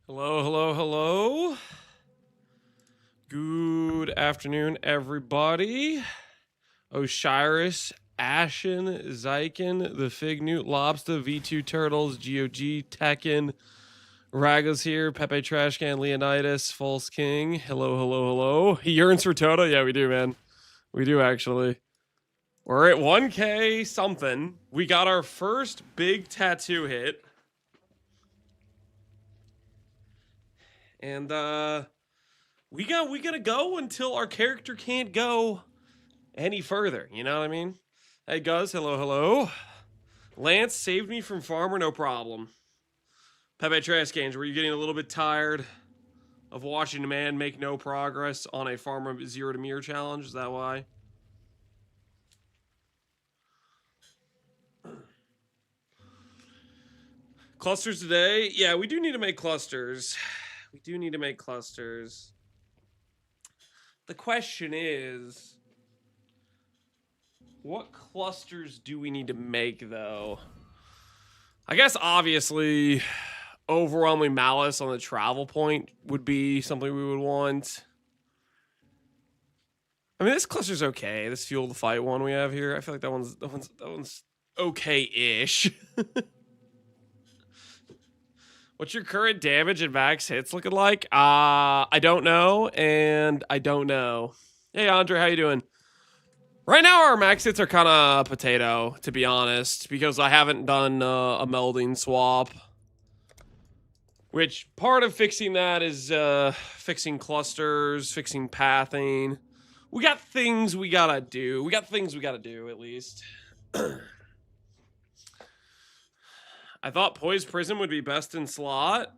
Hello, hello, hello. Good afternoon, everybody. Osiris, Ashen, Zyken, the Fig Newt, Lobster, V2 Turtles, GOG, Tekken, Ragla's here, Pepe Trashcan, Leonidas, False King. Hello, hello, hello. He yearns for ToTA? Yeah, we do, man. We do, actually. We're at 1K something. We got our first big tattoo hit. And, we gotta go until our character can't go any further. You know what I mean? Hey, Guz, hello, hello. Lance saved me from Farmer, no problem. Pepe Trash Games, were you getting a little bit tired of watching a man make no progress on a Farmer 0 to Mirror challenge? Is that why? Clusters today? Yeah, we do need to make clusters. We do need to make clusters. The question is, what clusters do we need to make, though? I guess, obviously, overwhelming malice on the travel point would be something we would want. I mean, this cluster's okay. This fuel the fight one we have here, I feel like that one's okay-ish. What's your current damage and max hits looking like? I don't know, and I don't know. Hey, Andre, how you doing? Right now, our max hits are kind of potato, to be honest, because I haven't done a melding swap. Which, part of fixing that is fixing clusters, fixing pathing. We got things we gotta do. We got things we gotta do, at least. I thought Poised Prism would be best in slot.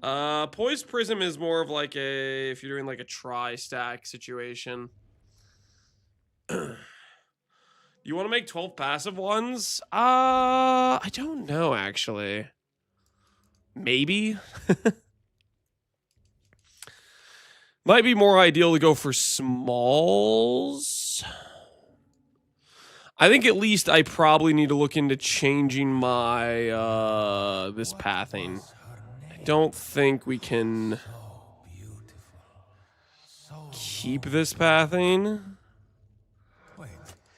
Poised Prism is more of like a, if you're doing like a tri-stack situation. You want to make 12 passive ones? I don't know, actually. Maybe. Might be more ideal to go for smalls. I think at least I probably need to look into changing my this pathing. I don't think we can keep this pathing.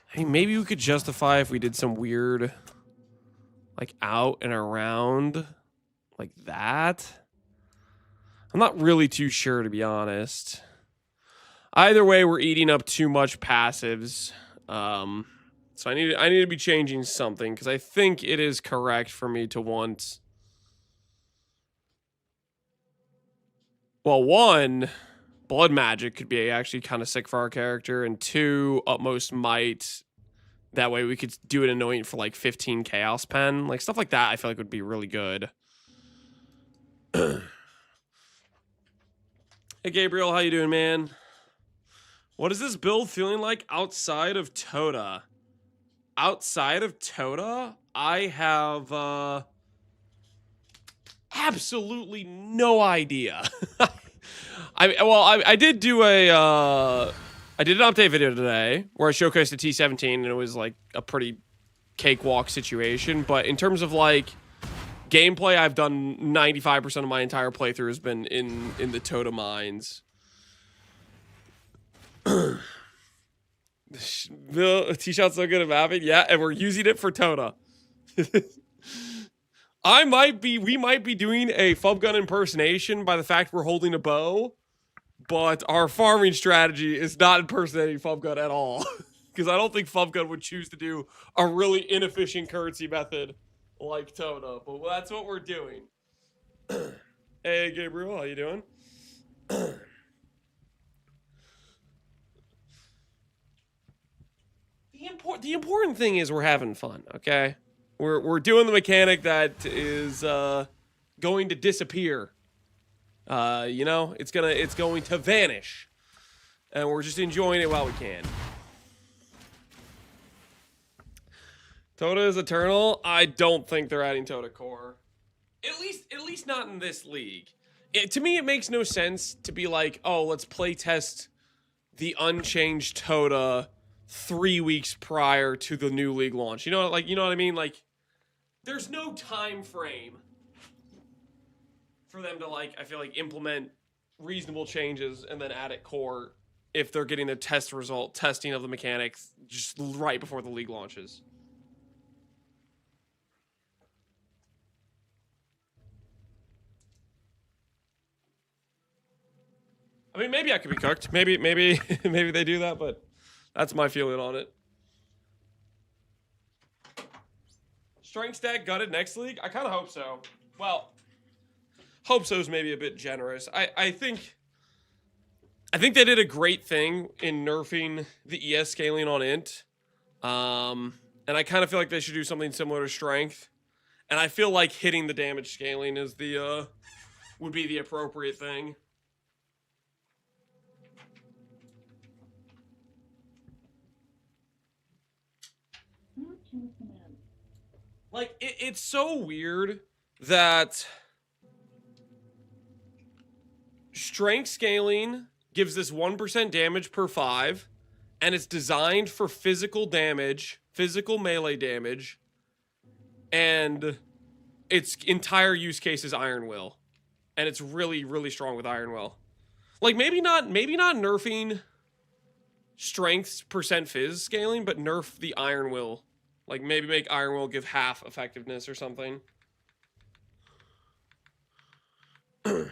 Hey, maybe we could justify if we did some weird, like, out and around like that. I'm not really too sure, to be honest. Either way, we're eating up too much passives. So I need to be changing something, because I think it is correct for me to want... Well, one, Blood Magic could be actually kind of sick for our character, and two, Utmost Might. That way we could do an annoying for like 15 Chaos Pen. Like, stuff like that I feel like would be really good. Hey, Gabriel, how you doing, man? What is this build feeling like outside of ToTA? Outside of ToTA, I have absolutely no idea. I did do a I did an update video today where I showcased the T17 and it was like a pretty cakewalk situation. But in terms of like gameplay, I've done 95% of my entire playthrough has been in the ToTA mines. The T-shot's so good at mapping, yeah, and we're using it for ToTA. We might be doing a Fub Gun impersonation by the fact we're holding a bow, but our farming strategy is not impersonating Fub Gun at all. Because I don't think Fub Gun would choose to do a really inefficient currency method like ToTA, but that's what we're doing. Hey, Gabriel, how you doing? The important thing is we're having fun, okay? We're doing the mechanic that is going to disappear. You know, it's going to vanish, and we're just enjoying it while we can. ToTA is eternal. I don't think they're adding ToTA Core. At least not in this league. To me, it makes no sense to be like, oh, let's play test the unchanged ToTA 3 weeks prior to the new league launch. You know what I mean? Like, there's no time frame for them to, like, I feel like, implement reasonable changes and then add it core if they're getting the testing of the mechanics just right before the league launches. I mean, maybe I could be cooked. Maybe they do that, but that's my feeling on it. Strength stack gutted next league? I kind of hope so. Well, hope so is maybe a bit generous. I think they did a great thing in nerfing the ES scaling on int. And I kind of feel like they should do something similar to strength. And I feel like hitting the damage scaling is the would be the appropriate thing. Like, it's so weird that strength scaling gives this 1% damage per 5, and it's designed for physical damage, physical melee damage, and its entire use case is Iron Will. And it's really, really strong with Iron Will. Like, maybe not nerfing strength's percent fizz scaling, but nerf the Iron Will. Like, maybe make Iron Will give half effectiveness or something. How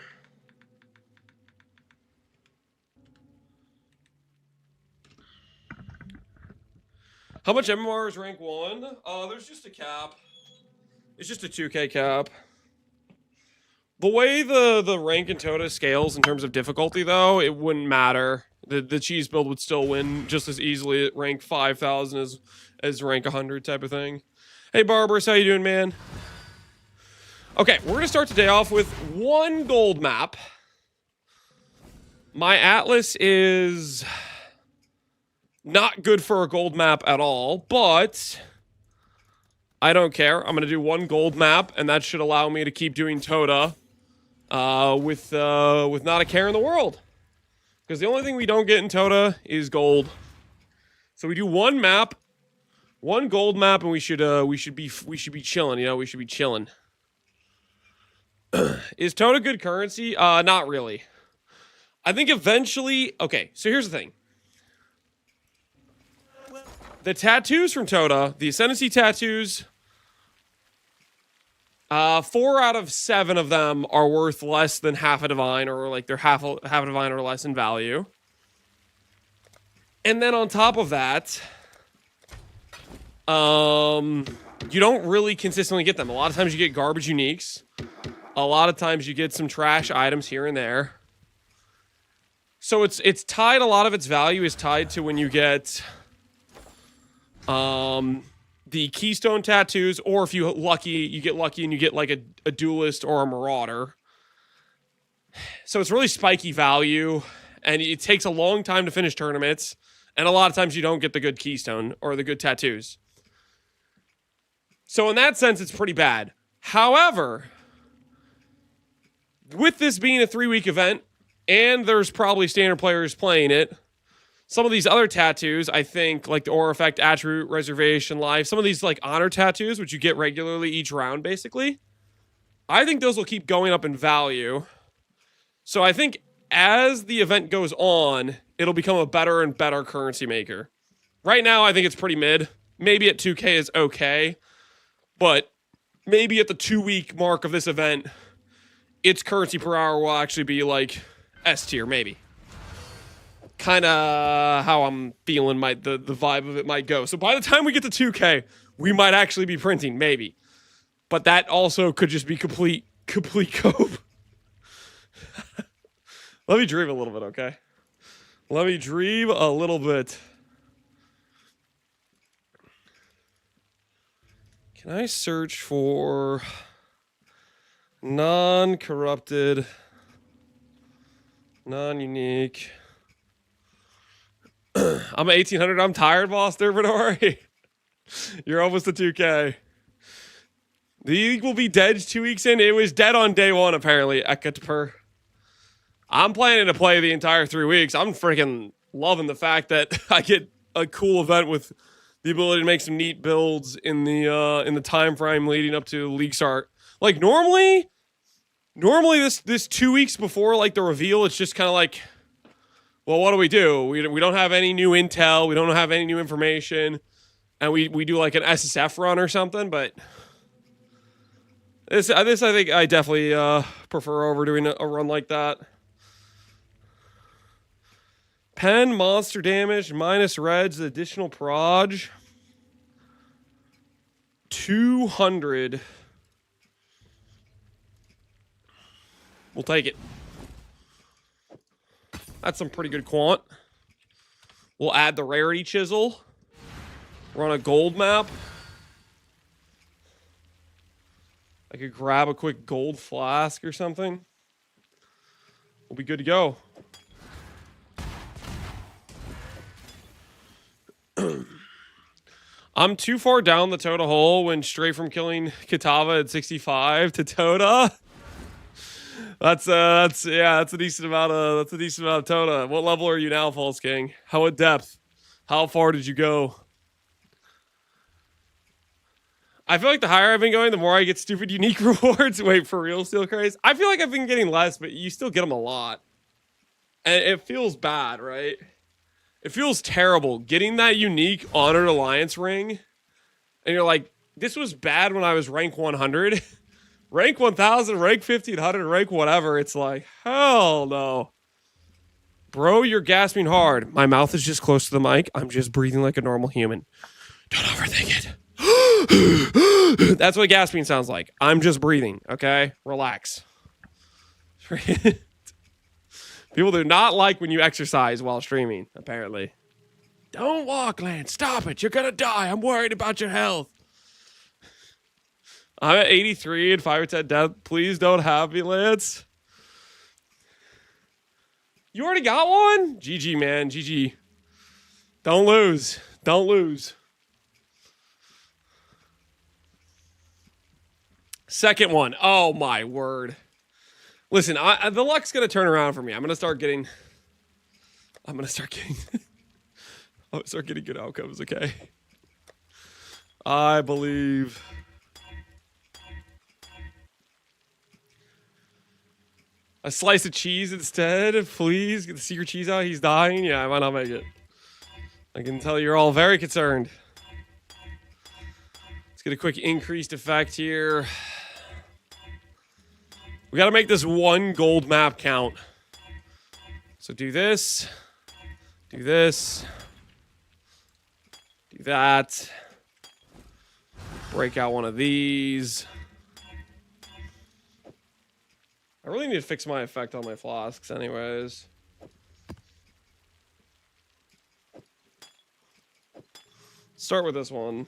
much MMR is rank 1? There's just a cap. It's just a 2k cap. The way the rank in ToTA scales in terms of difficulty, though, it wouldn't matter. The cheese build would still win just as easily at rank 5,000 as rank 100 type of thing. Hey, Barbarous, how you doing, man? Okay, we're going to start today off with one gold map. My Atlas is not good for a gold map at all, but I don't care. I'm going to do one gold map, and that should allow me to keep doing ToTA with not a care in the world. Because the only thing we don't get in ToTA is gold. So we do one map, one gold map, and we should be chilling, you know, we should be chilling. Is ToTA good currency? Not really. I think eventually, okay, so here's the thing. The tattoos from ToTA, the Ascendancy tattoos, 4 out of 7 of them are worth less than half a divine, or like they're half a divine or less in value. And then on top of that, you don't really consistently get them. A lot of times you get garbage uniques. A lot of times you get some trash items here and there. So it's tied, a lot of its value is tied to when you get the keystone tattoos, or if you get lucky and you get like a duelist or a marauder. So it's really spiky value, and it takes a long time to finish tournaments, and a lot of times you don't get the good keystone or the good tattoos. So in that sense, it's pretty bad. However, with this being a 3-week event, and there's probably standard players playing it, some of these other tattoos, I think, like the Aura Effect, Attribute, Reservation, Life, some of these like honor tattoos, which you get regularly each round, basically, I think those will keep going up in value. So I think as the event goes on, it'll become a better and better currency maker. Right now, I think it's pretty mid. Maybe at 2K is okay, but maybe at the 2-week mark of this event, its currency per hour will actually be like S tier, maybe. Kind of how I'm feeling the vibe of it might go. So by the time we get to 2K, we might actually be printing, maybe. But that also could just be complete cope. Let me dream a little bit, okay? Let me dream a little bit. Can I search for non-corrupted, non-unique? I'm at 1800. I'm tired, boss. Dervadori. You're almost to 2K. The league will be dead 2 weeks in. It was dead on day 1, apparently. Ekatper. I'm planning to play the entire 3 weeks. I'm freaking loving the fact that I get a cool event with the ability to make some neat builds in the time frame leading up to league start. Like, normally, Normally this 2 weeks before like the reveal, it's just kind of like, well, what do? We don't have any new intel. We don't have any new information. And we do like an SSF run or something. But this I think I definitely prefer over doing a run like that. Pen, monster damage, minus reds, additional proj. 200. We'll take it. That's some pretty good quant. We'll add the rarity chisel. We're on a gold map. I could grab a quick gold flask or something. We'll be good to go. I'm too far down the ToTA hole when straight from killing Kitava at 65 to ToTA. That's a decent amount of ToTA. What level are you now, False King? How at depth? How far did you go? I feel like the higher I've been going, the more I get stupid unique rewards. Wait, for real, Steel Craze? I feel like I've been getting less, but you still get them a lot. And it feels bad, right? It feels terrible getting that unique Honored Alliance ring. And you're like, this was bad when I was rank 100. Rank 1000, rank 1500, rank whatever. It's like, hell no. Bro, you're gasping hard. My mouth is just close to the mic. I'm just breathing like a normal human. Don't overthink it. That's what gasping sounds like. I'm just breathing, okay? Relax. People do not like when you exercise while streaming, apparently. Don't walk, Lance. Stop it. You're going to die. I'm worried about your health. I'm at 83 and 5 or 10 death. Please don't have me, Lance. You already got one? GG, man. GG. Don't lose. Don't lose. Second one. Oh, my word. Listen, the luck's going to turn around for me. I'm going to start getting good outcomes, okay? I believe. A slice of cheese instead, please. Get the secret cheese out. He's dying. Yeah, I might not make it. I can tell you're all very concerned. Let's get a quick increased effect here. We got to make this one gold map count. So do this. Do this. Do that. Break out one of these. I really need to fix my effect on my flasks anyways. Start with this one.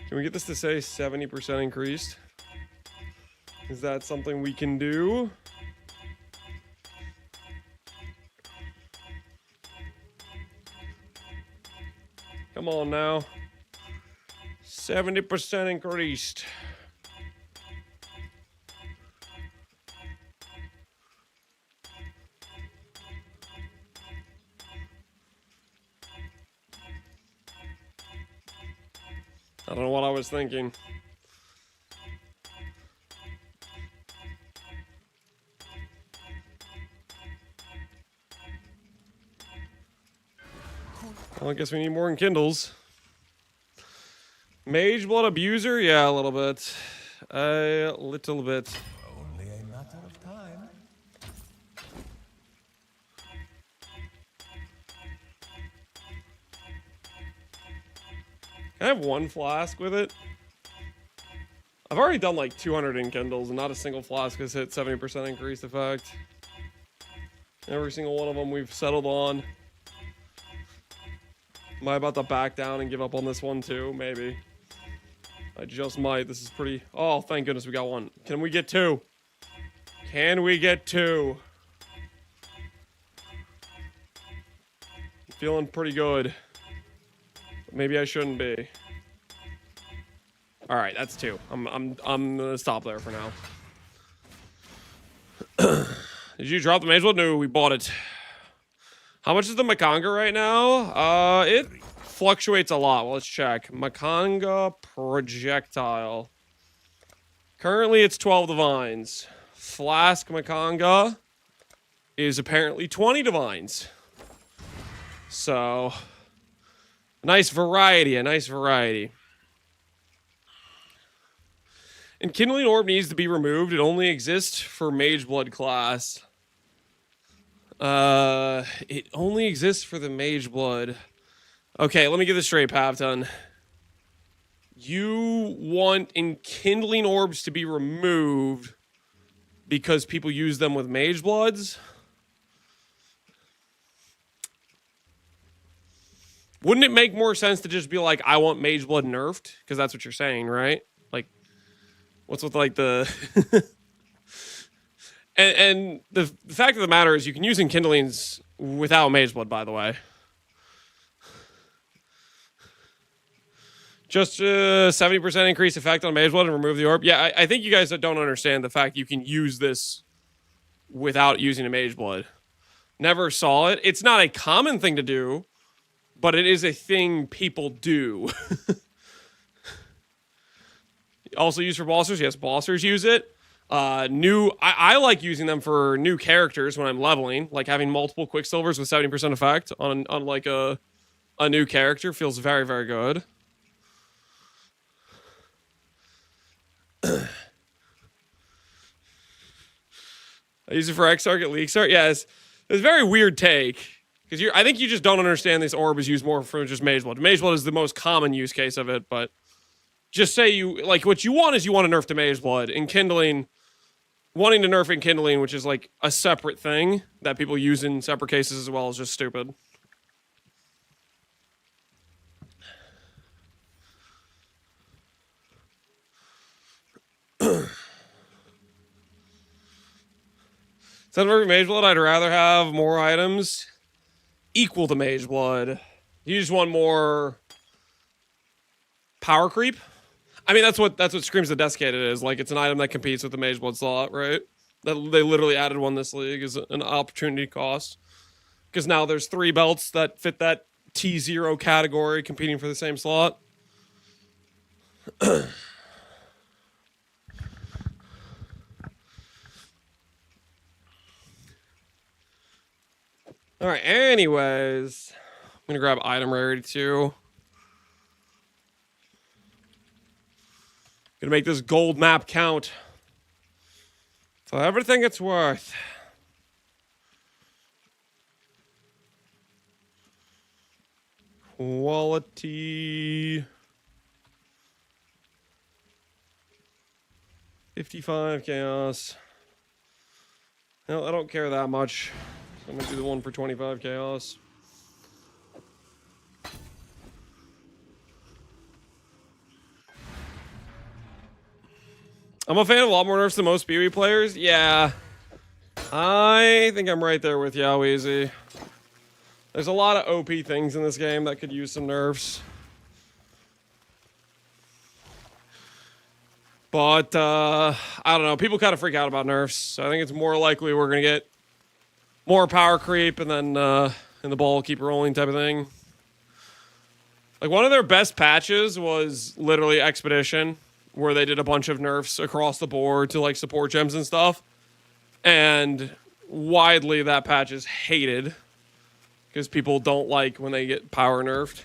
Can we get this to say 70% increased? Is that something we can do? Come on now. 70% increased. I don't know what I was thinking. Well, I guess we need more Kindles. Mage Blood Abuser? Yeah, a little bit. A little bit. Only a matter of time. Can I have one flask with it? I've already done like 200 in Kindles, and not a single flask has hit 70% increased effect. Every single one of them we've settled on. Am I about to back down and give up on this one too? Maybe. I just might. This is pretty... Oh, thank goodness we got one. Can we get two? Can we get two? I'm feeling pretty good. Maybe I shouldn't be. All right, that's two. I'm gonna stop there for now. Did you drop the Mage Blood? No, we bought it. How much is the Makanga right now? It fluctuates a lot. Well, let's check. Makanga projectile. Currently, it's 12 divines. Flask Makanga is apparently 20 divines. So, a nice variety. And Kindling Orb needs to be removed. It only exists for Mage Blood class. It only exists for the Mage Blood. Okay, let me get this straight, Pavton. You want Enkindling Orbs to be removed because people use them with Mage Bloods? Wouldn't it make more sense to just be like, I want Mage Blood nerfed? Because that's what you're saying, right? Like, what's with like the... and the fact of the matter is you can use Enkindlings without Mage Blood, by the way. Just 70% increase effect on Mage Blood and remove the orb. Yeah, I think you guys don't understand the fact you can use this without using a Mage Blood. Never saw it. It's not a common thing to do, but it is a thing people do. Also used for bossers. Yes, bossers use it. I like using them for new characters when I'm leveling, like having multiple Quicksilvers with 70% effect on like a new character feels very, very good. I use it for X Target Leak Start. Yeah, it's a very weird take. Because I think you just don't understand this orb is used more for just Mage Blood. Mage Blood is the most common use case of it, but just say you, like, what you want is you want to nerf to Mage Blood. Enkindling, wanting to nerf Enkindling, which is like a separate thing that people use in separate cases as well, is just stupid. Instead of every Mage Blood, I'd rather have more items equal to Mage Blood. You just want more power creep. I mean, that's what Screams the Desiccated is. Like, it's an item that competes with the Mage Blood slot, right? That they literally added one this league as an opportunity cost. Because now there's 3 belts that fit that T0 category competing for the same slot. All right, anyways, I'm going to grab item rarity too. Going to make this gold map count for everything it's worth. Quality 55 chaos. No, I don't care that much. So I'm gonna do the one for 25 chaos. I'm a fan of a lot more nerfs than most BOE players. Yeah, I think I'm right there with Yoweezy. There's a lot of OP things in this game that could use some nerfs. But, I don't know. People kind of freak out about nerfs. So I think it's more likely we're going to get more power creep and then and the ball will keep rolling type of thing. Like, one of their best patches was literally Expedition, where they did a bunch of nerfs across the board to, like, support gems and stuff. And widely, that patch is hated. Because people don't like when they get power nerfed.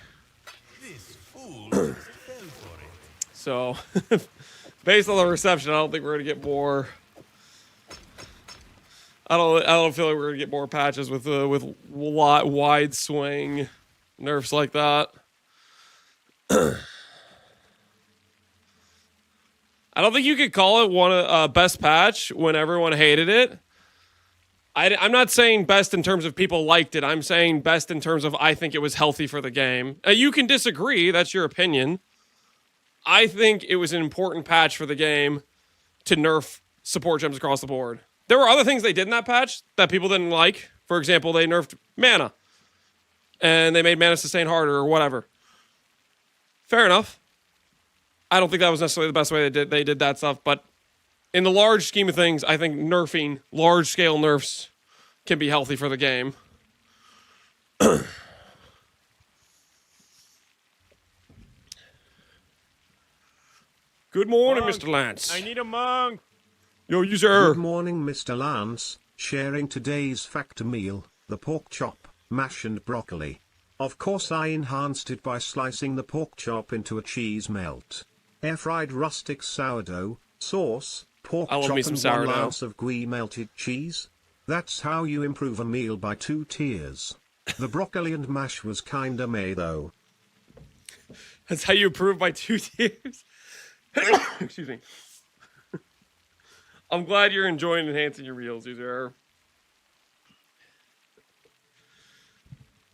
This fool fell for it. So, based on the reception, I don't think we're gonna get more. I don't feel like we're gonna get more patches with wide swing nerfs like that. I don't think you could call it one best patch when everyone hated it. I'm not saying best in terms of people liked it. I'm saying best in terms of I think it was healthy for the game. You can disagree. That's your opinion. I think it was an important patch for the game to nerf support gems across the board. There were other things they did in that patch that people didn't like. For example, they nerfed mana. And they made mana sustain harder or whatever. Fair enough. I don't think that was necessarily the best way they did that stuff, but in the large scheme of things, I think nerfing, large-scale nerfs, can be healthy for the game. Good morning, Monk, Mr. Lance. I need a monk. Yo, you sir. Good morning, Mr. Lance. Sharing today's factor meal, the pork chop, mash and broccoli. Of course I enhanced it by slicing the pork chop into a cheese melt. Air-fried rustic sourdough, sauce, pork I love chop me some and sourdough. 1 ounce of ghee melted cheese. That's how you improve a meal by 2 tiers. The broccoli and mash was kinda meh though. That's how you improve by 2 tiers. Excuse me. I'm glad you're enjoying enhancing your meals, you sir.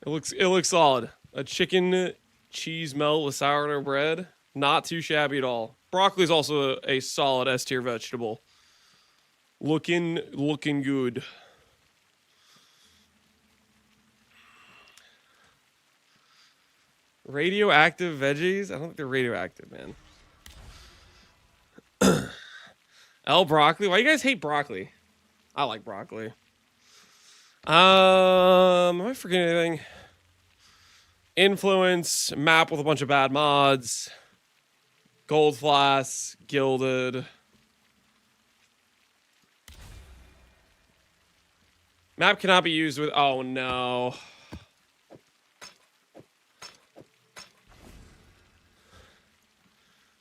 It looks solid. A chicken cheese melt with sourdough bread. Not too shabby at all. Broccoli is also a solid S tier vegetable. Looking good. Radioactive veggies? I don't think they're radioactive, man. Broccoli. Why you guys hate broccoli? I like broccoli. Am I forgetting anything? Influence, map with a bunch of bad mods. Gold Flask, Gilded. Map cannot be used with, oh no.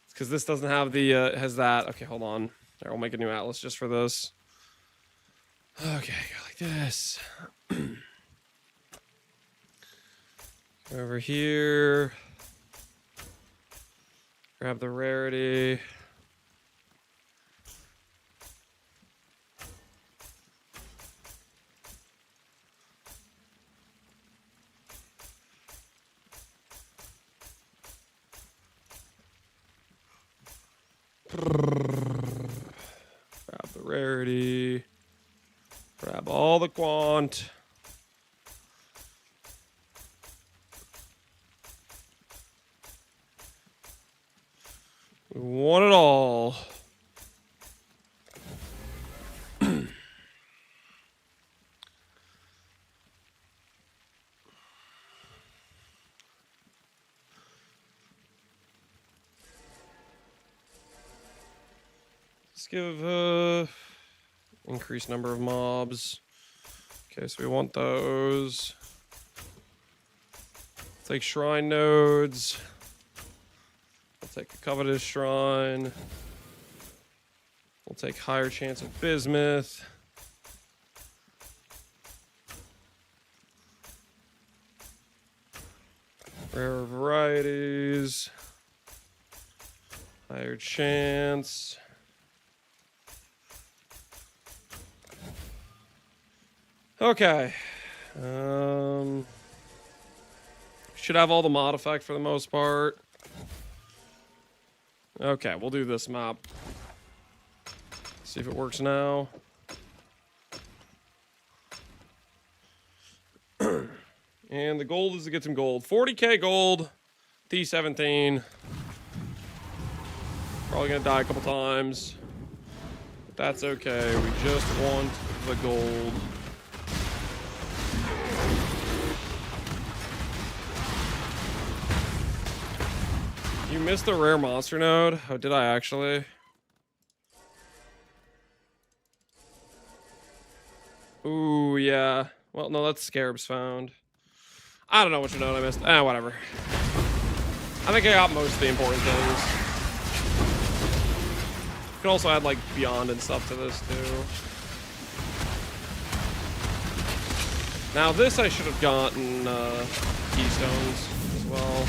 It's because this doesn't have the, has that. Okay, hold on. There, we'll make a new atlas just for this. Okay, go like this. Over here. Grab the rarity. Grab the rarity. Grab all the quant. We want it all. Let's give increased number of mobs. Okay, so we want those. Take shrine nodes. We'll take a covetous shrine. We'll take higher chance of bismuth. Rare varieties. Higher chance. Okay. Should have all the mod effect for the most part. Okay, we'll do this map. See if it works now. And the gold is to get some gold. 40k gold. T17. Probably gonna die a couple times. But that's okay. We just want the gold. You missed the rare monster node? Oh, did I actually? Ooh, yeah. Well, no, that's Scarab's found. I don't know which node I missed. Whatever. I think I got most of the important things. You can also add, like, Beyond and stuff to this, too. Now, this I should have gotten, Keystones as well.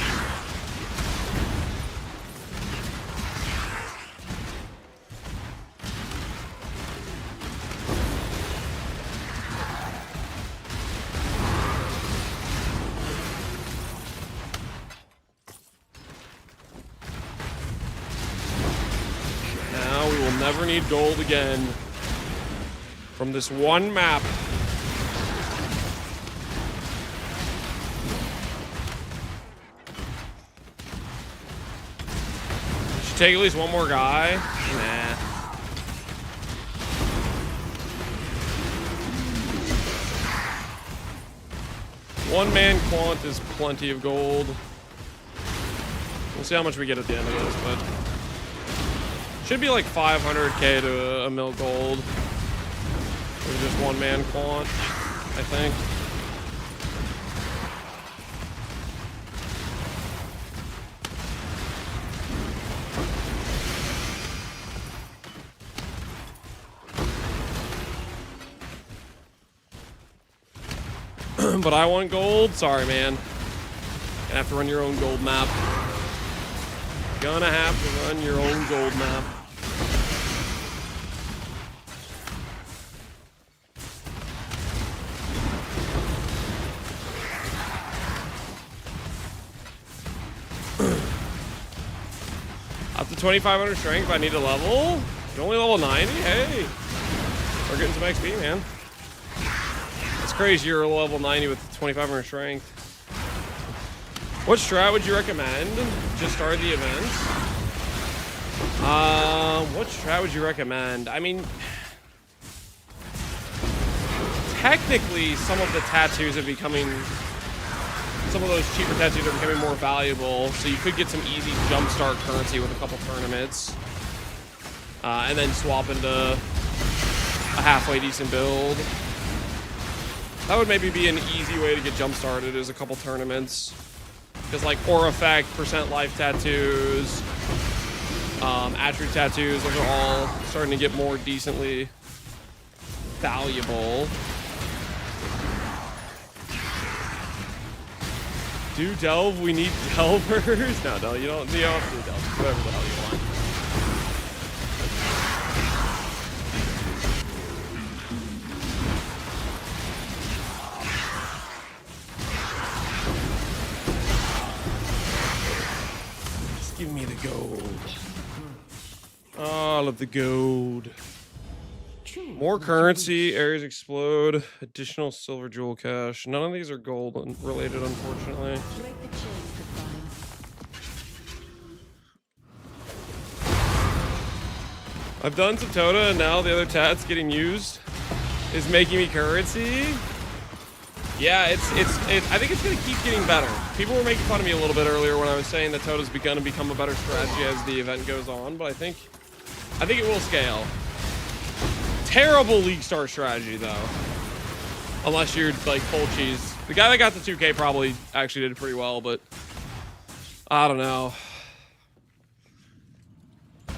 Never need gold again from this one map. Should take at least one more guy. Nah. One man quant is plenty of gold. We'll see how much we get at the end of this, but Should be like 500k to a mil gold. Or just one man quant, I think. But I want gold. Sorry, man. Gonna have to run your own gold map. Gonna have to run your own gold map. Up to 2,500 strength. I need a level. You're only level 90. Hey, we're getting some XP, man. It's crazy. You're level 90 with 2,500 strength. What strat would you recommend to start the event? What strat would you recommend? I mean, technically, some of the tattoos are becoming. Some of those cheaper tattoos are becoming more valuable, so you could get some easy jumpstart currency with a couple tournaments, and then swap into a halfway decent build. That would maybe be an easy way to get jump started, is a couple tournaments. Because like aura effect, percent life tattoos, attribute tattoos, those are all starting to get more decently valuable. Do delve, we need delvers. No, you don't have to do delve, whatever the hell you want. Give me the gold. All of the gold. More currency, areas explode, additional silver jewel cache. None of these are gold related, unfortunately. I've done some ToTA, and now the other tats getting used is making me currency. Yeah, I think it's gonna keep getting better. People were making fun of me a little bit earlier when I was saying that ToTA's gonna become a better strategy as the event goes on, but I think it will scale. Terrible league start strategy though, unless you're like full cheese. The guy that got the 2K probably actually did pretty well, but I don't know.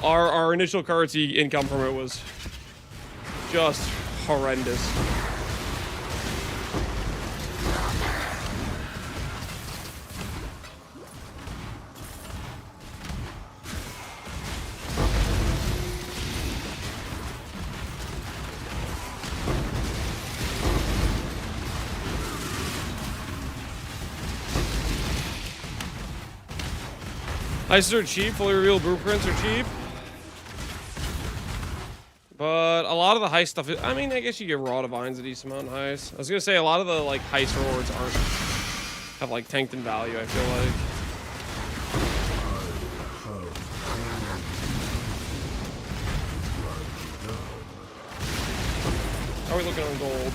Our initial currency income from it was just horrendous. Heists are cheap, fully revealed blueprints are cheap. But a lot of the heist stuff, I mean, I guess you get raw divines a decent amount in heist. I was gonna say a lot of the like heist rewards have like tanked in value, I feel like. How are we looking on gold?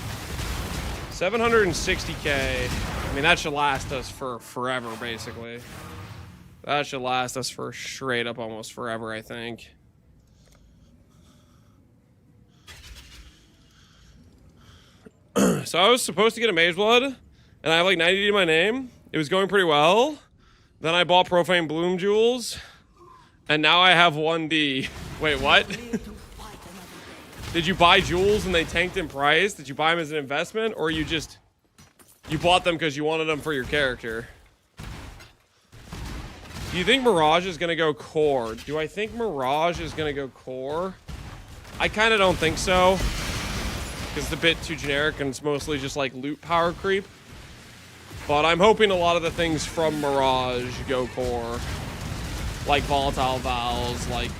760k. I mean, that should last us for forever, basically. That should last us for straight up almost forever, I think. So I was supposed to get a Mage Blood, and I have like 90 to my name. It was going pretty well. Then I bought Profane Bloom Jewels, and now I have 1D. Wait, what? Did you buy jewels and they tanked in price? Did you buy them as an investment, or you bought them because you wanted them for your character? Do you think Mirage is going to go core? Do I think Mirage is going to go core? I kind of don't think so. Because it's a bit too generic and it's mostly just like loot power creep. But I'm hoping a lot of the things from Mirage go core. Like volatile vowels, like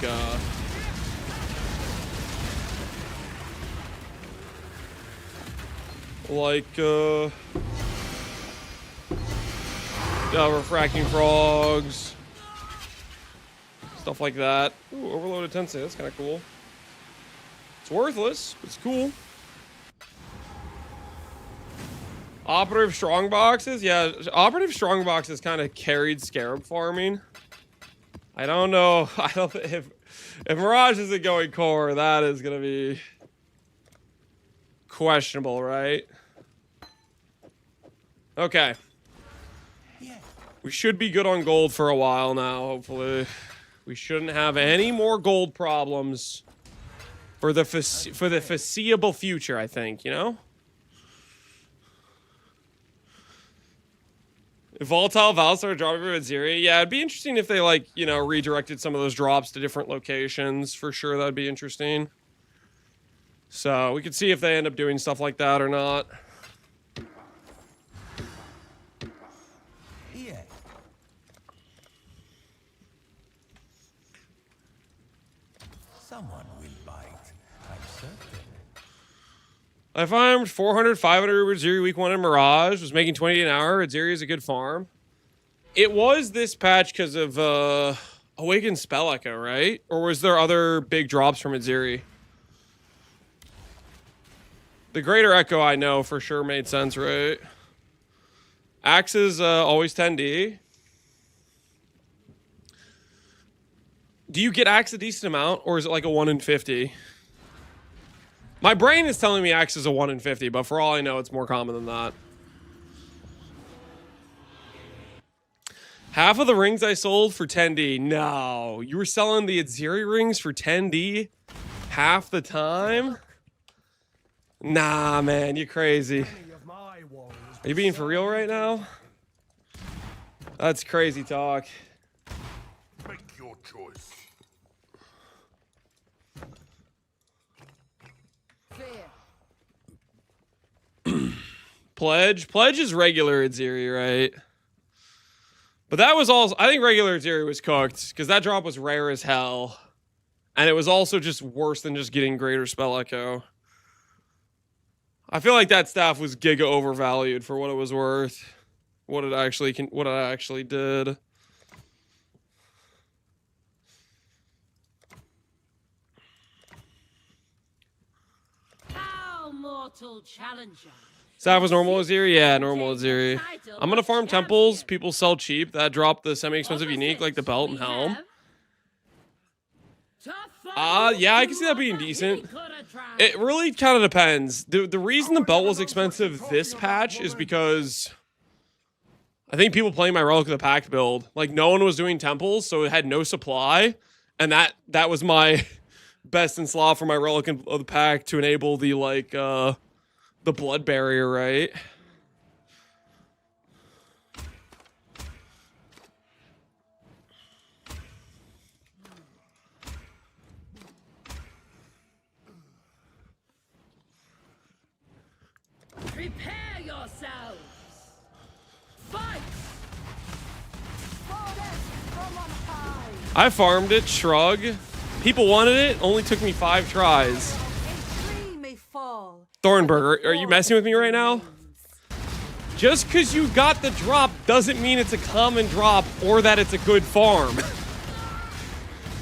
refracting frogs. Stuff like that. Ooh, overloaded tensei, that's kind of cool. It's worthless, but it's cool. Operative strong boxes? Yeah, operative strong boxes kind of carried scarab farming. I don't know. I don't if Mirage isn't going core, that is gonna be questionable, right? Okay. We should be good on gold for a while now, hopefully. We shouldn't have any more gold problems for the foreseeable future, I think, you know? If volatile valves started dropping from Aziri, yeah, it'd be interesting if they, like, you know, redirected some of those drops to different locations. For sure, that'd be interesting. So, we could see if they end up doing stuff like that or not. Yeah. Someone will bite. I'm certain. I farmed 400, 500 Aziri week 1 in Mirage. Was making 20 an hour. Aziri is a good farm. It was this patch because of Awakened Spell Echo, right? Or was there other big drops from Aziri? The Greater Echo, I know for sure made sense, right? Axe is always 10D. Do you get Axe a decent amount, or is it like a 1 in 50? My brain is telling me Axe is a 1 in 50, but for all I know, it's more common than that. Half of the rings I sold for 10D. No, you were selling the Aziri rings for 10D half the time? Nah, man, you crazy. Are you being for real right now? That's crazy talk. Make your choice. Pledge is regular Aziri, right? But that was also, I think regular Aziri was cooked because that drop was rare as hell. And it was also just worse than just getting Greater Spell Echo. I feel like that staff was giga overvalued for what it was worth. What it actually did. How mortal challenger. Staff was normal Aziri? Yeah, normal Aziri. I'm gonna farm temples. People sell cheap. That dropped the semi-expensive unique like the belt and helm. Yeah, I can see that being decent. It really kind of depends. The reason the belt was expensive this patch is because I think people playing my Relic of the Pact build, like no one was doing temples, so it had no supply, and that was my best in slot for my Relic of the Pact to enable the like the blood barrier, right? Prepare yourselves. Fight. I farmed it, shrug. People wanted it, only took me 5 tries. Thornburg, are you messing with me right now? Just because you got the drop doesn't mean it's a common drop or that it's a good farm.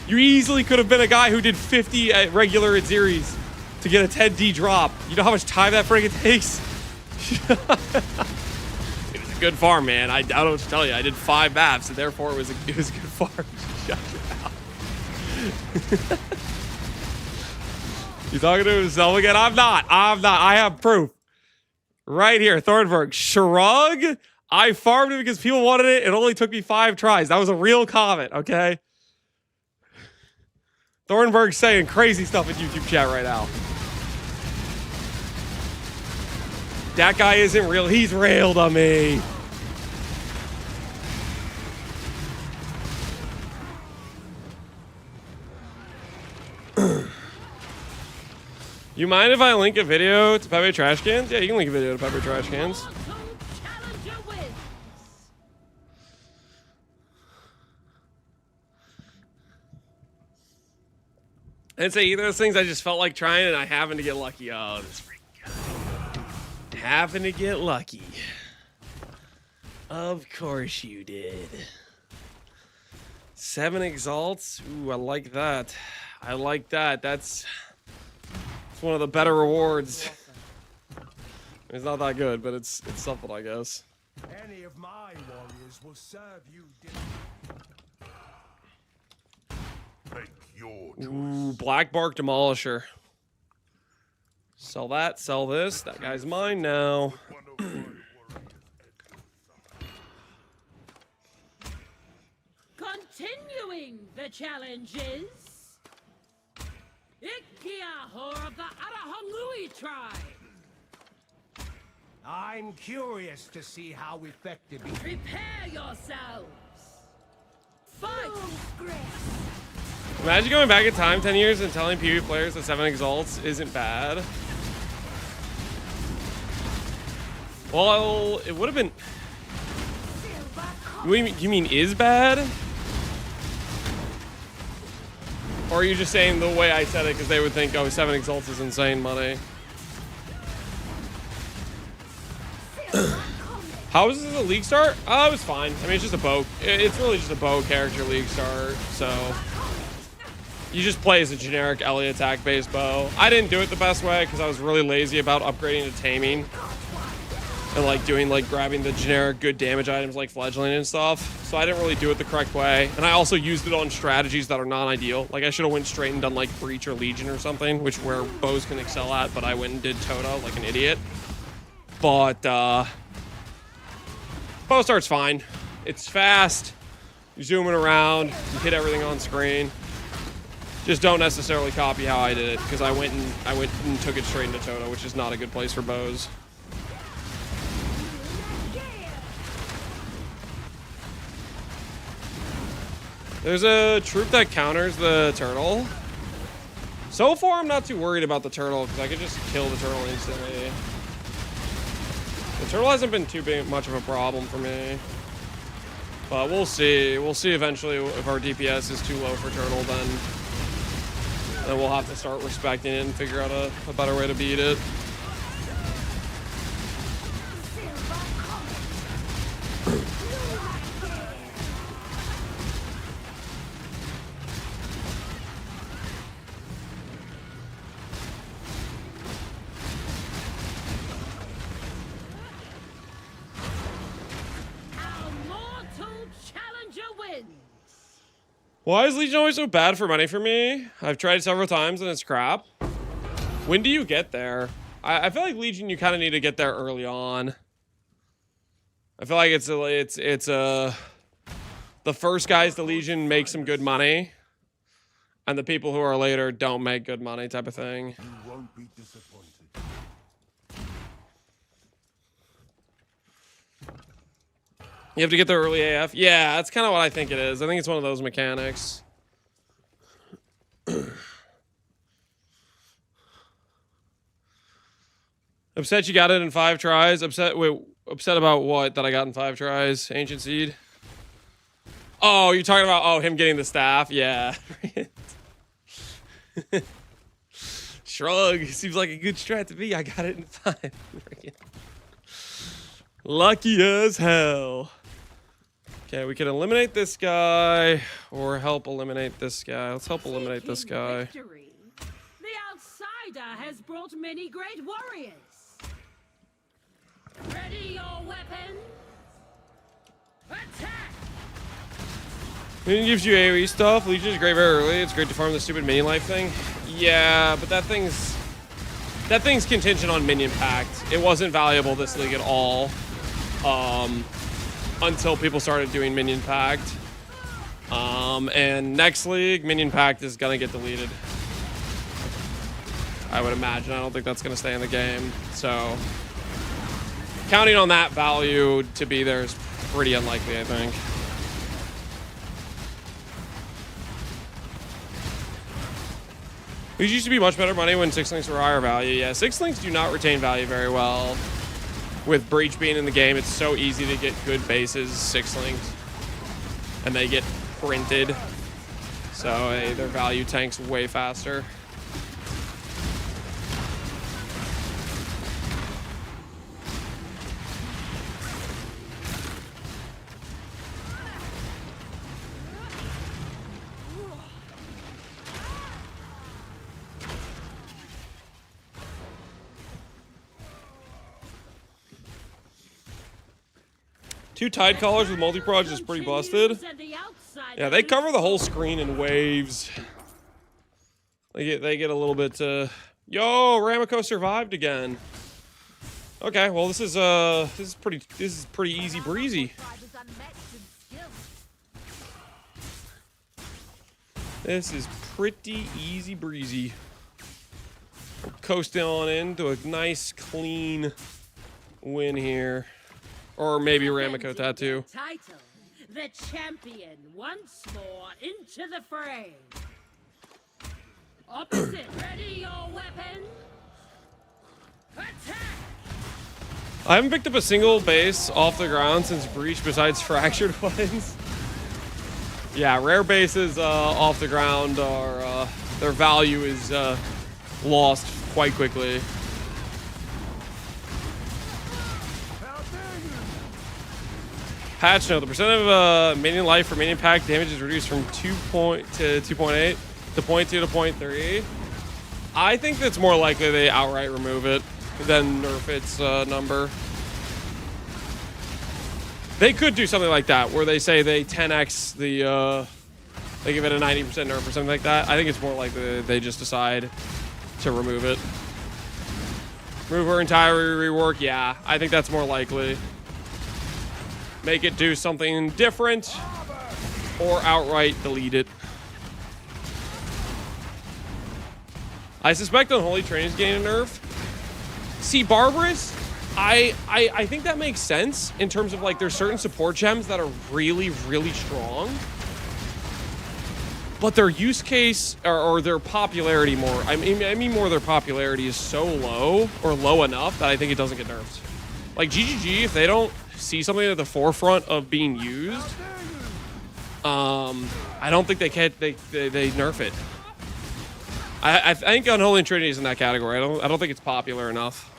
You easily could have been a guy who did 50 at regular Aziris to get a 10D drop. You know how much time that friggin' takes? It was a good farm, man. I don't know what to tell you. I did 5 maps, and therefore it was a good farm. Shut your mouth. You talking to himself again? I'm not. I have proof. Right here, Thornburg. Shrug? I farmed it because people wanted it. It only took me 5 tries. That was a real comment, okay? Thornburg's saying crazy stuff in YouTube chat right now. That guy isn't real. He's railed on me. You mind if I link a video to Pepe Trash Cans? Yeah, you can link a video to Pepe Trash Cans. I'd say either of those things I just felt like trying and I happened to get lucky. Oh, this freaking guy. Happened to get lucky. Of course you did. 7 exalts. Ooh, I like that. I like that. That's one of the better rewards. It's not that good, but it's something, I guess. Any of my warriors will serve you. Ooh, Black Bark Demolisher. Sell that, sell this. That guy's mine now. Continuing the challenges, Ikiahor of the Arahangui tribe. I'm curious to see how effective he... Prepare yourselves. Fight! Imagine going back in time 10 years and telling PvP players that 7 Exalts isn't bad. Well, it would have been... You mean is bad? Or are you just saying the way I said it because they would think, oh, 7 Exalts is insane money? How is this a league start? Oh, it was fine. I mean, it's just a bow. It's really just a bow character league start, so... You just play as a generic Ellie attack-based bow. I didn't do it the best way because I was really lazy about upgrading to taming. And like doing like grabbing the generic good damage items like fledgling and stuff. So I didn't really do it the correct way. And I also used it on strategies that are non-ideal. Like I should have went straight and done like Breach or Legion or something, which where bows can excel at, but I went and did ToTA like an idiot. But bow start's fine. It's fast. You're zooming around, you hit everything on screen. Just don't necessarily copy how I did it, because I went and took it straight into ToTA, which is not a good place for bows. There's a troop that counters the turtle. So far, I'm not too worried about the turtle, because I could just kill the turtle instantly. The turtle hasn't been too much of a problem for me. But we'll see. We'll see eventually if our DPS is too low for turtle, then we'll have to start respecting it and figure out a better way to beat it. Why is Legion always so bad for money for me? I've tried several times and it's crap. When do you get there? I feel like Legion, you kind of need to get there early on. I feel like it's the first guys to Legion make some good money, and the people who are later don't make good money type of thing. You won't be disappointed. You have to get there early AF. Yeah, that's kind of what I think it is. I think it's one of those mechanics. Upset you got it in 5 tries. Upset about what that I got in 5 tries? Ancient Seed. Oh, you're talking about him getting the staff? Yeah. Shrug. Seems like a good strat to me. I got it in 5. Lucky as hell. Okay, we can eliminate this guy or help eliminate this guy. Let's help eliminate this guy. Victory. The outsider has brought many great warriors. Ready your weapon. Attack! It gives you AoE stuff. Legion is great very early. It's great to farm the stupid minion life thing. Yeah, but that thing's contingent on minion pact. It wasn't valuable this league at all. Until people started doing Minion Pact. And next league, Minion Pact is gonna get deleted. I would imagine. I don't think that's gonna stay in the game. So, counting on that value to be there is pretty unlikely, I think. These used to be much better money when 6 links were higher value. Yeah, 6 links do not retain value very well. With Breach being in the game, it's so easy to get good bases, 6 links, and they get printed. So their value tanks way faster. Two Tide Collars with multi-proj is pretty busted. Yeah, they cover the whole screen in waves. They get a little bit. Yo, Ramiko survived again. Okay, well this is pretty easy breezy. This is pretty easy breezy. We're coasting on into a nice clean win here, or maybe Ramiko tattoo. Title, the champion once more into the fray. Opposite, ready your weapon. Attack! I haven't picked up a single base off the ground since Breach besides fractured ones. Yeah, rare bases off the ground are their value is lost quite quickly. Patch note: the percent of minion life for minion pack damage is reduced from 2 to 2.8 to 0.2 to 0.3. I think that's more likely they outright remove it than nerf its number. They could do something like that, where they say they 10x the, they give it a 90% nerf or something like that. I think it's more likely they just decide to remove it. Remove her entire rework, yeah, I think that's more likely. Make it do something different, or outright delete it. I suspect Unholy Training's getting a nerf. See, Barbarous, I think that makes sense in terms of like there's certain support gems that are really, really strong. But their use case or their popularity more, I mean more their popularity is so low or low enough that I think it doesn't get nerfed. Like GGG, if they don't see something at the forefront of being used, I don't think they nerf it. I think Unholy Trinity is in that category. I don't think it's popular enough.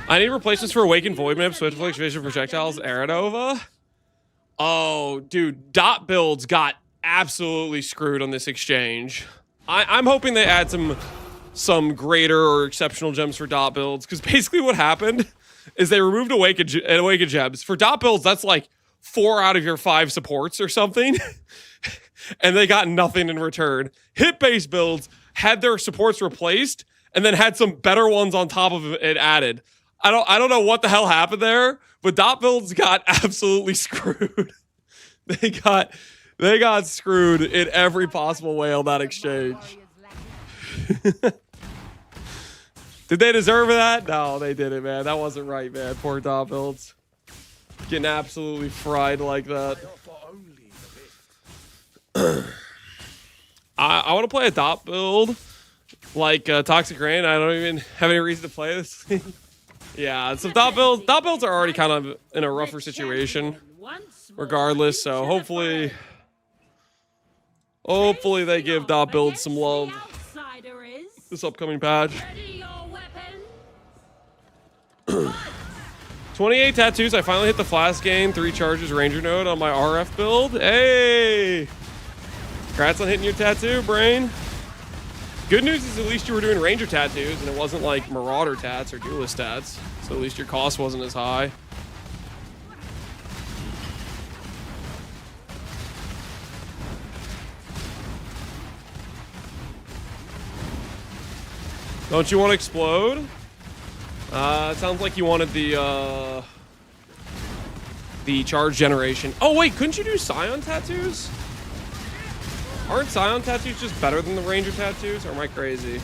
I need replacements for Awakened Void Map, Swift Flick, Vision Projectiles, Aeronova. Oh, dude, dot builds got absolutely screwed on this exchange. I'm hoping they add some greater or exceptional gems for dot builds, because basically what happened is they removed Awakened gems. For dot builds, that's like 4 out of your 5 supports or something. And they got nothing in return. Hit-based builds had their supports replaced and then had some better ones on top of it added. I don't know what the hell happened there, but dot builds got absolutely screwed. They got screwed in every possible way on that exchange. Did they deserve that? No, they didn't, man. That wasn't right, man. Poor dot builds. Getting absolutely fried like that. I want to play a dot build like Toxic Rain. I don't even have any reason to play this thing. Yeah, so dot builds are already kind of in a rougher situation regardless, so hopefully they give dot builds some love this upcoming patch. 28 tattoos. I finally hit the flask gain 3 charges ranger node on my RF build. Hey, congrats on hitting your tattoo, brain. Good news is at least you were doing ranger tattoos and it wasn't like marauder tats or duelist tats, so at least your cost wasn't as high. Don't you want to explode? It sounds like you wanted the charge generation. Oh wait, couldn't you do Scion tattoos? Aren't Scion tattoos just better than the Ranger tattoos, or am I crazy?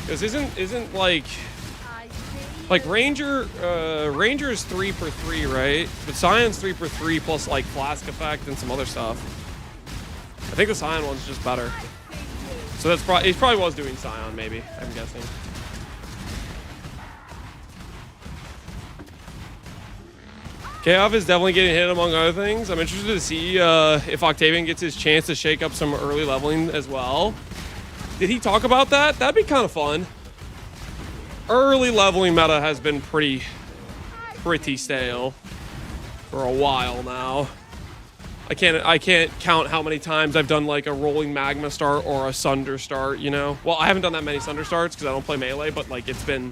Because isn't like Ranger is 3 per 3, right? But Scion's 3 per 3 plus like flask effect and some other stuff. I think the Scion one's just better. So that's probably, he probably was doing Scion, maybe, I'm guessing. K-Off is definitely getting hit among other things. I'm interested to see if Octavian gets his chance to shake up some early leveling as well. Did he talk about that? That'd be kind of fun. Early leveling meta has been pretty stale for a while now. I can't count how many times I've done like a rolling magma start or a sunder start, you know? Well, I haven't done that many sunder starts because I don't play melee, but like it's been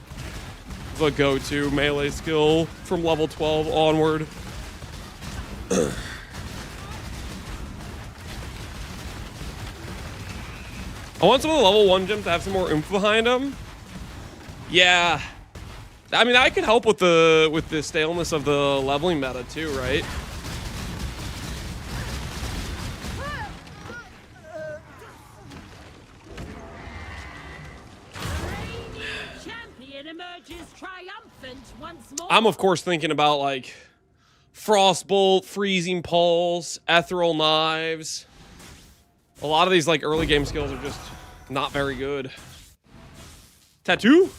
the go-to melee skill from level 12 onward. I want some of the level 1 gems to have some more oomph behind them. Yeah. I mean, I could help with the staleness of the leveling meta too, right? Champion emerges triumphant once more. I'm of course thinking about like Frostbolt, Freezing Pulse, Ethereal Knives. A lot of these like early game skills are just not very good. Tattoo?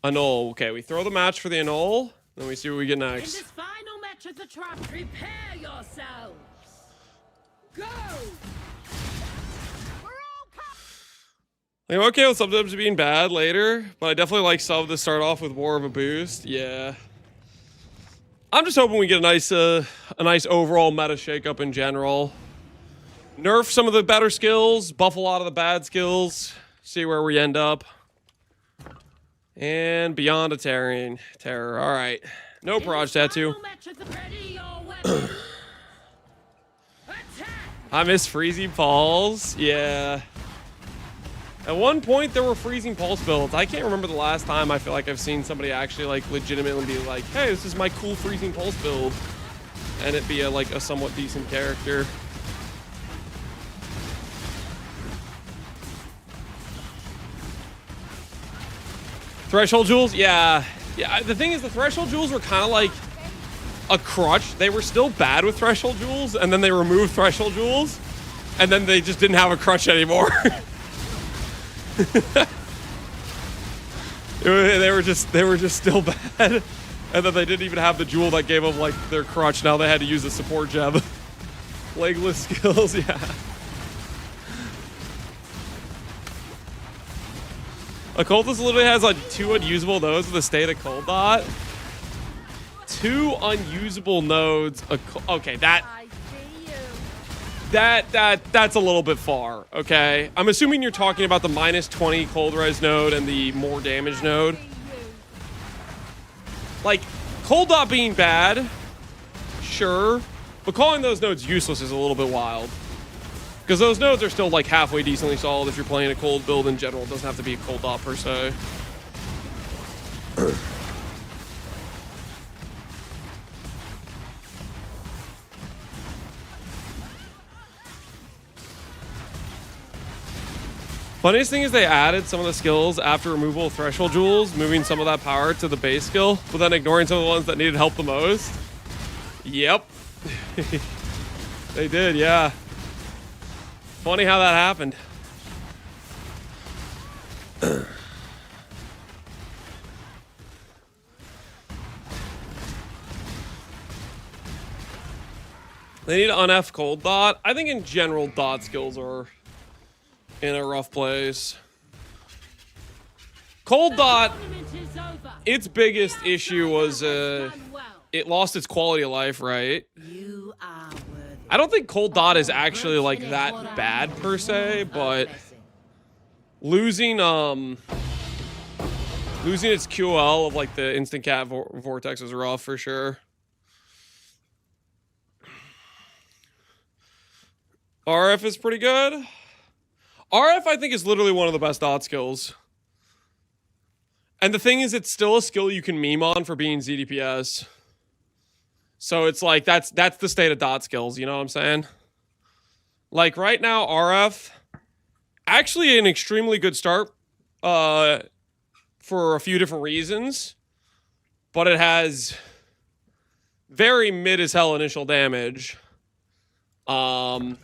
Annul. Okay, we throw the match for the annul, then we see what we get In next. this final match of the trial, prepare yourselves. Go. I'm okay with some subs being bad later, but I definitely like sub to start off with more of a boost. Yeah. I'm just hoping we get a nice overall meta shakeup in general. Nerf some of the better skills, buff a lot of the bad skills, see where we end up. And beyond a terror. All right. No Barrage Tattoo. I miss Freezing Pulse. Yeah. At one point, there were Freezing Pulse builds. I can't remember the last time I feel like I've seen somebody actually like legitimately be like, hey, this is my cool Freezing Pulse build. And it be a somewhat decent character. Threshold Jewels? Yeah. Yeah, the thing is the Threshold Jewels were kind of like a crutch. They were still bad with Threshold Jewels, and then they removed Threshold Jewels, and then they just didn't have a crutch anymore. they were just still bad. And then they didn't even have the jewel that gave them like their crutch. Now they had to use a support gem. Legless skills, yeah. Occultist literally has like 2 unusable nodes with a state of cold dot. 2 unusable nodes. Okay, that's a little bit far. Okay, I'm assuming you're talking about the -20 cold res node and the more damage node. Like cold dot being bad, sure, but calling those nodes useless is a little bit wild. Because those nodes are still like halfway decently solid if you're playing a cold build in general. It doesn't have to be a cold dot per se. Funniest thing is they added some of the skills after removal of threshold jewels, moving some of that power to the base skill, but then ignoring some of the ones that needed help the most. Yep. They did, yeah. Funny how that happened. They need to un-F cold dot. I think in general dot skills are in a rough place. Cold dot, its biggest issue was it lost its quality of life, right? I don't think cold dot is actually like that bad per se, but losing its QL of like the instant cat vortex was rough for sure. RF is pretty good. RF I think is literally one of the best dot skills. And the thing is, it's still a skill you can meme on for being ZDPS. So it's like, that's the state of dot skills, you know what I'm saying? Like right now, RF, actually an extremely good start for a few different reasons. But it very mid as hell initial damage. And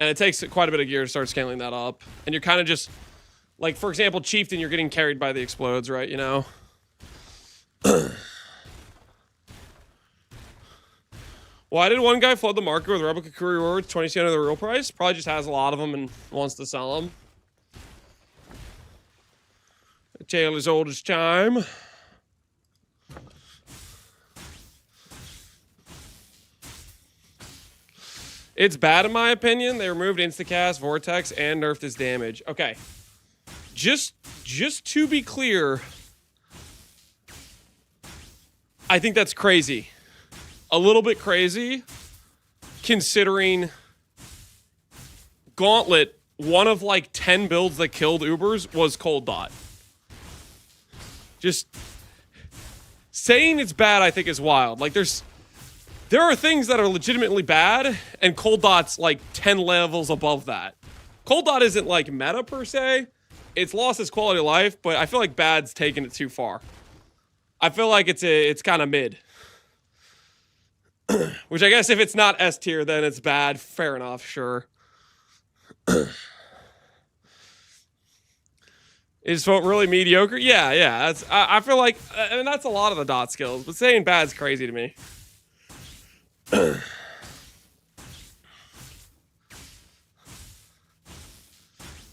it takes quite a bit of gear to start scaling that up. And you're kind of just, like, for example, Chieftain, you're getting carried by the explodes, right, you know? Why did one guy flood the market with replica courier rewards 20% of the real price? Probably just has a lot of them and wants to sell them. A tale as old as time. It's bad in my opinion. They removed Instacast, Vortex, and nerfed his damage. Okay. Just to be clear, I think that's crazy. a little bit crazy, considering Gauntlet, one of like 10 builds that killed Ubers was Cold Dot. Just saying it's bad, I think, is wild. Like, there are things that are legitimately bad, and Cold Dot's like 10 levels above that. Cold Dot isn't like meta per se. It's lost its quality of life, but I feel like bad's taking it too far. I feel like it's kind of mid. Which I guess if it's not S tier, then it's bad. Fair enough, sure. Is vote really mediocre? Yeah. That's I feel like, I mean, that's a lot of the dot skills, but saying bad's crazy to me.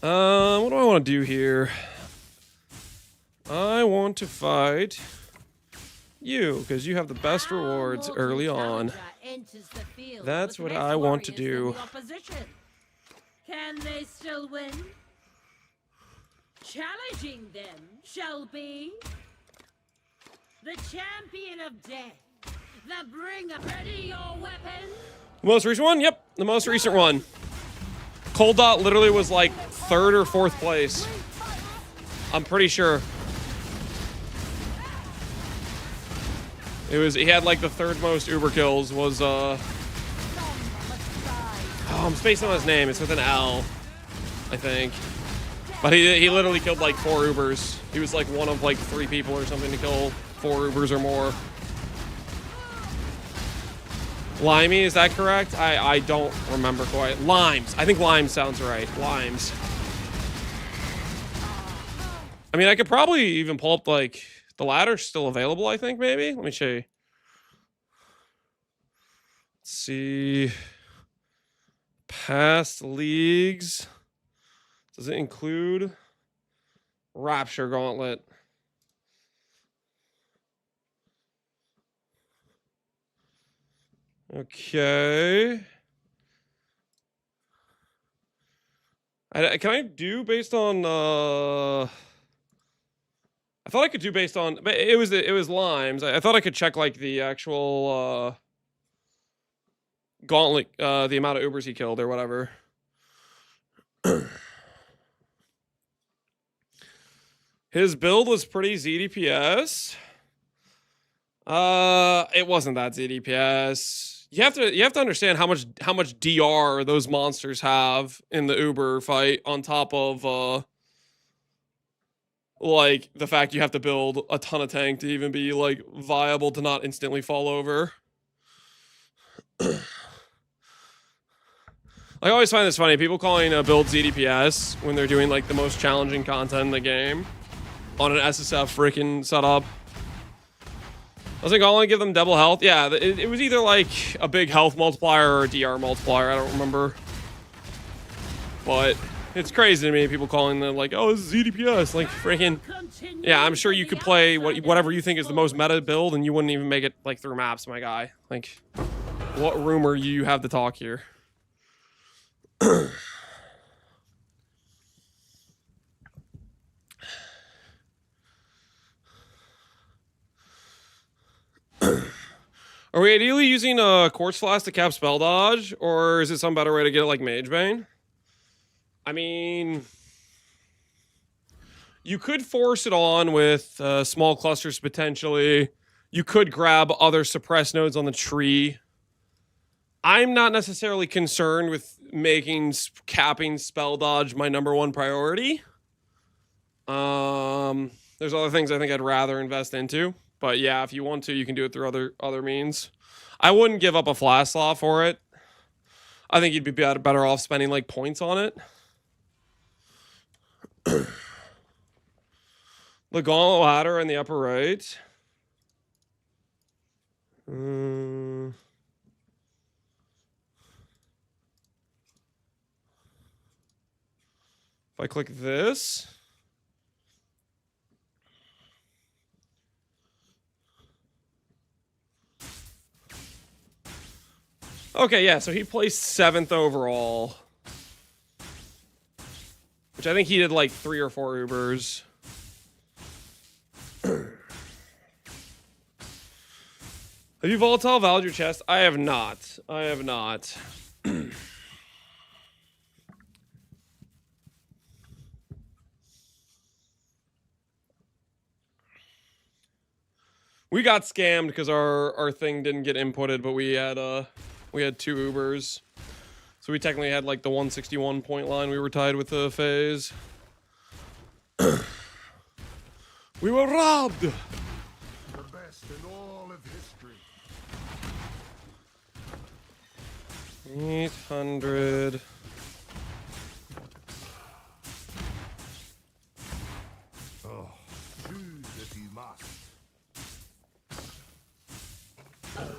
What do I want to do here? I want to fight you, because you have the best rewards early on. That's what I want to do. Can they still win? Challenging them shall be the champion of death. The bringer. Ready your weapon. Most recent one? Yep, the most recent one. Cold Dot literally was like 3rd or 4th place. I'm pretty sure. He had like the 3rd most Uber kills was oh, I'm spacing on his name. It's with an L, I think. But he literally killed like 4 Ubers. He was like one of like 3 people or something to kill 4 Ubers or more. Limey, is that correct? I don't remember quite. Limes. I think Limes sounds right. Limes. I mean, I could probably even pull up, like, the ladder's still available, I think, maybe? Let me show you. Let's see. Past leagues. Does it include Rapture Gauntlet? Okay. Can I do based on I thought I could do based on, but it was Limes. I thought I could check like the actual gauntlet, the amount of Ubers he killed or whatever. His build was pretty ZDPS. It wasn't that ZDPS. You have to understand how much DR those monsters have in the Uber fight, on top of like the fact you have to build a ton of tank to even be like viable to not instantly fall over. I always find this funny, people calling a build ZDPS when they're doing like the most challenging content in the game on an SSF freaking setup. I was like, I'll only give them double health. Yeah, it was either like a big health multiplier or a DR multiplier. I don't remember. But it's crazy to me, people calling them like, oh, this is ZDPS. Like, freaking. Yeah, I'm sure you could play whatever you think is the most meta build and you wouldn't even make it like through maps, my guy. Like, what rumor you have to talk here? Are we ideally using a Quartz Flask to cap spell dodge, or is it some better way to get it like Mage Bane? I mean, you could force it on with small clusters potentially. You could grab other suppress nodes on the tree. I'm not necessarily concerned with making capping spell dodge my #1 priority. There's other things I think I'd rather invest into. But yeah, if you want to, you can do it through other means. I wouldn't give up a flash slot for it. I think you'd be better off spending like points on it. The gauntlet ladder in the upper right. If I click this. Okay, yeah, so he placed 7th overall. Which I think he did like 3 or 4 Ubers. Have you volatile valued your chest? I have not. I have not. We got scammed because our thing didn't get inputted, but we had 2 Ubers. So we technically had like the 161 point line. We were tied with the phase. We were robbed. The best in all of history. 800. Oh, choose if you must.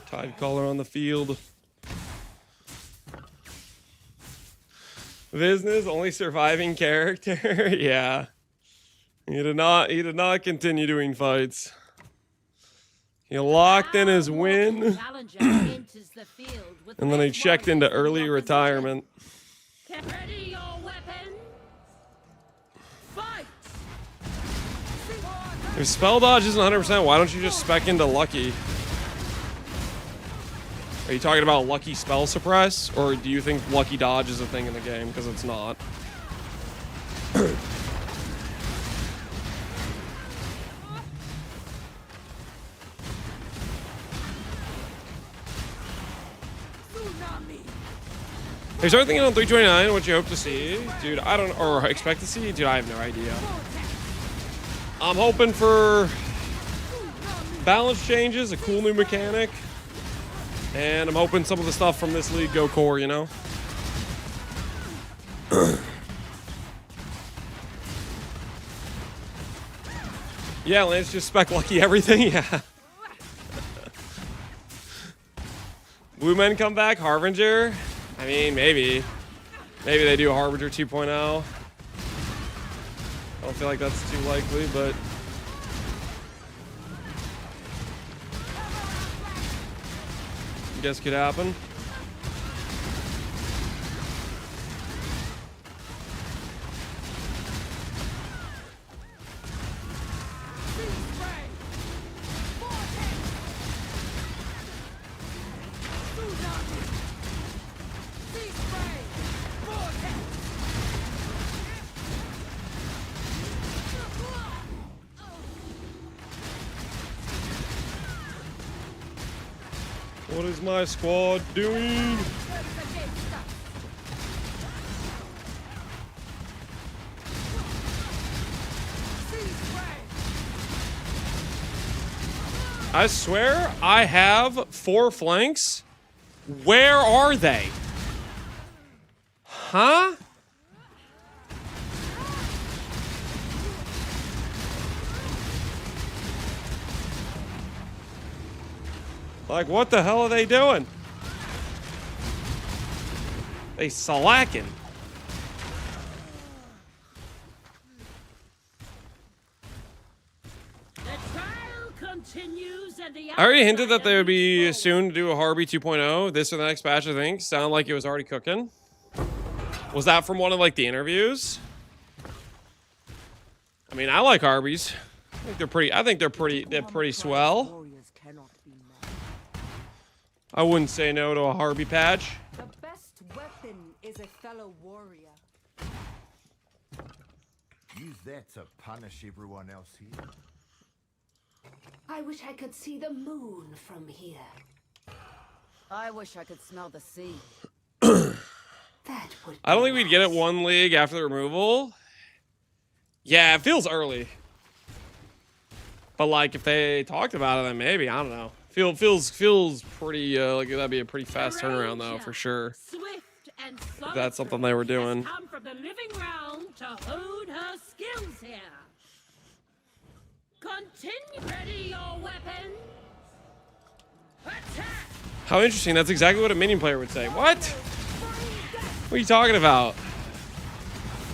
Tide caller on the field. Business only surviving character. Yeah. He did not continue doing fights. He locked in his win. And then he checked into early retirement. Ready your weapon. Fight. If spell dodge isn't 100%, why don't you just spec into lucky? Are you talking about lucky spell suppress? Or do you think lucky dodge is a thing in the game? Because it's not. There's everything on 329. What you hope to see, dude? I don't, or expect to see, dude. I have no idea. I'm hoping for balance changes, a cool new mechanic, and I'm hoping some of the stuff from this league go core. You know. Yeah, Lance just spec lucky everything. Yeah. Blue men come back, Harbinger. I mean, maybe they do Harbinger 2.0. I don't feel like that's too likely, but I guess could happen. What is my squad doing? I swear I have 4 flanks. Where are they? Huh? Like, what the hell are they doing? They slacking. The trial continues and the I already hinted that they would be soon to do a Harby 2.0. This or the next batch, I think. Sounded like it was already cooking. Was that from one of, like, the interviews? I mean, I like Harbies. I think they're pretty swell. I wouldn't say no to a Harby patch. The best weapon is a fellow warrior. Use that to punish everyone else here. I wish I could see the moon from here. I wish I could smell the sea. That would I don't think we'd get it 1 league after the removal. Yeah, it feels early. But like, if they talked about it, then maybe, I don't know. Feels pretty like that'd be a pretty fast turnaround though, for sure. Swift and If that's something they were doing. come from the living realm to hone her skills here. Continue. Ready your weapon. Attack. How interesting. That's exactly what a minion player would say. What? What are you talking about?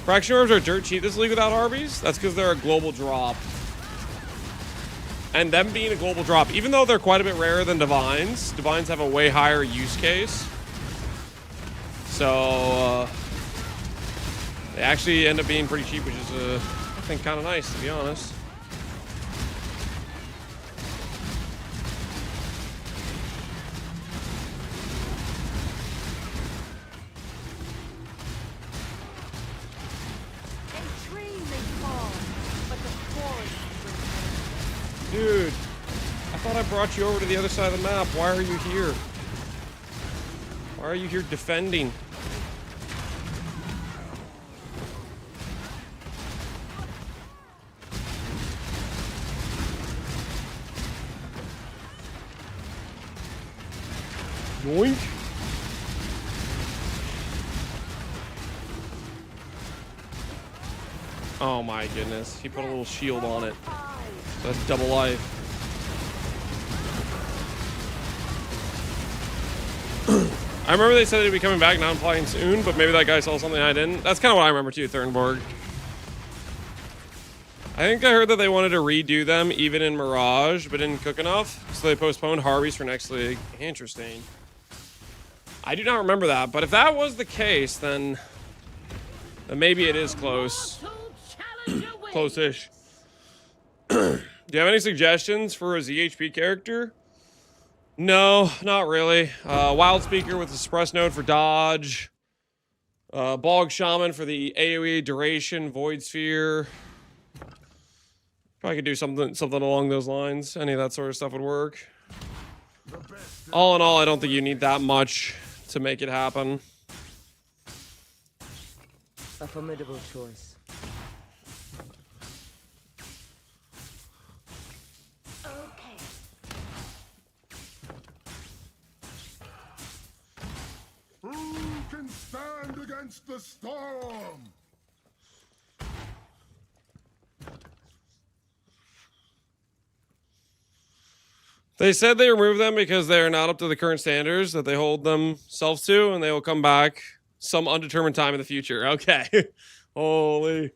Fraction orbs are dirt cheap this league without Harbies? That's because they're a global drop. And them being a global drop, even though they're quite a bit rarer than Divines, Divines have a way higher use case. So, they actually end up being pretty cheap, which is, I think, kind of nice, to be honest. I brought you over to the other side of the map. Why are you here? Why are you here defending? Yoink. Oh my goodness. He put a little shield on it. That's double life. I remember they said they'd be coming back non-flying soon, but maybe that guy saw something I didn't. That's kind of what I remember too, Thurnborg. I think I heard that they wanted to redo them even in Mirage, but didn't cook enough, so they postponed Harvey's for next league. Interesting. I do not remember that, but if that was the case, then maybe it is close. Close-ish. Do you have any suggestions for a ZHP character? No, not really. Wild Speaker with the suppress node for dodge. Bog Shaman for the AoE duration, Void Sphere. Probably could do something along those lines. Any of that sort of stuff would work. All in all, I don't think you need that much to make it happen. A formidable choice. Okay. Who can stand against the storm? They said they removed them because they're not up to the current standards that they hold themselves to, and they will come back some undetermined time in the future. Okay. Holy.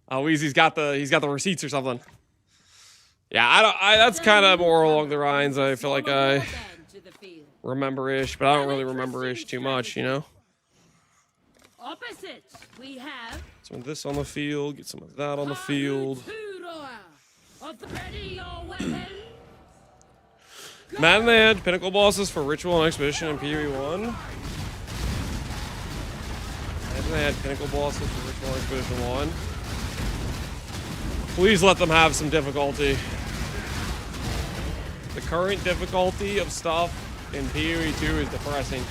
Oh, Weezy's got the receipts or something. Yeah, that's kind of more along the lines I feel like I remember-ish, but I don't really remember-ish too much, you know? Opposite, we have Some of this on the field, get some of that on the field. Ready your weapon. Madden, they had pinnacle bosses for Ritual and Exhibition and PvE1. Madden, they had pinnacle bosses for Ritual and Exhibition 1. Please let them have some difficulty. The current difficulty of stuff in PvE2 is depressing.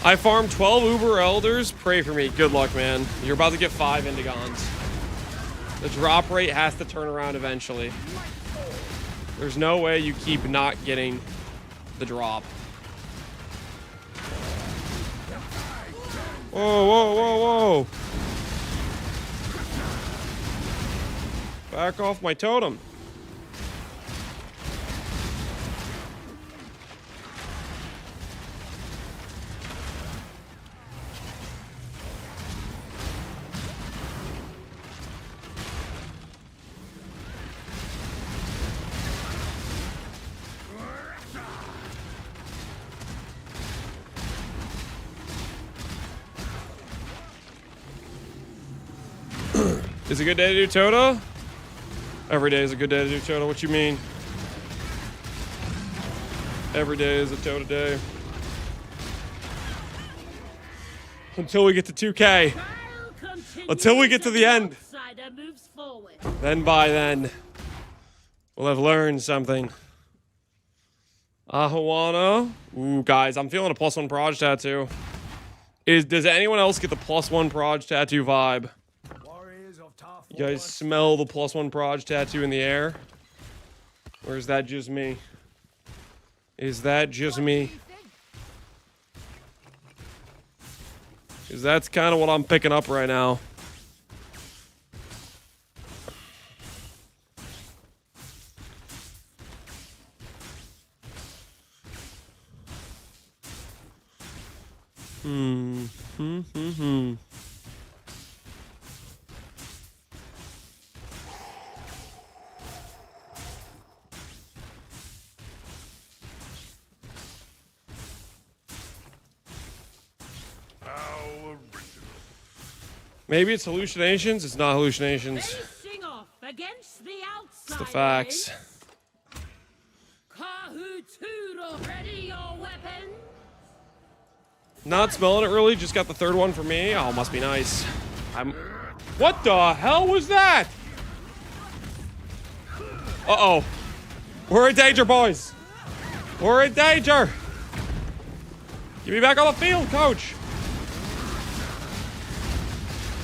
I farmed 12 Uber Elders. Pray for me. Good luck, man. You're about to get 5 Indigons. The drop rate has to turn around eventually. There's no way you keep not getting the drop. Whoa, whoa, whoa, whoa. Back off my totem. Is it a good day to do ToTA? Every day is a good day to do ToTA. What you mean? Every day is a ToTA day. Until we get to 2K. Until we get to the end. Then by then, we'll have learned something. Ahuana. Ooh, guys, I'm feeling a +1 Proj tattoo. Does anyone else get the +1 Proj tattoo vibe? You guys smell the +1 Proj tattoo in the air? Or is that just me? Is that just me? Because that's kind of what I'm picking up right now. Maybe it's hallucinations. It's not hallucinations. Facing off against the It's the facts. Kahuturo, ready your weapon. Not smelling it really. Just got the third one for me. Oh, must be nice. What the hell was that? Uh-oh. We're in danger, boys. We're in danger. Get me back on the field, coach.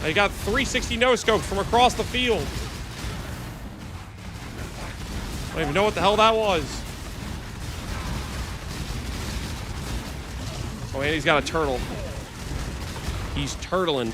I got 360 no-scopes from across the field. I don't even know what the hell that was. Oh, and he's got a turtle. He's turtling.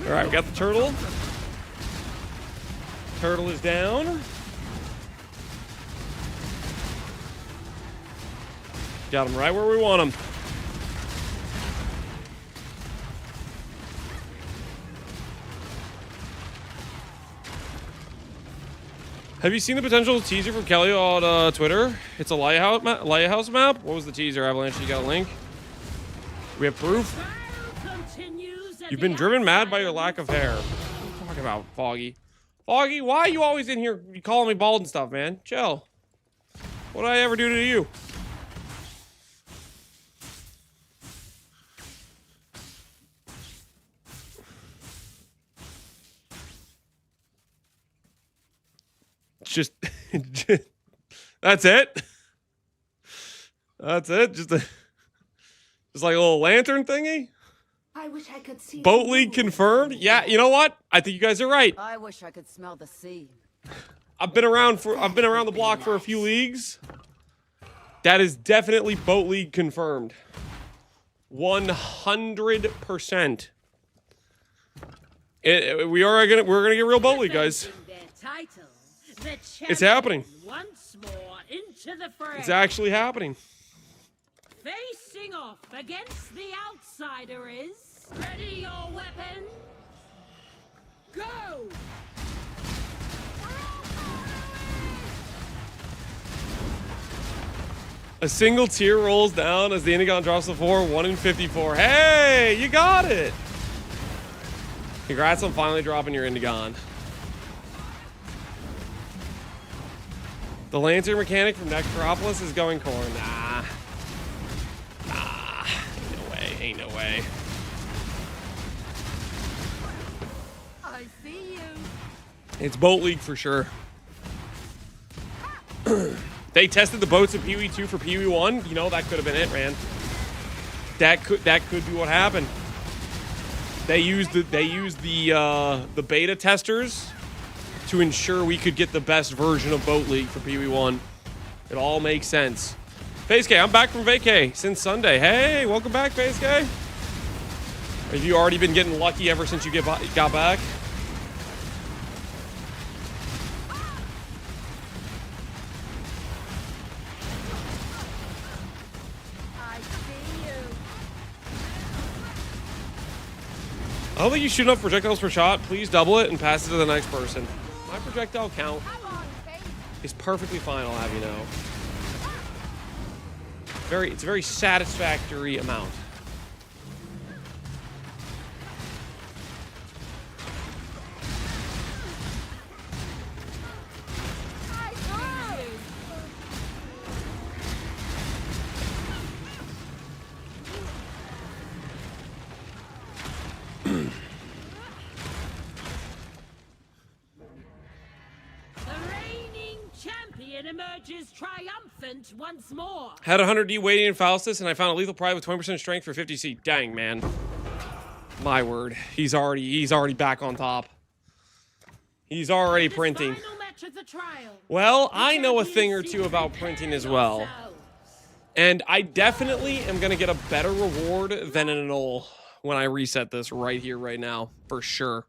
Alright, we got the turtle. Turtle is down. Got him right where we want him. Have you seen the potential teaser from Kelly on Twitter? It's a lighthouse map. What was the teaser, Avalanche? You got a link? We have proof? You've been driven mad by your lack of hair. What are you talking about, Foggy? Foggy, why are you always in here calling me bald and stuff, man? Chill. What did I ever do to you? Just that's it. That's it. Just like a little lantern thingy. I wish I could see Boat the league moon confirmed. from Yeah, here. you know what? I think you guys are right. I wish I could smell the sea. I've been around the block for a few leagues. That is definitely boat league confirmed. 100%. We're gonna get real boat league, guys. It's happening. Once more into the fray. It's actually happening. Facing off against the outsider is... Ready your weapon. Go! A single tier rolls down as the Indigon drops the 4, 1 in 54. Hey, you got it! Congrats on finally dropping your Indigon. The Lantern mechanic from Necropolis is going corn. Nah. Nah. No way. Ain't no way. I see you. It's Boat League for sure. They tested the boats in Pee Wee 2 for Pee Wee 1. You know, that could have been it, man. That could be what happened. They used the beta testers to ensure we could get the best version of Boat League for Pee Wee 1. It all makes sense. FaZe K, I'm back from vacay since Sunday. Hey, welcome back, FaZe K. Have you already been getting lucky ever since you got back? I see you. I don't think you shoot enough projectiles per shot. Please double it and pass it to the next person. My projectile count is perfectly fine, I'll have you know. It's a very satisfactory amount. Emerges triumphant once more. Had 100D waiting in Faustus, and I found a lethal pride with 20% strength for 50C. Dang, man. My word. He's already back on top. He's already printing. Well, I know a thing or two about printing as well. And I definitely am going to get a better reward than an annul when I reset this right here, right now. For sure.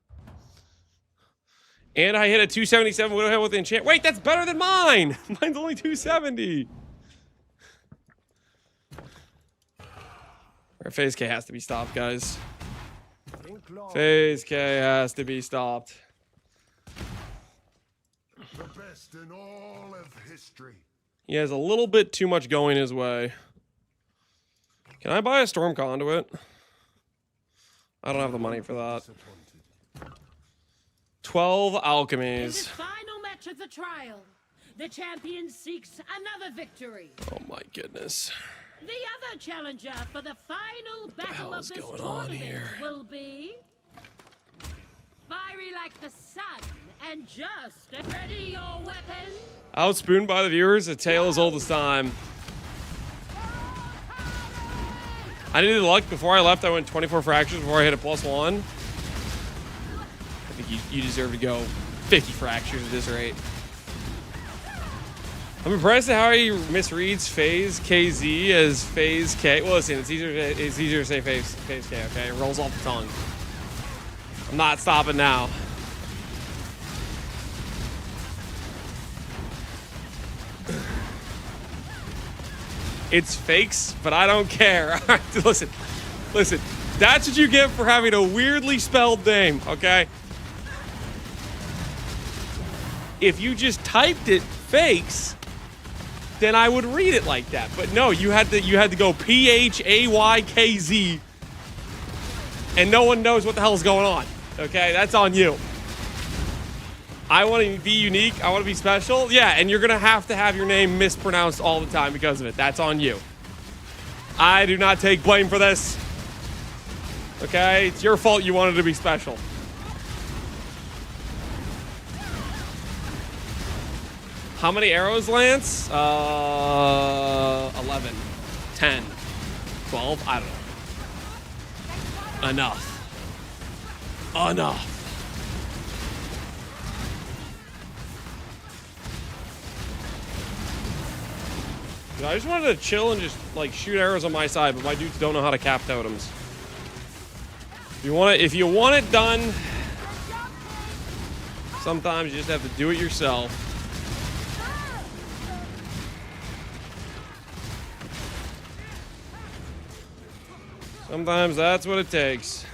And I hit a 277 Widowhead with enchant. Wait, that's better than mine! Mine's only 270. Our FaZe K has to be stopped, guys. Phase K has to be stopped. The best in all of history. He has a little bit too much going his way. Can I buy a storm conduit? I don't have the money for that. 12 In alchemies. this final match of the trial, the champion seeks another victory. Oh my goodness. The other challenger for the final battle hell of is this going on tournament here? will be fiery like the sun and just ready your weapon. Outspooned by the viewers, a tale as old as time. I needed luck. Before I left, I went 24 fractures before I hit a +1. I think you deserve to go 50 fractures at this rate. I'm impressed at how he misreads phase KZ as phase K. Well, listen, it's easier to say phase K, okay? It rolls off the tongue. I'm not stopping now. It's fakes, but I don't care. All right, listen. That's what you get for having a weirdly spelled name, okay? If you just typed it fakes, then I would read it like that. But no, you had to go PHAYKZ, and no one knows what the hell is going on. Okay, that's on you. I want to be unique. I want to be special. Yeah, and you're gonna have to have your name mispronounced all the time because of it. That's on you. I do not take blame for this. Okay, it's your fault you wanted to be special. How many arrows, Lance? 11, 10, 12. I don't know. Enough. I just wanted to chill and just like shoot arrows on my side, but my dudes don't know how to cap totems. If you want it done, sometimes you just have to do it yourself. Sometimes that's what it takes.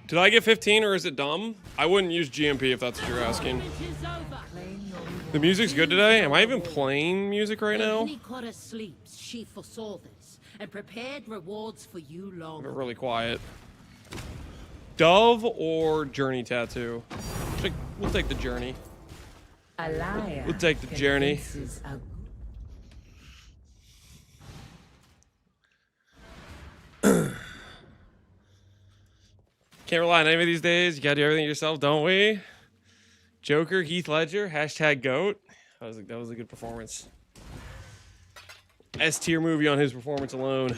Did I get 15 or is it dumb? I wouldn't use GMP if that's what you're asking. The music's good today? Am I even playing music right now? When sleeps, she foresaw this and prepared rewards for you long. We're really quiet. Dove or Journey tattoo? We'll take the Journey. We'll take the Journey. Can't rely on anybody these days. You gotta do everything yourself, don't we? Joker, Heath Ledger, hashtag GOAT. That was a good performance. S tier movie on his performance alone.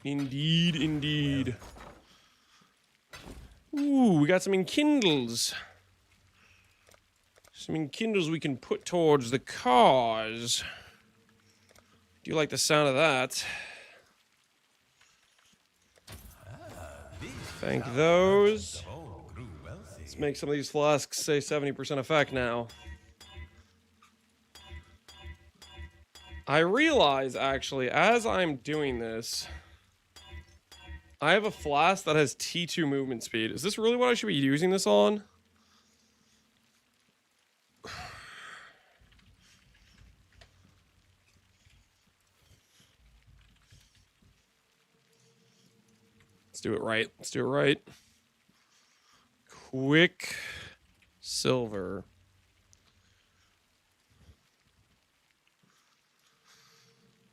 Indeed, indeed. Ooh, we got some enkindles. Some enkindles we can put towards the cause. Do you like the sound of that? Thank those. Let's make some of these flasks say 70% effect now. I realize, actually, as I'm doing this, I have a flask that has T2 movement speed. Is this really what I should be using this on? Let's do it right. Let's do it right. Quick silver.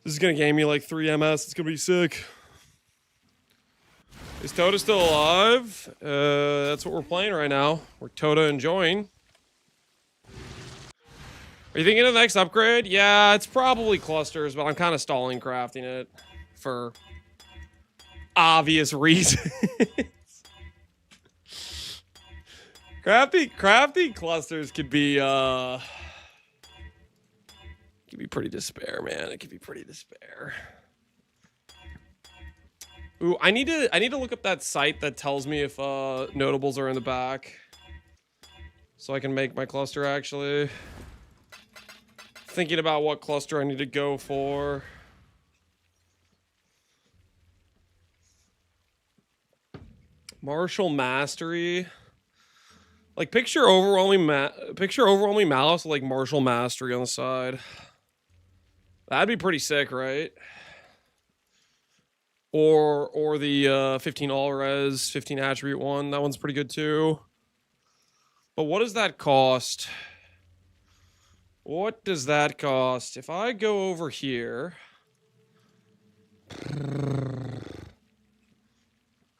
This is gonna gain me like 3 MS. It's gonna be sick. Is ToTA still alive? That's what we're playing right now. We're ToTA enjoying. Are you thinking of the next upgrade? Yeah, it's probably clusters, but I'm kind of stalling crafting it for obvious reasons. Crafty clusters could be pretty despair, man. It could be pretty despair. Ooh, I need to look up that site that tells me if notables are in the back, so I can make my cluster. Actually, thinking about what cluster I need to go for. Martial Mastery. Like picture overwhelming malice with like martial mastery on the side. That'd be pretty sick, right? Or the 15 all res, 15 attribute one. That one's pretty good too. But what does that cost? What does that cost? If I go over here,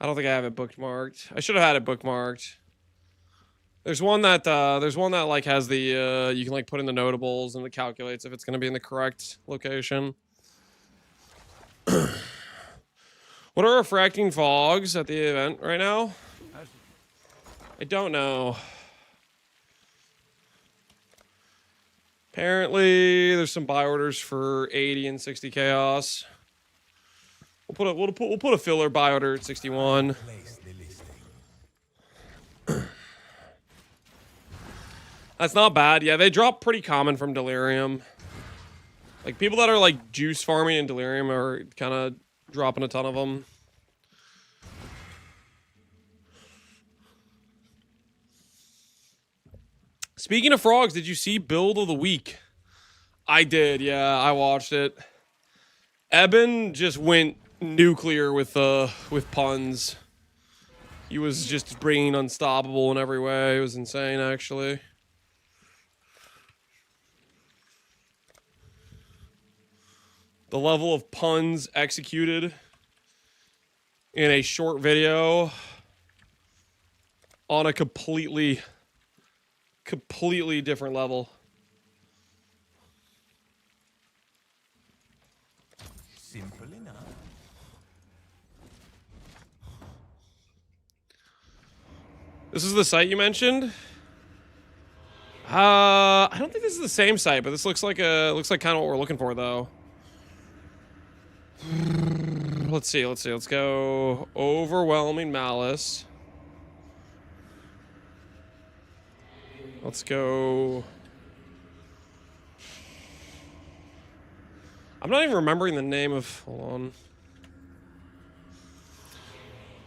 I don't think I have it bookmarked. I should have had it bookmarked. There's one that like has the you can like put in the notables and it calculates if it's going to be in the correct location. What are refracting fogs at the event right now? I don't know. Apparently, there's some buy orders for 80 and 60 chaos. We'll put a filler buy order at 61. That's not bad. Yeah, they drop pretty common from Delirium. Like, people that are, like, juice farming in Delirium are kind of dropping a ton of them. Speaking of frogs, did you see Build of the Week? I did, yeah. I watched it. Eben just went nuclear with puns. He was just bringing unstoppable in every way. It was insane, actually. The level of puns executed in a short video on a completely different level. Simple enough. This is the site you mentioned? I don't think this is the same site, but this looks like kind of what we're looking for though. Let's see. Let's go overwhelming malice. Let's go. I'm not even remembering the name of. Hold on. I'm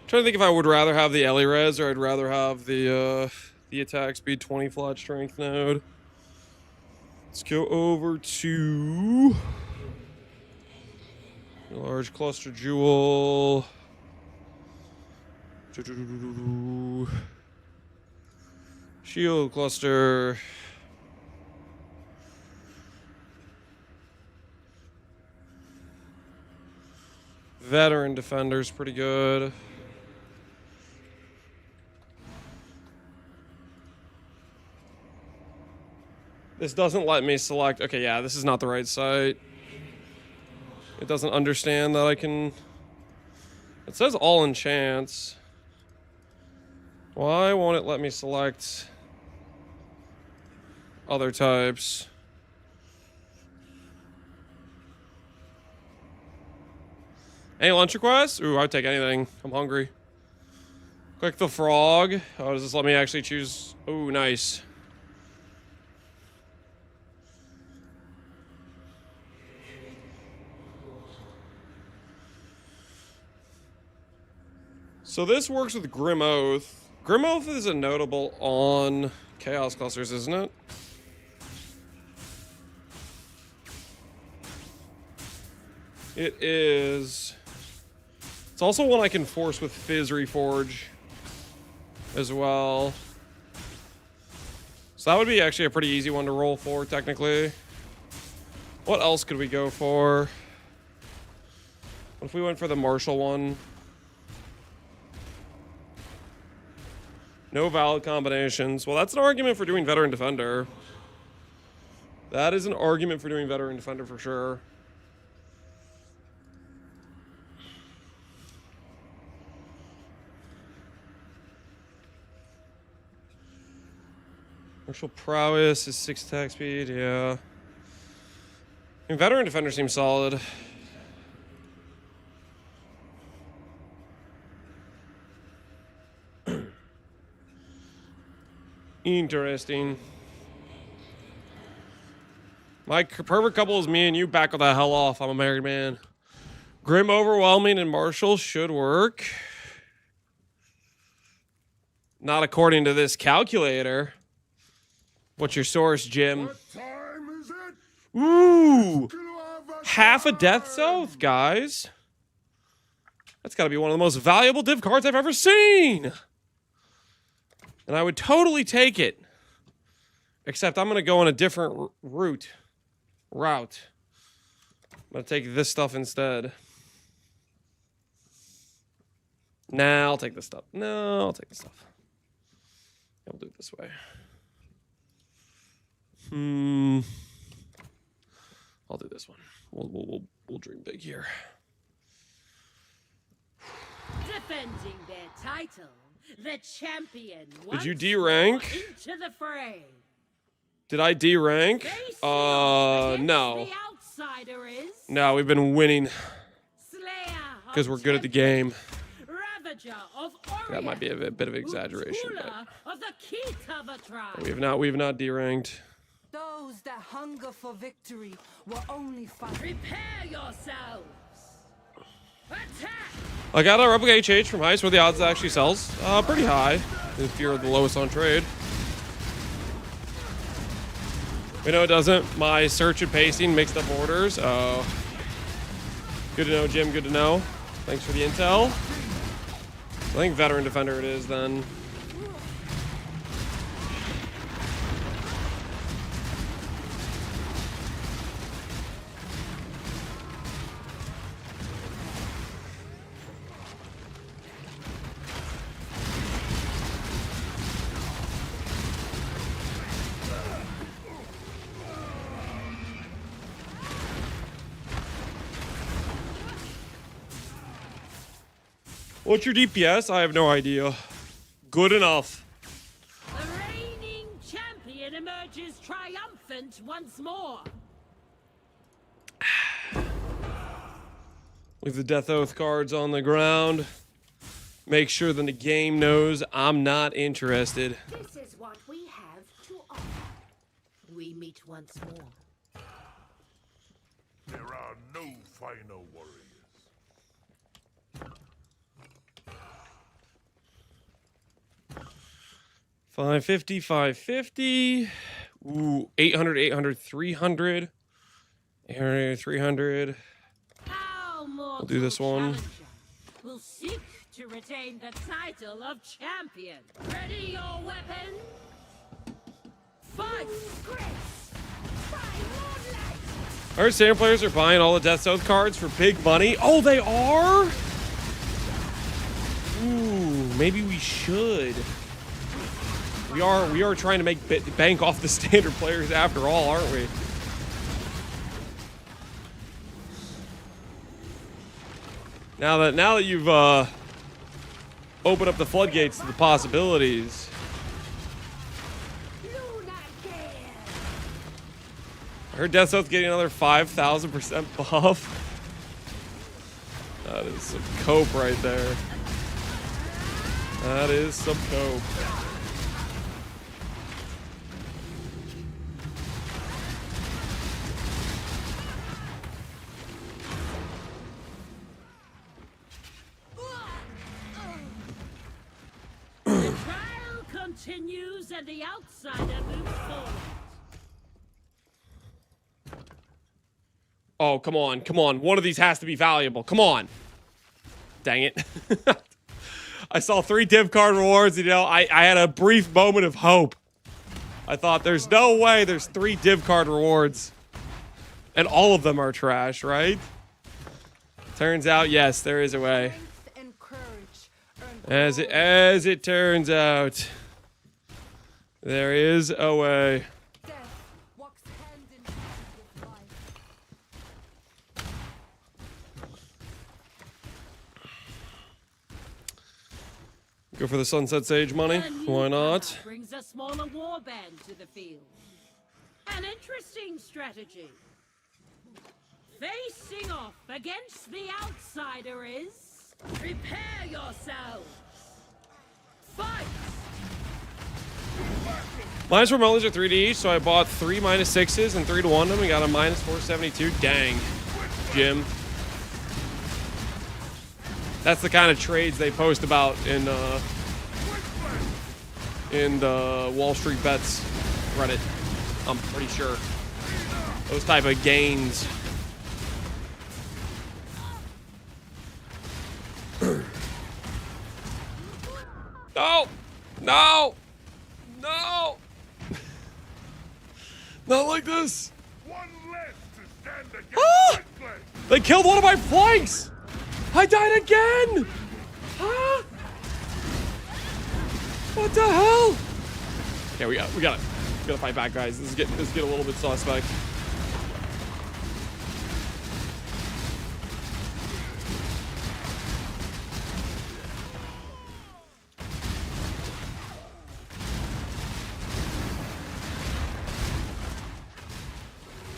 trying to think if I would rather have the Ellie res or I'd rather have the attack speed 20 flat strength node. Let's go over to large cluster jewel. Shield cluster. Veteran defender's pretty good. This doesn't let me select. Okay, yeah, this is not the right site. It doesn't understand that I can. It says all enchants. Why won't it let me select other types? Any lunch requests? Ooh, I'd take anything. I'm hungry. Click the frog. Oh, does this let me actually choose? Ooh, nice. So this works with Grim Oath. Grim Oath is a notable on Chaos Clusters, isn't it? It is. It's also one I can force with Fizz Reforge as well. So that would be actually a pretty easy one to roll for, technically. What else could we go for? What if we went for the Marshall one? No valid combinations. Well, that's an argument for doing Veteran Defender. That is an argument for doing Veteran Defender for sure. Martial prowess is 6 attack speed, yeah. I mean, Veteran Defender seems solid. Interesting. My perfect couple is me and you. Back the hell off. I'm a married man. Grim, Overwhelming, and Marshall should work. Not according to this calculator. What's your source, Jim? What time is it? Ooh! Kill of Half a Death's Oath, guys. That's got to be one of the most valuable div cards I've ever seen. And I would totally take it. Except I'm going to go on a different route. I'm going to take this stuff instead. Nah, I'll take this stuff. No, I'll take this stuff. I'll do it this way. I'll do this one. We'll dream big here. Defending their title, the champion. Did you once D-rank? more Into the fray. Did I D-rank? They see against No. The outsider is No, we've been winning Slayer of because we're good at the game. Ravager of That might be a bit of exaggeration, but Utula of the Kitava tribe. we've not D-ranked. Those that hunger for victory will only fight. Prepare yourselves. Attack! I got a replica HH from Heist where the odds actually sells. Pretty high if you're the lowest on trade. We know it doesn't. My search and pasting mixed up orders. Oh. Good to know, Jim. Good to know. Thanks for the intel. I think Veteran Defender it is then. What's your DPS? I have no idea. Good enough. The reigning champion emerges triumphant once more. Leave the Death Oath cards on the ground. Make sure that the game knows I'm not interested. This is what we have to offer. We meet once more. There are no final warriors. 550, 550. Ooh, 800, 800, 300. 800, 300. We'll do this one. Will seek to retain the title of champion. Ready your weapon. Fight! Our standard players are buying all the Death Oath cards for big money. Oh, they are? Ooh, maybe we should. We are trying to make bank off the standard players after all, aren't we? Now that you've opened up the floodgates to the possibilities. I heard Death Oath getting another 5,000% buff. That is some cope right there. That is some cope. The trial continues and the outsider moves forward. Oh, come on, come on. One of these has to be valuable. Come on. Dang it. I saw 3 div card rewards, you know, I had a brief moment of hope. I thought there's no way there's 3 div card rewards. And all of them are trash, right? Turns out, yes, there is a way. Strength and courage earn As it turns out, there is a way. death walks hand in hand with life. Go for the Sunset Sage money. The Why not? newcomer brings a smaller warband to the field. An interesting strategy. Facing off against the outsider is... Prepare yourselves. Fight! Minus 4 mullis are 3D each, so I bought 3 -6s and 3 to 1 them. We got a minus 472. Dang, Jim. That's the kind of trades they post about in the Wall Street Bets Reddit. I'm pretty sure. Those type of gains. No! No! No! Not like this! One less to stand against Ah! Witchblade. They killed one of my flanks! I died again! Huh? What the hell? Okay, we gotta fight back, guys. This is getting a little bit suspect.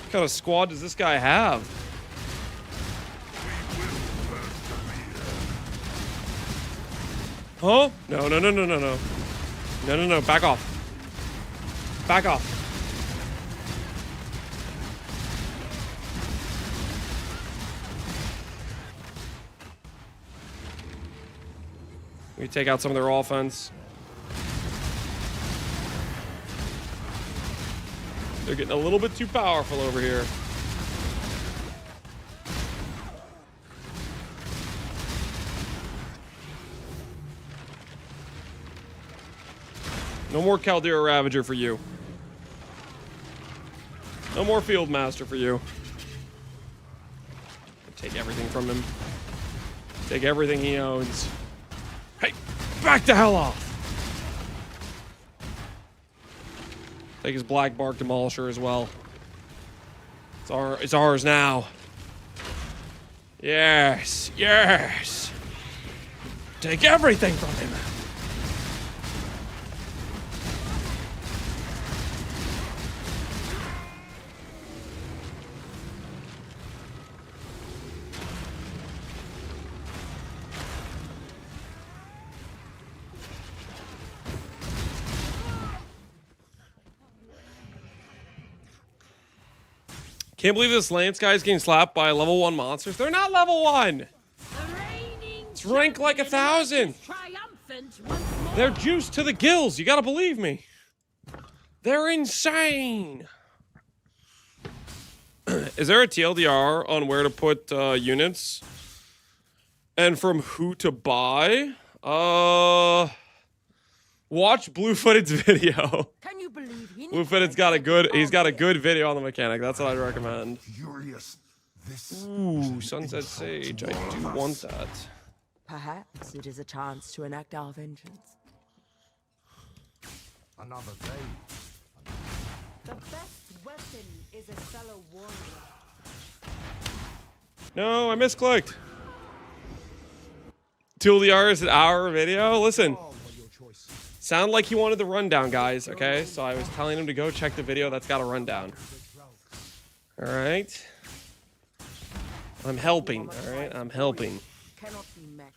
What kind of squad does this guy have? Huh? No, no, no, no, no, no. No, no, no. Back off. Back off. We take out some of their offense. They're getting a little bit too powerful over here. No more Caldera Ravager for you. No more Field Master for you. Take everything from him. Take everything he owns. Hey, back the hell off! Take his Black Bark Demolisher as well. It's ours now. Yes, yes. Take everything from him. Can't believe this Lance guy's getting slapped by level 1 monsters. They're not level 1. The reigning It's rank like 1,000. is triumphant once more. They're juiced to the gills. You gotta believe me. They're insane. Is there a TLDR on where to put units? And from who to buy? Watch Bluefooted's video. Can you believe he Bluefooted's got a good. He's got a good video on the mechanic. That's what I'd recommend. Furious. This Ooh, Sunset Sage. I do want that. Perhaps it is a chance to enact our vengeance. another day. The best weapon is a fellow warrior. No, I misclicked. TLDR is an hour video. Listen. Sound like he wanted the rundown, guys, okay? So I was telling him to go check the video that's got a rundown. Alright. I'm helping, alright? I'm helping. Cannot be met.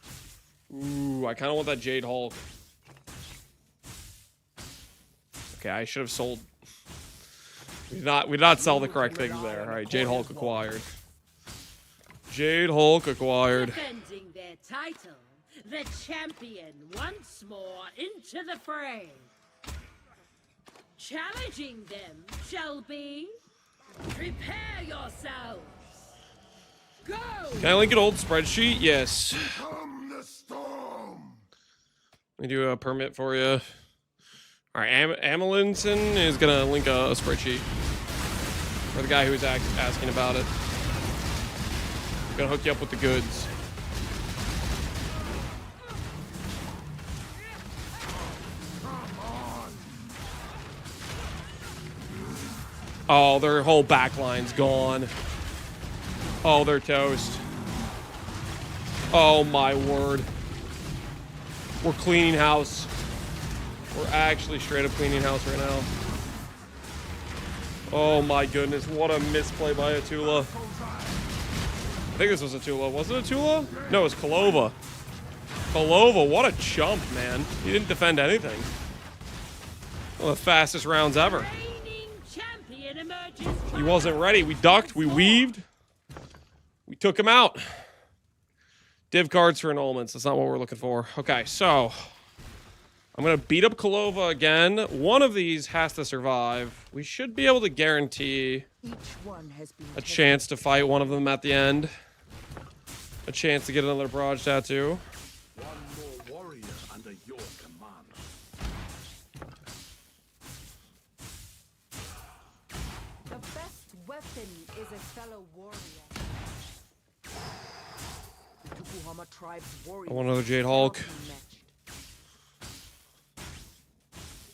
Ooh, I kind of want that Jade Hulk. Okay, I should have sold. We did not sell the correct things there. Alright, Jade Hulk acquired. Jade Hulk acquired. Defending their title, the champion once more into the fray. Challenging them shall be... Prepare yourselves! Go! Can I link an old spreadsheet? Yes. Come the storm. Let me do a permit for you. Alright, Amelinson is gonna link a spreadsheet. For the guy who was asking about it. Gonna hook you up with the goods. Oh, their whole backline's gone. Oh, they're toast. Oh my word. We're cleaning house. We're actually straight up cleaning house right now. Oh my goodness, what a misplay by a ToTA. I think this was a ToTA. Was it a ToTA? No, it was Kalova. Kalova, what a chump, man. He didn't defend anything. One of the fastest rounds ever. Reigning champion emerges. He wasn't ready. We ducked, we weaved. We took him out. Div cards for annulments. That's not what we're looking for. Okay, so I'm going to beat up Kalova again. One of these has to survive. We should be able to guarantee a chance to fight one of them at the end. A chance to get another barrage tattoo. One more warrior under your command. The best weapon is a fellow warrior. The Tukuhama tribe's warriors I want another Jade Hulk. cannot be matched.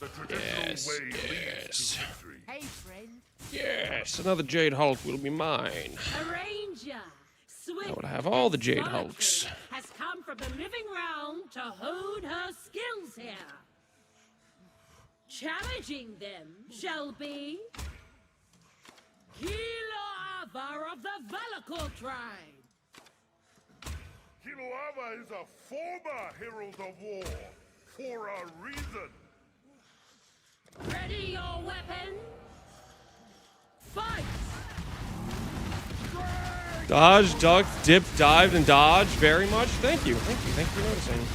The traditional Yes, way leads yes. to victory. Hey, friend. Yes, another Jade Hulk will be mine. A ranger, swift I would have all the and Jade solitary, Hulks. has come from the living realm to hone her skills here. Challenging them shall be Kilava of the Valakor tribe. Kiloava is a former herald of war for a reason. Ready your weapon. Fight! Dodge, ducked, dipped, dived, and dodged very much. Thank you. Thank you. Thank you for noticing.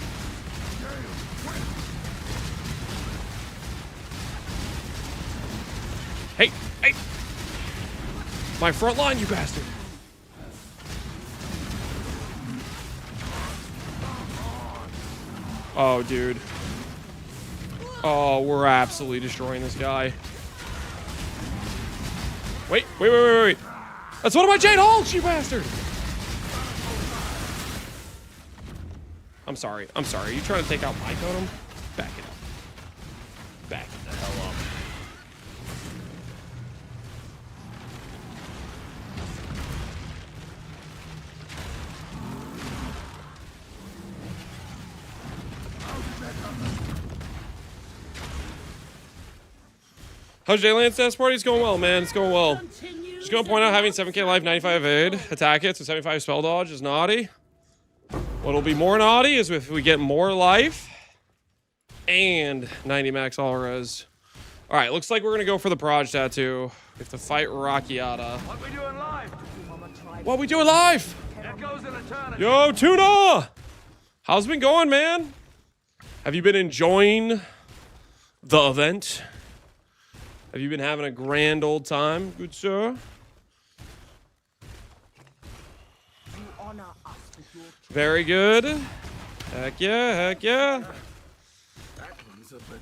Hey, hey! My front line, you bastard! Oh, dude. Oh, we're absolutely destroying this guy. Wait. That's one of my Jade Hulks, you bastard! I'm sorry. Are you trying to take out my totem? Back it up. Back it the hell up. How's Jay-Land's test party? It's going well, man. It's going well. Just gonna point out having 7k life, 95 aid, attack hits, and 75 spell dodge is naughty. What'll be more naughty is if we get more life and 90 max all res. All right, looks like we're gonna go for the Proj tattoo. We have to fight Rakiata. What we doing live? What we doing live? Echoes in eternity. Yo, ToTA! How's it been going, man? Have you been enjoying the event? Have you been having a grand old time, good sir? You honor us with your Very good. Heck yeah, heck yeah. That one's a bit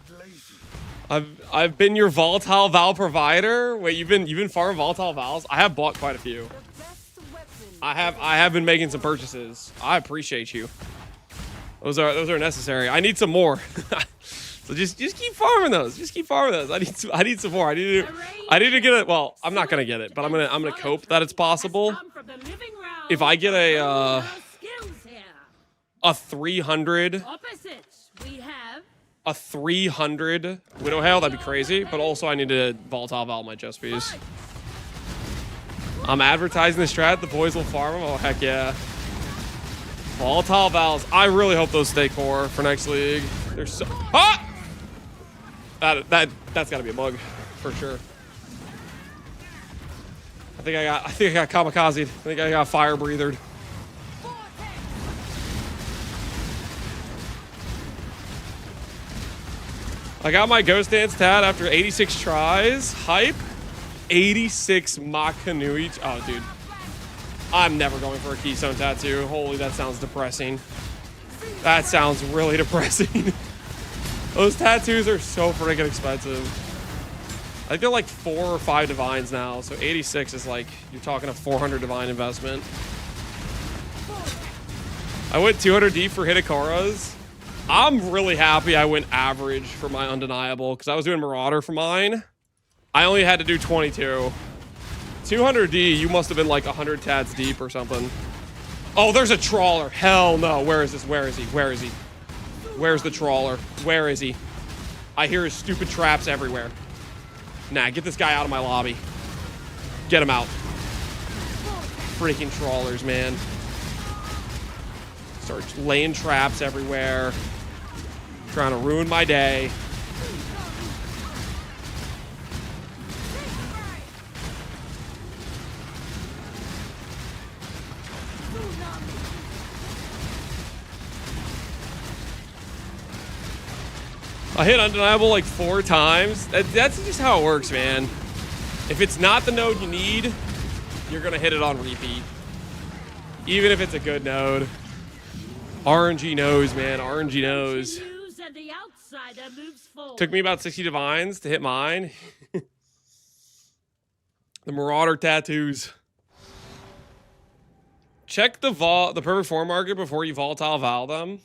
lazy. I've been your volatile Val provider. Wait, you've been farming volatile Vals? I have bought quite a few. the best weapon. I have been making some purchases. I appreciate you. Those are necessary. I need some more. So just keep farming those. Just keep farming those. I need some more. I need to get it. Well, I'm not gonna get it, but I'm gonna cope that it's possible. If I get a 300 Opposites, we have a 300 Widow Hail, that'd be crazy. But also I need to volatile Val my chest piece. I'm advertising the strat. The boys will farm them. Oh heck yeah. Volatile Vals. I really hope those stay core for next league. They're so that's gotta be a bug for sure. I think I got kamikaze. I think I got fire breathered. I got my Ghost Dance tat after 86 tries. Hype. 86 Makanui. Oh, dude. I'm never going for a Keystone tattoo. Holy, that sounds depressing. That sounds really depressing. Those tattoos are so freaking expensive. I think they're like 4 or 5 divines now. So 86 is like, you're talking a 400 divine investment. I went 200D for Hidakaras. I'm really happy I went average for my undeniable because I was doing Marauder for mine. I only had to do 22. 200D, you must have been like 100 tats deep or something. Oh, there's a trawler. Hell no. Where is this? Where is he? Where is he? Where's the trawler? Where is he? I hear his stupid traps everywhere. Nah, get this guy out of my lobby. Get him out. Freaking trawlers, man. Start laying traps everywhere. Trying to ruin my day. I hit undeniable like 4 times. That's just how it works, man. If it's not the node you need, you're gonna hit it on repeat. Even if it's a good node. RNG knows, man. RNG knows. Took me about 60 divines to hit mine. The Marauder tattoos. Check the perfect form market before you volatile val them.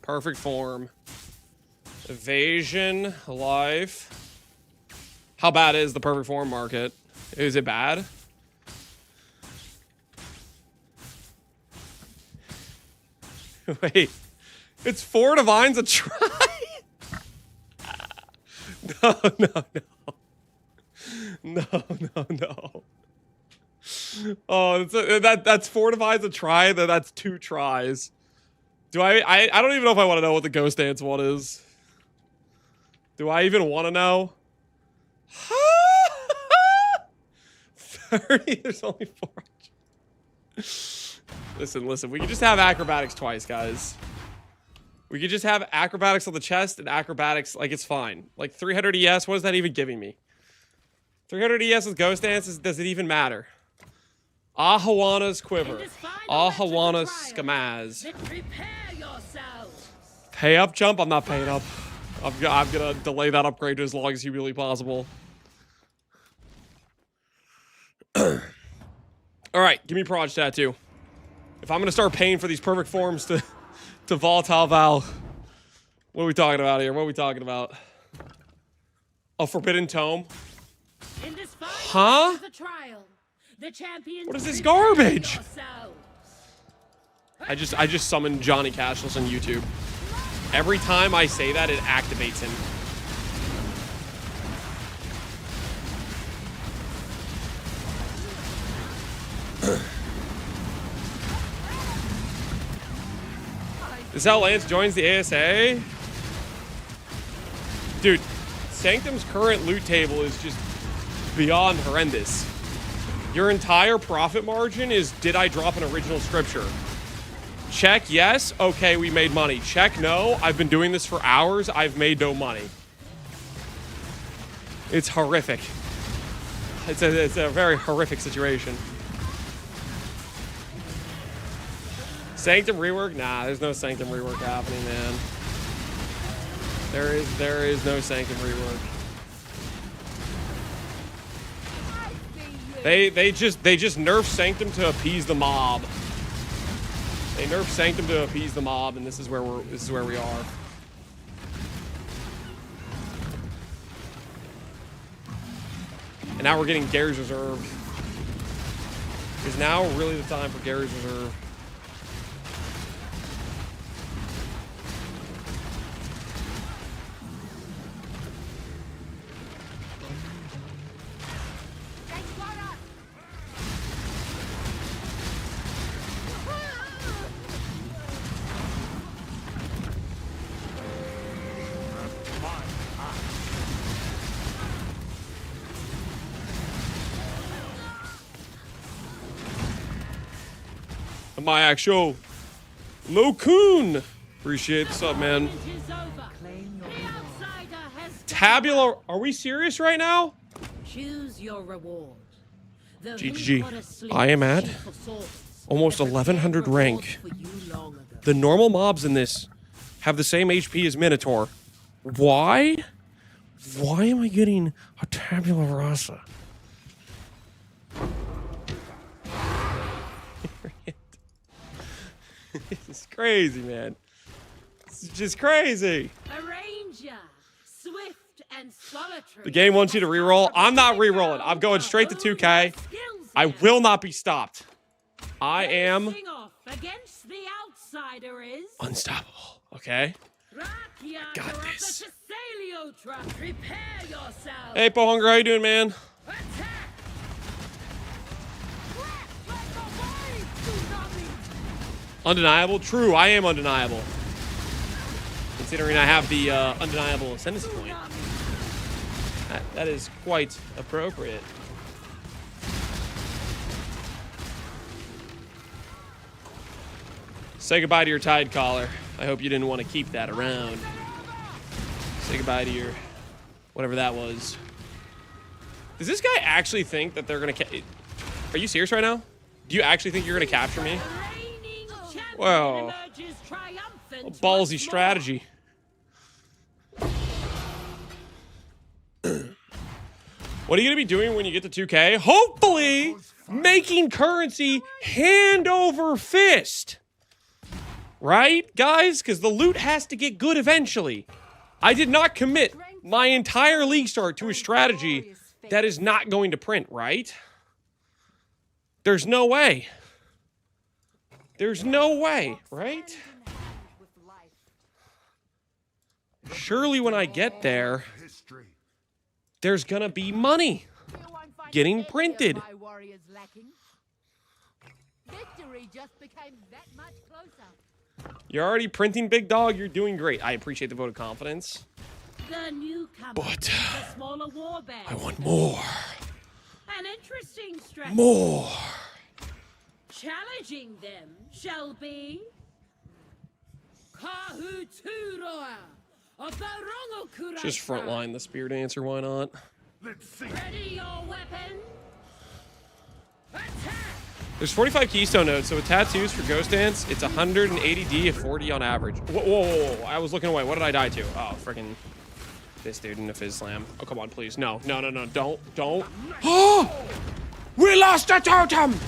Perfect form. Evasion, life. How bad is the perfect form market? Is it bad? Wait, it's 4 divines a try? No. Oh, that's 4 divines a try. That's 2 tries. I don't even know if I want to know what the ghost dance one is. Do I even want to know? 30. There's only 400. Listen. We can just have acrobatics twice, guys. We could just have acrobatics on the chest and acrobatics, like, it's fine. Like, 300 ES, what is that even giving me? 300 ES with ghost dances, does it even matter? Ahawana Quiver. Ahawana Skamaz. Pay up, jump? I'm not paying up. I'm gonna delay that upgrade as long as humanly possible. Alright, give me Proj Tattoo. If I'm gonna start paying for these perfect forms to volatile val, what are we talking about here? What are we talking about? A Forbidden Tome? Huh? What is this garbage? I just summoned Johnny Cashless on YouTube. Every time I say that, it activates him. This is how Lance joins the ASA? Dude, Sanctum's current loot table is just beyond horrendous. Your entire profit margin is, did I drop an original scripture? Check, yes. Okay, we made money. Check, no. I've been doing this for hours. I've made no money. It's horrific. It's a very horrific situation. Sanctum rework? Nah, there's no Sanctum rework happening, man. There is no Sanctum rework. They just nerf Sanctum to appease the mob. They nerf Sanctum to appease the mob, and this is where we are. And now we're getting Gary's Reserve. Is now really the time for Gary's Reserve? My actual Locoon. Appreciate this up, man. Tabula, are we serious right now? Choose your reward. GG. I am at almost 1100 rank. The normal mobs in this have the same HP as Minotaur. Why? Why am I getting a Tabula Rasa? It's crazy, man. It's just crazy. A ranger, swift and solitary. The game wants you to reroll. I'm not rerolling. I'm going straight to 2K. I will not be stopped. I am Facing off against the outsider is unstoppable. Okay? Got this. Prepare yourself. Hey, Pohunger, how you doing, man? Attack. Undeniable? True, I am undeniable. Considering I have the undeniable ascendancy point. That is quite appropriate. Say goodbye to your Tide Collar. I hope you didn't want to keep that around. Say goodbye to your... whatever that was. Does this guy actually think that they're going to... Are you serious right now? Do you actually think you're going to capture me? Wow. A ballsy strategy. What are you going to be doing when you get to 2K? Hopefully, making currency hand over fist. Right, guys? Because the loot has to get good eventually. I did not commit my entire league start to a strategy that is not going to print, right? There's no way. There's no way, right? Surely when I get there, there's gonna be money getting printed. You're already printing, big dog. You're doing great. I appreciate the vote of confidence. But I want more. An interesting strategy. More. Challenging them shall be Kahuturoa of the Rongokurai. Just frontline the spear dancer, why not? Let's see. Ready your weapon. Attack. There's 45 keystone nodes, so with tattoos for Ghost Dance, it's 180 D at 40 on average. Whoa, whoa, whoa, whoa. I was looking away. What did I die to? Oh, freaking this dude in the fizz slam. Oh, come on, please. No, no, no, no. Don't. Oh! We lost a totem!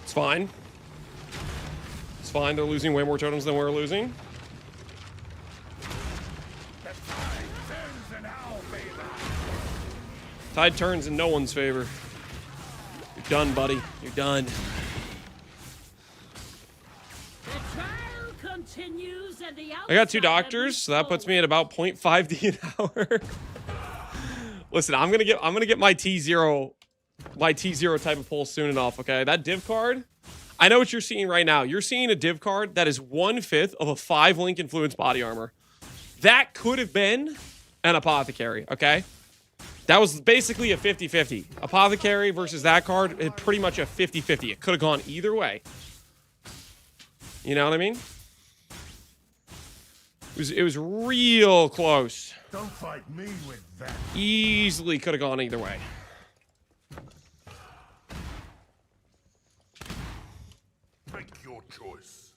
It's fine. It's fine. They're losing way more totems than we're losing. Tide turns in no one's favor. You're done, buddy. You're done. The trial continues and the I got 2 doctors, so that puts me at about 0.5 D an hour. Listen, I'm gonna get my T0 type of pull soon enough, okay? That div card, I know what you're seeing right now. You're seeing a div card that is 1/5 of a 5 link influence body armor. That could have been an apothecary, okay? That was basically a 50-50. Apothecary versus that card is pretty much a 50-50. It could have gone either way. You know what I mean? It was real close. Don't fight me with that. Easily could have gone either way. Make your choice.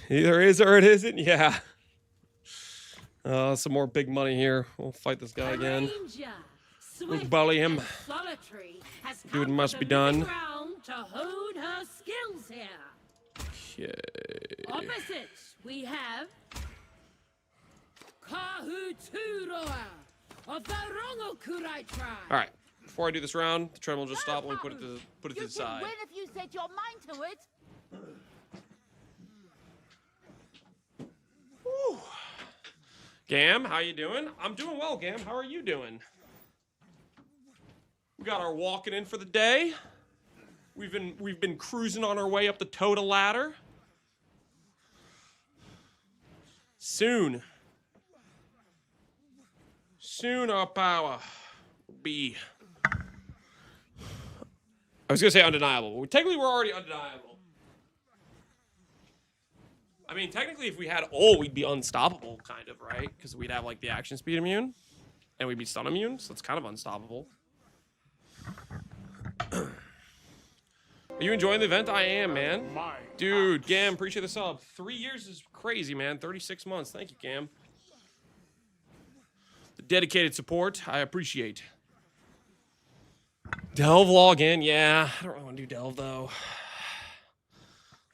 Either is or it isn't. Yeah. Some more big money here. We'll fight this guy again. We'll bully him. Dude must be done. To hone her skills here. Okay. Opposite, we have Kahuturoa of the Rongokurai tribe. All right. Before I do this round, the treadmill just stop. Let me put it to the side. Win if you set your mind to it. Whew. Gam, how you doing? I'm doing well, Gam. How are you doing? We got our walking in for the day. We've been cruising on our way up the ToTA ladder. Soon our power will be. I was gonna say undeniable. Technically, we're already undeniable. I mean, technically, if we had ult, we'd be unstoppable, kind of, right? Because we'd have, like, the action speed immune. And we'd be stun immune, so it's kind of unstoppable. Are you enjoying the event? I am, man. Dude, Gam, appreciate the sub. 3 years is crazy, man. 36 months. Thank you, Gam. The dedicated support, I appreciate. Delve login, yeah. I don't really want to do Delve, though.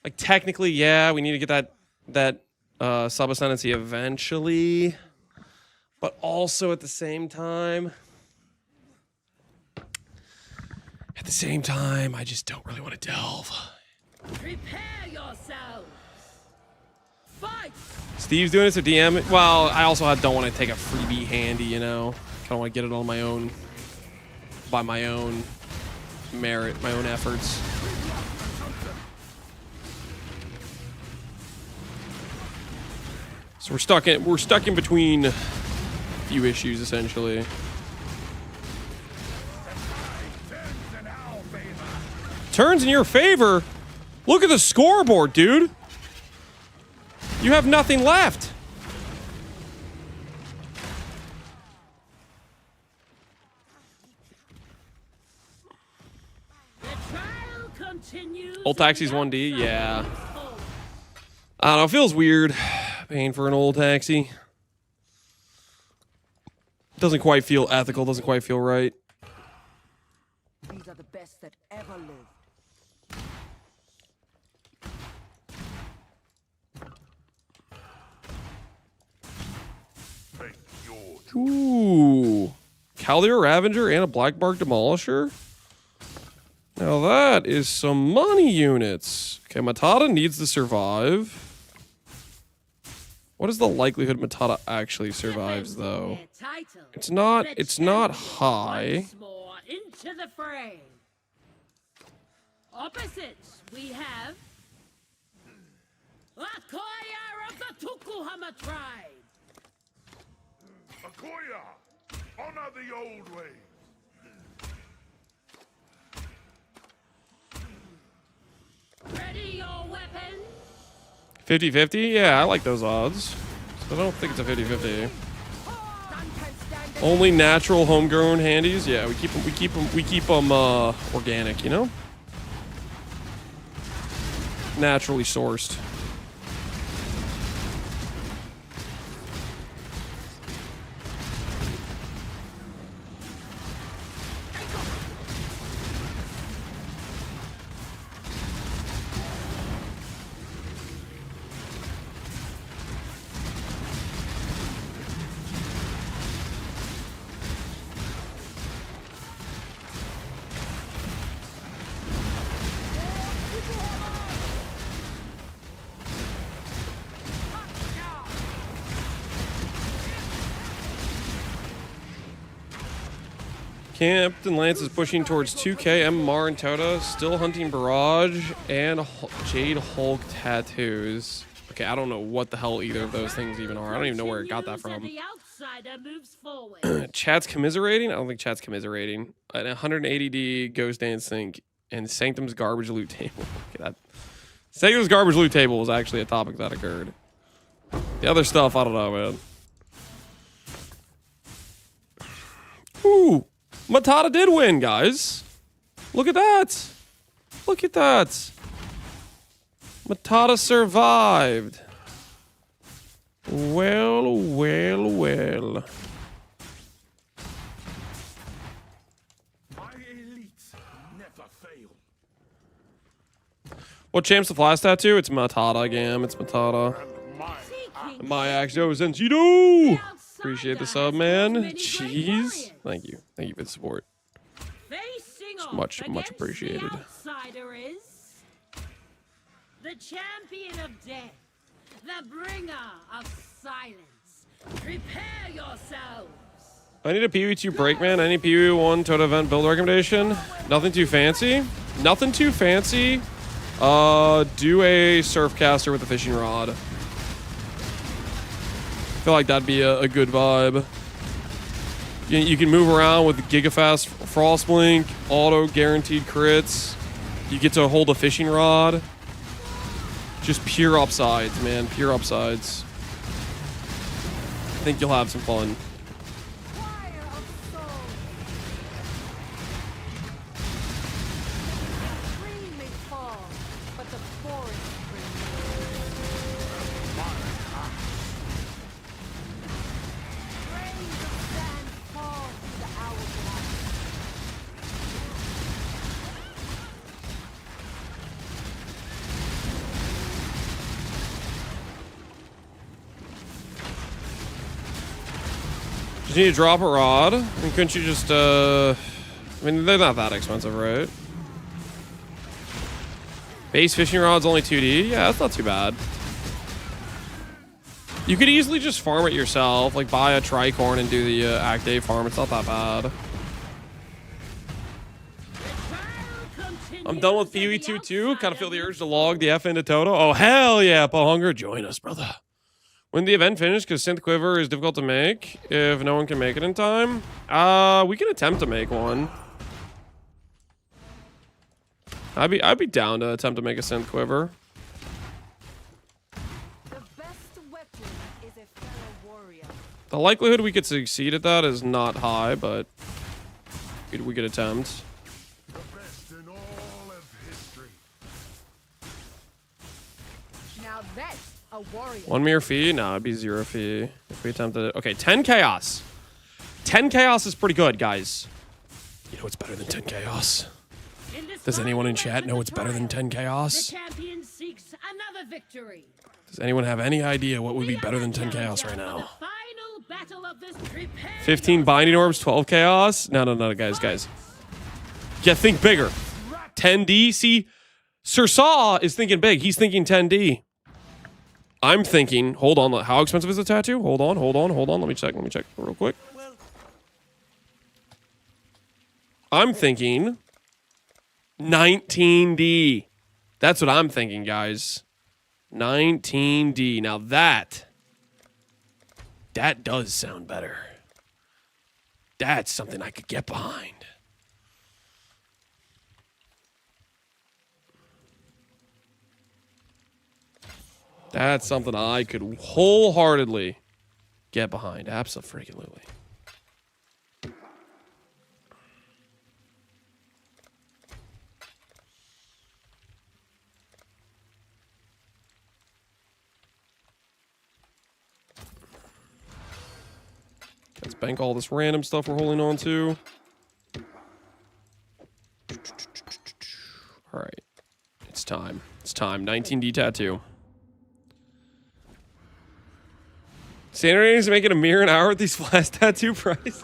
Like, technically, yeah, we need to get that sub-ascendancy eventually. But also at the same time, I just don't really want to delve. Prepare yourselves. Fight. Steve's doing it, so DM it. Well, I also don't want to take a freebie handy, you know. Kind of want to get it on my own, by my own merit, my own efforts. So we're stuck in between a few issues essentially. Turns in your favor. Look at the scoreboard, dude. You have nothing left. The trial continues. Old Taxi's 1D, yeah. I don't know, it feels weird paying for an old taxi. Doesn't quite feel ethical, doesn't quite feel right. These are the best that ever lived. Ooh. Caldera Ravager and a Black Bark Demolisher? Now that is some money units. Okay, Matata needs to survive. What is the likelihood Matata actually survives, though? It's not high. Once more into the fray. Opposites, we have Akoya of the Tukuhama tribe. Akoya, honor the old ways. Ready your weapon. 50-50? Yeah, I like those odds. So I don't think it's a 50-50. Only natural homegrown handies? Yeah, we keep them organic, you know? Naturally sourced. Captain Lance is pushing towards 2K, MMR, and ToTA. Still hunting Barrage and Jade Hulk tattoos. Okay, I don't know what the hell either of those things even are. I don't even know where it got that from. The outsider moves forward. Chat's commiserating? I don't think chat's commiserating. An 180D Ghost Dance Sync and Sanctum's Garbage Loot Table. Look at that. Sanctum's Garbage Loot Table was actually a topic that occurred. The other stuff, I don't know, man. Ooh. Matata did win, guys. Look at that. Look at that. Matata survived. Well, well, well. My elites never fail. What champ's the flash tattoo? It's Matata, Gam. It's Matata. My Axio Sensido. Appreciate the sub, man. Jeez. Thank you. Thank you for the support. Much appreciated. The outsider is the champion of death, the bringer of silence. Prepare yourselves. I need a PV2 break, man. I need PV1 ToTA event build recommendation. Nothing too fancy. Nothing too fancy. Do a Surfcaster with a fishing rod. I feel like that'd be a good vibe. You can move around with Gigafast Frostblink, auto guaranteed crits. You get to hold a fishing rod. Just pure upsides, man. Pure upsides. I think you'll have some fun. Fire of soul. Tree may fall, but the forest Grains of sand fall through the hourglass. Just need to drop a rod. I mean, couldn't you just, I mean, they're not that expensive, right? Base fishing rod's only 2D? Yeah, that's not too bad. You could easily just farm it yourself, like buy a tricorn and do the Act A farm. It's not that bad. I'm done with Pee-wee 2-2. Kind of feel the urge to log the F into ToTA. Oh, hell yeah, Pohunger. Join us, brother. When the event finished, because Synth Quiver is difficult to make if no one can make it in time. We can attempt to make one. I'd be down to attempt to make a Synth Quiver. The best weapon is a fellow warrior. The likelihood we could succeed at that is not high, but we could attempt. The best in all of history. Now that's a warrior. 1 mere fee? No, it'd be 0 fee if we attempted it. Okay, 10 chaos. 10 chaos is pretty good, guys. You know what's better than 10 chaos? Does anyone in chat know what's better than 10 The chaos? champion seeks another victory. Does anyone have any idea what would be better than 10 chaos right now? Final battle of this. Prepare 15 binding orbs, 12 chaos? No, guys. Yeah, think bigger. 10D? See, Sir Saw is thinking big. He's thinking 10D. I'm thinking, hold on, how expensive is the tattoo? Hold on. Let me check real quick. I'm thinking 19D. That's what I'm thinking, guys. 19D. Now that does sound better. That's something I could get behind. That's something I could wholeheartedly get behind. Absolutely. Let's bank all this random stuff we're holding on to. All right. It's time. 19D tattoo. Standard is making a mirror an hour with these flash tattoo prices.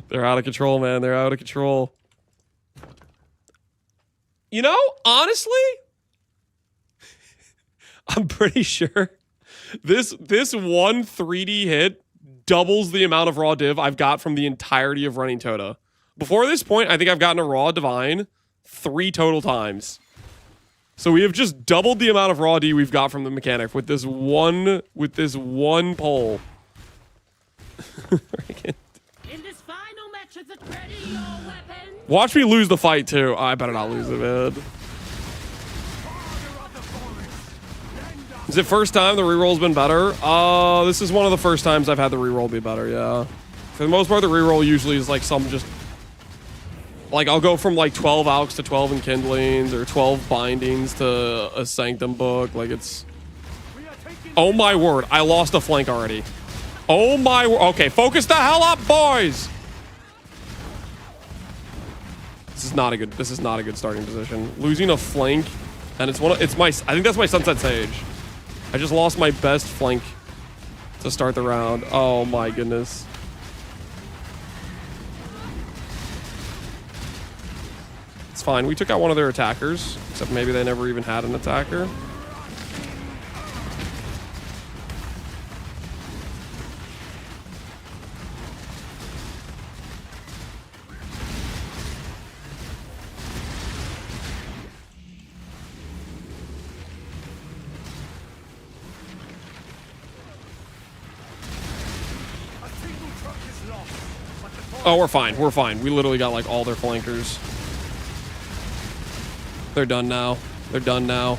They're out of control, man. They're out of control. You know, honestly, I'm pretty sure this one 3D hit doubles the amount of raw div I've got from the entirety of running ToTA. Before this point, I think I've gotten a raw divine 3 total times. So we have just doubled the amount of raw D we've got from the mechanic with this one pull. in this final match of the ready your weapon. Watch me lose the fight too. Oh, I better not lose it, man. Is it first time the reroll's been better? This is one of the first times I've had the reroll be better, yeah. For the most part, the reroll usually is like some just... Like, I'll go from like 12 alks to 12 enkindlings or 12 bindings to a sanctum book. Like, it's... Oh my word, I lost a flank already. Oh my word. Okay, focus the hell up, boys! This is not a good starting position. Losing a flank, and I think that's my Sunset Sage. I just lost my best flank to start the round. Oh my goodness. It's fine. We took out one of their attackers, except maybe they never even had an attacker. Oh, we're fine. We literally got like all their flankers. They're done now. They're done now.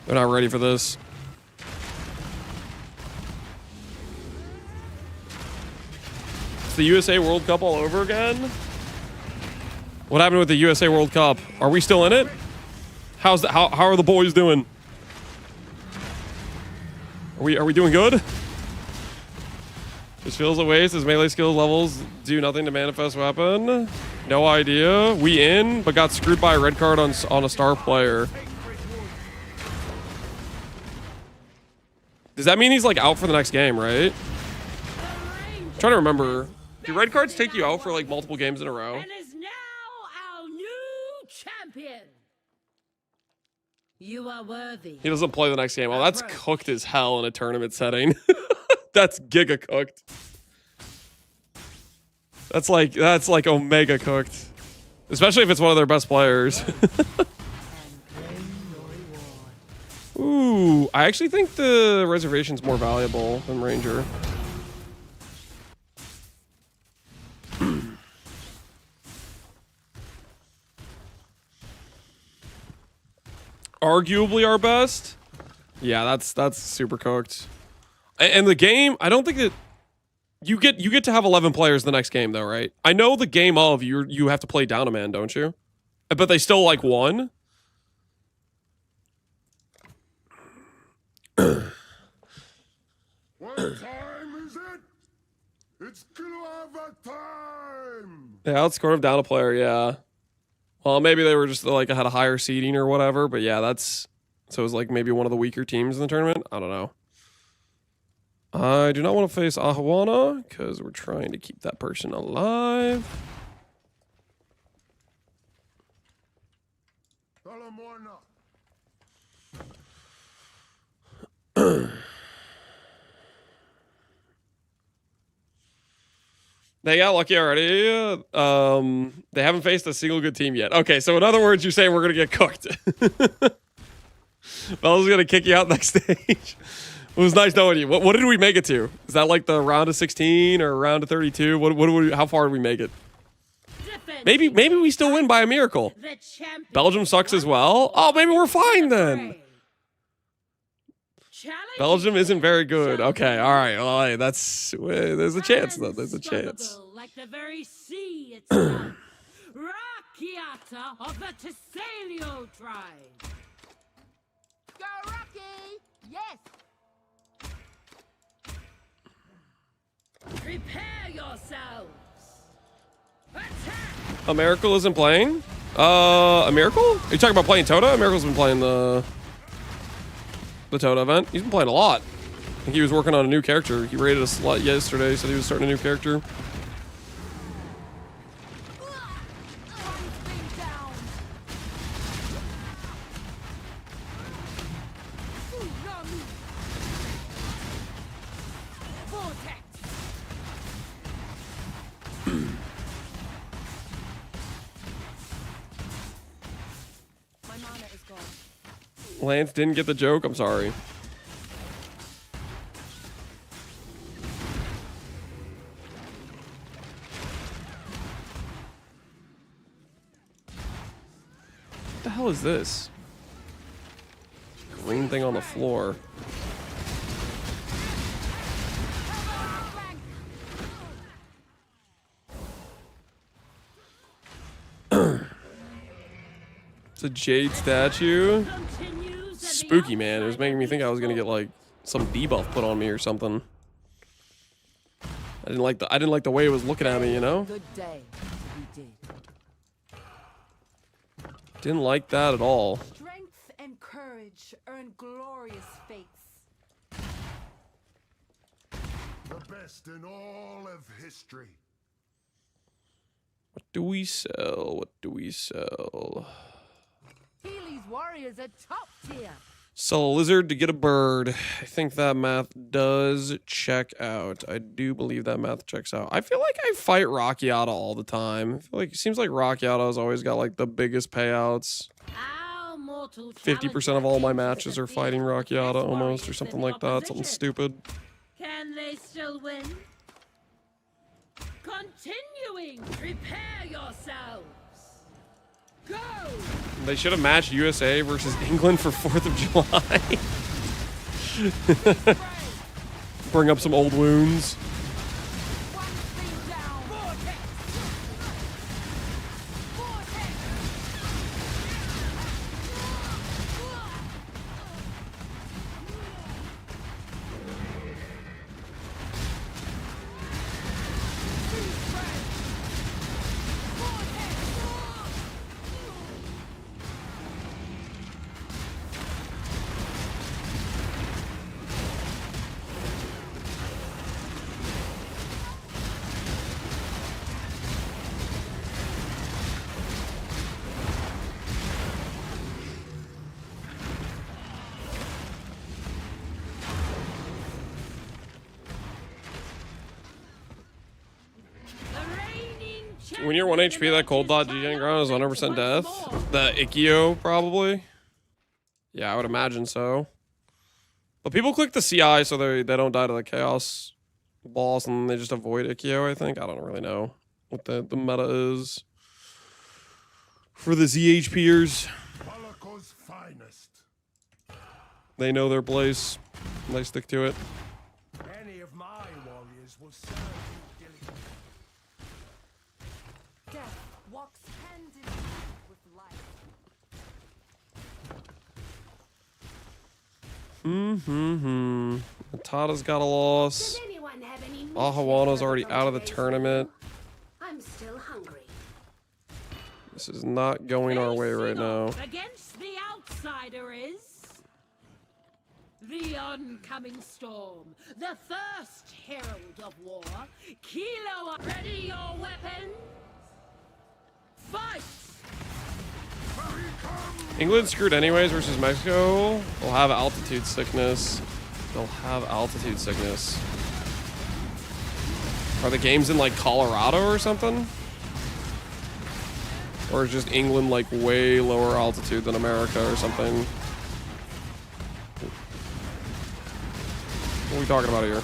They're not ready for this. It's the USA World Cup all over again? What happened with the USA World Cup? Are we still in it? How's that? How are the boys doing? Are we doing good? This feels a waste as melee skill levels do nothing to manifest weapon. No idea. We in, but got screwed by a red card on a star player. Does that mean he's like out for the next game, right? I'm trying to remember. Do red cards take you out for like multiple games in a row? And is now our new champion. You are worthy. He doesn't play the next game. Well, that's cooked as hell in a tournament setting. That's giga cooked. That's like omega cooked. Especially if it's one of their best players. Ooh, I actually think the reservation's more valuable than Ranger. Arguably our best. Yeah, that's super cooked. And the game, I don't think that you get to have 11 players the next game though, right? I know the game of you have to play down a man, don't you? But they still like won. What time is it? It's Clover time! Yeah, outscored him down a player, yeah. Well, maybe they were just like had a higher seeding or whatever, but yeah, that's so it was like maybe one of the weaker teams in the tournament. I don't know. I do not want to face Ahuana because we're trying to keep that person alive. They got lucky already. They haven't faced a single good team yet. Okay, so in other words, you're saying we're gonna get cooked. Bella's gonna kick you out next stage. It was nice knowing you. What did we make it to? Is that like the round of 16 or round of 32? How far did we make it? Maybe we still win by a miracle. Belgium sucks as well. Oh, maybe we're fine then. Belgium isn't very good. Okay, all right. Well, hey, there's a chance though. There's a chance. Like the very sea itself. Rakiata of the Tessalio tribe. Go Rocky! Yes! Prepare yourselves. Attack! A Miracle isn't playing? A Miracle? Are you talking about playing ToTA? A Miracle's been playing the ToTA event. He's been playing a lot. I think he was working on a new character. He rated a slot yesterday, said he was starting a new character. Lance didn't get the joke. I'm sorry. What the hell is this? Green thing on the floor. It's a jade statue. Spooky, man. It was making me think I was gonna get like some debuff put on me or something. I didn't like the way it was looking at me, you know? Good day. We did. Didn't like that at all. Strength and courage earn glorious fates. The best in all of history. What do we sell? What do we sell? Healy's warriors are top tier. Sell a lizard to get a bird. I think that math does check out. I do believe that math checks out. I feel like I fight Rakiata all the time. I feel like it seems like Rakiata's always got like the biggest payouts. 50% of all my matches are fighting Rakiata almost, or something like that. Something stupid. Can they still win? Continuing, prepare yourselves. Go! They should have matched USA versus England for 4th of July. Bring up some old wounds. One thing down. Vortex. Vortex. When you're 1 HP, that cold dot G ground is 100% death. The Ikkyo, probably. Yeah, I would imagine so. But people click the CI so they don't die to the Chaos boss and they just avoid Ikkyo, I think. I don't really know what the meta is for the ZHPers. Malako's finest. They know their place and they stick to it. Any of my warriors will serve you diligently. Death walks hand in hand with life. ToTA's got a loss. Does anyone have any meat Ahawana's for already out of the today's tournament. menu? I'm still hungry. This is not going our way right now. Against the outsider is the oncoming storm, the first herald of war. Kilo, ready your weapons. Fight! England screwed anyways versus Mexico. They'll have altitude sickness. They'll have altitude sickness. Are the games in like Colorado or something? Or is just England like way lower altitude than America or something? What are we talking about here?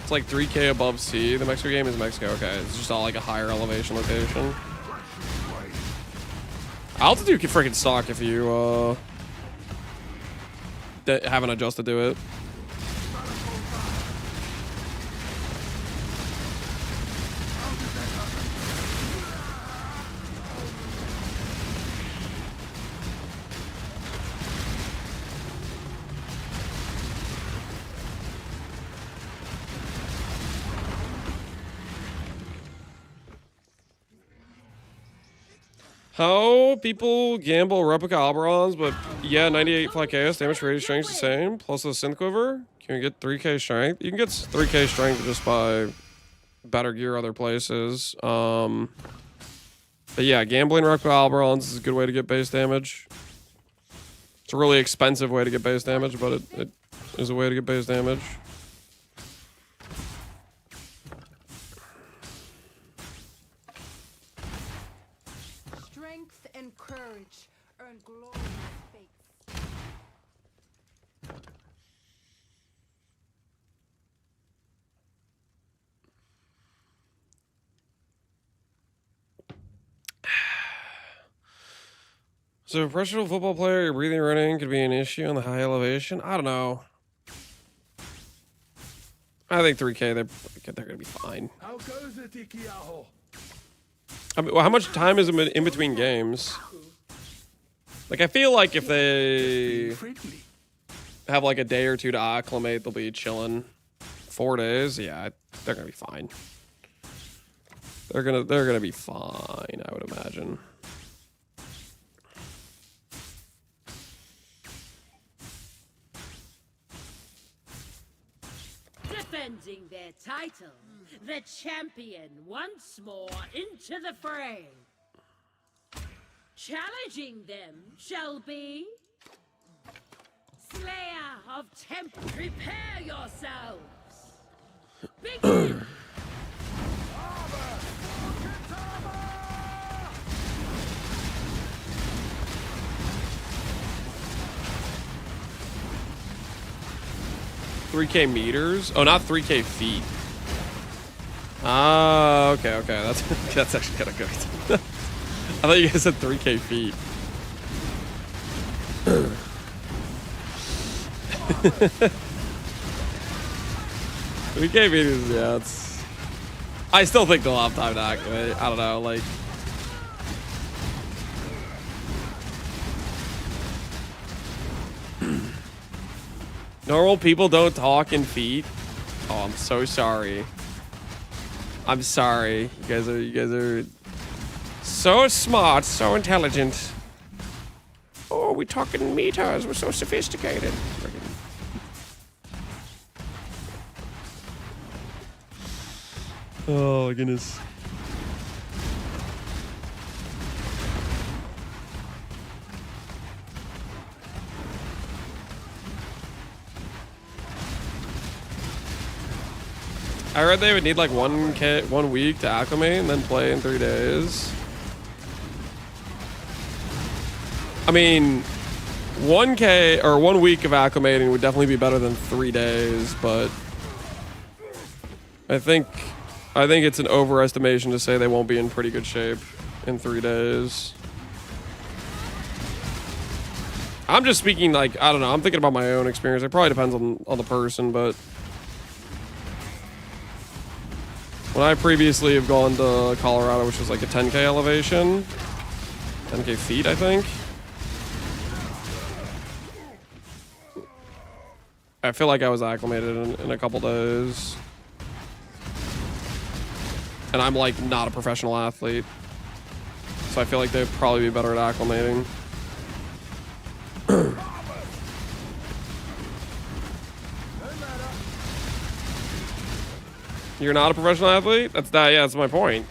It's like 3K above sea. The Mexico game is Mexico. Okay, it's just all like a higher elevation location. Altitude can freaking suck if you haven't adjusted to it. How people gamble replica Alberons, but yeah, 98 flat chaos, damage rated strength the same, plus the synth quiver. Can you get 3k strength? You can get 3k strength just by better gear other places. But yeah, gambling replica Alberons is a good way to get base damage. It's a really expensive way to get base damage, but it is a way to get base damage. Strength and courage earn glorious fates. So a professional football player, your breathing running could be an issue on the high elevation. I don't know. I think 3K, they're gonna be fine. How goes it, Ikiaho? I mean, well, how much time is in between games? Like, I feel like if they Friendly. have like a day or two to acclimate, they'll be chilling. 4 days, yeah, they're gonna be fine. They're gonna be fine, I would imagine. Defending their title, the champion once more into the fray. Challenging them shall be Slayer of Temple. Prepare yourselves. Begin. 3K meters? Oh, not 3K feet. Ah, okay. That's actually kind of good. I thought you guys said 3K feet. 3K meters, yeah, it's... I still think they'll have time to activate. I don't know, like... Normal people don't talk in feet. Oh, I'm so sorry. I'm sorry. You guys are so smart, so intelligent. Oh, we talking meters. We're so sophisticated. Oh, goodness. I read they would need like 1 week to acclimate and then play in 3 days. I mean, 1K or 1 week of acclimating would definitely be better than 3 days, but I think it's an overestimation to say they won't be in pretty good shape in 3 days. I'm just speaking like, I don't know, I'm thinking about my own experience. It probably depends on the person, but when I previously have gone to Colorado, which was like a 10K elevation, 10K feet, I think. I feel like I was acclimated in a couple days. And I'm like not a professional athlete. So I feel like they'd probably be better at acclimating. You're not a professional athlete? Yeah, that's my point.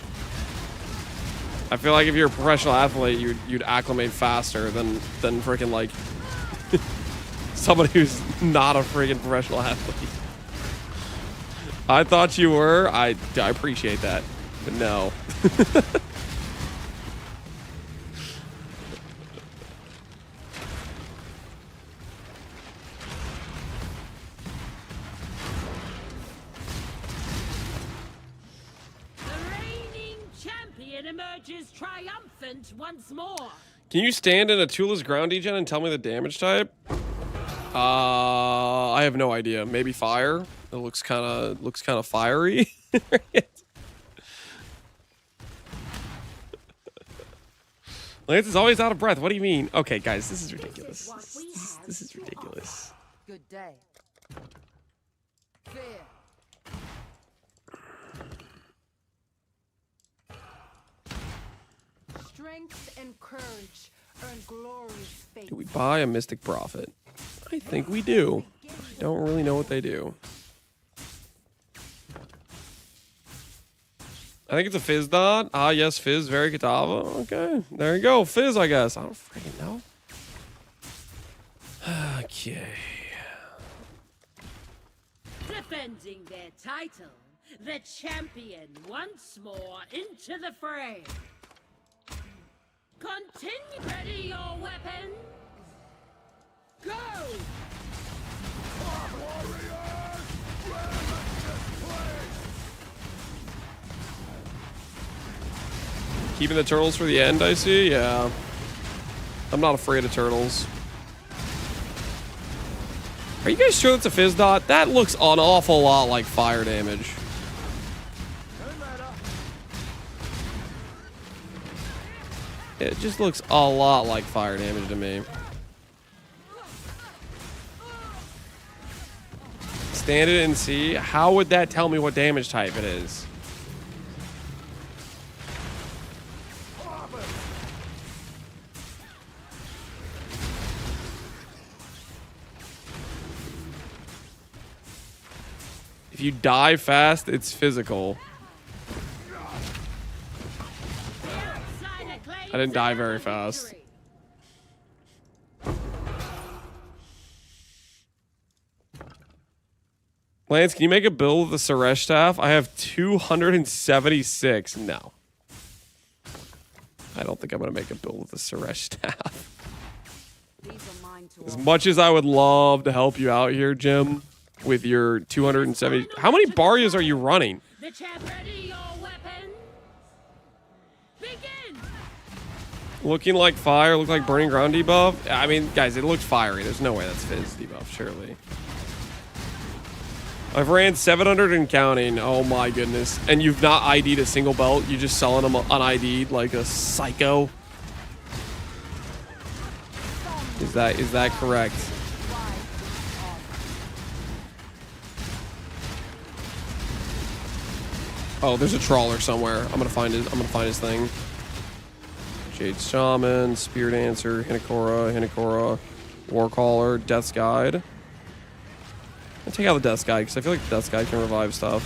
I feel like if you're a professional athlete, you'd acclimate faster than freaking like somebody who's not a freaking professional athlete. I thought you were. I appreciate that, but no. Emerges triumphant once more. Can you stand in a toolless ground degen and tell me the damage type? I have no idea. Maybe fire. It looks kind of fiery. Lance is always out of breath. What do you mean? Okay, guys, this is ridiculous. This is ridiculous. Good day. Fear. Strength and courage earn glorious fate. Do we buy a Mystic Prophet? I think we do. I don't really know what they do. I think it's a Fizz dot. Ah, yes, Fizz, very Katava. Okay, there you go. Fizz, I guess. I don't freaking know. Okay. Defending their title, the champion once more into the fray. Continue. Ready your weapons. Go! Keeping the turtles for the end, I see. Yeah. I'm not afraid of turtles. Are you guys sure that's a Fizz dot? That looks an awful lot like fire damage. It just looks a lot like fire damage to me. Stand it and see. How would that tell me what damage type it is? If you die fast, it's physical. I didn't die very fast. Lance, can you make a build with the Suresh staff? I have 276. No. I don't think I'm going to make a build with the Suresh staff. As much as I would love to help you out here, Jim, with your 270. How many barriers are you running? The champ, ready your weapon. Begin. Looking like fire, look like burning ground debuff. I mean, guys, it looks fiery. There's no way that's fizz debuff, surely. I've ran 700 and counting. Oh my goodness. And you've not ID'd a single belt. You're just selling them un-ID'd like a psycho. Is that correct? Oh, there's a trawler somewhere. I'm gonna find his thing. Jade Shaman, Spear Dancer, Hinekora, Warcaller, Death's Guide. I'll take out the Death's Guide because I feel like the Death's Guide can revive stuff.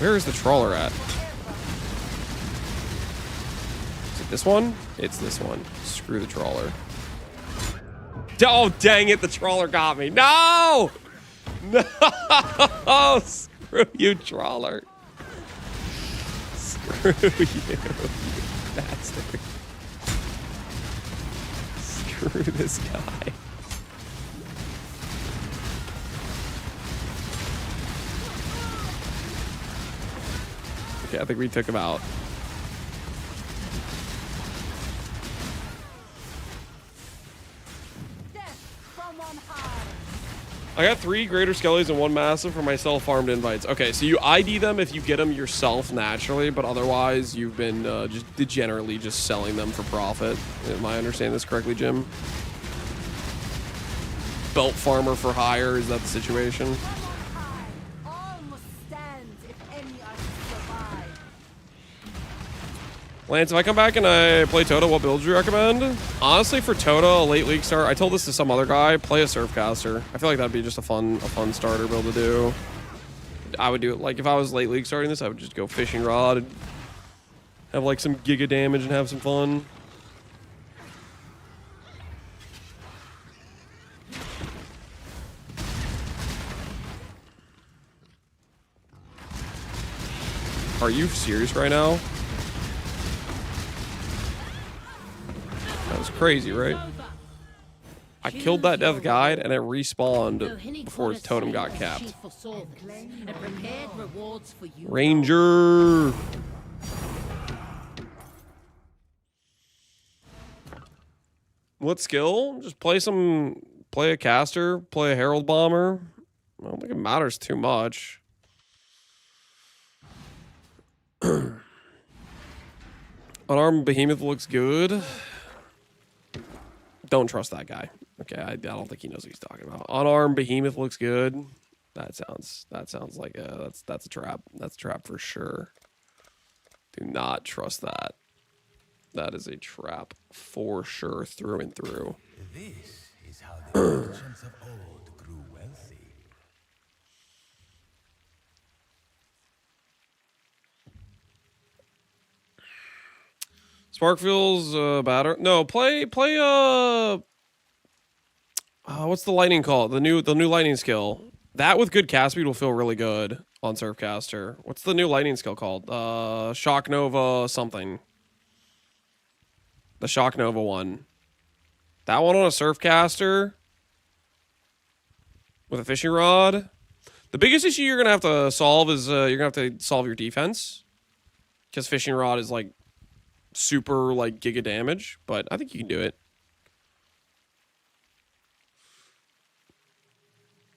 Where is the trawler at? Is it this one? It's this one. Screw the trawler. Oh, dang it. The trawler got me. No! No! Screw you, trawler. Screw you bastard. Screw this guy. Okay, I think we took him out. I got 3 greater skellies and 1 massive for my self-farmed invites. Okay, so you ID them if you get them yourself naturally, but otherwise you've been just degenerately just selling them for profit. Am I understanding this correctly, Jim? Belt farmer for hire, is that the situation? Lance, if I come back and I play ToTA, what build do you recommend? Honestly, for ToTA, a late league start, I told this to some other guy, play a Surfcaster. I feel like that'd be just a fun starter build to do. I would do it, like, if I was late league starting this, I would just go Fishing Rod, and have, like, some giga damage and have some fun. Are you serious right now? That was crazy, right? I killed that Death Guide and it respawned before his totem got capped. Ranger! What skill? Just play a caster, play a Herald Bomber. I don't think it matters too much. Unarmed Behemoth looks good. Don't trust that guy. Okay, I don't think he knows what he's talking about. Unarmed Behemoth looks good. That sounds like that's a trap. That's a trap for sure. Do not trust that. That is a trap for sure, through and through. This is how the merchants of old grew wealthy. Sparkfield's batter. No, play what's the lightning called? The new lightning skill. That with good cast speed will feel really good on Surfcaster. What's the new lightning skill called? Shock Nova something. The Shock Nova one. That one on a Surfcaster with a fishing rod. The biggest issue you're gonna have to solve is you're gonna have to solve your defense. Because fishing rod is like super like giga damage, but I think you can do it.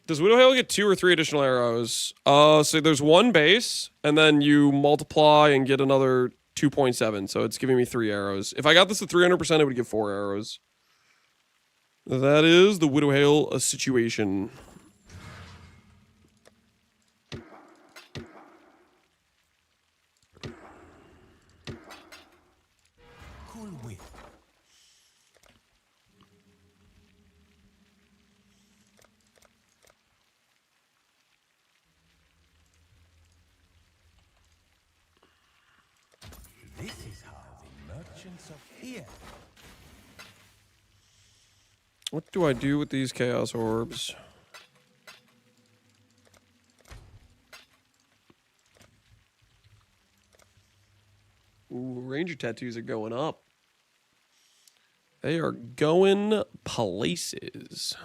Does Widowhail get 2 or 3 additional arrows? So there's 1 base, and then you multiply and get another 2.7. So it's giving me 3 arrows. If I got this at 300%, it would give 4 arrows. That is the Widowhail situation. Cool whip. This is how the merchants of here. What do I do with these Chaos Orbs? Ooh, Ranger tattoos are going up. They are going places.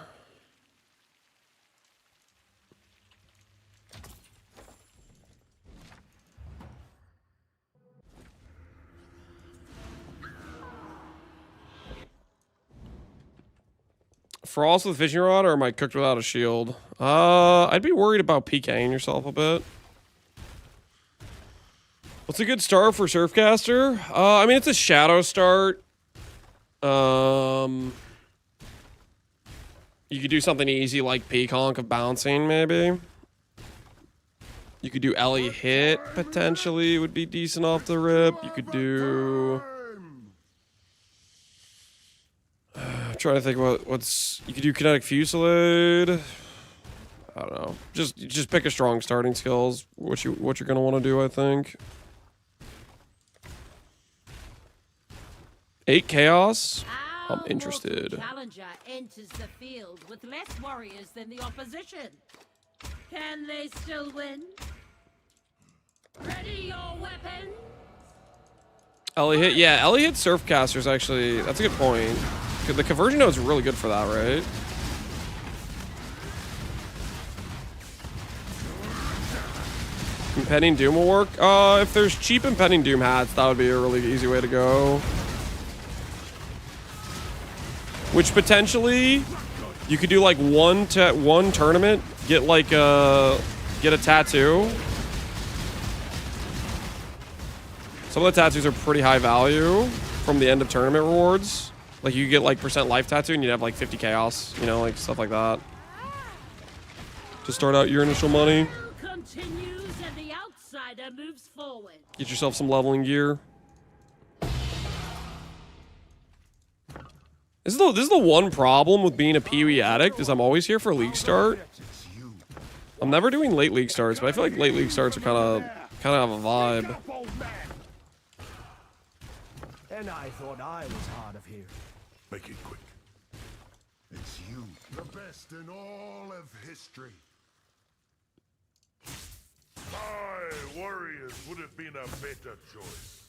Frost with fishing rod, or am I cooked without a shield? I'd be worried about PKing yourself a bit. What's a good start for Surfcaster? I mean, it's a shadow start. You could do something easy like Peaconk of bouncing, maybe. You could do Ellie hit, potentially, would be decent off the rip. You could do... I'm trying to think about what's... You could do Kinetic Fusillade. I don't know. Just pick a strong starting skills. What you're gonna want to do, I think. 8 Chaos. I'm interested. Our challenger enters the field with less warriors than the opposition. Can they still win? Ready your weapon. Ellie hit, yeah, Ellie hit Surfcaster's actually, that's a good point. The conversion node is really good for that, right? Impending Doom will work. If there's cheap Impending Doom hats, that would be a really easy way to go. Which potentially, you could do like one tournament, get like get a tattoo. Some of the tattoos are pretty high value from the end of tournament rewards. Like you get like % life tattoo and you'd have like 50 chaos, you know, like stuff like that. To start out your initial money. Continues and the outsider moves forward. Get yourself some leveling gear. This is the one problem with being a Pee-wee addict is I'm always here for league start. I'm never doing late league starts, but I feel like late league starts are kind of have a vibe. And I thought I was hard of hearing. Make it quick. It's you, the best in all of history. My warriors would have been a better choice.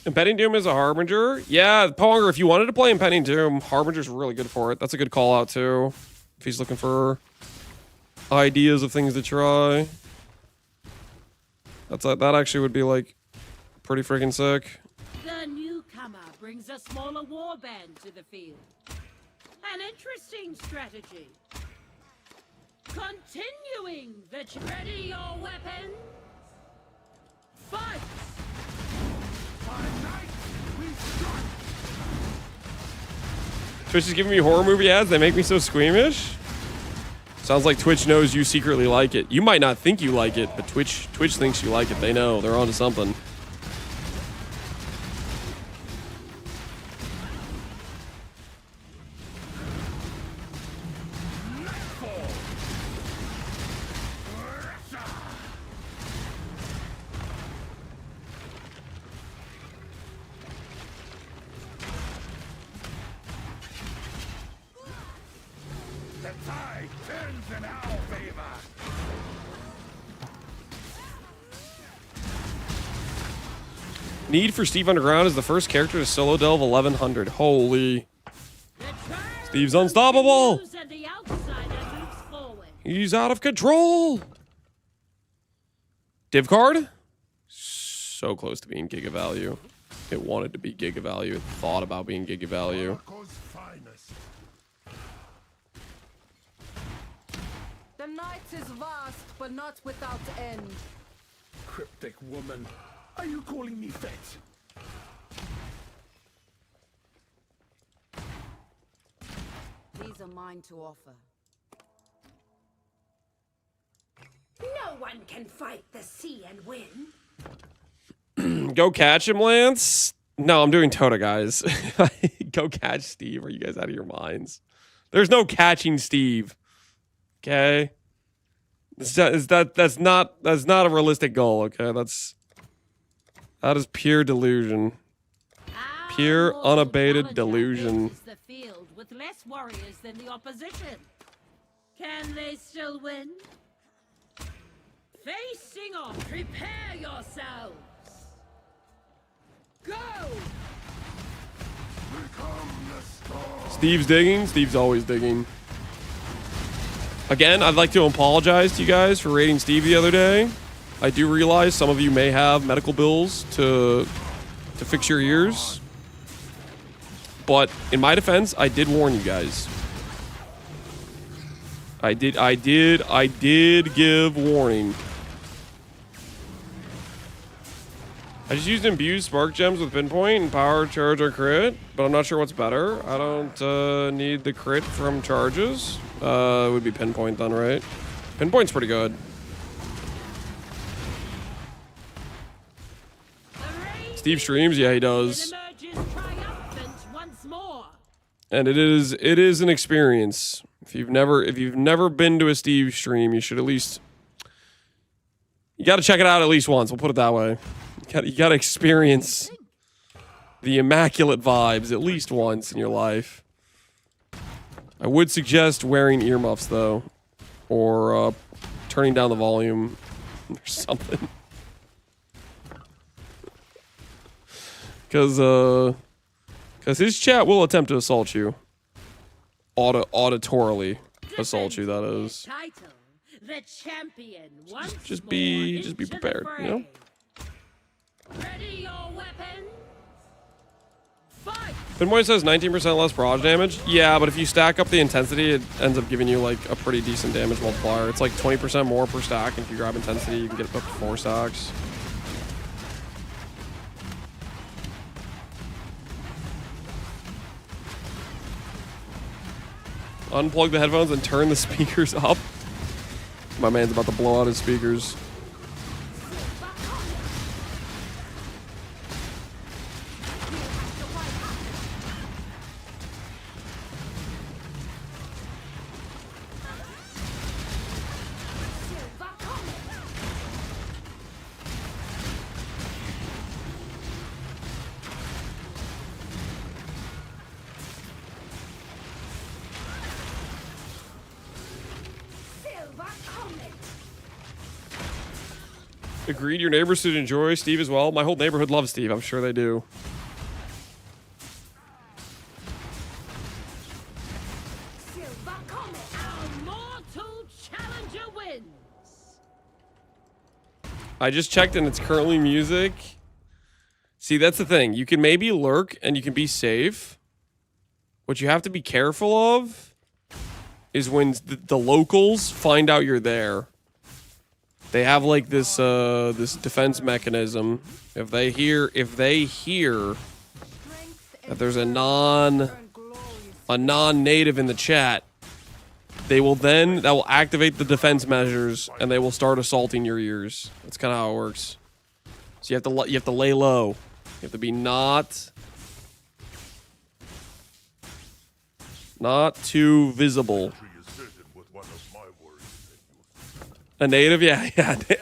Impending Doom is a Harbinger. Yeah, Ponger, if you wanted to play Impending Doom, Harbinger's really good for it. That's a good call out too. If he's looking for ideas of things to try. That actually would be like pretty freaking sick. The newcomer brings a smaller warband to the field. An interesting strategy. Continuing the ready your weapon. Fight! Twitch is giving me horror movie ads. They make me so squeamish. Sounds like Twitch knows you secretly like it. You might not think you like it, but Twitch thinks you like it. They know. They're onto something. The tide turns in our favor. Need for Steve Underground is the first character to solo delve 1100. Holy. Steve's unstoppable. And the outsider moves forward. He's out of control. Div card? So close to being Giga Value. It wanted to be Giga Value. It thought about being Giga Value. Monaco's finest. The night is vast, but not without end. Cryptic woman. Are you calling me fat? These are mine to offer. No one can fight the sea and win. Go catch him, Lance. No, I'm doing ToTA, guys. Go catch Steve. Are you guys out of your minds? There's no catching Steve. Okay? That's not a realistic goal, okay? That is pure delusion. Pure, Our unabated challenger delusion. enters the field with less warriors than the opposition. Can they still win? Facing off, prepare yourselves. Go! Become the storm. Steve's digging. Steve's always digging. Again, I'd like to apologize to you guys for raiding Steve the other day. I do realize some of you may have medical bills to fix your ears. But in my defense, I did warn you guys. I did give warning. I just used Imbue Spark Gems with Pinpoint and Power, Charge, or Crit, but I'm not sure what's better. I don't need the crit from charges. It would be Pinpoint then, right? Pinpoint's pretty good. Steve streams? Yeah, he does. And it is an experience. If you've never been to a Steve stream, you should at least, you got to check it out at least once. We'll put it that way. You got to experience the immaculate vibes at least once in your life. I would suggest wearing earmuffs though, or turning down the volume or something. Because his chat will attempt to assault you. Auditorily assault you, that is. Title, the champion Just be prepared, you know? Ready your weapon. Fight. Pinpoint says 19% less barrage damage. Yeah, but if you stack up the intensity, it ends up giving you like a pretty decent damage multiplier. It's like 20% more per stack, and if you grab intensity, you can get up to 4 stacks. Unplug the headphones and turn the speakers up. My man's about to blow out his speakers. Agreed, your neighbors should enjoy Steve as well. My whole neighborhood loves Steve. I'm sure they do. Our mortal challenger wins. I just checked and it's currently music. See, that's the thing. You can maybe lurk and you can be safe. What you have to be careful of is when the locals find out you're there. They have like this this defense mechanism. If they hear that there's a non-native in the chat, that will activate the defense measures and they will start assaulting your ears. That's kind of how it works. So you have to lay low. You have to be not too visible. A native? Yeah,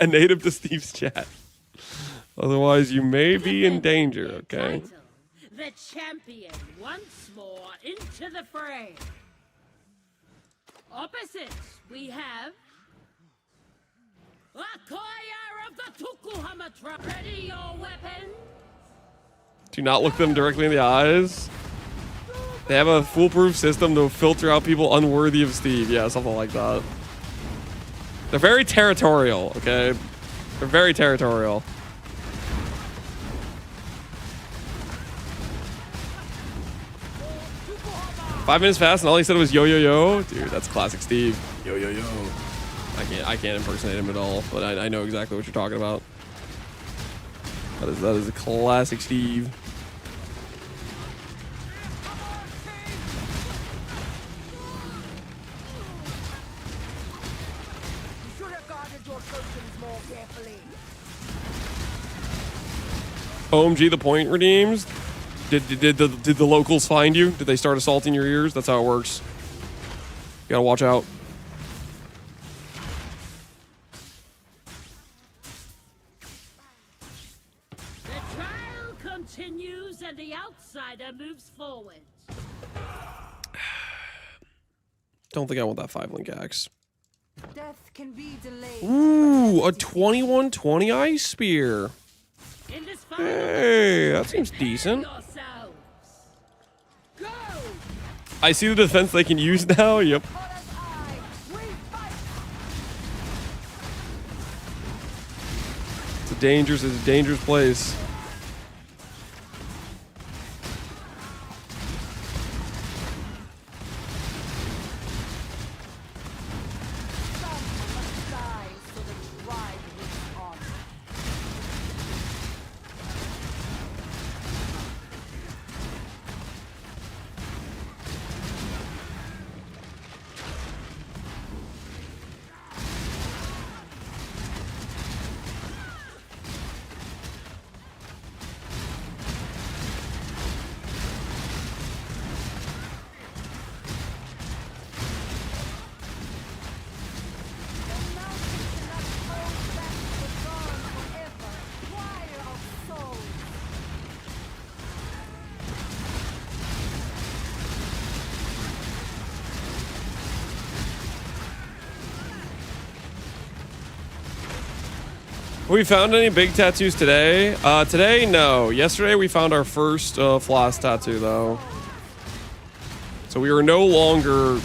a native to Steve's chat. Otherwise, you may be in danger, okay? The champion once more into the fray. Opposite, we have Acquire of the Tukuhamatra. Ready your weapon. Do not look them directly in the eyes. They have a foolproof system to filter out people unworthy of Steve. Yeah, something like that. They're very territorial, okay? They're very territorial. Five minutes fast and all he said was yo yo yo. Dude, that's classic Steve. Yo yo yo. I can't impersonate him at all, but I know exactly what you're talking about. That is a classic Steve. OMG, the point redeems. Did the locals find you? Did they start assaulting your ears? That's how it works. You gotta watch out. The trial continues and the outsider moves forward. Don't think I want that 5-link axe. Death can be delayed. Ooh, a 2120 ice spear. In this final Hey, that seems decent. yourselves. Go! I see the defense they can use now. Yep. ToTA's eye. We fight. It's a dangerous place. Some must die so the tribe lives on. The mountain cannot hold back the dawn forever. Fire of souls. We found any big tattoos today? Today, no. Yesterday, we found our first floss tattoo, though. So we are no longer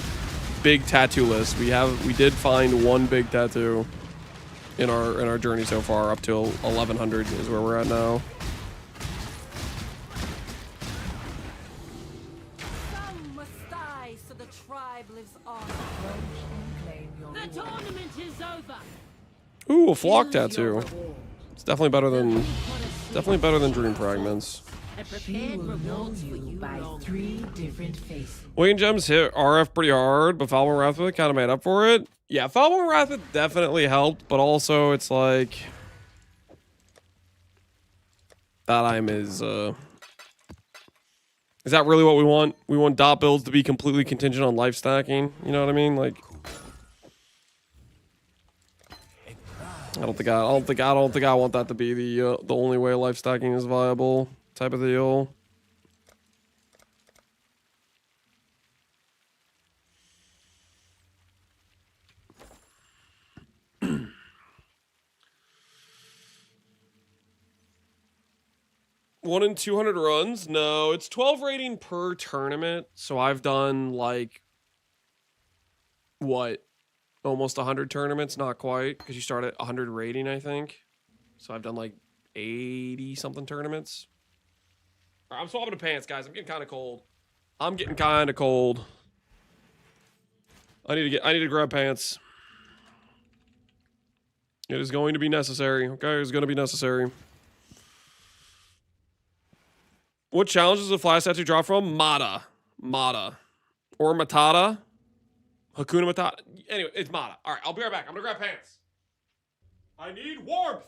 big tattoo list. We did find one big tattoo in our journey so far, up till 1100 is where we're at now. Some must die so the tribe lives on. The tournament is over. Ooh, a flock Choose your tattoo. reward. It's definitely better than Put a sleep dream fragments. and prepared rewards for you by long. 3 different faces. Wayne Gems hit RF pretty hard, but Falcon Wrathwood kind of made up for it. Yeah, Falcon Wrathwood definitely helped, but also it's like that item is that really what we want? We want dot builds to be completely contingent on life stacking. You know what I mean? Like, I don't think I want that to be the only way life stacking is viable type of deal. One in 200 runs? No, it's 12 rating per tournament. So I've done like what? Almost 100 tournaments, not quite, because you start at 100 rating, I think. So I've done like 80 something tournaments. All right, I'm swapping to pants, guys. I'm getting kind of cold. I need to grab pants. It is going to be necessary. Okay, it's going to be necessary. What challenges does the flash tattoo drop from? Mata. Or Matata. Hakuna Matata. Anyway, it's Mata. All right, I'll be right back. I'm going to grab pants. I need warmth.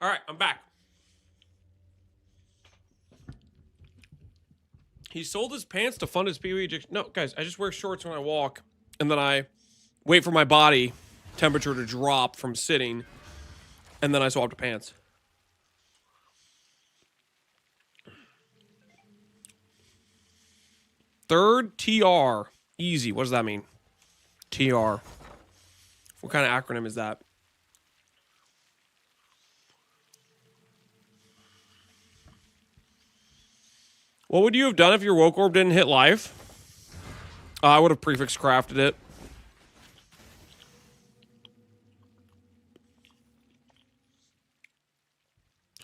All right, I'm back. He sold his pants to fund his PoE addiction. No, guys, I just wear shorts when I walk, and then I wait for my body temperature to drop from sitting, and then I swap to pants. Third TR. Easy. What does that mean? TR. What kind of acronym is that? What would you have done if your woke orb didn't hit life? I would have prefix crafted it.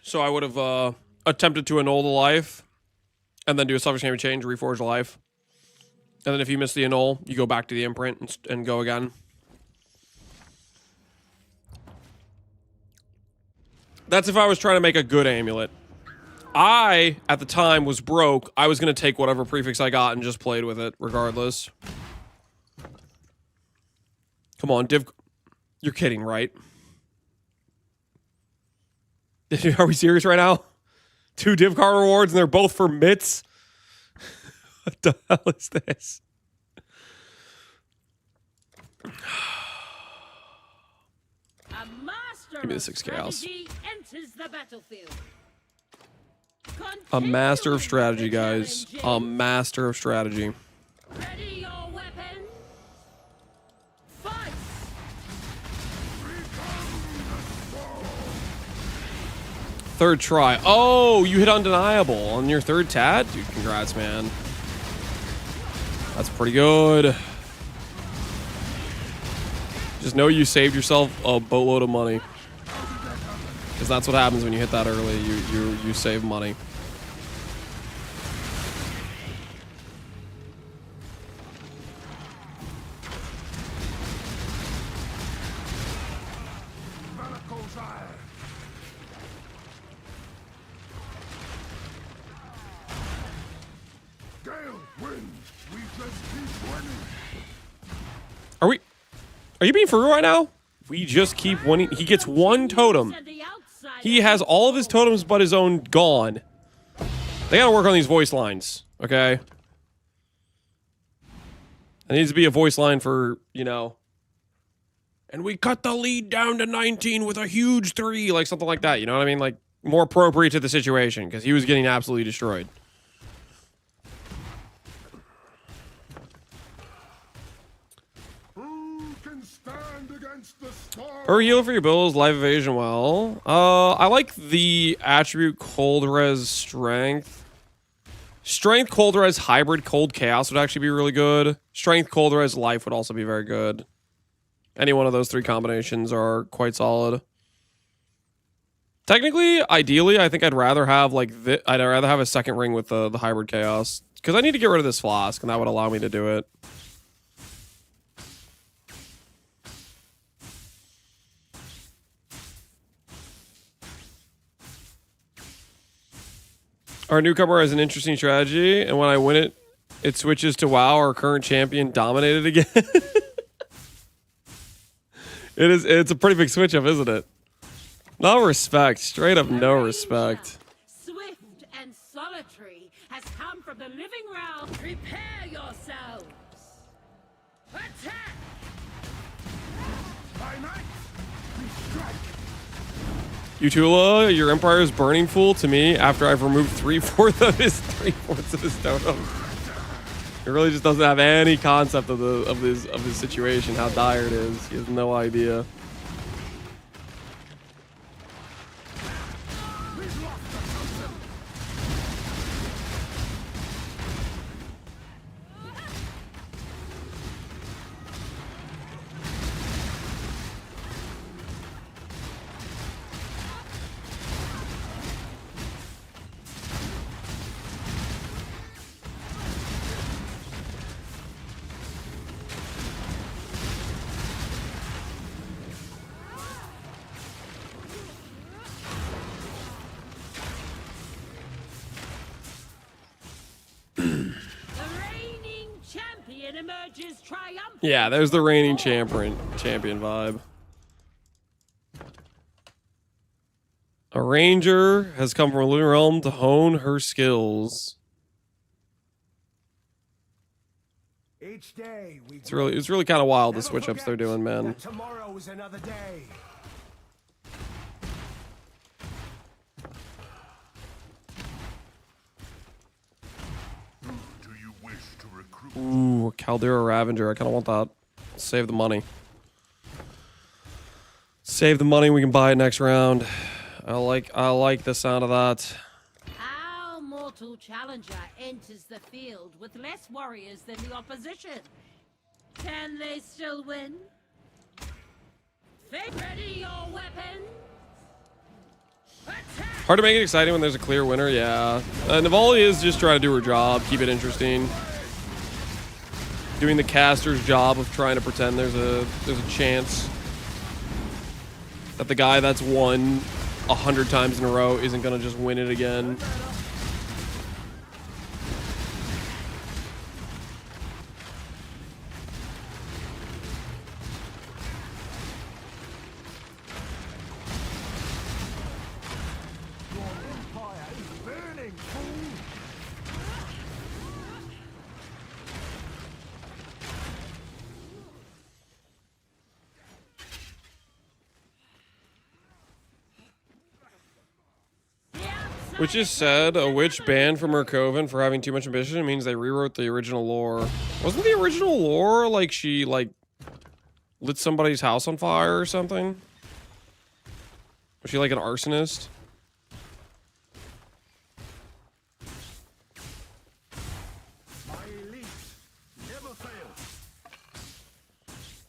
So I would have attempted to annul the life, and then do a selfish name change, reforge the life. And then if you miss the annul, you go back to the imprint and go again. That's if I was trying to make a good amulet. I, at the time, was broke. I was going to take whatever prefix I got and just played with it, regardless. Come on, div... You're kidding, right? Are we serious right now? 2 div card rewards and they're both for mitts? What the hell is this? A master Give me the of 6 chaos. strategy enters the battlefield. A master of strategy, Continuing the guys. A challenges. master of strategy. Ready your weapons. Fight! Third try. Oh, you hit undeniable on your third tat? Dude, congrats, man. That's pretty good. Just know you saved yourself a boatload of money. Because that's what happens when you hit that early. You save money. Gale wins. We just keep winning. Are you being for real right now? We just keep winning. He gets 1 totem. And the outside He has all of his totems but his own gone. They gotta work on these voice lines, okay? There needs to be a voice line for, you know. And we cut the lead down to 19 with a huge 3, like something like that, you know what I mean? Like, more appropriate to the situation, because he was getting absolutely destroyed. Who can stand against the storm? Her heal for your bills, life evasion well. I like the attribute cold res strength. Strength cold res hybrid cold chaos would actually be really good. Strength cold res life would also be very good. Any one of those 3 combinations are quite solid. Technically, ideally, I think I'd rather have like I'd rather have a second ring with the hybrid chaos, because I need to get rid of this flask, and that would allow me to do it. Our newcomer has an interesting strategy, and when I win it, it switches to WoW. Our current champion dominated again. It's a pretty big switch up, isn't it? No respect. Straight up no respect. Swift and solitary has come from the living realm. Prepare yourselves. Attack! By night, we strike. Utula, your empire is burning full to me after I've removed 3/4 of his totem. He really just doesn't have any concept of his situation, how dire it is. He has no idea. emerges triumphant. Yeah, there's the reigning champion vibe. A ranger has come from a living realm to hone her skills. Each day we It's really kind of wild the switch ups they're doing, man. Tomorrow is another day. Do you wish to recruit? Ooh, Caldera Ravager. I kind of want that. Save the money. Save the money. We can buy it next round. I like the sound of that. Our mortal challenger enters the field with less warriors than the opposition. Can they still win? Ready your weapon. Attack! Hard to make it exciting when there's a clear winner, yeah. Navali is just trying to do her job, keep it interesting. Doing the caster's job of trying to pretend there's a chance that the guy that's won 100 times in a row isn't gonna just win it again. Which is sad, a witch banned from her coven for having too much ambition means they rewrote the original lore. Wasn't the original lore like she lit somebody's house on fire or something? Was she like an arsonist?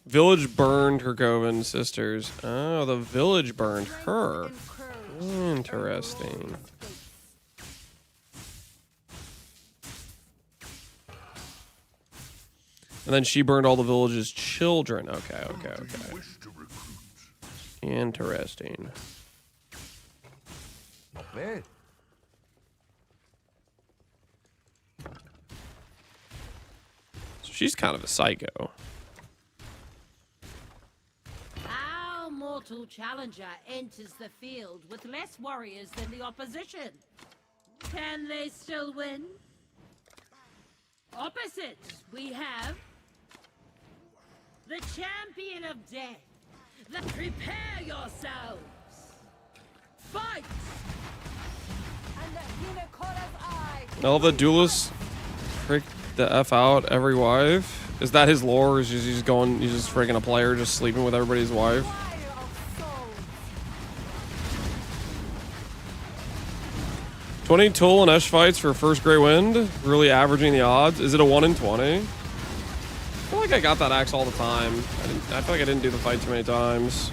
Village burned her coven sisters. Oh, the village burned her. Interesting. And then she burned all the village's children. Okay. Interesting. Not bad. So she's kind of a psycho. Our mortal challenger enters the field with less warriors than the opposition. Can they still win? Opposite, we have the champion of death. Prepare yourselves. Fight! And the Hinakora's eye. All the duelists freak the F out every wife. Is that his lore? Or is he's just freaking a player just sleeping with everybody's wife? Fire of souls. 20 Tool and Esh fights for first Grey Wind. Really averaging the odds. Is it a 1 in 20? I feel like I got that axe all the time. I feel like I didn't do the fight too many times.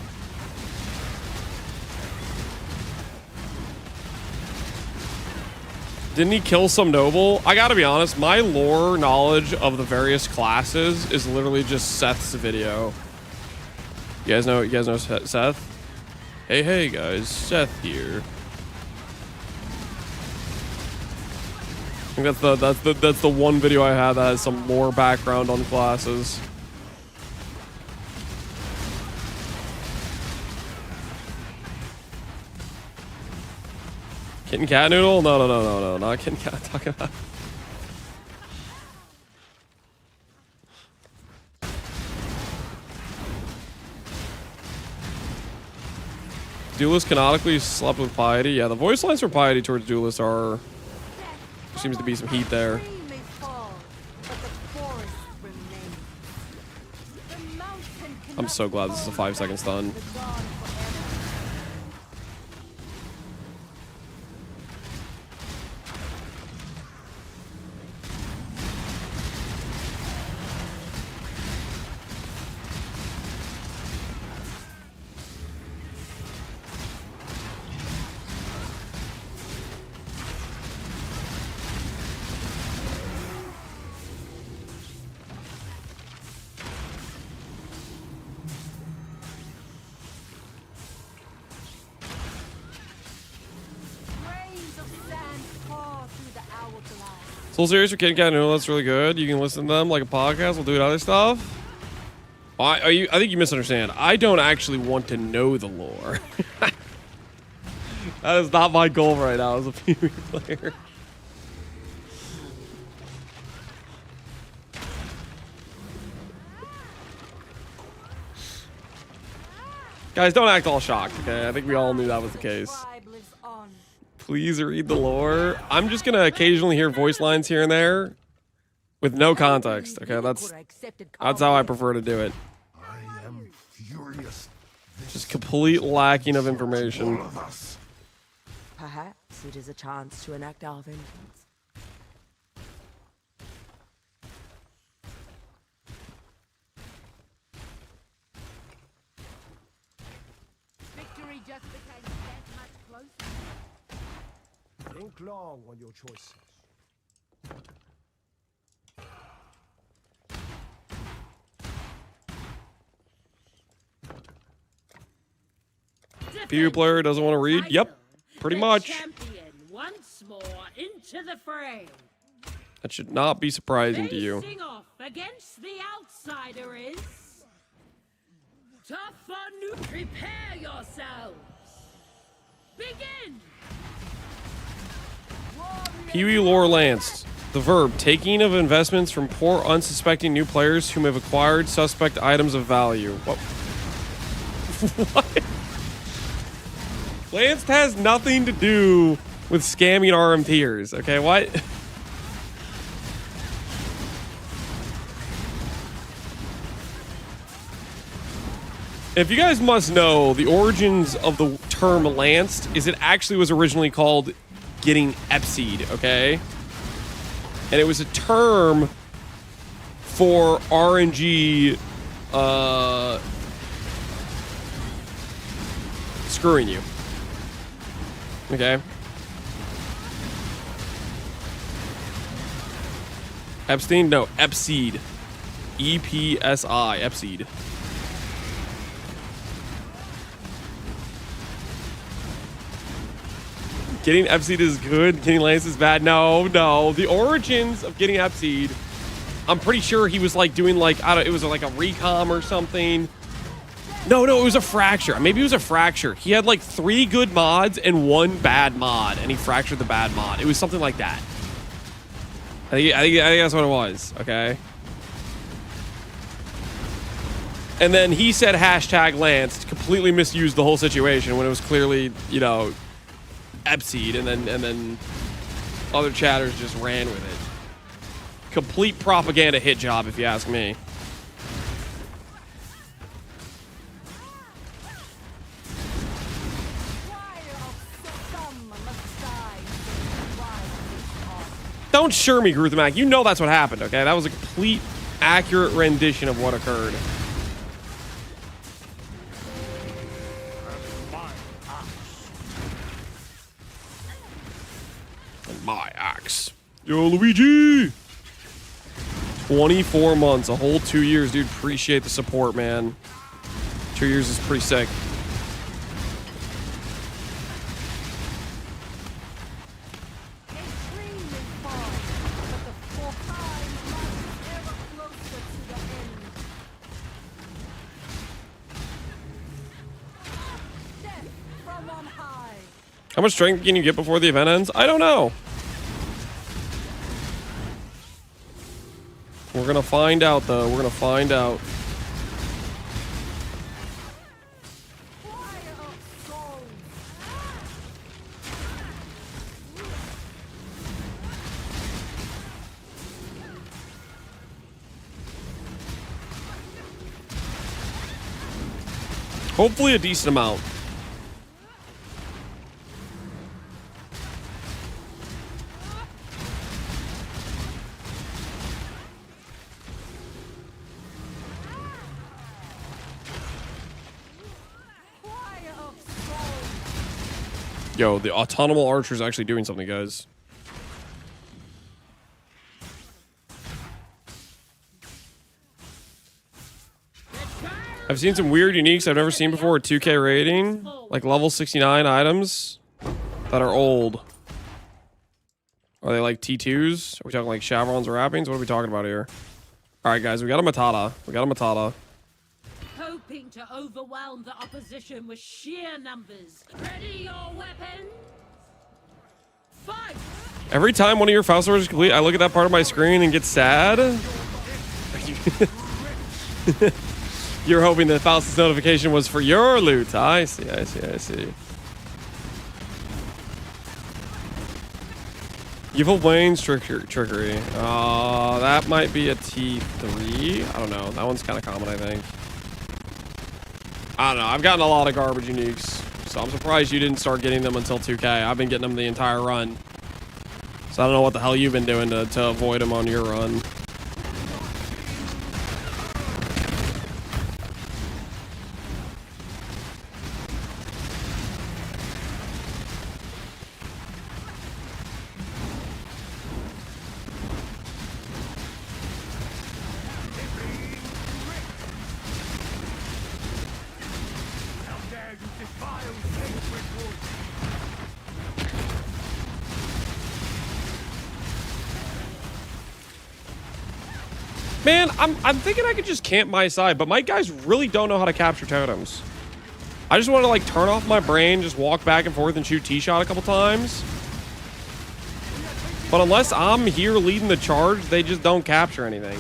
Didn't he kill some noble? I gotta be honest, my lore knowledge of the various classes is literally just Seth's video. You guys know Seth? Hey guys, Seth here. I think that's the one video I had that has some more background on classes. Kitten cat noodle? No, not kitten cat. I'm talking about. Duelist canonically slept with piety. Yeah, the voice lines for piety towards duelists are. There seems to be some heat there. Tree may fall, but the forest remains. The mountain I'm cannot so glad this is a hold 5-second stun. the dawn forever. Grains of sand pour through the hourglass. Soul Series for Kitten Cat Noodle, that's really good. You can listen to them like a podcast. We'll do other stuff. I think you misunderstand. I don't actually want to know the lore. That is not my goal right now as a PvE player. Guys, don't act all shocked, okay? I think we all knew that was the case. Tribe lives on. Please read the lore. I'm just gonna occasionally hear voice lines here and there with no context, okay? That's how I prefer to do it. I am furious. Just complete lacking of information. All of us. Perhaps it is a chance to enact our vengeance. Victory just became that much closer. Think long on your choices. PvE player doesn't want to read? Yep, pretty much. Champion once more into the fray. That should not be surprising to you. Facing off against the outsider is tough on new. Prepare yourselves. Begin. PvE lore lanced. The verb, taking of investments from poor, unsuspecting new players whom have acquired suspect items of value. What? What? Lanced has nothing to do with scamming RMTers, okay? What? If you guys must know, the origins of the term lanced is it actually was originally called getting EPSI'd, okay? And it was a term for RNG screwing you. Okay. Epstein? No, EPSI'd. E-P-S-I, EPSI'd. Getting EPSI'd is good, getting lanced is bad. No, no. The origins of getting EPSI'd, I'm pretty sure he was like doing like, I don't, it was like a recom or something. No, it was a fracture. Maybe it was a fracture. He had like 3 good mods and 1 bad mod, and he fractured the bad mod. It was something like that. I think that's what it was, okay? And then he said hashtag Lanced, completely misused the whole situation when it was clearly, you know, EPSI'd, and then other chatters just ran with it. Complete propaganda hit job, if you ask me. Don't sure me, Gruthamac. You know that's what happened, okay? That was a complete, accurate rendition of what occurred. And my axe. Yo, Luigi! 24 months, a whole 2 years, dude. Appreciate the support, man. 2 years is pretty sick. How much strength can you get before the event ends? I don't know. We're gonna find out, though. We're gonna find out. Hopefully a decent amount. Yo, the autonomous archer is actually doing something, guys. I've seen some weird uniques I've never seen before at 2K rating. Like level 69 items that are old. Are they like T2s? Are we talking like Chevrons or Wrappings? What are we talking about here? Alright, guys, we got a Matata. Hoping to overwhelm the opposition with sheer numbers. Ready your weapons. Every time one of your Faust orders is complete, I look at that part of my screen and get sad. You're hoping that Faust's notification was for your loot. I see, I see, I see. Evil Wayne's trickery. That might be a T3. I don't know. That one's kind of common, I think. I don't know. I've gotten a lot of garbage uniques, so I'm surprised you didn't start getting them until 2K. I've been getting them the entire run. So I don't know what the hell you've been doing to avoid them on your run. Man, I'm thinking I could just camp my side, but my guys really don't know how to capture totems. I just want to like turn off my brain, just walk back and forth and shoot T-shot a couple times. But unless I'm here leading the charge, they just don't capture anything.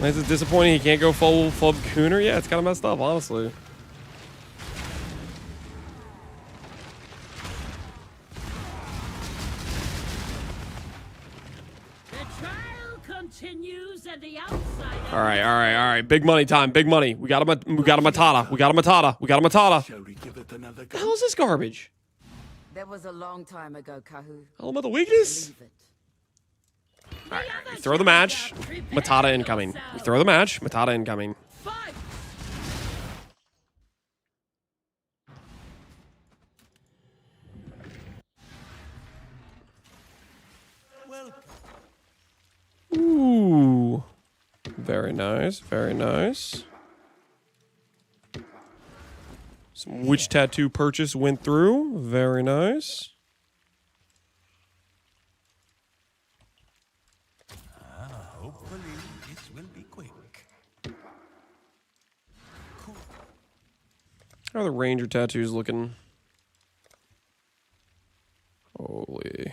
It's disappointing he can't go full Flub Cooner. Yeah, it's kind of messed up, honestly. The trial continues at the outside. All right. Big money time. Big money. We got a Matata. We got a Matata. Shall we give it another What the go? hell is this garbage? That was a long time ago, Kahu. Elemental weakness? Leave it. All right. We throw the match. Matata incoming. We throw the match. Matata incoming. Fight! Ooh. Very nice. Very nice. Some witch tattoo purchase went through. Very nice. Hopefully, this will be quick. How are the ranger tattoos looking? Holy.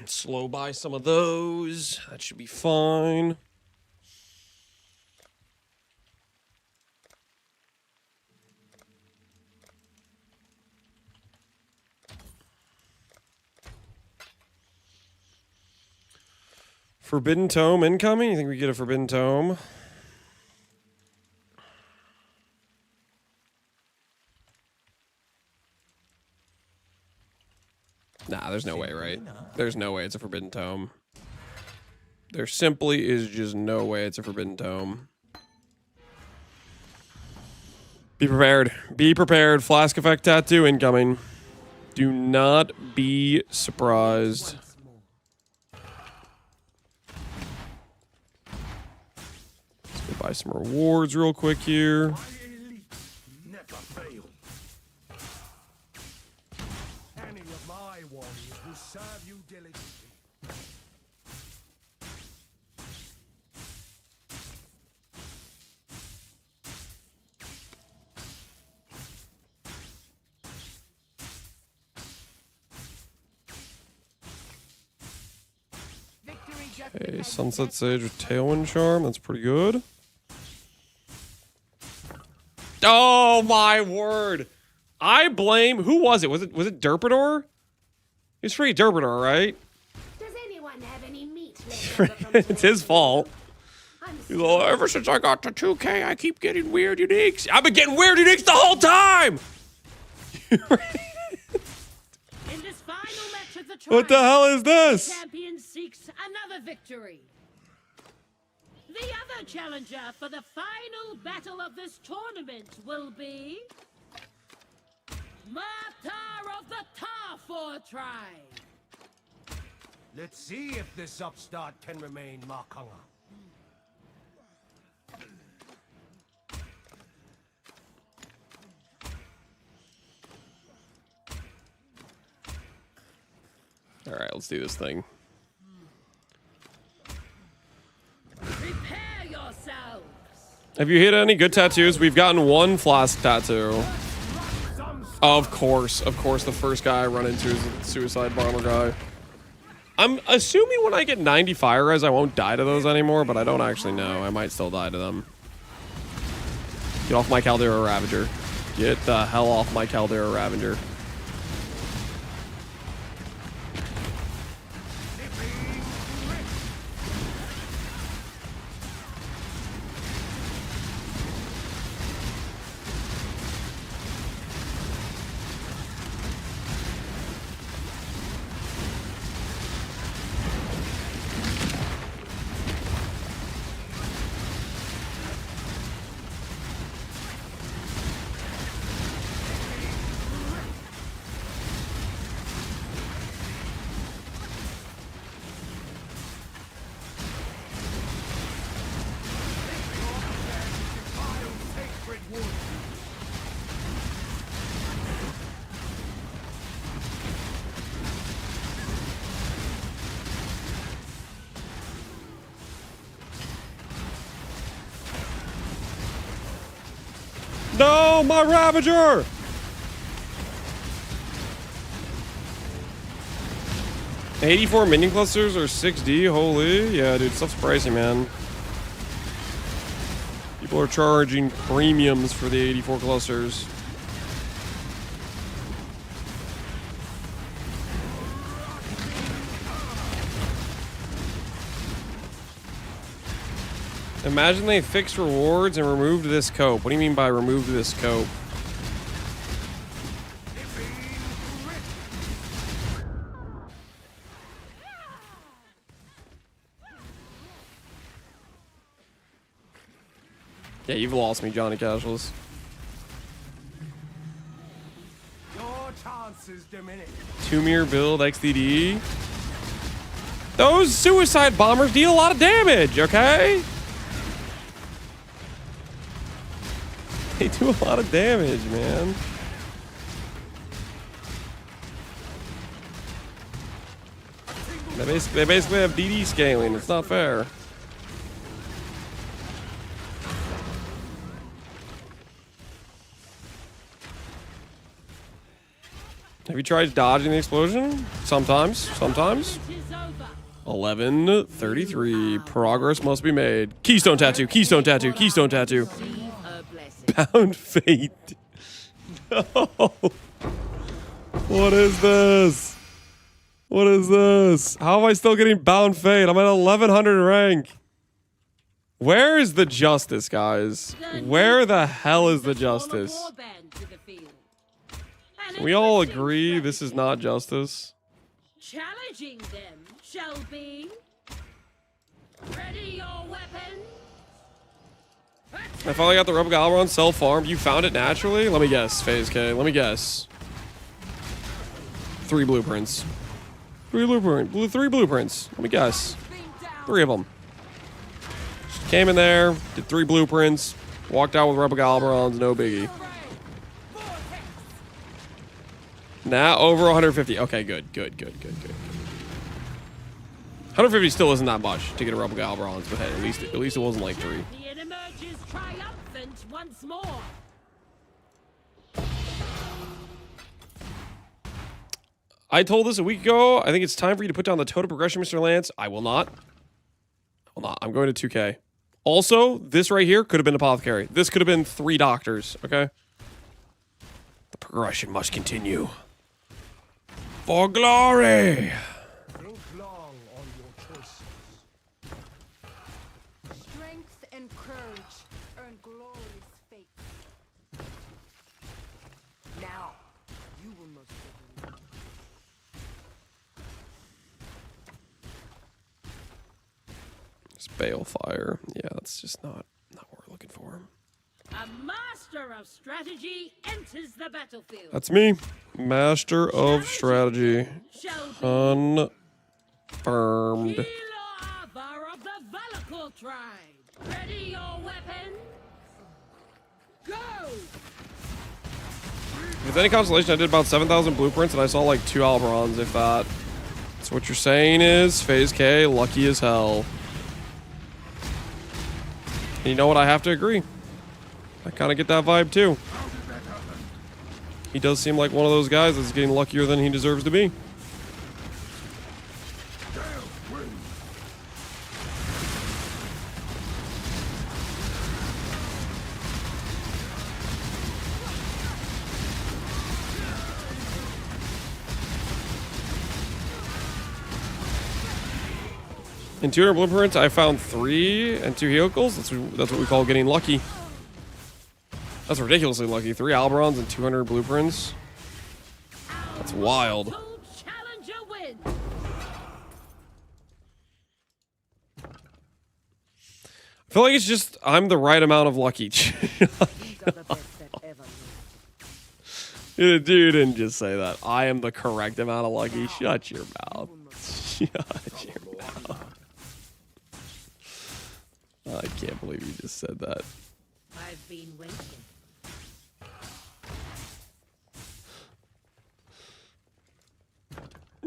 Slow by some of those. That should be fine. Forbidden Tome incoming? You think we get a Forbidden Tome? Nah, there's no way, right? There's no way it's a Forbidden Tome. There simply is just no way it's a Forbidden Tome. Be prepared. Be prepared. Flask Effect Tattoo incoming. Do not be surprised. Let's go buy some rewards real quick here. Never fail. Any of my warriors will serve you diligently. Okay, Sunset Sage with Tailwind Charm. That's pretty good. Oh my word! I blame. Who was it? Was it Derpador? It was free Derpador, right? Does anyone have any meat left over from It's his fault. I'm He's like, ever since I got to 2K, I keep getting weird uniques. I've been getting weird uniques the whole time. In this final match of the trial, What the hell is this? the champion seeks another victory. The other challenger for the final battle of this tournament will be Martyr of the Tarfor tribe. Let's see if this upstart can remain Markanga. All right, let's do this thing. Prepare yourselves. Have you hit any good tattoos? We've gotten one flask tattoo. Of course, the first guy I run into is a suicide bomber guy. I'm assuming when I get 90 fire res, I won't die to those anymore, but I don't actually know. I might still die to them. Get off my Caldera Ravager. Get the hell off my Caldera Ravager. No, my Ravager! $84 minion clusters or 6D? Holy, yeah, dude, stuff's pricey, man. People are charging premiums for the 84 clusters. Imagine they fixed rewards and removed this cope. What do you mean by removed this cope? Yeah, you've lost me, Johnny Casuals. Your chances diminish. Two-mirror build, XDD. Those suicide bombers deal a lot of damage, okay? They do a lot of damage, man. They basically have DD scaling. It's not fair. Have you tried dodging the explosion? Sometimes. Sometimes. 11:33. Progress must be made. Keystone tattoo. Keystone tattoo. Keystone tattoo. Bound fate. No. What is this? What is this? How am I still getting bound fate? I'm at 1100 rank. Where is the justice, guys? Where the hell is the justice? Can we all agree this is not justice? Challenging them shall be. Ready your weapons. I finally got the Rebel Galleron self-farmed. You found it naturally? Let me guess, FaZe K. Let me guess. 3 blueprints. 3 blueprints. Let me guess. 3 of them. Just came in there, did 3 blueprints, walked out with Rebel Gallerons, no biggie. Now over 150. Okay, good. 150 still isn't that much to get a Rebel Gallerons, but hey, at least it wasn't like 3. Champion emerges triumphant once more. I told this a week ago. I think it's time for you to put down the ToTA progression, Mr. Lance. I will not. I'm going to 2K. Also, this right here could have been Apothecary. This could have been 3 doctors, okay? The progression must continue. For glory! Think long on your choices. Strength and courage earn glorious fate. Now, you will most certainly. It's Balefire. Yeah, that's just not what we're looking for. A master of strategy enters the battlefield. That's me. Master of strategy. Shall Confirmed. be Avar of the Valakor tribe. Ready your weapons. Go. With any constellation, I did about 7,000 blueprints, and I saw like 2 Alberons, if that. So what you're saying is Phase K lucky as hell. And you know what? I have to agree. I kind of get that vibe too. He does seem like one of those guys that's getting luckier than he deserves to be. In 200 blueprints, I found 3 and 2 vehicles. That's what we call getting lucky. That's ridiculously lucky. 3 Alberons and 200 blueprints. That's wild. Challenger wins. I feel like it's just I'm the right amount of lucky. These are the best that ever lived. Dude didn't just say that. I am the correct amount of lucky. Shut your mouth. Shut your mouth. I can't believe you just said that. I've been waiting.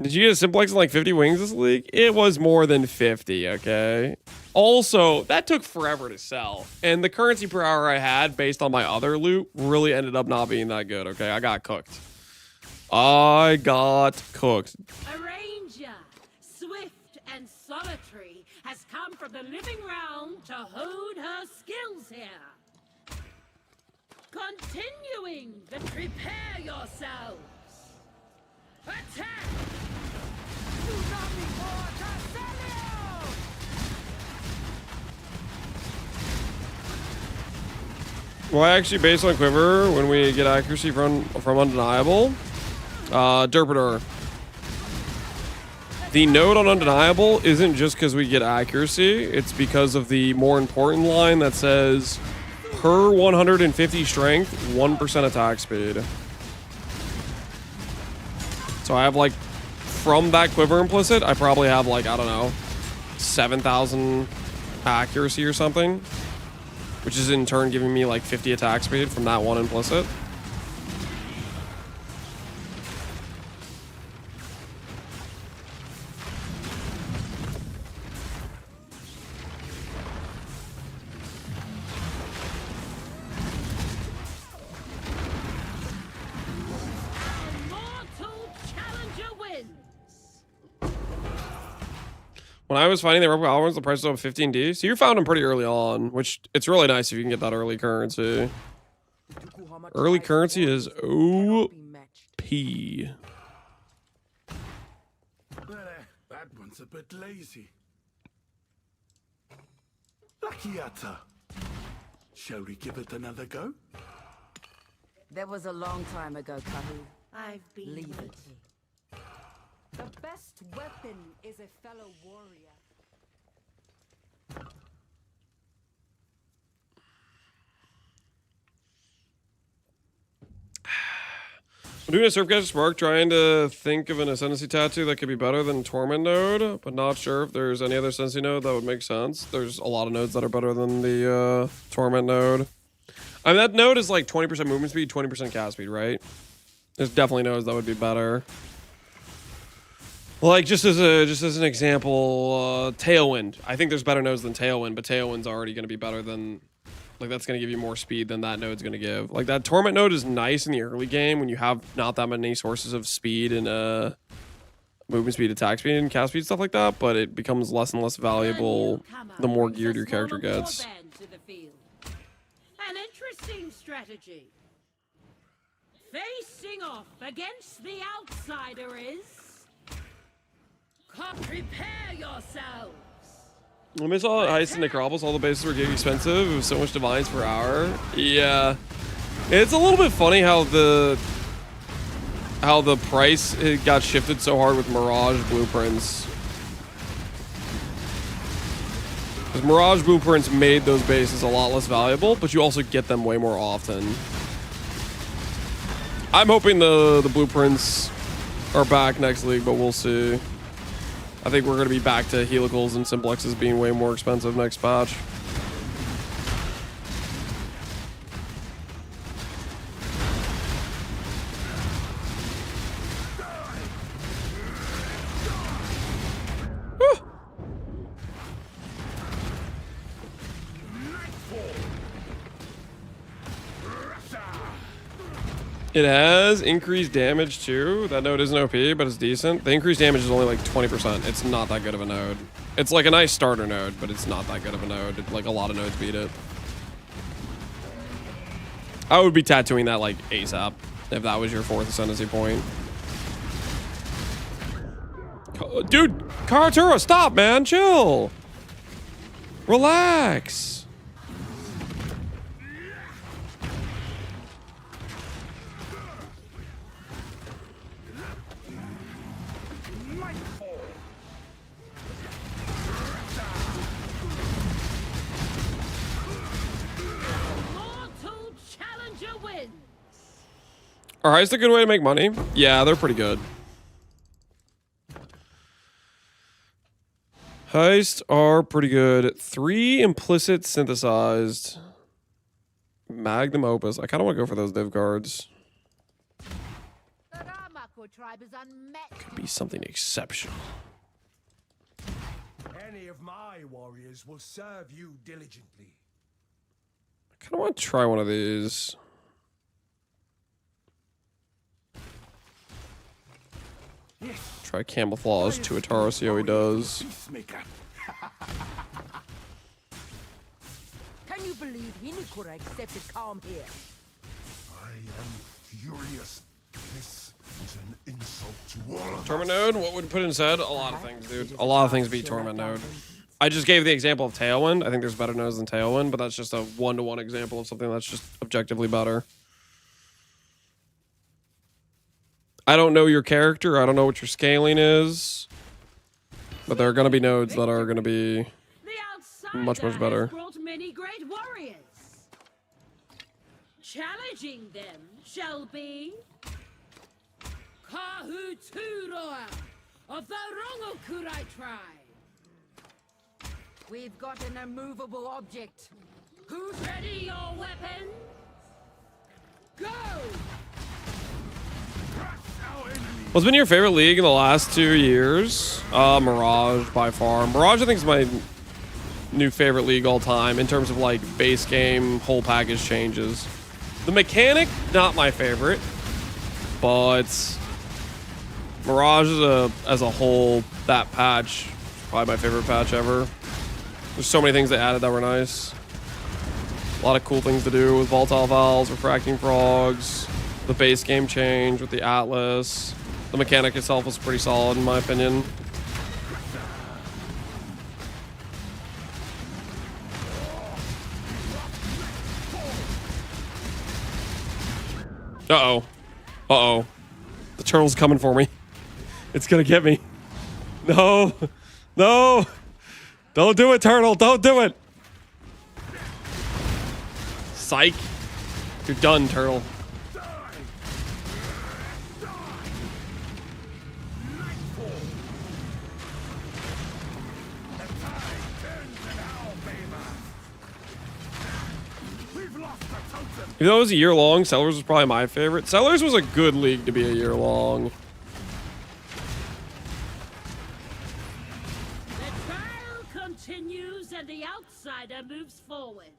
Did you get a simplex in like 50 wings this league? It was more than 50, okay? Also, that took forever to sell. And the currency per hour I had based on my other loot really ended up not being that good, okay? I got cooked. I got cooked. A ranger, swift and solitary, has come from the living realm to hone her skills here. Continuing the prepare yourselves. Attack! Well, actually, based on Quiver, when we get accuracy from Undeniable, Derpidor. The node on Undeniable isn't just because we get accuracy, it's because of the more important line that says, per 150 strength, 1% attack speed. So I have like, from that Quiver implicit, I probably have like, I don't know, 7,000 accuracy or something. Which is in turn giving me like 50 attack speed from that one implicit. When I was finding the Rebel Alberons, the price was up 15D. So you found them pretty early on, which it's really nice if you can get that early currency. Early currency is OP. That one's a bit lazy. Luckiata. Shall we give it another go? That was a long time ago, Kahu. I've been Leave it. waiting. The best weapon is a fellow warrior. I'm doing a Surfcatcher Spark, trying to think of an Ascendancy tattoo that could be better than Torment node, but not sure if there's any other Ascendancy node that would make sense. There's a lot of nodes that are better than the Torment node. I mean, that node is like 20% movement speed, 20% cast speed, right? There's definitely nodes that would be better. Like, just as an example, Tailwind. I think there's better nodes than Tailwind, but Tailwind's already going to be better than... Like, that's going to give you more speed than that node's going to give. Like, that Torment node is nice in the early game when you have not that many sources of speed and movement speed, attack speed, and cast speed, stuff like that, but it becomes less and less valuable the more geared your character gets. An interesting strategy. Facing off against the outsider is... Prepare yourselves. When we saw Heist in Necropolis, all the bases were getting expensive. It was so much divines per hour. Yeah. It's a little bit funny how the price got shifted so hard with Mirage blueprints. Because Mirage blueprints made those bases a lot less valuable, but you also get them way more often. I'm hoping the blueprints are back next league, but we'll see. I think we're going to be back to helicals and simplexes being way more expensive next patch. It has increased damage too. That node isn't OP, but it's decent. The increased damage is only like 20%. It's not that good of a node. It's like a nice starter node, but it's not that good of a node. Like a lot of nodes beat it. I would be tattooing that like ASAP if that was your 4th ascendancy point. Dude, Karatura, stop, man. Chill. Relax. Alright, is a good way to make money? Yeah, they're pretty good. Heist are pretty good. 3 implicit synthesized. Magnum Opus. I kind of want to go for those div cards. The Ramako tribe is unmatched. Could be something exceptional. Any of my warriors will serve you diligently. I kind of want to try one of these. Try camouflage to Atara, see how he does. Can you believe Hinekura accepted calm here? I am furious. This is an insult to all of Torment us. node, what would put inside? A lot of things, dude. A lot of things beat Torment node. I just gave the example of Tailwind. I think there's better nodes than Tailwind, but that's just a one-to-one example of something that's just objectively better. I don't know your character. I don't know what your scaling is. But there are going to be nodes that are going to be much, much better. Brought many great warriors. Challenging them shall be Kahuturoa of the Rongokurai tribe. We've got an immovable object. Who's ready your weapon? Go! What's been your favorite league in the last 2 years? Mirage by far. Mirage, I think, is my new favorite league all time in terms of like base game, whole package changes. The mechanic, not my favorite, but Mirage as a whole, that patch, probably my favorite patch ever. There's so many things they added that were nice. A lot of cool things to do with volatile valves, refracting frogs, the base game change with the Atlas. The mechanic itself was pretty solid in my opinion. Uh-oh. Uh-oh. The turtle's coming for me. It's gonna get me. No. No. Don't do it, turtle. Don't do it. Psych. You're done, turtle. Even though it was a year long, Sellers was probably my favorite. Sellers was a good league to be a year long. The trial continues and the outsider moves forward.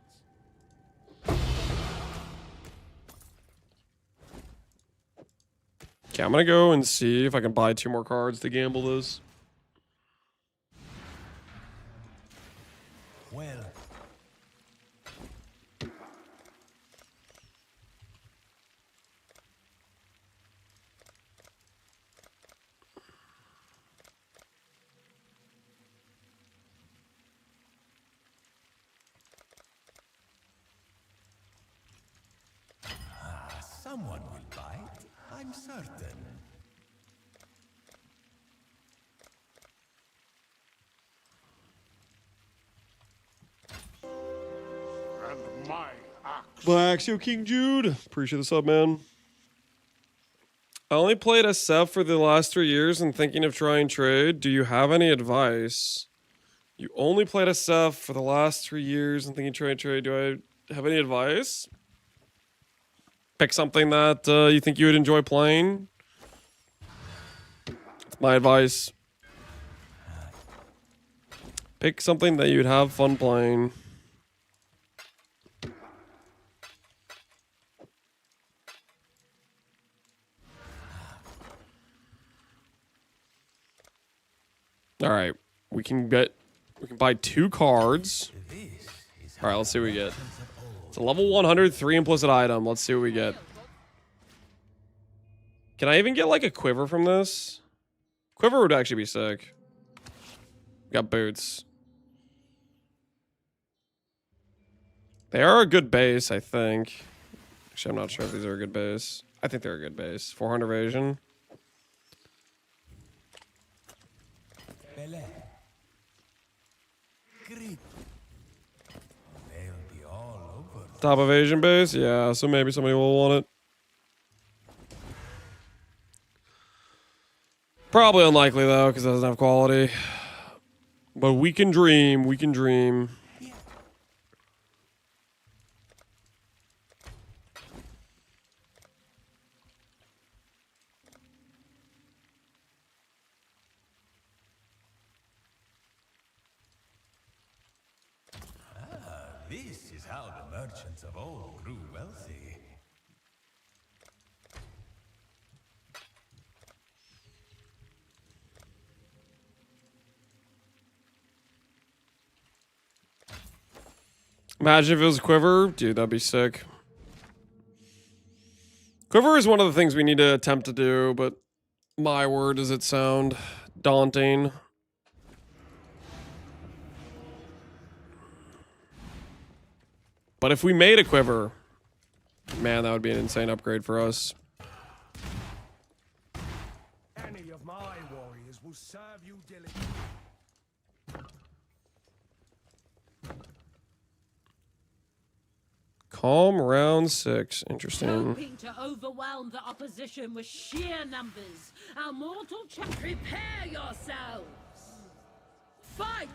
Okay, I'm gonna go and see if I can buy 2 more cards to gamble this. Well, someone will bite, I'm certain. And my axe. Black Yo King Jude. Appreciate the sub, man. I only played SF for the last 3 years and thinking of trying trade. Do you have any advice? You only played SF for the last 3 years and thinking trying trade. Do I have any advice? Pick something that you think you would enjoy playing. That's my advice. Pick something that you'd have fun playing. All right, we can buy 2 cards. This is All right, let's see what we get. merchants of old It's a level 100 3 implicit item. Let's see what we get. Can I even get like a quiver from this? Quiver would actually be sick. Got boots. They are a good base, I think. Actually, I'm not sure if these are a good base. I think they're a good base. 400 evasion. Bel Air. Great. They'll be all over. Top evasion base? Yeah, so maybe somebody will want it. Probably unlikely though, because it doesn't have quality. But we can dream. We can dream. This is how the merchants of old grew wealthy. Imagine if it was Quiver. Dude, that'd be sick. Quiver is one of the things we need to attempt to do, but my word, does it sound daunting. But if we made a Quiver, man, that would be an insane upgrade for us. Any of my warriors will serve you diligently. Calm round 6. Interesting. Hoping to overwhelm the opposition with sheer numbers, our mortal prepare yourselves! Fight!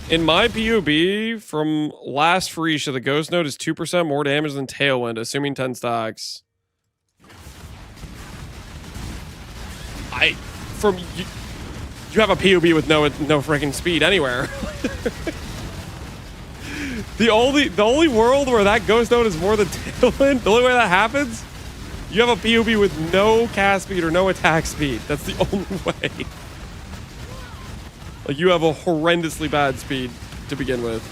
In my POB from last Freesia, the Ghost Note is 2% more damage than Tailwind, assuming 10 stacks. You have a POB with no freaking speed anywhere. the only world where that Ghost Note is more than Tailwind, the only way that happens, you have a POB with no cast speed or no attack speed. That's the only way. Like, you have a horrendously bad speed to begin with.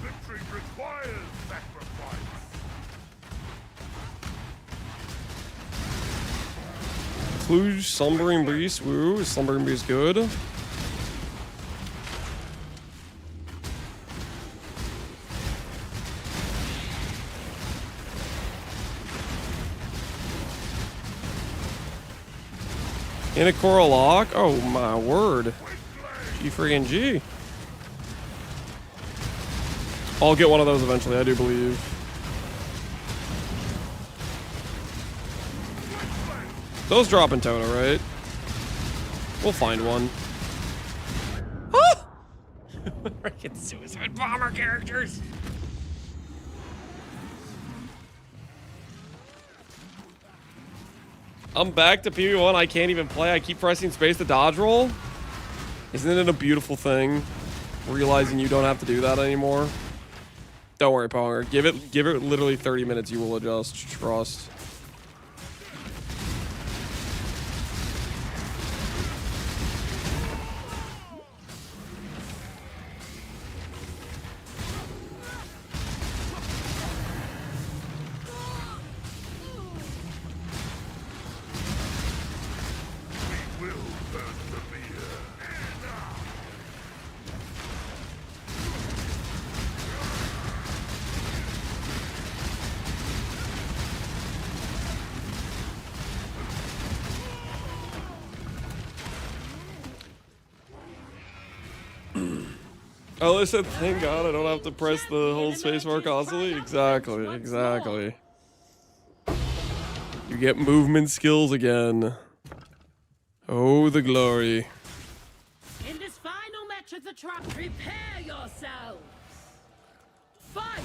Victory requires sacrifice. Clue, Slumbering Beast. Woo, is Slumbering Beast good? In a coral lock? Oh my word. G friggin' G. I'll get one of those eventually, I do believe. Those drop in ToTA, right? We'll find one. Ah! Freaking suicide bomber characters. I'm back to PB1. I can't even play. I keep pressing space to dodge roll. Isn't it a beautiful thing? Realizing you don't have to do that anymore. Don't worry, Ponger. Give it literally 30 minutes. You will adjust. Trust. We will persevere. Oh, listen, thank God I don't have to press the whole spacebar constantly. Exactly. You get movement skills again. Oh, the glory. In this final match of the trap, prepare yourselves! Fight!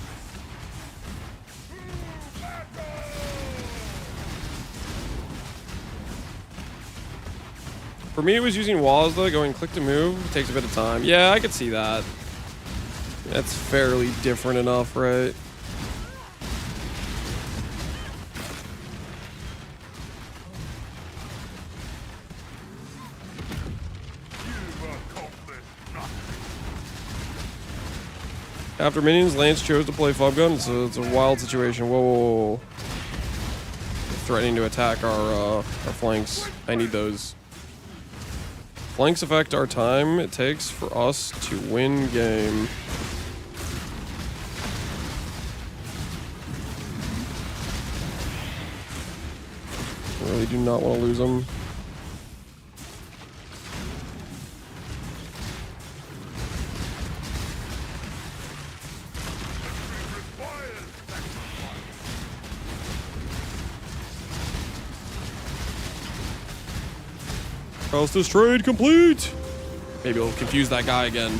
For me, it was using walls though. Going click to move takes a bit of time. Yeah, I could see that. That's fairly different enough, right? After minions, Lance chose to play Flub Gun, so it's a wild situation. Whoa, whoa, whoa. Threatening to attack our flanks. I need those. Flanks affect our time it takes for us to win game. Really do not want to lose them. This trade complete. Maybe it'll confuse that guy again.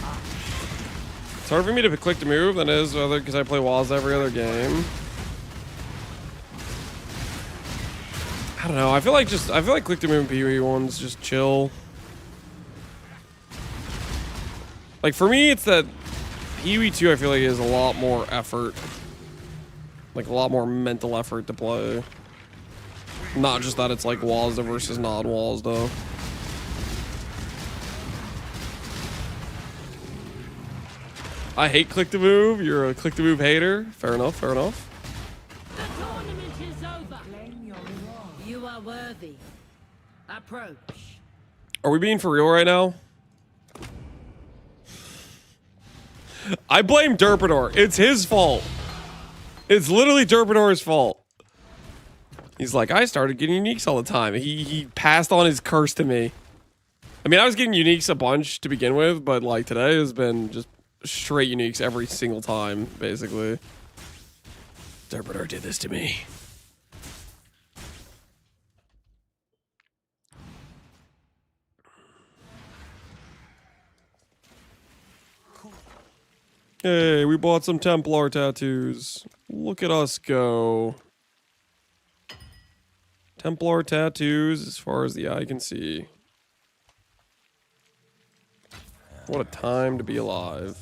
It's hard for me to click to move than it is because I play walls every other game. I don't know. I feel like click to move and PvE1's just chill. Like for me, it's that PvE2 I feel like is a lot more effort. Like a lot more mental effort to play. Not just that it's like walls versus non-walls though. I hate click to move. You're a click to move hater. Fair enough, fair enough. The tournament is over. You are worthy. Approach. Are we being for real right now? I blame Derpador. It's his fault. It's literally Derpador's fault. He's like, I started getting uniques all the time. He passed on his curse to me. I mean, I was getting uniques a bunch to begin with, but like today has been just straight uniques every single time, basically. Derpador did this to me. Hey, we bought some Templar tattoos. Look at us go. Templar tattoos as far as the eye can see. What a time to be alive.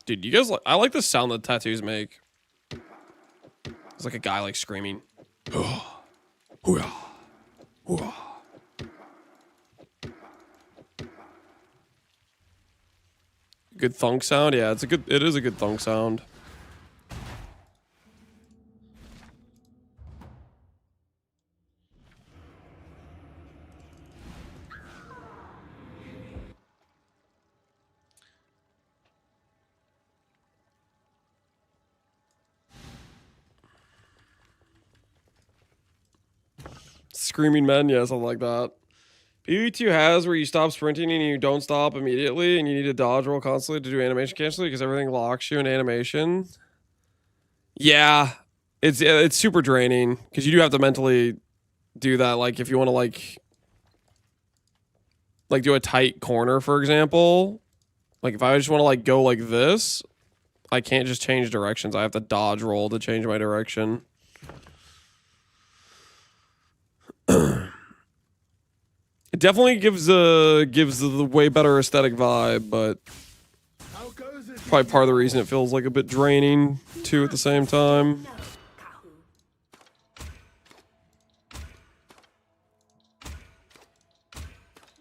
Dude, you guys like, I like the sound that tattoos make. It's like a guy like screaming. Good thunk sound? Yeah, it is a good thunk sound. Screaming men, yeah, something like that. PvE2 has where you stop sprinting and you don't stop immediately and you need to dodge roll constantly to do animation cancel because everything locks you in animation. Yeah, it's super draining because you do have to mentally do that. Like if you want to like do a tight corner, for example, like if I just want to like go like this, I can't just change directions. I have to dodge roll to change my direction. It definitely gives the way better aesthetic vibe, but probably part of the reason it feels like a bit draining too at the same time.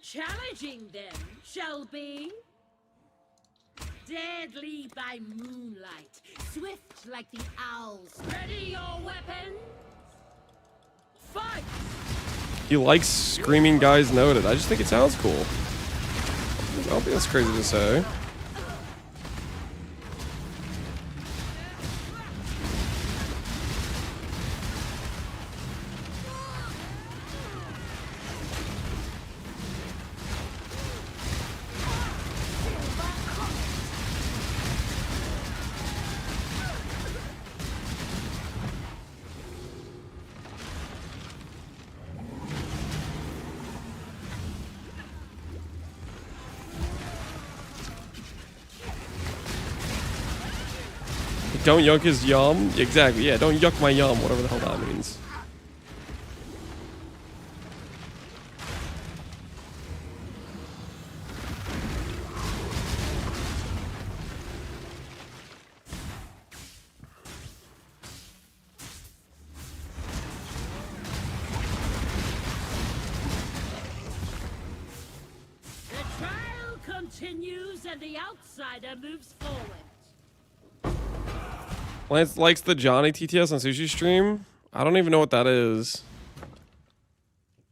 Challenging them, Shelby. Deadly by moonlight, swift like the owls. Ready your weapons. Fight! He likes screaming guys noted. I just think it sounds cool. I don't think that's crazy to say. don't yuck his yum. Exactly. Yeah, don't yuck my yum. Whatever the hell that means. The trial continues and the outsider moves forward. Lance likes the Johnny TTS on Sushi stream. I don't even know what that is.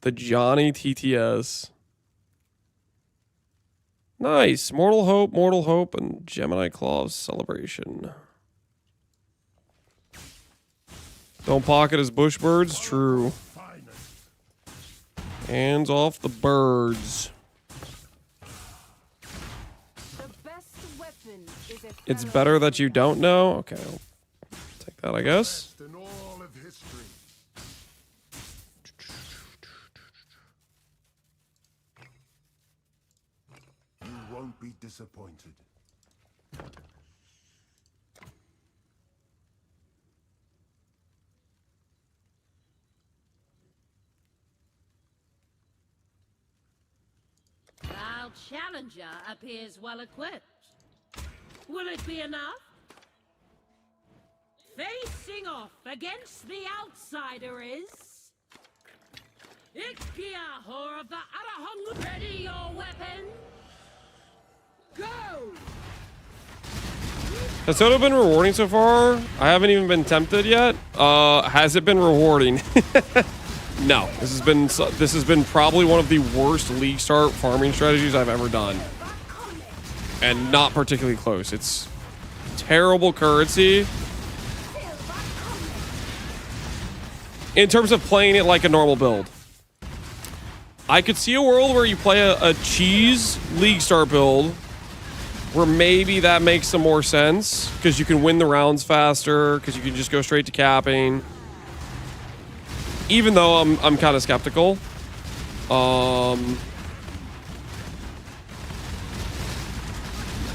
The Johnny TTS. Nice. Mortal Hope, and Gemini Claws celebration. Don't pocket his bush birds. True. Hands off the birds. The best weapon is a It's fellow better that you soldier. don't know. Okay, I'll take that, I guess. Best in all of history. You won't be disappointed. Our challenger appears well equipped. Will it be enough? Facing off against the outsider is Ikiahor of the Arahong. Ready your weapon. Go! Has ToTA been rewarding so far? I haven't even been tempted yet. Has it been rewarding? No. This has been probably one of the worst league start farming strategies I've ever done. And not particularly close. It's terrible currency. In terms of playing it like a normal build. I could see a world where you play a cheese league start build where maybe that makes some more sense because you can win the rounds faster, because you can just go straight to capping. Even though I'm kind of skeptical.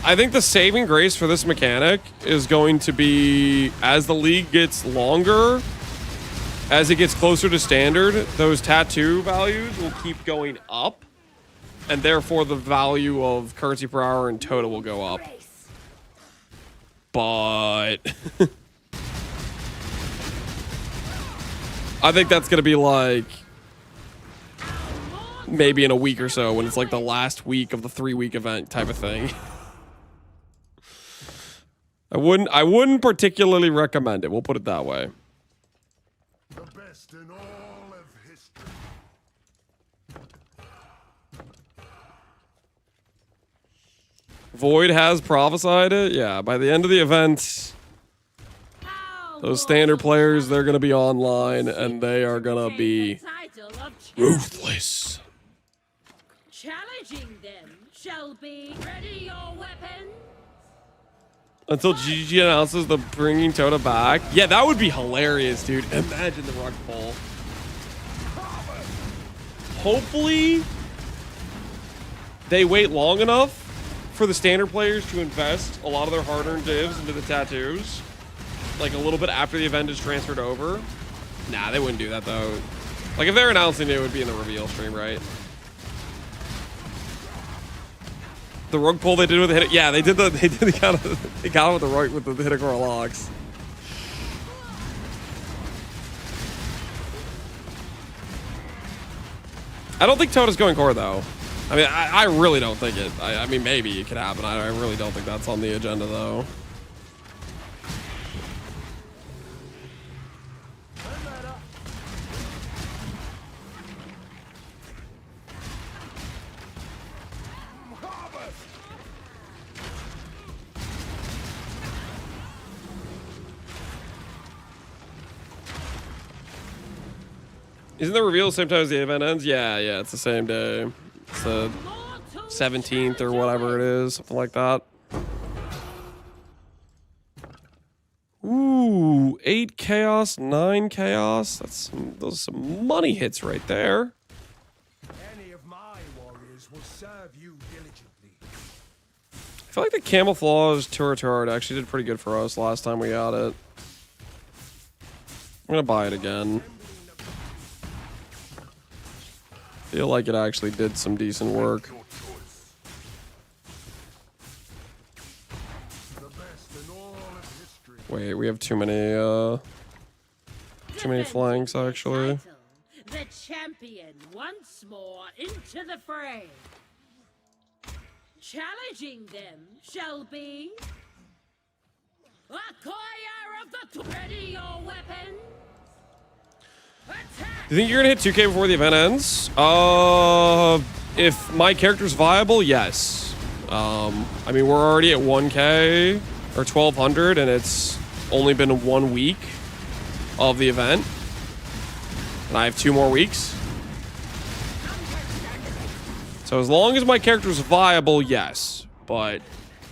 I think the saving grace for this mechanic is going to be as the league gets longer, as it gets closer to standard, those tattoo values will keep going up. And therefore, the value of currency per hour in ToTA will go up. But I think that's going to be like maybe in a week or so when it's like the last week of the 3-week event type of thing. I wouldn't particularly recommend it. We'll put it that way. The best in all of history. Void has prophesied it. Yeah, by the end of the event, those standard players, they're going to be online and they are going to be ruthless. Challenging them shall be ready your weapon. Until GG announces the bringing ToTA back. Yeah, that would be hilarious, dude. Imagine the rug pull. Hopefully, they wait long enough for the standard players to invest a lot of their hard-earned divs into the tattoos. Like a little bit after the event is transferred over. Nah, they wouldn't do that, though. Like, if they're announcing it, it would be in the reveal stream, right? The rug pull they did with the hit. Yeah, they got it with the rug with the Hitokura locks. I don't think ToTA's going core though. I mean, I really don't think it. I mean, maybe it could happen. I really don't think that's on the agenda though. Isn't the reveal the same time as the event ends? Yeah, it's the same day. It's the 17th or whatever it is, something like that. Ooh, 8 chaos, 9 chaos. Those are some money hits right there. Any of my warriors will serve you diligently. I feel like the camouflage turret actually did pretty good for us last time we got it. I'm gonna buy it again. Feel like it actually did some decent work. Your choice. The best in all of history. Wait, we have too many flanks actually. Title, the champion once more into the fray. Challenging them shall be acquire of the ready your weapon. Attack! Do you think you're gonna hit 2K before the event ends? If my character's viable, yes. I mean, we're already at 1K or 1200, and it's only been 1 week of the event, and I have 2 more weeks. So as long as my character's viable, yes. But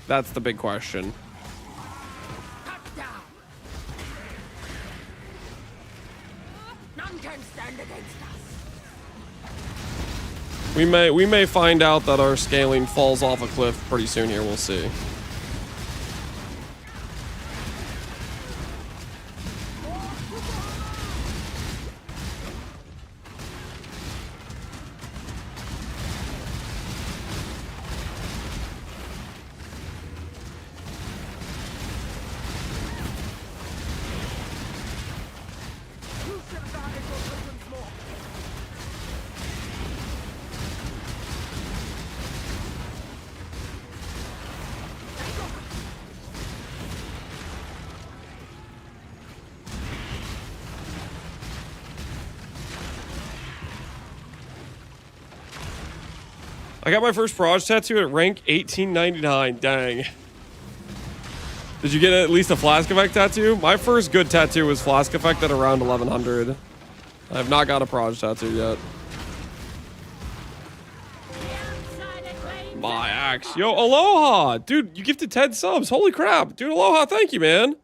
that's the big question. None can stand against us. We may find out that our scaling falls off a cliff pretty soon here. We'll see. I got my first Proj tattoo at rank 1899. Dang. Did you get at least a Flask Effect tattoo? My first good tattoo was Flask Effect at around 1100. I have not got a Proj tattoo yet. My axe. Yo, Aloha! Dude, you gifted 10 subs. Holy crap. Dude, Aloha, thank you, man.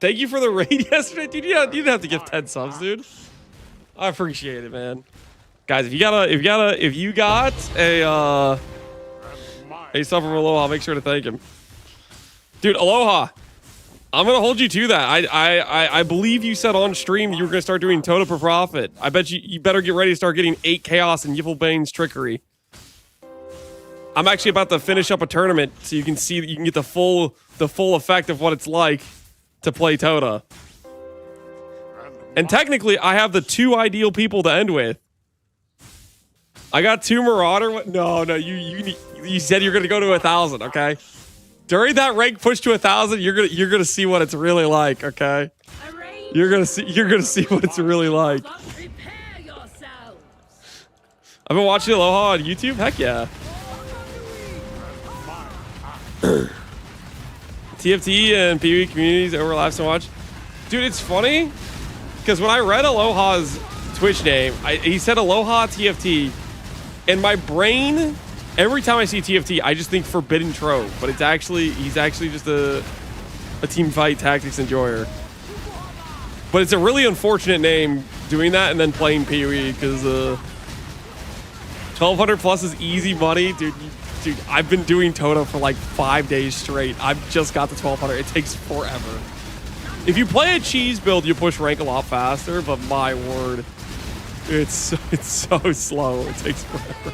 Thank you for the raid yesterday. Dude, you didn't have to gift 10 subs, dude. I appreciate it, man. Guys, if you got a sub from Aloha, make sure to thank him. Dude, Aloha, I'm gonna hold you to that. I believe you said on stream that you were gonna start doing ToTA for profit. I bet you better get ready to start getting 8 chaos and Yifflebane's trickery. I'm actually about to finish up a tournament so you can see that you can get the full effect of what it's like to play ToTA. And technically, I have the 2 ideal people to end with. I got 2 Marauder. No, you said you're gonna go to 1000. Okay. During that rank push to 1000, you're gonna see what it's really like. Okay. You're gonna see what it's really like. I've been watching Aloha on YouTube. Heck yeah. TFT and PvE communities overlap so much. Dude, it's funny because when I read Aloha's Twitch name, he said Aloha TFT. In my brain, every time I see TFT, I just think Forbidden Trove, but he's actually just a team fight tactics enjoyer. But it's a really unfortunate name doing that and then playing PoE because 1200 plus is easy money, dude. Dude, I've been doing ToTA for like 5 days straight. I've just got the 1200. It takes forever. If you play a cheese build, you push rank a lot faster, but my word. It's so slow. It takes forever.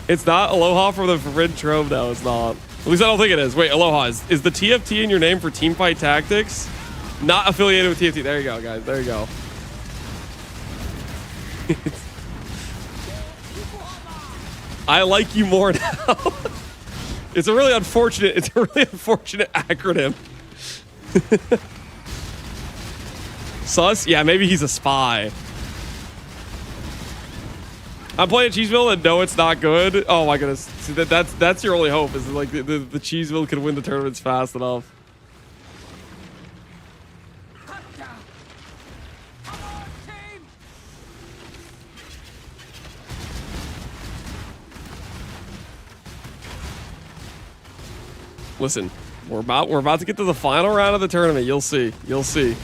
It's not Aloha for the Forbidden Trove. No, it's not. At least I don't think it is. Wait, Aloha, is the TFT in your name for Teamfight Tactics? Not affiliated with TFT. There you go, guys. There you go. I like you more now. It's a really unfortunate acronym. Sus? Yeah, maybe he's a spy. I'm playing Cheeseville and no, it's not good. Oh my goodness. See, that's your only hope, is like the Cheeseville can win the tournaments fast enough. Listen, we're about to get to the final round of the tournament. You'll see. You'll see.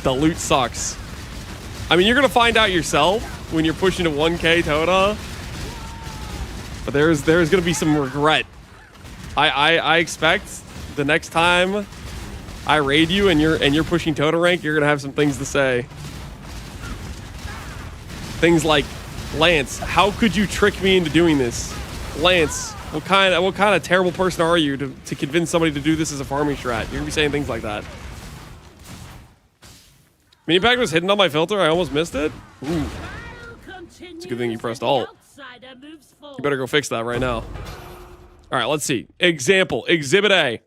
The loot sucks. I mean, you're gonna find out yourself when you're pushing to 1K ToTA. But there's gonna be some regret. I expect the next time I raid you and you're pushing ToTA rank, you're gonna have some things to say. Things like, Lance, how could you trick me into doing this? Lance, what kind of terrible person are you to convince somebody to do this as a farming strat? You're gonna be saying things like that. Mini pack was hidden on my filter. I almost missed it. Ooh. It's a good thing you pressed alt. You better go fix that right now. All right, let's see. Example, Exhibit A.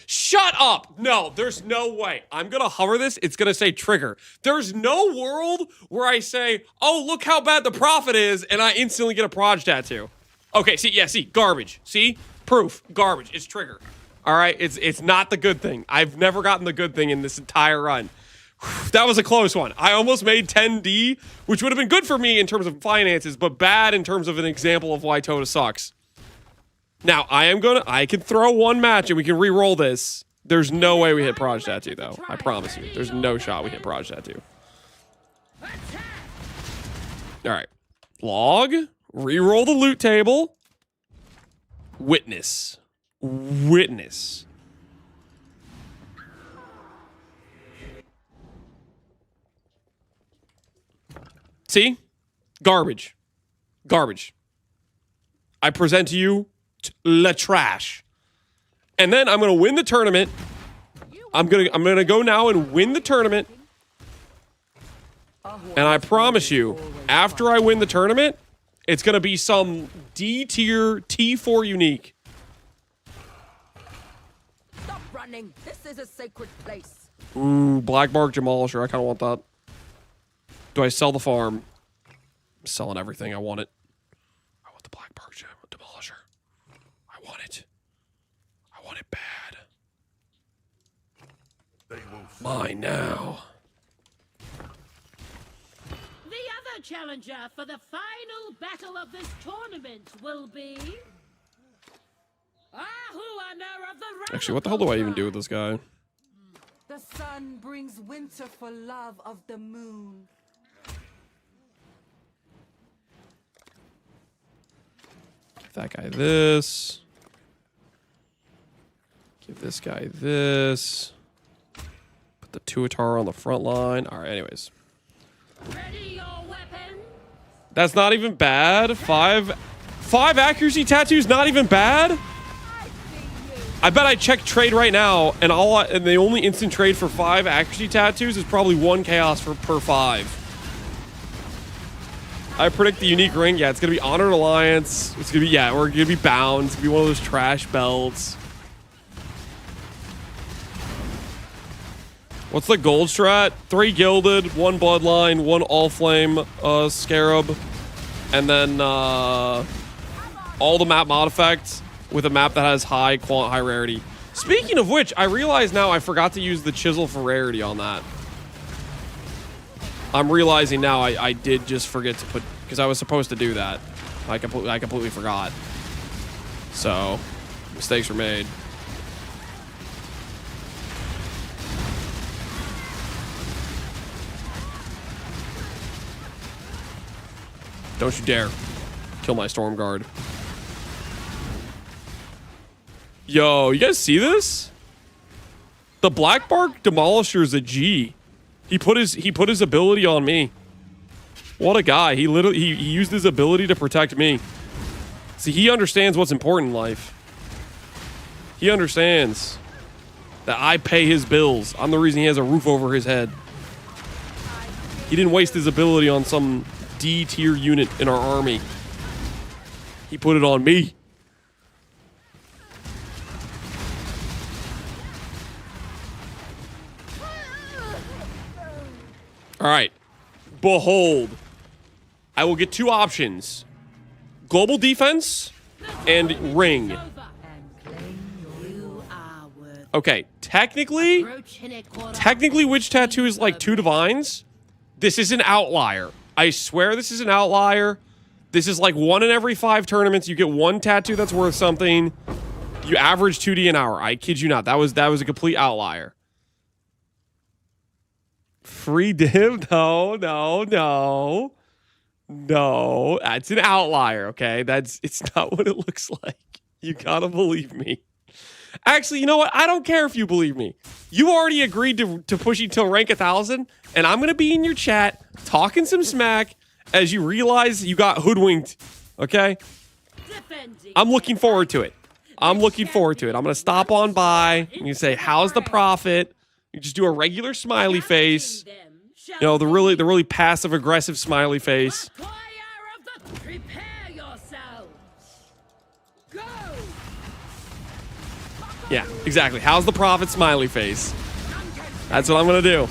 Shut up! No, there's no way. I'm gonna hover this, it's gonna say trigger. There's no world where I say, oh, look how bad the profit is, and I instantly get a proj tattoo. Okay, see, garbage. See? Proof, garbage, it's trigger. All right, it's not the good thing. I've never gotten the good thing in this entire run. That was a close one. I almost made 10D, which would have been good for me in terms of finances, but bad in terms of an example of why ToTA sucks. Now, I can throw one match and we can re-roll this. There's no way we hit proj tattoo, though. I promise you. There's no shot we hit proj tattoo. All right. Log. Re-roll the loot table. Witness. Witness. See? Garbage. Garbage. I present to you la trash. And then I'm gonna win the tournament. I'm gonna go now and win the tournament. And I promise you, after I win the tournament, it's gonna be some D tier T4 unique. Stop running. This is a sacred place. Ooh, Black Mark Demolisher. I kind of want that. Do I sell the farm? I'm selling everything. I want it. I want the Black Mark Demolisher. I want it. I want it bad. Mine now. The other challenger for the final battle of this tournament will be Ahuana of the Actually, what the hell do I even do with this guy? The sun brings winter for love of the moon. Give that guy this. Give this guy this. Put the ToTA on the front line. All right, anyways. Ready your weapon. That's not even bad. Five accuracy tattoos, not even bad. I bet I check trade right now, and the only instant trade for 5 accuracy tattoos is probably 1 chaos per 5. I predict the unique ring. Yeah, it's gonna be Honored Alliance. It's gonna be we're gonna be bound. It's gonna be one of those trash belts. What's the gold strat? 3 gilded, 1 bloodline, 1 all flame scarab, and then all the map mod effects with a map that has high rarity. Speaking of which, I realize now I forgot to use the chisel for rarity on that. I'm realizing now I did just forget to put, because I was supposed to do that. I completely forgot. So, mistakes were made. Don't you dare kill my Storm Guard. Yo, you guys see this? The Black Mark Demolisher is a G. He put his ability on me. What a guy. He used his ability to protect me. See, he understands what's important in life. He understands that I pay his bills. I'm the reason he has a roof over his head. He didn't waste his ability on some D tier unit in our army. He put it on me. All right. Behold. I will get 2 options. Global defense and ring. Okay, technically Witch Tattoo is like 2 divines. This is an outlier. I swear this is an outlier. This is like 1 in every 5 tournaments. You get 1 tattoo that's worth something. You average 2D an hour. I kid you not. That was a complete outlier. Free div? No. No, that's an outlier, okay? It's not what it looks like. You gotta believe me. Actually, you know what? I don't care if you believe me. You already agreed to push you till rank 1,000, and I'm gonna be in your chat talking some smack as you realize you got hoodwinked, okay? I'm looking forward to it. I'm looking forward to it. I'm gonna stop on by, and you say, how's the profit? You just do a regular smiley face. You know, the really passive-aggressive smiley face. Prepare yourselves. Go. Yeah, exactly. How's the profit smiley face? That's what I'm gonna do.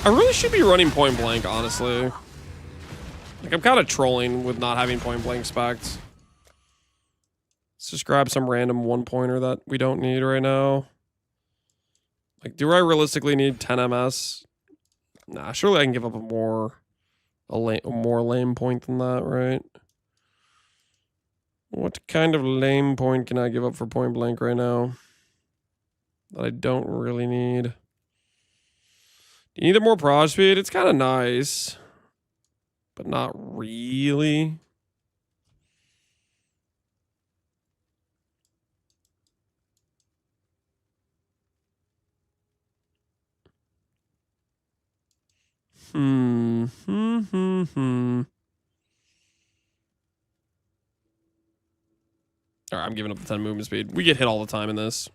I really should be running point blank, honestly. Like, I'm kind of trolling with not having point blank specs. Let's just grab some random one pointer that we don't need right now. Like, do I realistically need 10 MS? Nah, surely I can give up a more lame point than that, right? What kind of lame point can I give up for point blank right now that I don't really need? You need a more prod speed? It's kind of nice, but not really. All right, I'm giving up the 10 movement speed. We get hit all the time in this.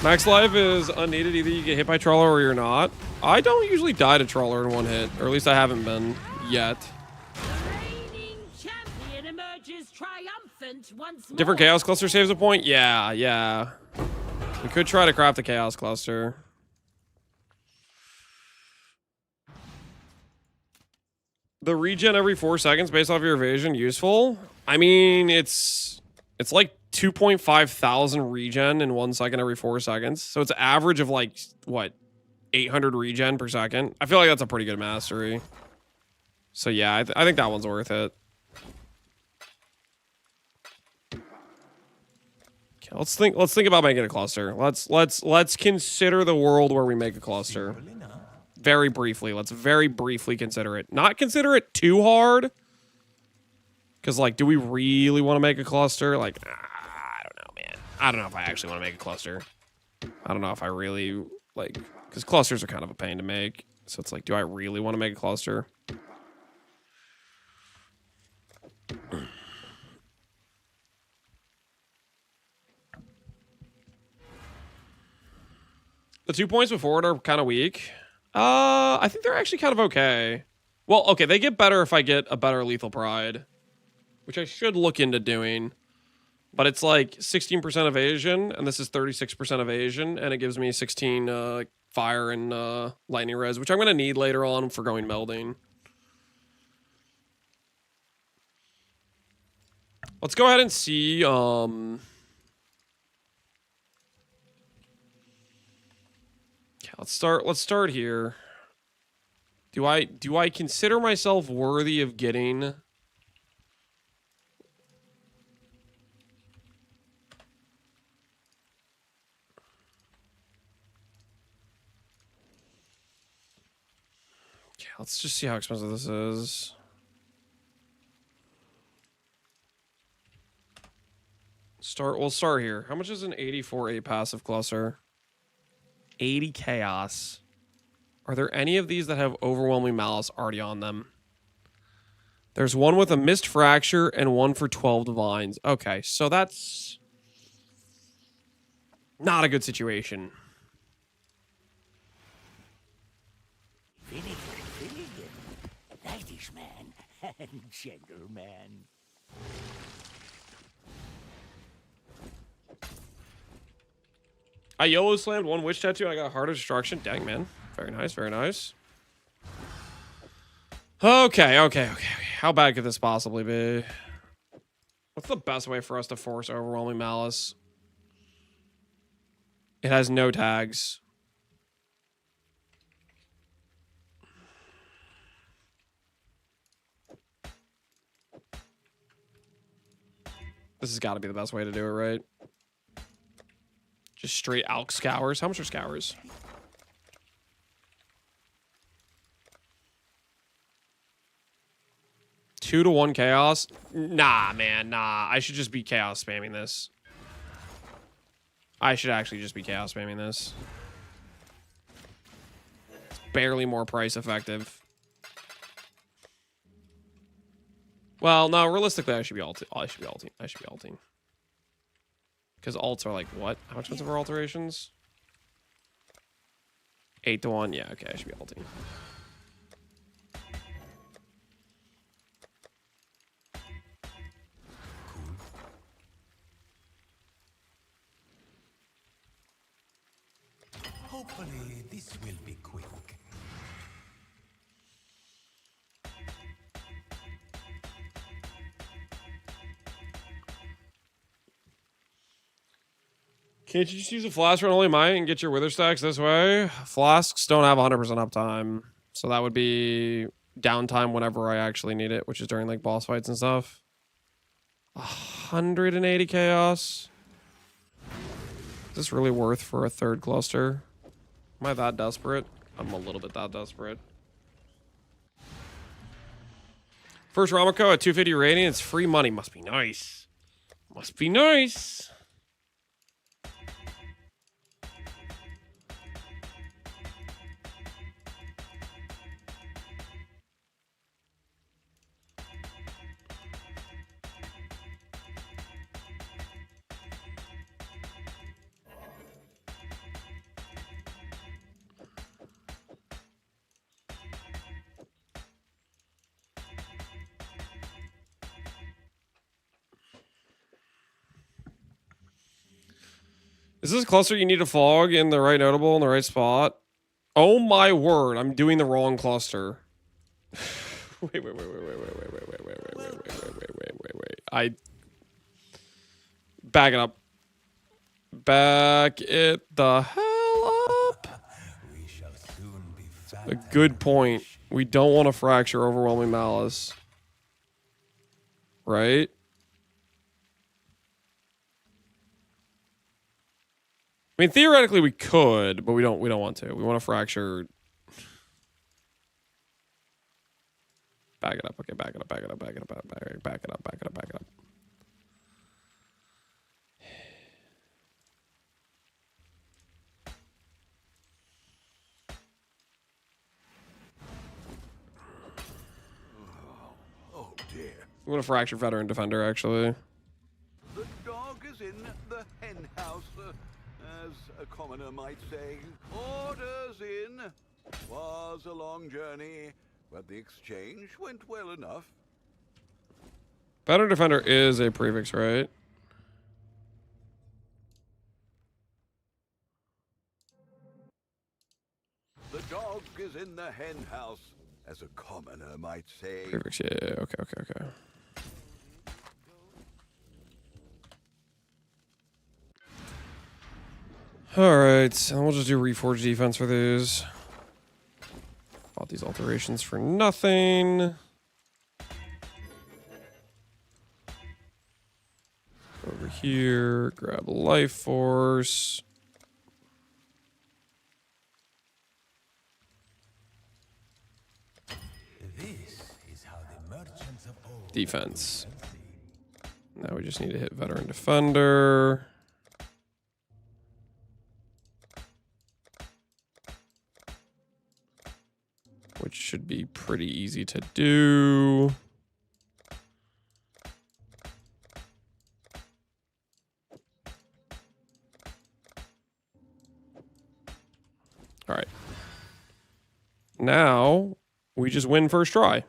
Max life is unneeded. Either you get hit by Trawler or you're not. I don't usually die to Trawler in one hit, or at least I haven't been yet. The reigning champion emerges triumphant once more. Different Chaos Cluster saves a point? Yeah. We could try to craft a Chaos Cluster. The regen every 4 seconds based off your evasion, useful? I mean, it's like 2.5 thousand regen in 1 second every 4 seconds. So it's an average of like, what, 800 regen per second? I feel like that's a pretty good mastery. So yeah, I think that one's worth it. Okay, let's think about making a cluster. Let's consider the world where we make a cluster. Very briefly. Let's very briefly consider it. Not consider it too hard. Because, like, do we really want to make a cluster? Like, I don't know, man. I don't know if I actually want to make a cluster. I don't know if I really, like, because clusters are kind of a pain to make. So it's like, do I really want to make a cluster? The 2 points before it are kind of weak. I think they're actually kind of okay. Well, okay, they get better if I get a better Lethal Pride, which I should look into doing. But it's like 16% evasion, and this is 36% evasion, and it gives me 16 fire and lightning res, which I'm going to need later on for going melding. Let's go ahead and see. Let's start here. Do I consider myself worthy of getting okay, let's just see how expensive this is. We'll start here. How much is an 84 passive cluster? 80 chaos. Are there any of these that have overwhelming malice already on them? There's one with a missed fracture and one for 12 divines. Okay, so that's not a good situation. Ladies man and gentleman. I YOLO slammed one witch tattoo and I got Heart of Destruction. Dang, man. Very nice, very nice. Okay. How bad could this possibly be? What's the best way for us to force Overwhelming Malice? It has no tags. This has got to be the best way to do it, right? Just straight Alk Scours. How much are Scours? Two to 1 Chaos? Nah, man, nah. I should just be Chaos spamming this. I should actually just be Chaos spamming this. It's barely more price effective. Well, no, realistically, I should be alting. I should be alting. Because alts are like, what? How expensive are alterations? 8 to 1. Yeah, okay, I should be alting. Hopefully, this will be quick. Can't you just use a flask run only mine and get your wither stacks this way? Flasks don't have 100% uptime. So that would be downtime whenever I actually need it, which is during like boss fights and stuff. 180 chaos. Is this really worth for a third cluster? Am I that desperate? I'm a little bit that desperate. First Ramako at 250 rating. It's free money. Must be nice. Must be nice. Is this cluster you need a fog in the right notable in the right spot? Oh my word, I'm doing the wrong cluster. Wait. I back it up. Back it the hell up. We shall soon be fat A good point. We don't want to fracture Overwhelming Malice. Right? I mean, theoretically we could, but we don't want to. We want to fracture. Back it up. Okay, back it up. Oh dear. We want to fracture Veteran Defender, actually. The dog is in the hen house, as a commoner might say. Orders in. Was a long journey, but the exchange went well enough. Veteran Defender is a prefix, right? The dog is in the hen house, as a commoner might say. Prefix, yeah. Okay. Alright, and we'll just do Reforge defense for these. Bought these alterations for nothing. Over here, grab a Life Force. This is how the merchants of old Defense. Now we just need to hit Veteran Defender. Which should be pretty easy to do. All right. Now we just win first try.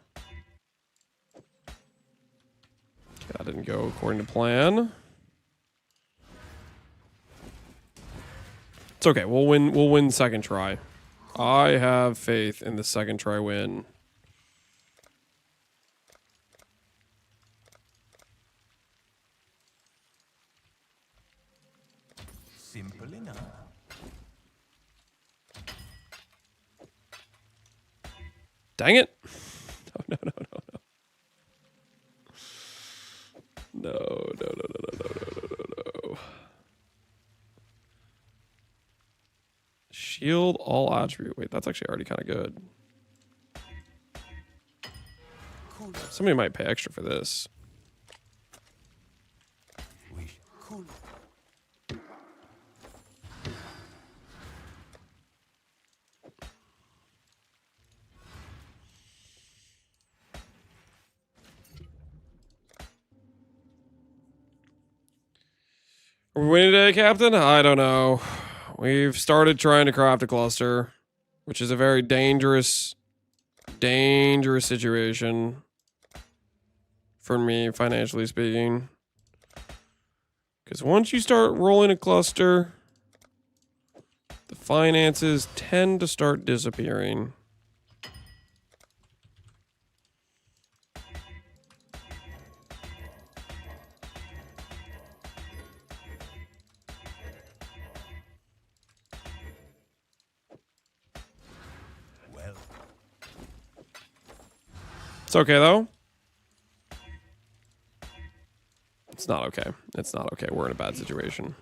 That didn't go according to plan. okay. We'll win. We'll win second try. I have faith in the second try win. Simple enough. Dang it. No, no, no, no, no. No, no, no, no, no, no, no, no, no. Shield all attribute. Wait, that's actually already kind of good. Somebody might pay extra for this. Cool. Are we winning today, Captain? I don't know. We've started trying to craft a cluster, which is a very dangerous situation for me, financially speaking. Because once you start rolling a cluster, the finances tend to start disappearing. Well, It's okay, though. It's not okay. It's not okay. We're in a bad situation.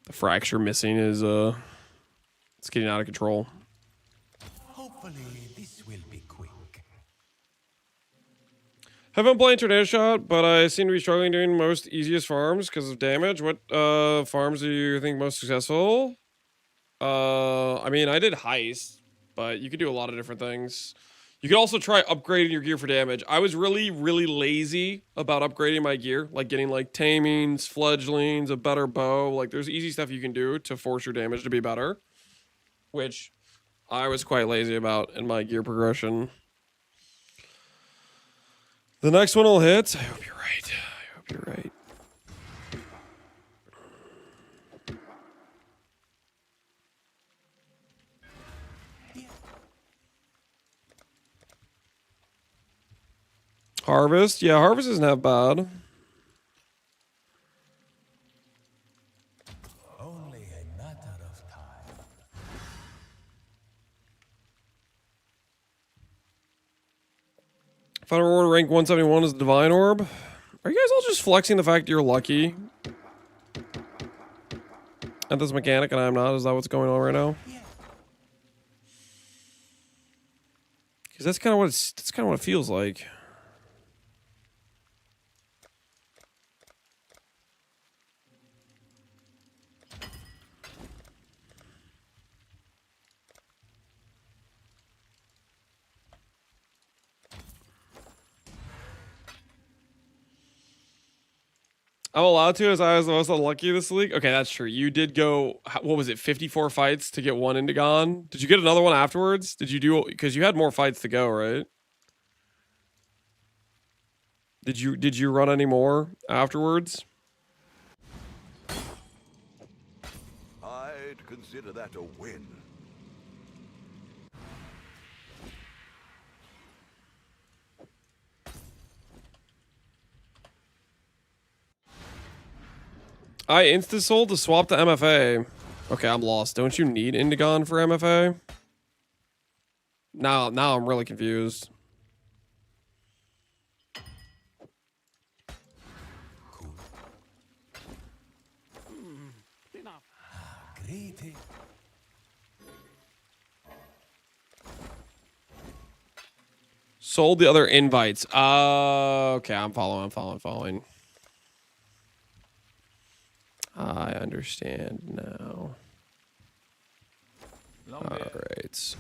The fracture missing is, it's getting out of control. hopefully this will be quick. Haven't played Tornado Shot, but I seem to be struggling doing most easiest farms because of damage. What farms do you think most successful? I mean, I did heist, but you could do a lot of different things. You could also try upgrading your gear for damage. I was really, really lazy about upgrading my gear, like getting like tamings, fledglings, a better bow. Like there's easy stuff you can do to force your damage to be better, which I was quite lazy about in my gear progression. The next one will hit. I hope you're right. I hope you're right. Harvest? Yeah, Harvest isn't that bad. Only a matter of time. Final reward rank 171 is Divine Orb. Are you guys all just flexing the fact you're lucky at this mechanic and I'm not? Is that what's going on right now? Because that's kind of what it feels like. I'm allowed to, as I was the most unlucky this week. Okay, that's true. You did go, what was it, 54 fights to get one Indigon? Did you get another one afterwards? Did you do, because you had more fights to go, right? Did you run any more afterwards? I'd consider that a win. I insta-sold to swap to MFA. Okay, I'm lost. Don't you need Indigon for MFA? Now I'm really confused. Greeting. Sold the other invites. Okay, I'm following. I understand now. All right.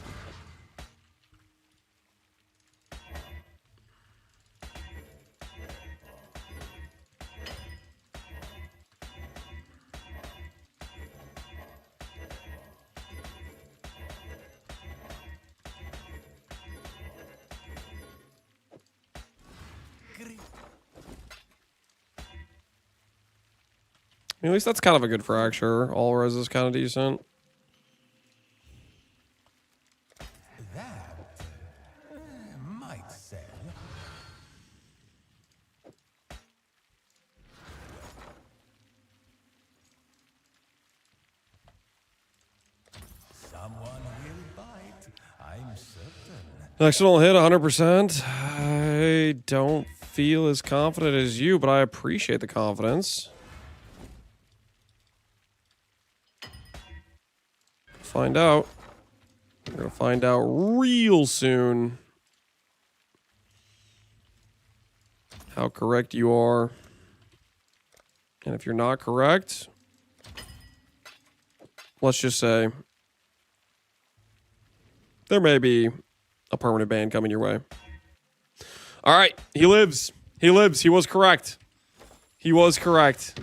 At least that's kind of a good fracture. All res is kind of decent. That might sell. Someone will bite, I'm certain. Next one will hit 100%. I don't feel as confident as you, but I appreciate the confidence. Find out. We're gonna find out real soon how correct you are. And if you're not correct, let's just say there may be a permanent ban coming your way. All right, he lives. He lives. He was correct. He was correct.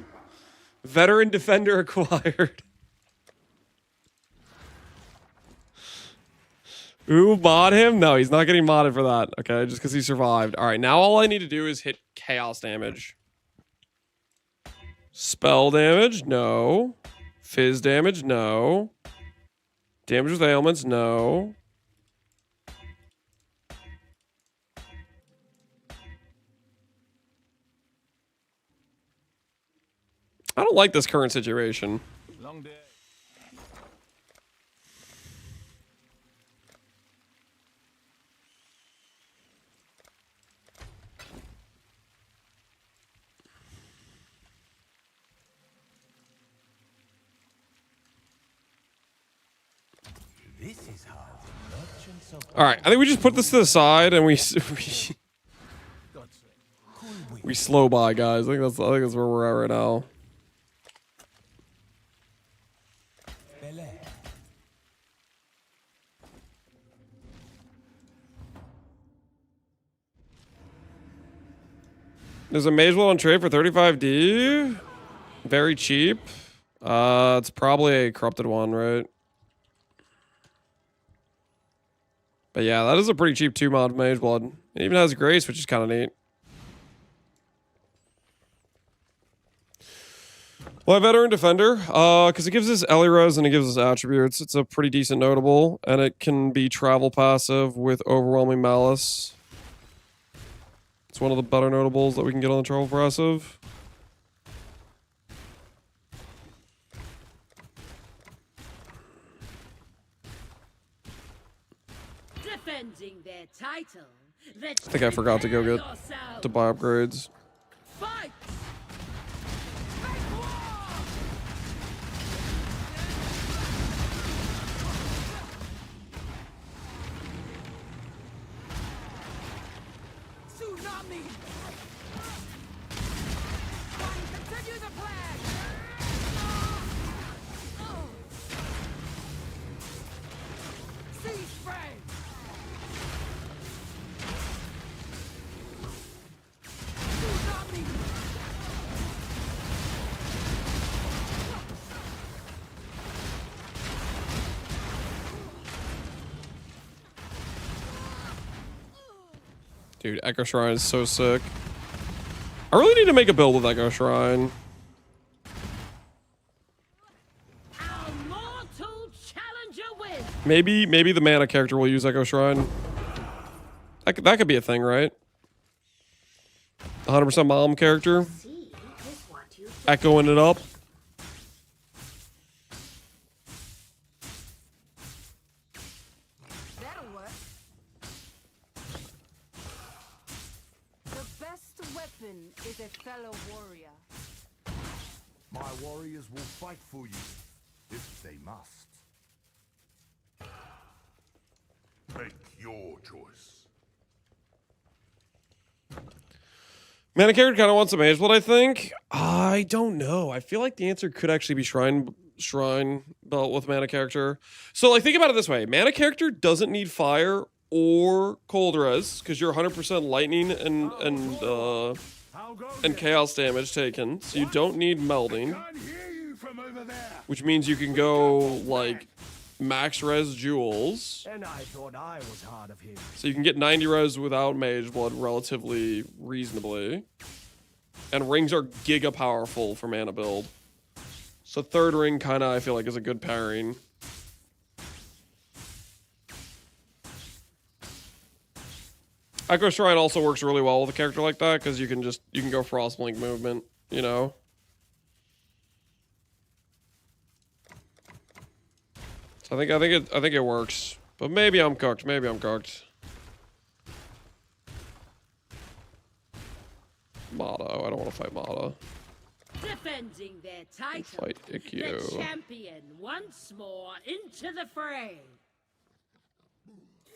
Veteran defender acquired. Ooh, mod him? No, he's not getting modded for that. Okay, just because he survived. All right, now all I need to do is hit chaos damage. Spell damage? No. Fizz damage? No. Damage with ailments? No. I don't like this current situation. Long day. This is how the merchants of All right, I think we just put this to the side and we slow by, guys. I think that's where we're at right now. There's a Mage World on trade for 35D. Very cheap. It's probably a corrupted one, right? But yeah, that is a pretty cheap 2-mod Mage Blood. It even has Grace, which is kind of neat. Well, Veteran Defender, because it gives us Elirez and it gives us attributes. It's a pretty decent notable, and it can be travel passive with Overwhelming Malice. It's one of the better notables that we can get on the travel passive. Defending their title. I think I forgot to go get to buy upgrades. Fight! Tsunami! Continue the plan! Siege frame! Tsunami! Dude, Echo Shrine is so sick. I really need to make a build with Echo Shrine. Our mortal challenger wins. Maybe the mana character will use Echo Shrine. That could be a thing, right? 100% mom character. See, is what you Echoing it up. That'll work. The best weapon is a fellow warrior. My warriors will fight for you, if they must. Make your choice. Mana character kind of wants a Mage Blood, I think. I don't know. I feel like the answer could actually be Shrine Belt with mana character. So, like, think about it this way. Mana character doesn't need fire or cold res because you're 100% lightning and chaos damage taken. So you don't need melding, Can't hear you from over there. which means you can go like max res jewels. And I thought I was hard of him. So you can get 90 res without Mage Blood relatively reasonably. And rings are giga powerful for mana build. So third ring kind of, I feel like, is a good pairing. Echo Shrine also works really well with a character like that because you can go Frostblink movement, you know. So I think it works, but maybe I'm cooked. Maybe I'm cooked. Motto. I don't want to fight Motto. Defending their title, Fight the Ikkyo. champion once more into the fray.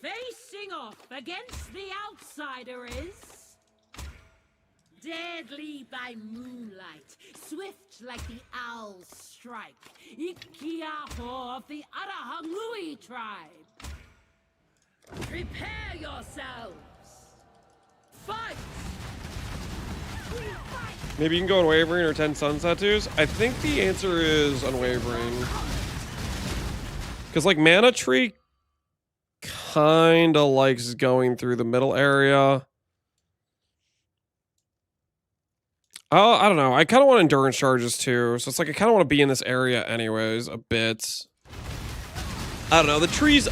Facing off against the outsider is deadly by moonlight, swift like the owl's strike, Ikkiaho of the Arahangui tribe. Prepare yourselves. Fight! Maybe you can go Unwavering or 10 Sunset Tattoos. I think the answer is Unwavering. Because, like, Mana Tree kind of likes going through the middle area. Oh, I don't know. I kind of want endurance charges too. So it's like I kind of want to be in this area anyways a bit. I don't know. The trees,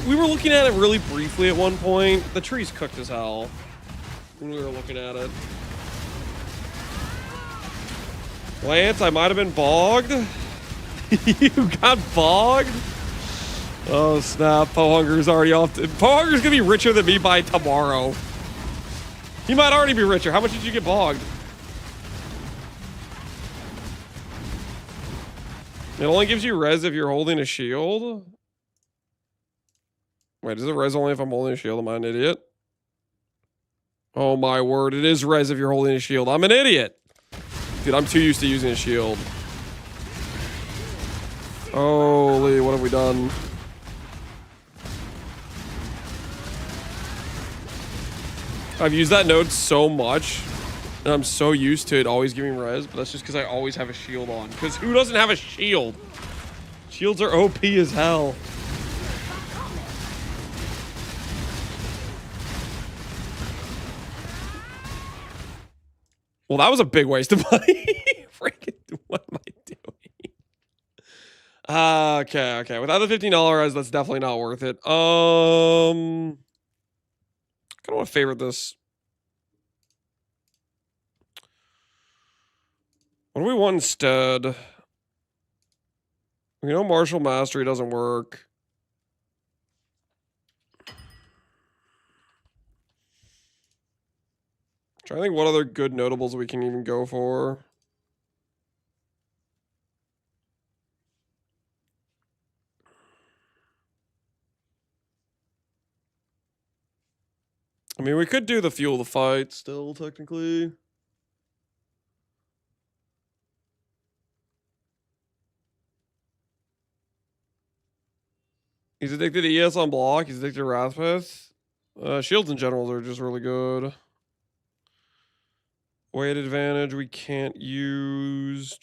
we were looking at it really briefly at one point. The tree's cooked as hell when we were looking at it. Lance, I might have been bogged. You got bogged? Oh, snap. Pohunger's already off. Pohunger's going to be richer than me by tomorrow. He might already be richer. How much did you get bogged? It only gives you res if you're holding a shield? Wait, is it res only if I'm holding a shield? Am I an idiot? Oh my word, it is res if you're holding a shield. I'm an idiot. Dude, I'm too used to using a shield. Holy, what have we done? I've used that node so much, and I'm so used to it always giving res, but that's just because I always have a shield on. Because who doesn't have a shield? Shields are OP as hell. Well, that was a big waste of money. Freaking, what am I doing? Okay. Without the $15 res, that's definitely not worth it. I kind of want to favorite this. What do we want instead? We know Martial Mastery doesn't work. Trying to think what other good notables we can even go for. I mean, we could do the Fuel the Fight still, technically. He's addicted to ES on block. He's addicted to Wrathpith. Shields in general are just really good. Weight advantage we can't use.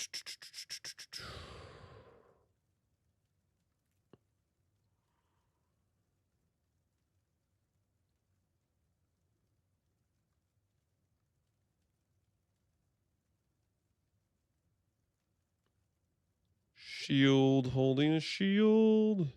Shield, holding a shield.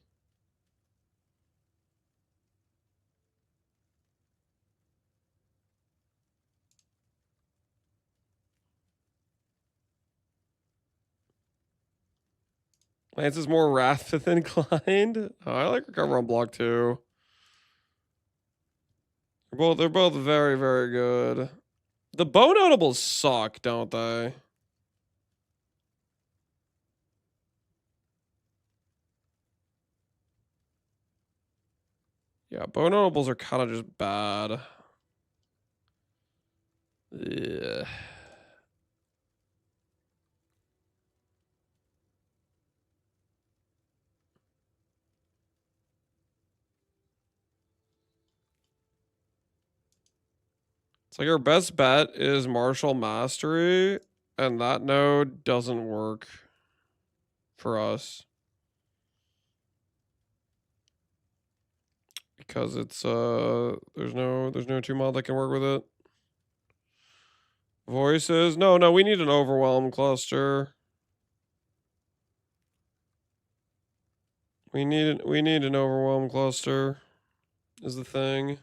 Lance is more Wrathpith inclined. Oh, I like Recover on block too. They're both very, very good. The bow notables suck, don't they? Yeah, bow notables are kind of just bad. Yeah. It's like our best bet is Martial Mastery, and that node doesn't work for us. Because it's there's no 2-mod that can work with it. Voices. No, we need an overwhelm cluster. We need an overwhelm cluster is the thing.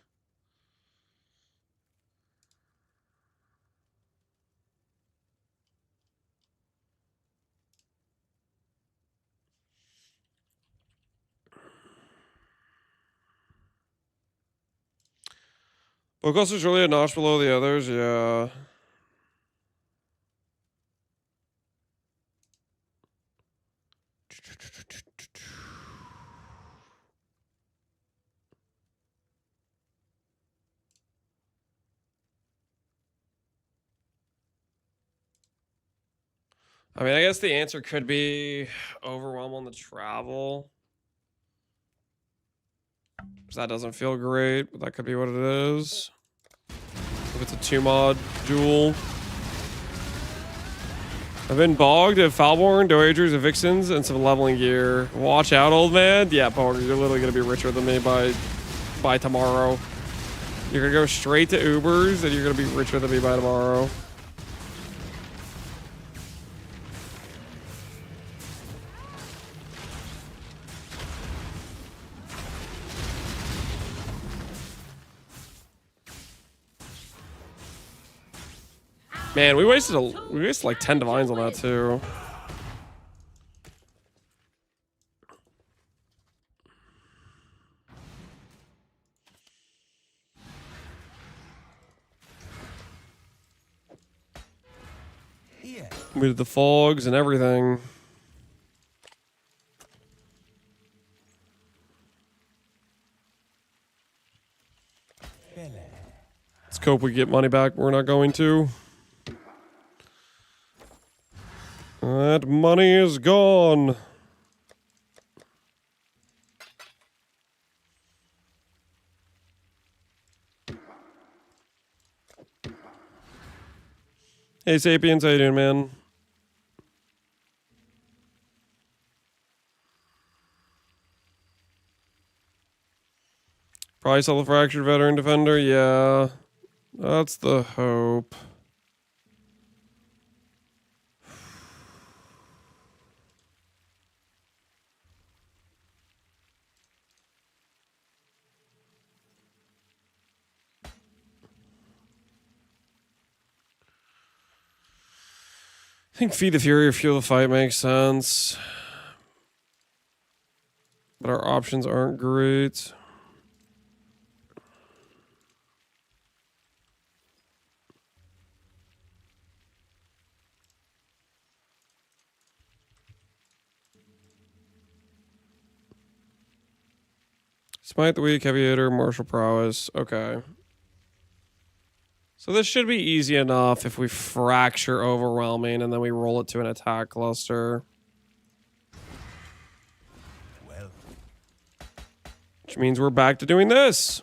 Well, cluster's really a notch below the others, yeah. I mean, I guess the answer could be overwhelm on the travel. Because that doesn't feel great, but that could be what it is. If it's a 2-mod duel. I've been bogged at Falborn, Doagers, and Vixens, and some leveling gear. Watch out, old man. Yeah, Poker, you're literally going to be richer than me by tomorrow. You're going to go straight to Ubers, and you're going to be richer than me by tomorrow. Man, we wasted like 10 divines on that too. Here. We did the fogs and everything. Let's hope we get money back. We're not going to. That money is gone. Hey, Sapiens, how you doing, man? Probably sell the fractured veteran defender. Yeah, that's the hope. I think Feed the Fury or Fuel the Fight makes sense. But our options aren't great. Smite the Weak, Heavy Hitter, Martial Prowess. Okay. So this should be easy enough if we fracture Overwhelming and then we roll it to an attack cluster. Well, Which means we're back to doing this.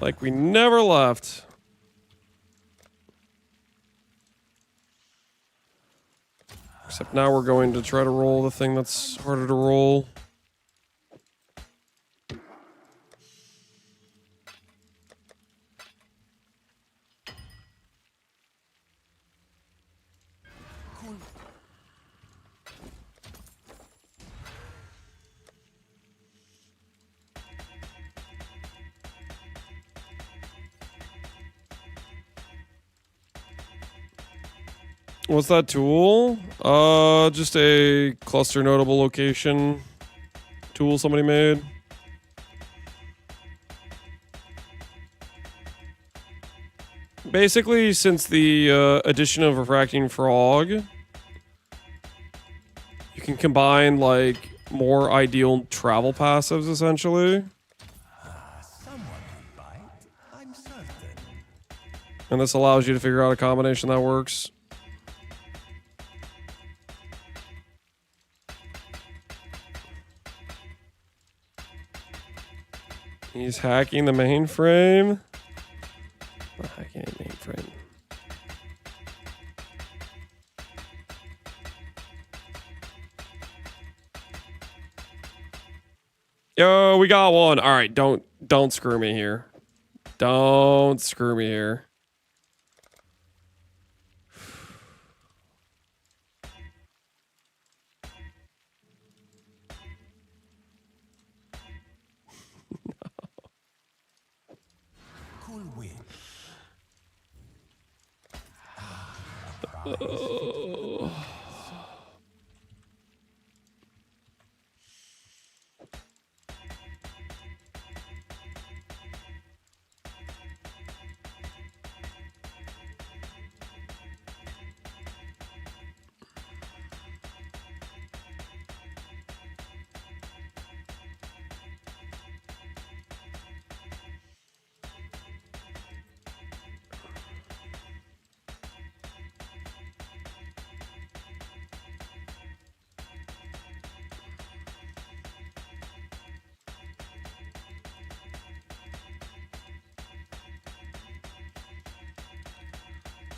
Like we never left. Except now we're going to try to roll the thing that's harder to roll. What's that tool? Just a cluster notable location tool somebody made. Basically, since the addition of Refracting Frog, you can combine like more ideal travel passives essentially. someone will bite, I'm certain. And this allows you to figure out a combination that works. He's hacking the mainframe. Not hacking the mainframe. Yo, we got one. All right, don't screw me here. Don't screw me here. Cool wind.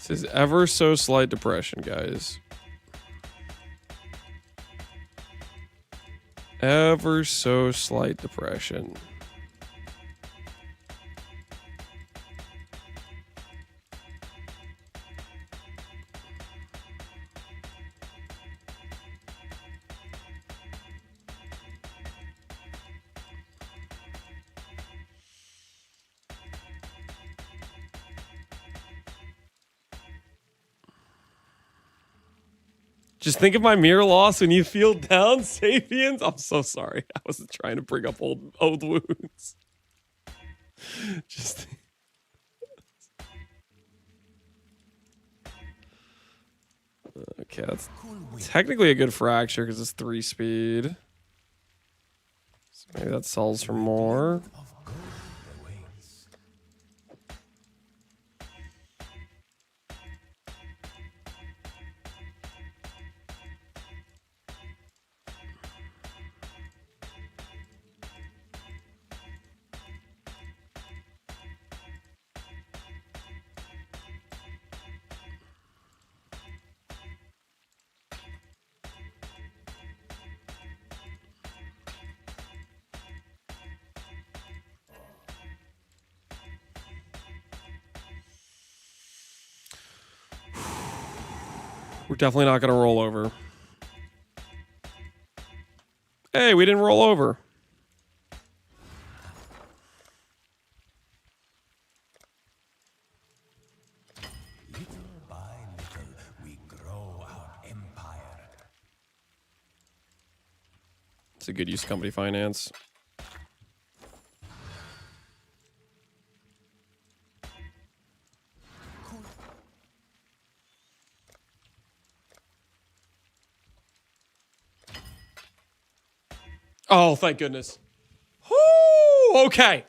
This is ever so slight depression, guys. Ever so slight depression. Just think of my mirror loss when you feel down, Sapiens. I'm so sorry. I wasn't trying to bring up old wounds. Just okay, that's technically a good fracture because it's 3 speed. So maybe that sells for more. We're definitely not going to roll over. Hey, we didn't roll over. Little by little, we grow our empire. It's a good use of company finance. Oh, thank goodness. Whoo! Okay.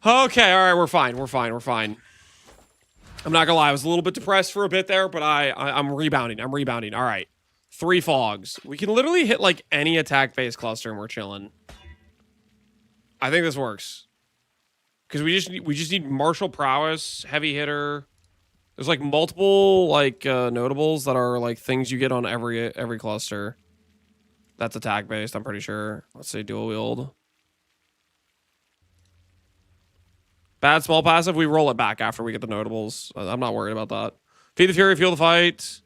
Okay, all right, we're fine. We're fine. We're fine. I'm not gonna lie, I was a little bit depressed for a bit there, but I'm rebounding. I'm rebounding. All right. 3 fogs. We can literally hit like any attack-based cluster and we're chilling. I think this works. Because we just need martial prowess, heavy hitter. There's like multiple like notables that are like things you get on every cluster. That's attack based, I'm pretty sure. Let's say dual wield. Bad small passive, we roll it back after we get the notables. I'm not worried about that. Feed the Fury, fuel the fight.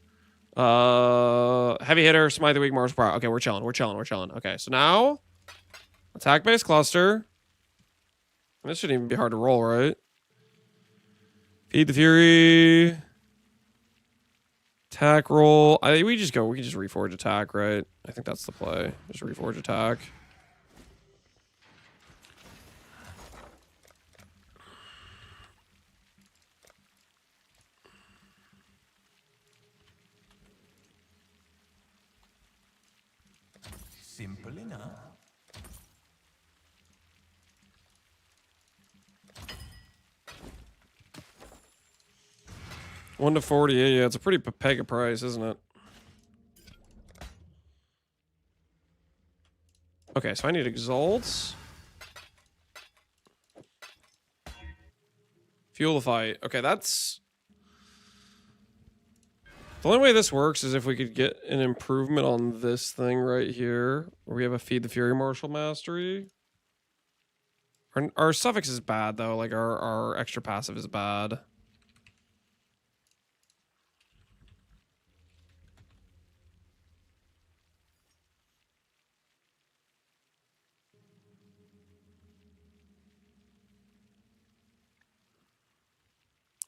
Heavy hitter, smite the weak, martial power. Okay, we're chilling, we're chilling, we're chilling. Okay, so now attack based cluster. This shouldn't even be hard to roll, right? Feed the Fury. Attack roll. We can just reforge attack, right? I think that's the play. Just reforge attack. Simple enough. One to 40. Yeah, it's a pretty pega price, isn't it? Okay, so I need exalts. Fuel the fight. Okay, that's... The only way this works is if we could get an improvement on this thing right here, where we have a Feed the Fury Martial Mastery. Our suffix is bad, though. Like, our extra passive is bad.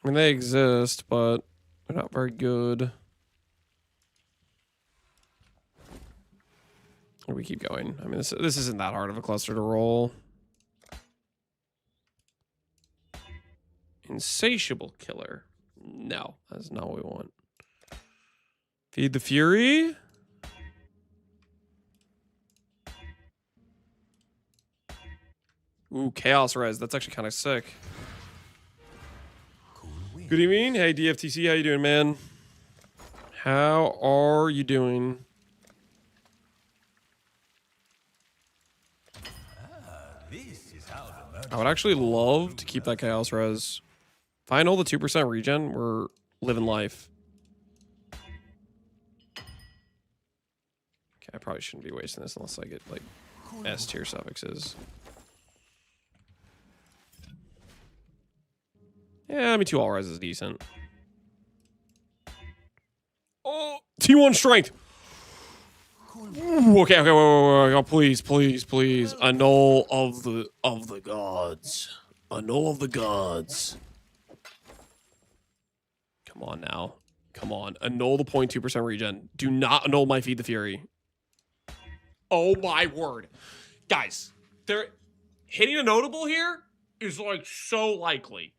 I mean, they exist, but they're not very good. We keep going. I mean, this isn't that hard of a cluster to roll. Insatiable killer. No, that's not what we want. Feed the Fury. Ooh, Chaos Res. That's actually kind of sick. Good evening. Hey, DFTC. How you doing, man? How are you doing? This is how the I would actually love to keep that Chaos Res. If I know the 2% regen, we're living life. Okay, I probably shouldn't be wasting this unless I get, like, S tier suffixes. Yeah, I mean, 2 all res is decent. Oh, T1 strength. Ooh, okay, wait. Oh, please. Annul of the gods. Annul of the gods. Come on now. Come on. Annul the 0.2% regen. Do not annul my Feed the Fury. Oh my word. Guys, hitting a notable here is like so likely.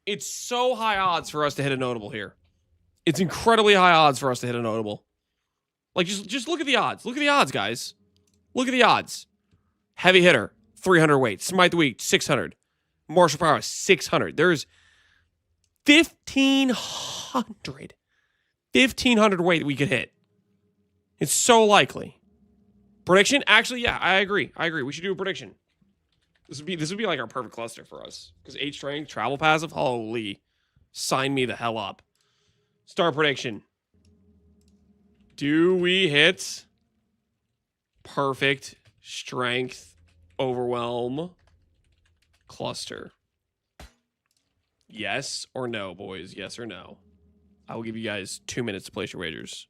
It's so high odds for us to hit a notable here. It's incredibly high odds for us to hit a notable. Like, just look at the odds. Look at the odds, guys. Look at the odds. Heavy hitter, 300 weight. Smite the Weak, 600. Martial prowess, 600. There's 1,500 weight we could hit. It's so likely. Prediction? Actually, yeah, I agree. We should do a prediction. This would be like our perfect cluster for us. Because 8 strength, travel passive, holy. Sign me the hell up. Star prediction. Do we hit perfect strength overwhelm cluster? Yes or no, boys? Yes or no? I will give you guys 2 minutes to place your wagers.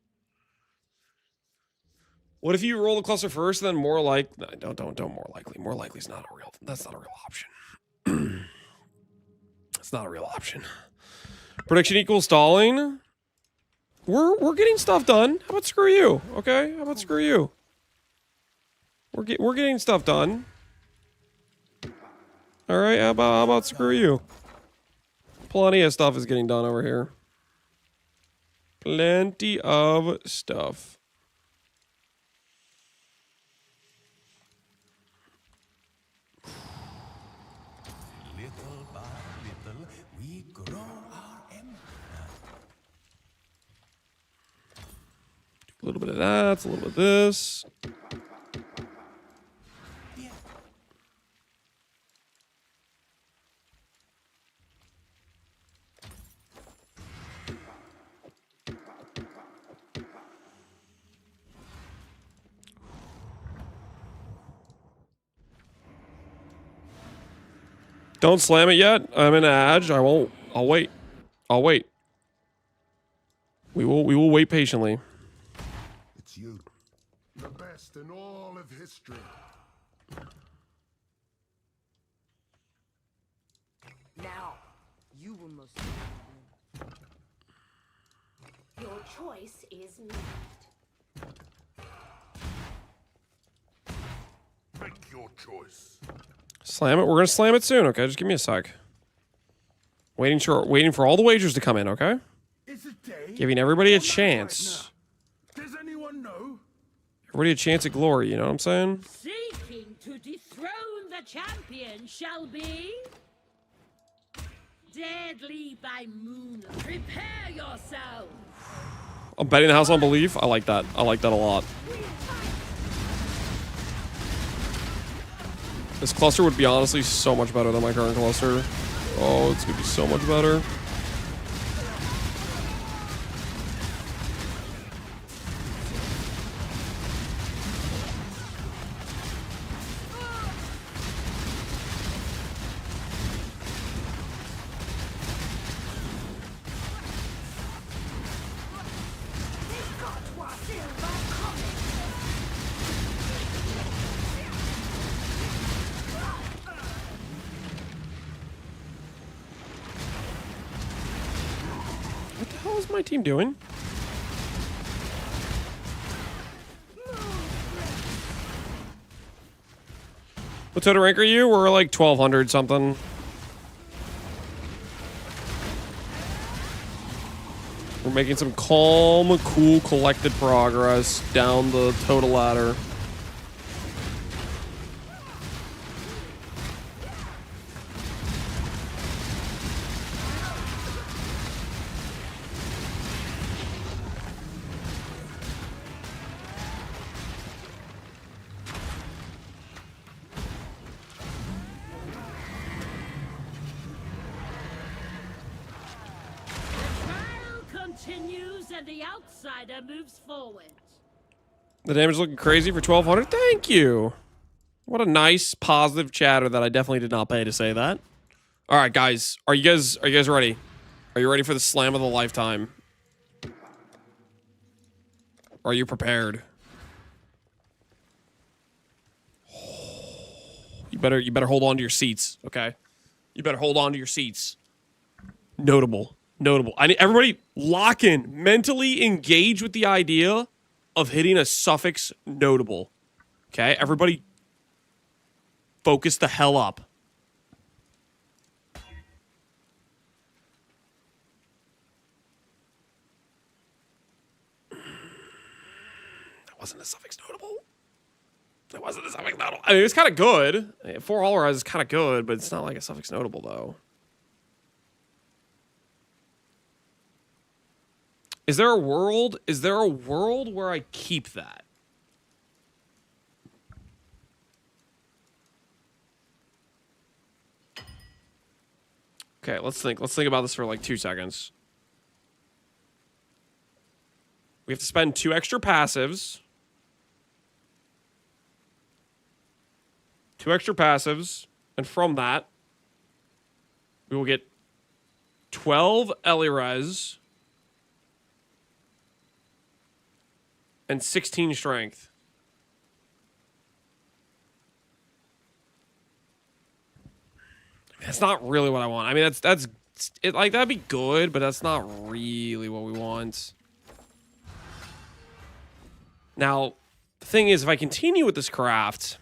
What if you roll the cluster first, then more like... No, don't more likely. More likely is not a real... That's not a real option. It's not a real option. Prediction equals stalling. We're getting stuff done. How about screw you? Okay? How about screw you? We're getting stuff done. All right? How about screw you? Plenty of stuff is getting done over here. Plenty of stuff. little by little we grow our empire. A little bit of that, a little bit of this. Don't slam it yet. I'm in edge. I won't. I'll wait. I'll wait. We will wait patiently. It's you. The best in all of history. Now, you will most. Your choice is made. Make your choice. Slam it. We're gonna slam it soon. Okay, just give me a sec. Waiting for all the wagers to come in. Okay. Is it day? Giving everybody a chance. Does anyone know? Everybody a chance at glory. You know what I'm saying? Seeking to dethrone the champion shall be deadly by moonlight. Prepare yourself. I'm betting the house on belief. I like that. I like that a lot. This cluster would be honestly so much better than my current cluster. Oh, it's gonna be so much better. How is my team doing? What total rank are you? We're like 1200 something. We're making some calm, cool, collected progress down the total ladder. Continues and the outsider moves forward. The damage is looking crazy for 1200. Thank you. What a nice, positive chatter that I definitely did not pay to say that. All right, guys. Are you guys ready? Are you ready for the slam of the lifetime? Are you prepared? You better hold on to your seats, okay? You better hold on to your seats. Notable. I need everybody lock in, mentally engage with the idea of hitting a suffix notable. Okay, everybody focus the hell up. That wasn't a suffix notable. That wasn't a suffix notable. I mean, it was kind of good. 4 all rise is kind of good, but it's not like a suffix notable though. Is there a world? Is there a world where I keep that? Okay, let's think. Let's think about this for like 2 seconds. We have to spend 2 extra passives. 2 extra passives. And from that, we will get 12 Elirez. And 16 strength. That's not really what I want. I mean, that's it. Like that'd be good, but that's not really what we want. Now, the thing is, if I continue with this craft,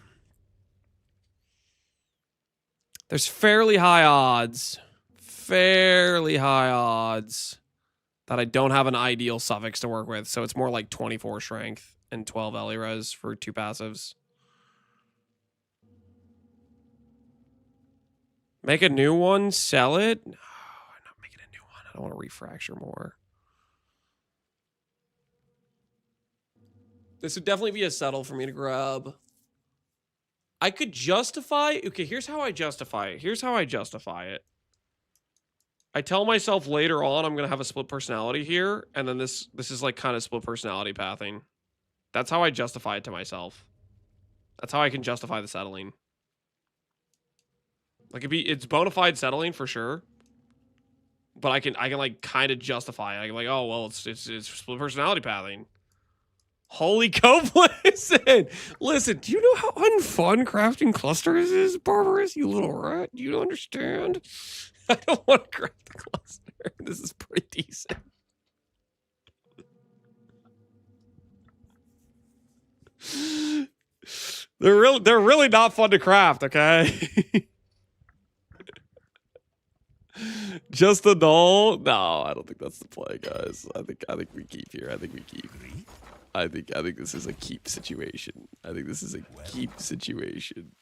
there's fairly high odds that I don't have an ideal suffix to work with. So it's more like 24 strength and 12 Elirez for 2 passives. Make a new one, sell it? No, I'm not making a new one. I don't want to refracture more. This would definitely be a settle for me to grab. I could justify... Okay, here's how I justify it. I tell myself later on I'm going to have a split personality here, and then this is like kind of split personality pathing. That's how I justify it to myself. That's how I can justify the settling. Like it's bona fide settling for sure. But I can like kind of justify it. I can like, oh well, it's split personality pathing. Holy cope, listen, do you know how unfun crafting clusters is, Barbarous? You little rat. Do you understand? I don't want to craft the cluster. This is pretty decent. They're really not fun to craft, okay? Just a null? No, I don't think that's the play, guys. I think we keep here. I think we keep. I think this is a keep situation. I think this is a keep situation.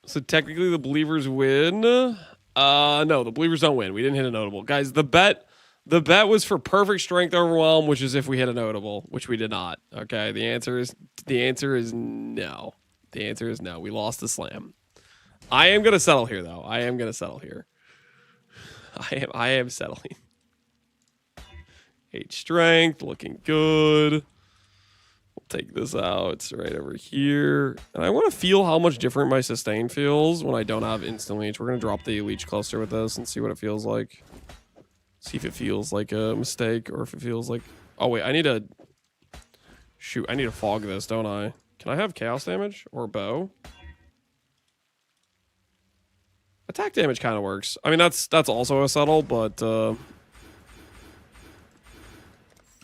So technically the believers win. No, the believers don't win. We didn't hit a notable. Guys, the bet was for perfect strength overwhelm, which is if we hit a notable, which we did not. Okay, the answer is no. The answer is no. We lost the slam. I am gonna settle here though. I am settling. 8 strength, looking good. We'll take this out. It's right over here. And I want to feel how much different my sustain feels when I don't have instant leech. We're going to drop the leech cluster with this and see what it feels like. See if it feels like a mistake or if it feels like... Oh, wait, I need to... Shoot, I need to fog this, don't I? Can I have chaos damage or bow? Attack damage kind of works. I mean, that's also a settle, but... what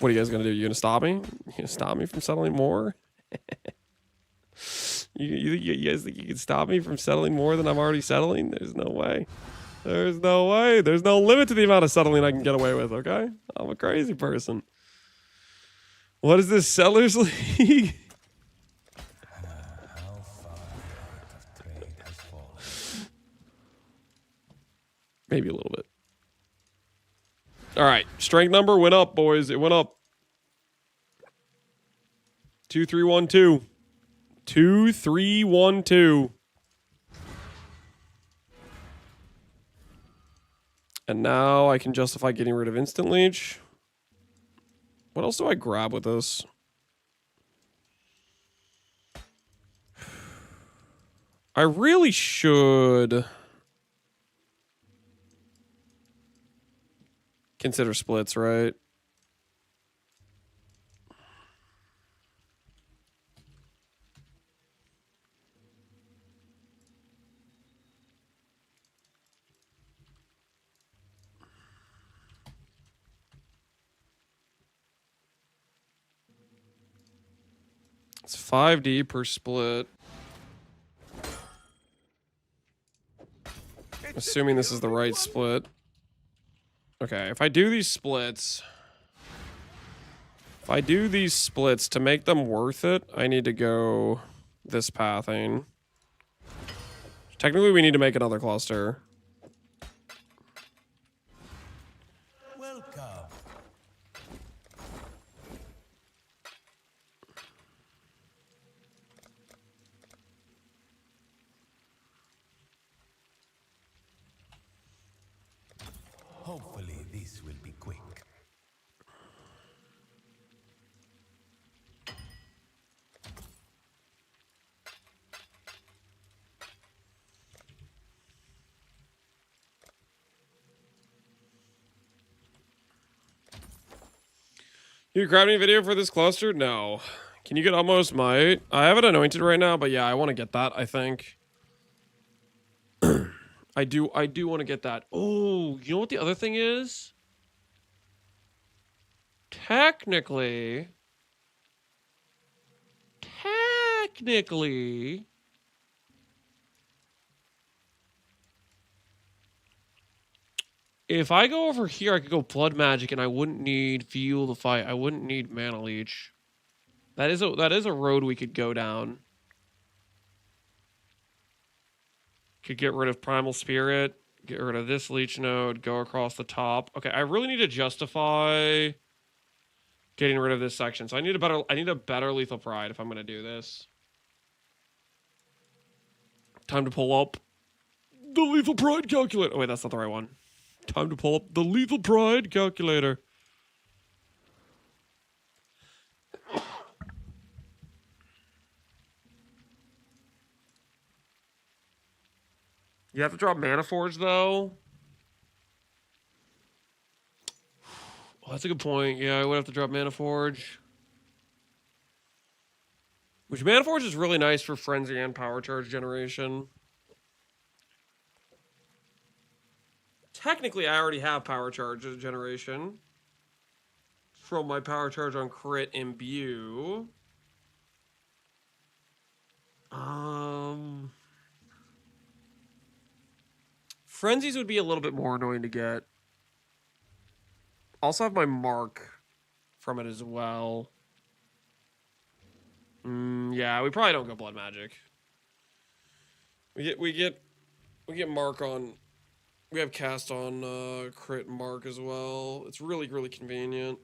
are you guys going to do? You going to stop me? You going to stop me from settling more? You guys think you can stop me from settling more than I'm already settling? There's no way. There's no way. There's no limit to the amount of settling I can get away with, okay? I'm a crazy person. What is this, Sellers League? How far the rate of trade has fallen. Maybe a little bit. All right. Strength number went up, boys. It went up. 2312. 2312. And now I can justify getting rid of instant leech. What else do I grab with this? I really should consider splits, right? It's 5D per split. Assuming this is the right split. Okay, if I do these splits... If I do these splits to make them worth it, I need to go this pathing. Technically, we need to make another cluster. Welcome. Hopefully this will be quick. You grab any video for this cluster? No. Can you get almost might? I have it anointed right now, but yeah, I want to get that, I think. I do want to get that. Oh, you know what the other thing is? Technically, if I go over here, I could go blood magic, and I wouldn't need fuel to fight. I wouldn't need mana leech. That is a road we could go down. Could get rid of primal spirit, get rid of this leech node, go across the top. Okay, I really need to justify getting rid of this section. So I need a better lethal pride if I'm gonna do this. Time to pull up the lethal pride calculator. Oh wait, that's not the right one. Time to pull up the lethal pride calculator. You have to drop Mana Forge though. Oh, that's a good point. Yeah, I would have to drop Mana Forge. Which Mana Forge is really nice for Frenzy and Power Charge generation. Technically, I already have Power Charge generation from my Power Charge on Crit Imbue. Frenzies would be a little bit more annoying to get. Also have my Mark from it as well. Yeah, we probably don't go Blood Magic. We get Mark on. We have cast on Crit Mark as well. It's really, really convenient.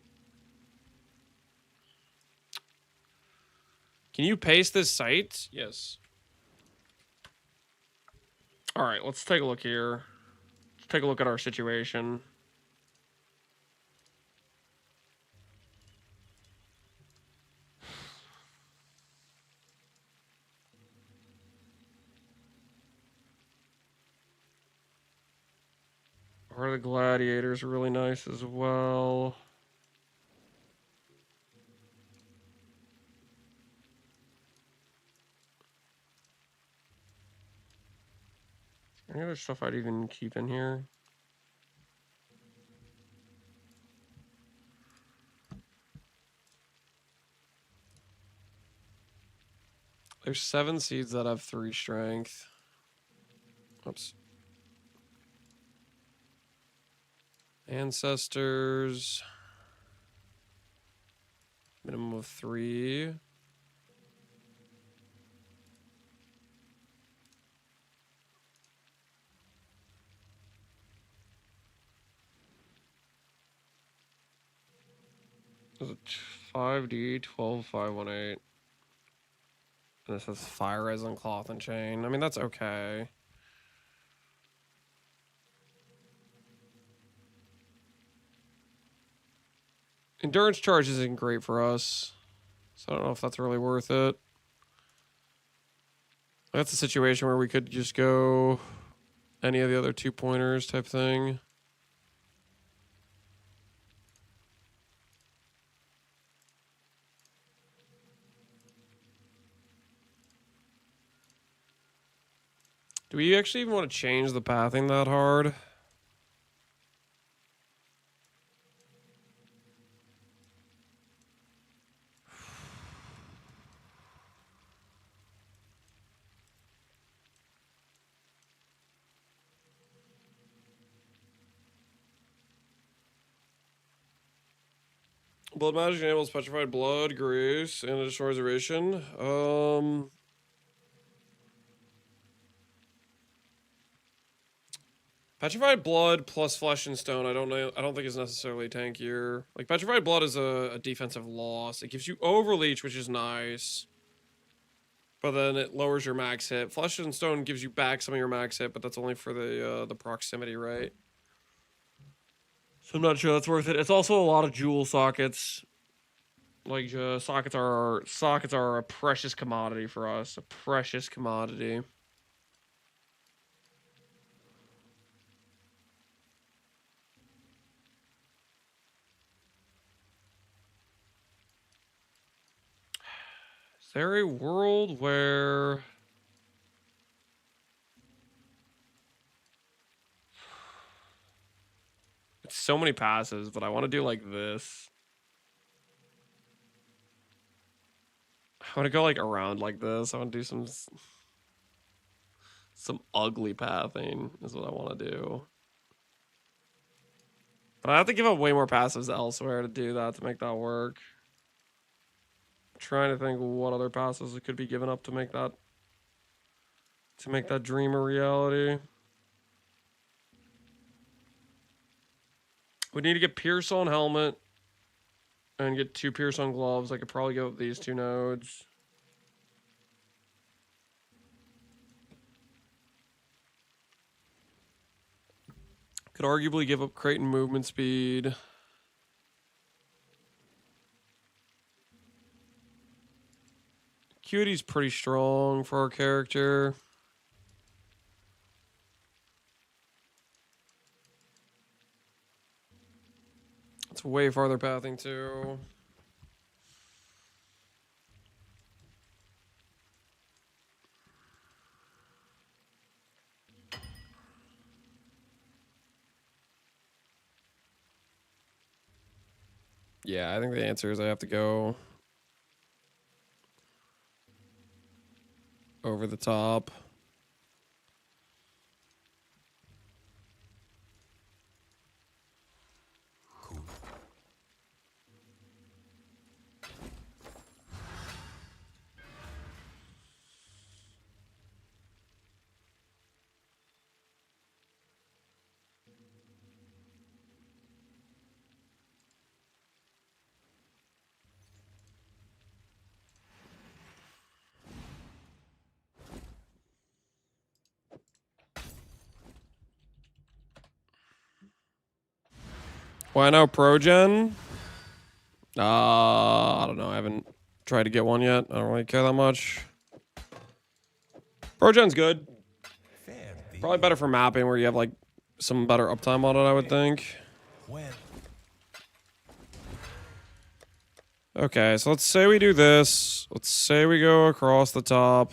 Can you paste this site? Yes. All right, let's take a look here. Let's take a look at our situation. Part of the Gladiators are really nice as well. Any other stuff I'd even keep in here? There's 7 seeds that have 3 strength. Oops. Ancestors. Minimum of 3. There's a 5D, 12, 518. And this has fire resin, cloth, and chain. I mean, that's okay. Endurance charge isn't great for us. So I don't know if that's really worth it. That's a situation where we could just go any of the other 2-pointers type thing. Do we actually even want to change the pathing that hard? Blood magic enables petrified blood, grace, and additional reservation. Petrified blood plus flesh and stone. I don't know. I don't think is necessarily tankier. Like petrified blood is a defensive loss. It gives you overleach, which is nice, but then it lowers your max hit. Flesh and stone gives you back some of your max hit, but that's only for the proximity, right? So I'm not sure that's worth it. It's also a lot of jewel sockets. Like sockets are a precious commodity for us. A precious commodity. Is there a world where it's so many passes, but I want to do like this? I want to go like around like this. I want to do some ugly pathing is what I want to do. But I have to give up way more passives elsewhere to do that, to make that work. I'm trying to think what other passives it could be given up to make that dream a reality. We need to get Pierce on helmet and get 2 Pierce on gloves. I could probably go with these 2 nodes. Could arguably give up Creighton movement speed. Cutie's pretty strong for our character. It's way farther pathing too. Yeah, I think the answer is I have to go over the top. Cool. Why no Progen? I don't know. I haven't tried to get one yet. I don't really care that much. Progen's good. Fair deal. Probably better for mapping where you have like some better uptime on it, I would think. Well, Okay, so let's say we do this. Let's say we go across the top.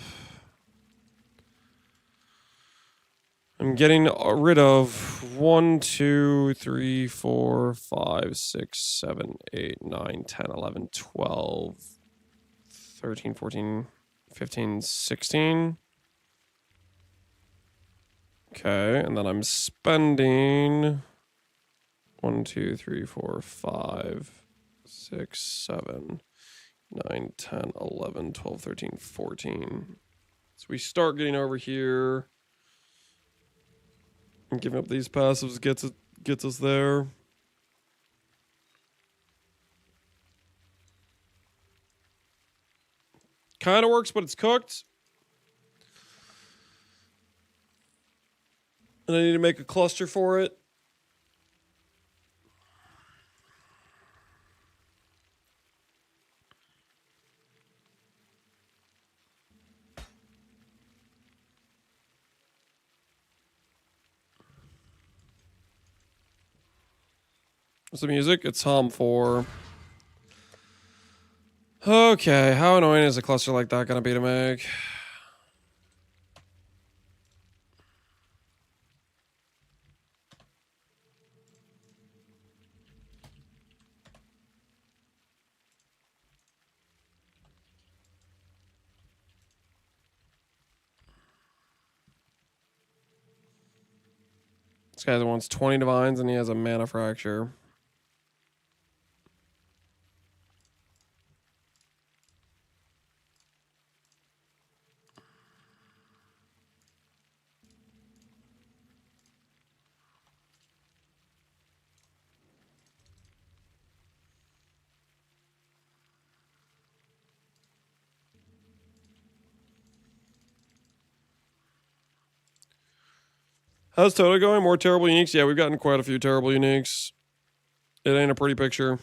I'm getting rid of 1, 2, 3, 4, 5, 6, 7, 8, 9, 10, 11, 12, 13, 14, 15, 16. Okay, and then I'm spending 1, 2, 3, 4, 5, 6, 7, 9, 10, 11, 12, 13, 14. So we start getting over here. And giving up these passives gets us there. Kind of works, but it's cooked. And I need to make a cluster for it. What's the music? It's Hum 4. Okay, how annoying is a cluster like that gonna be to make? This guy wants 20 divines and he has a mana fracture. How's ToTA going? More terrible uniques? Yeah, we've gotten quite a few terrible uniques. It ain't a pretty picture.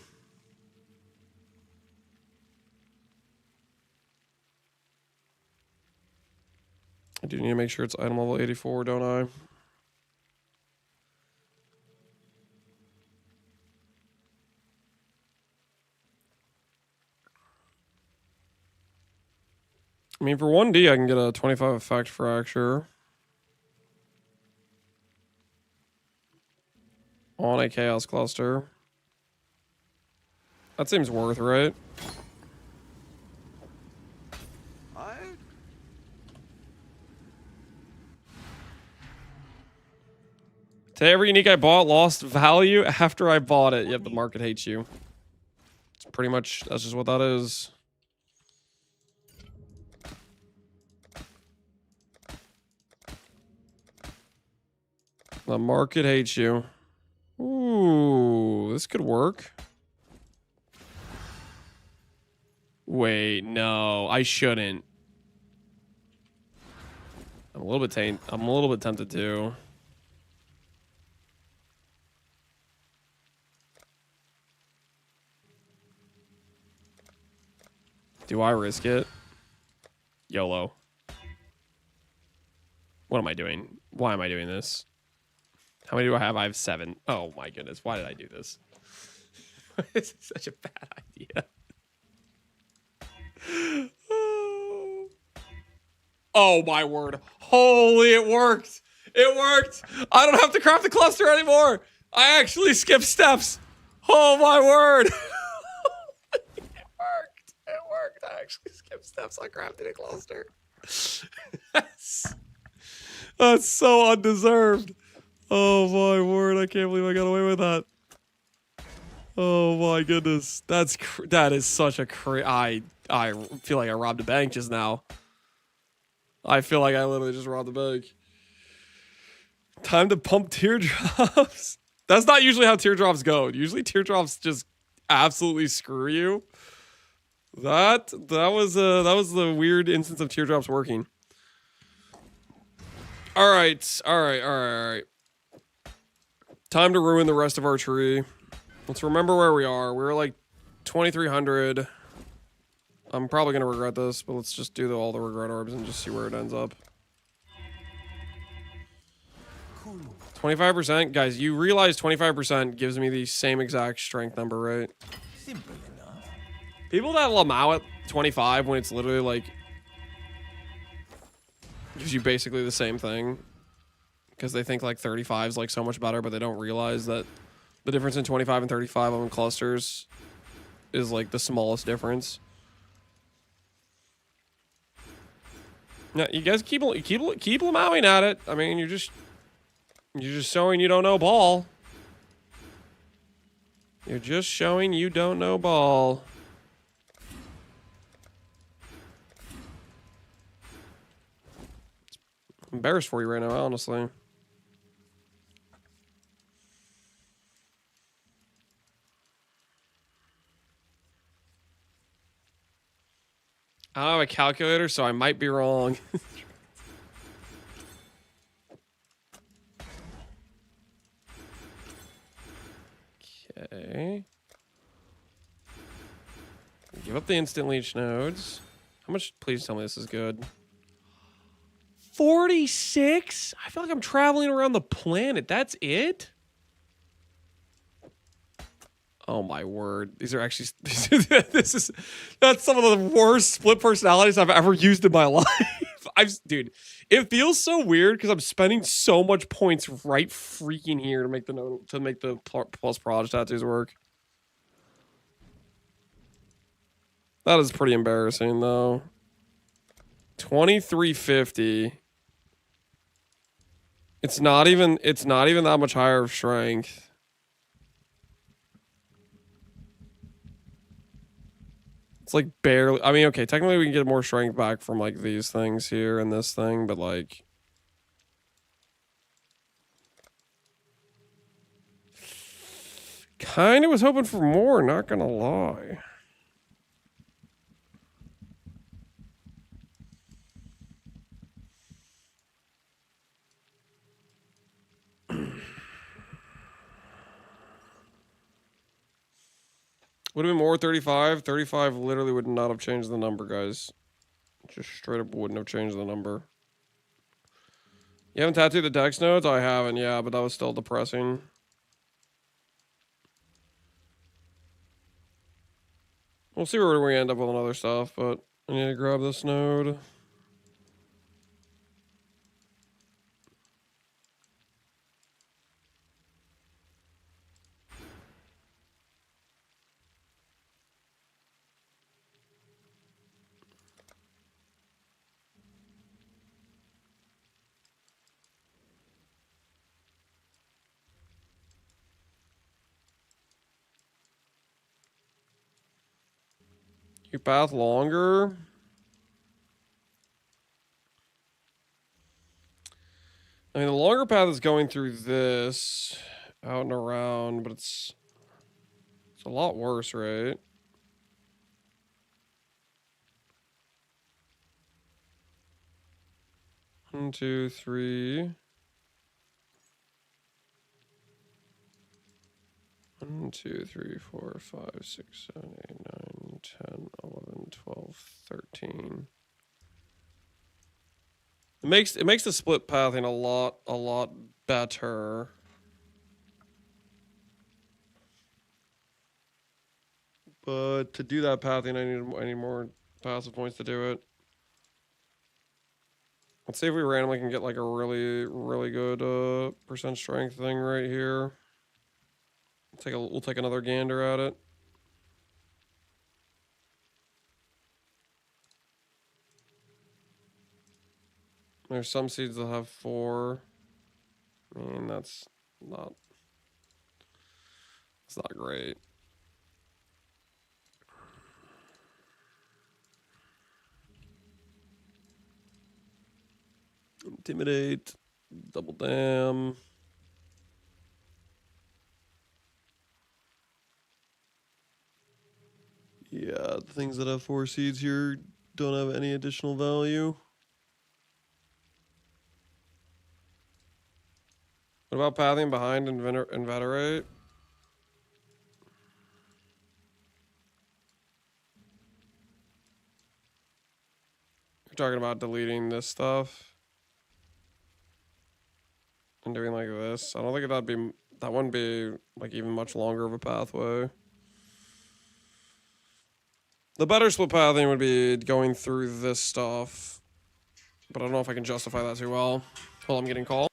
I do need to make sure it's item level 84, don't I? I mean, for 1D, I can get a 25 effect fracture. On a chaos cluster. That seems worth, right? Today, every unique I bought lost value after I bought it. Yep, the market hates you. It's pretty much, that's just what that is. The market hates you. Ooh, this could work. Wait, no, I shouldn't. I'm a little bit tempted to. Do I risk it? YOLO. What am I doing? Why am I doing this? How many do I have? I have 7. Oh my goodness. Why did I do this? This is such a bad idea. Oh my word. Holy, it worked. It worked. I don't have to craft the cluster anymore. I actually skipped steps. Oh my word. It worked. It worked. I actually skipped steps on crafting a cluster. That's so undeserved. Oh my word, I can't believe I got away with that. Oh my goodness. That is such a I feel like I robbed a bank just now. I feel like I literally just robbed the bank. Time to pump teardrops. That's not usually how teardrops go. Usually teardrops just absolutely screw you. That was the weird instance of teardrops working. All right. Time to ruin the rest of our tree. Let's remember where we are. We're like 2300. I'm probably gonna regret this, but let's just do all the regret orbs and just see where it ends up. cool 25%, guys. You realize 25% gives me the same exact strength number, right? Simple enough. People that Lamau at 25 when it's literally like gives you basically the same thing because they think like 35 is like so much better, but they don't realize that the difference in 25 and 35 on clusters is like the smallest difference. Yeah, you guys keep Lamauing at it. I mean, you're just showing you don't know ball. You're just showing you don't know ball. I'm embarrassed for you right now, honestly. I don't have a calculator, so I might be wrong. Okay. Give up the instant leech nodes. How much? Please tell me this is good. 46? I feel like I'm traveling around the planet. That's it? Oh my word. These are actually that's some of the worst split personalities I've ever used in my life. Dude, it feels so weird because I'm spending so much points right freaking here to make the plus proj tattoos work. That is pretty embarrassing though. 2350. It's not even that much higher of strength. It's like barely. I mean, okay, technically we can get more strength back from like these things here and this thing, but like kind of was hoping for more, not gonna lie. Would have been more 35. 35 literally would not have changed the number, guys. Just straight up wouldn't have changed the number. You haven't tattooed the dex nodes? I haven't, yeah, but that was still depressing. We'll see where we end up with another stuff, but I need to grab this node. Your path longer? I mean, the longer path is going through this, out and around, but it's a lot worse, right? One, two, three. 1, 2, 3, 4, 5, 6, 7, 8, 9, 10, 11, 12, 13. It makes the split pathing a lot better. But to do that pathing, I need more passive points to do it. Let's see if we randomly can get like a really good percent strength thing right here. We'll take another gander at it. There's some seeds that have 4. I mean, that's not great. Intimidate, double dam. Yeah, the things that have 4 seeds here don't have any additional value. What about pathing behind Inveterate? You're talking about deleting this stuff? and doing like this. I don't think that wouldn't be like even much longer of a pathway. The better split pathing would be going through this stuff, but I don't know if I can justify that too well. Hold on, I'm getting called.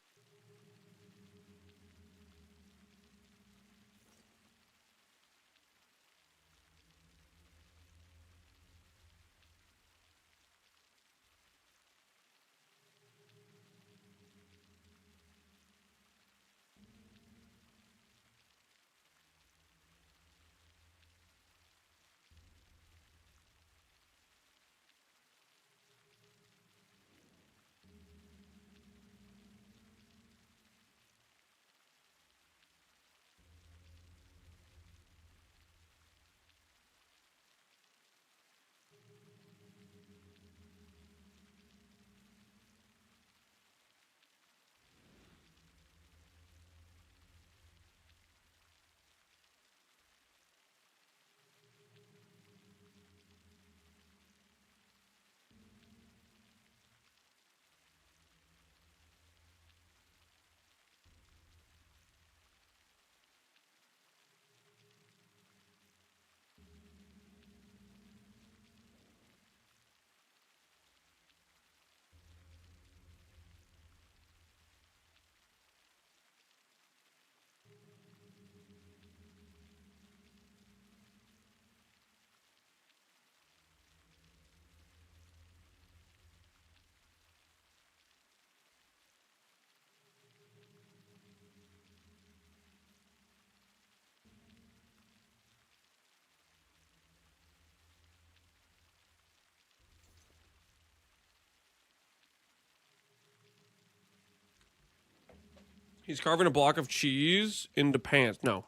He's carving a block of cheese into pants. No.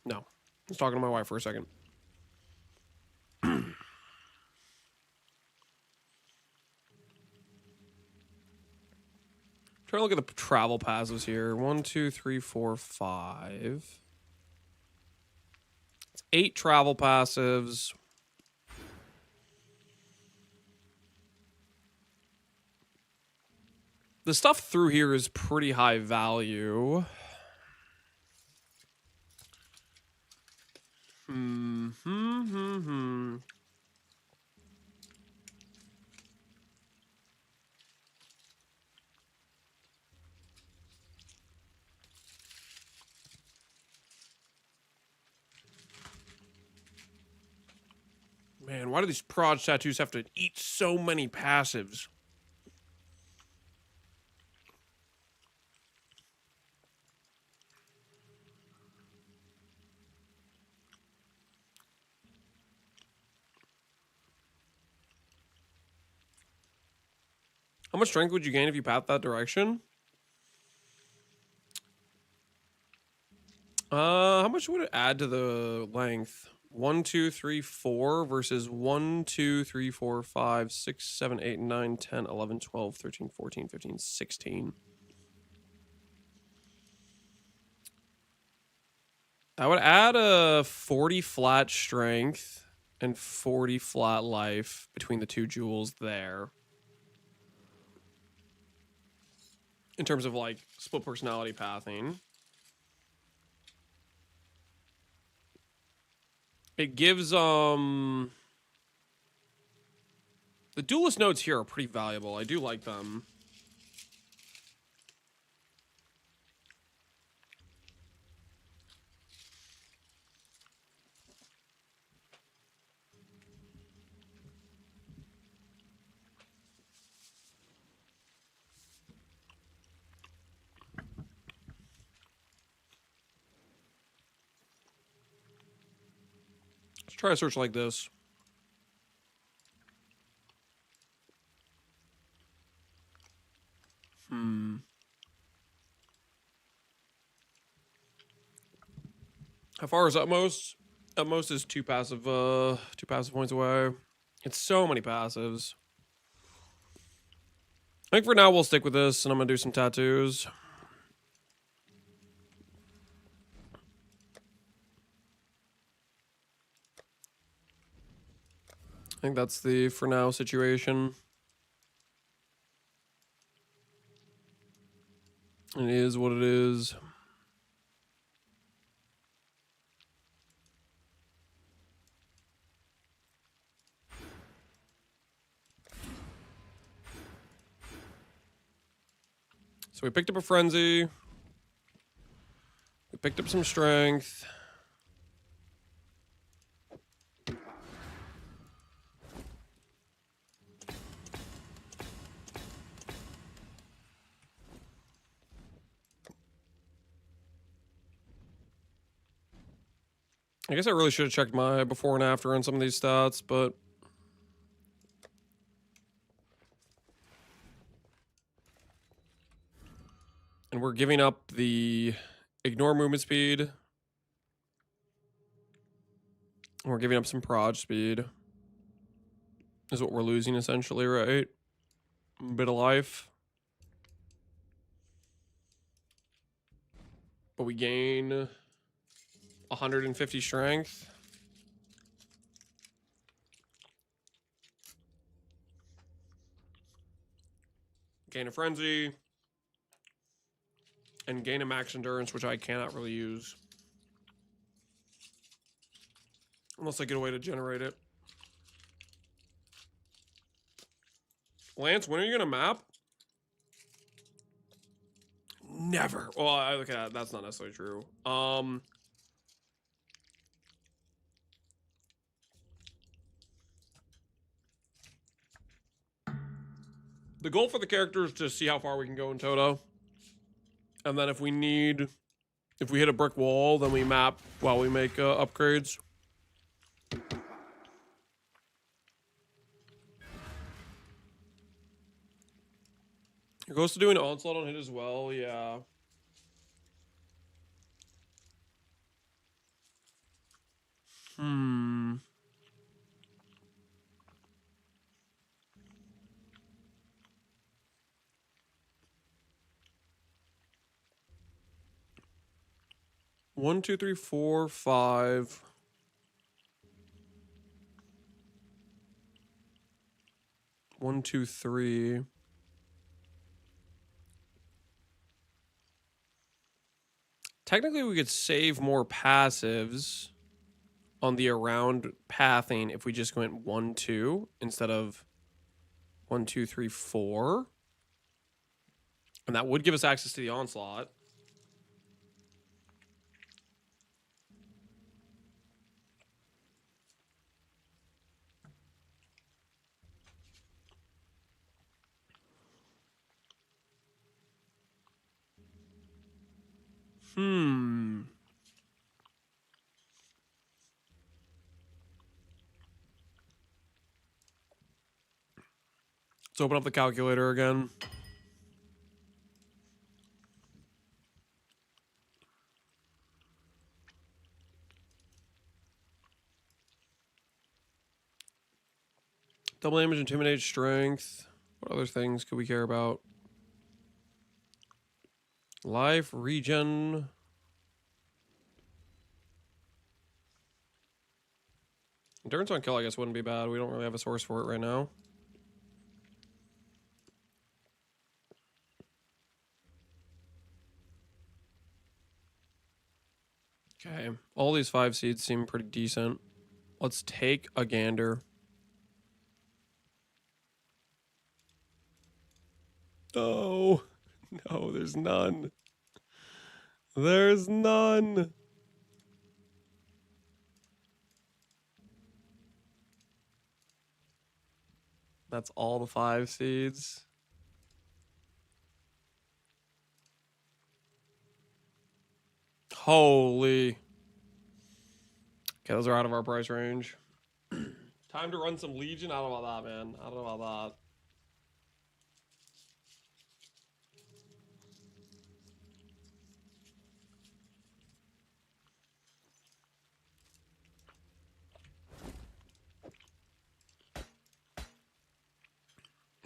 No. I was talking to my wife for a second. Trying to look at the travel passives here. 1, 2, 3, 4, 5. It's 8 travel passives. The stuff through here is pretty high value. Man, why do these proj tattoos have to eat so many passives? How much strength would you gain if you path that direction? How much would it add to the length? 1, 2, 3, 4 versus 1, 2, 3, 4, 5, 6, 7, 8, 9, 10, 11, 12, 13, 14, 15, 16. That would add a 40 flat strength and 40 flat life between the two jewels there. In terms of like split personality pathing. It gives the duelist notes here are pretty valuable. I do like them. Let's try a search like this. How far is utmost? Utmost is two passive points away. It's so many passives. I think for now we'll stick with this, and I'm gonna do some tattoos. I think that's the for now situation. It is what it is. So we picked up a frenzy. We picked up some strength. I guess I really should have checked my before and after on some of these stats, but and we're giving up the ignore movement speed. And we're giving up some proj speed. Is what we're losing essentially, right? A bit of life. But we gain 150 strength. Gain a frenzy. And gain a max endurance, which I cannot really use. Unless I get a way to generate it. Lance, when are you going to map? Never. Well, okay, that's not necessarily true. The goal for the character is to see how far we can go in ToTA. And then if we hit a brick wall, then we map while we make upgrades. It goes to doing onslaught on hit as well, yeah. Hmm. One, two, three, four, five. One, two, three. Technically, we could save more passives on the around pathing if we just went 1, 2 instead of 1, 2, 3, 4. And that would give us access to the onslaught. Let's open up the calculator again. Double damage, intimidate, strength. What other things could we care about? Life, regen. Endurance on kill, I guess, wouldn't be bad. We don't really have a source for it right now. Okay. All these 5 seeds seem pretty decent. Let's take a gander. Oh. No, there's none. There's none. That's all the 5 seeds. Holy. Okay, those are out of our price range. Time to run some Legion? I don't know about that, man. I don't know about that.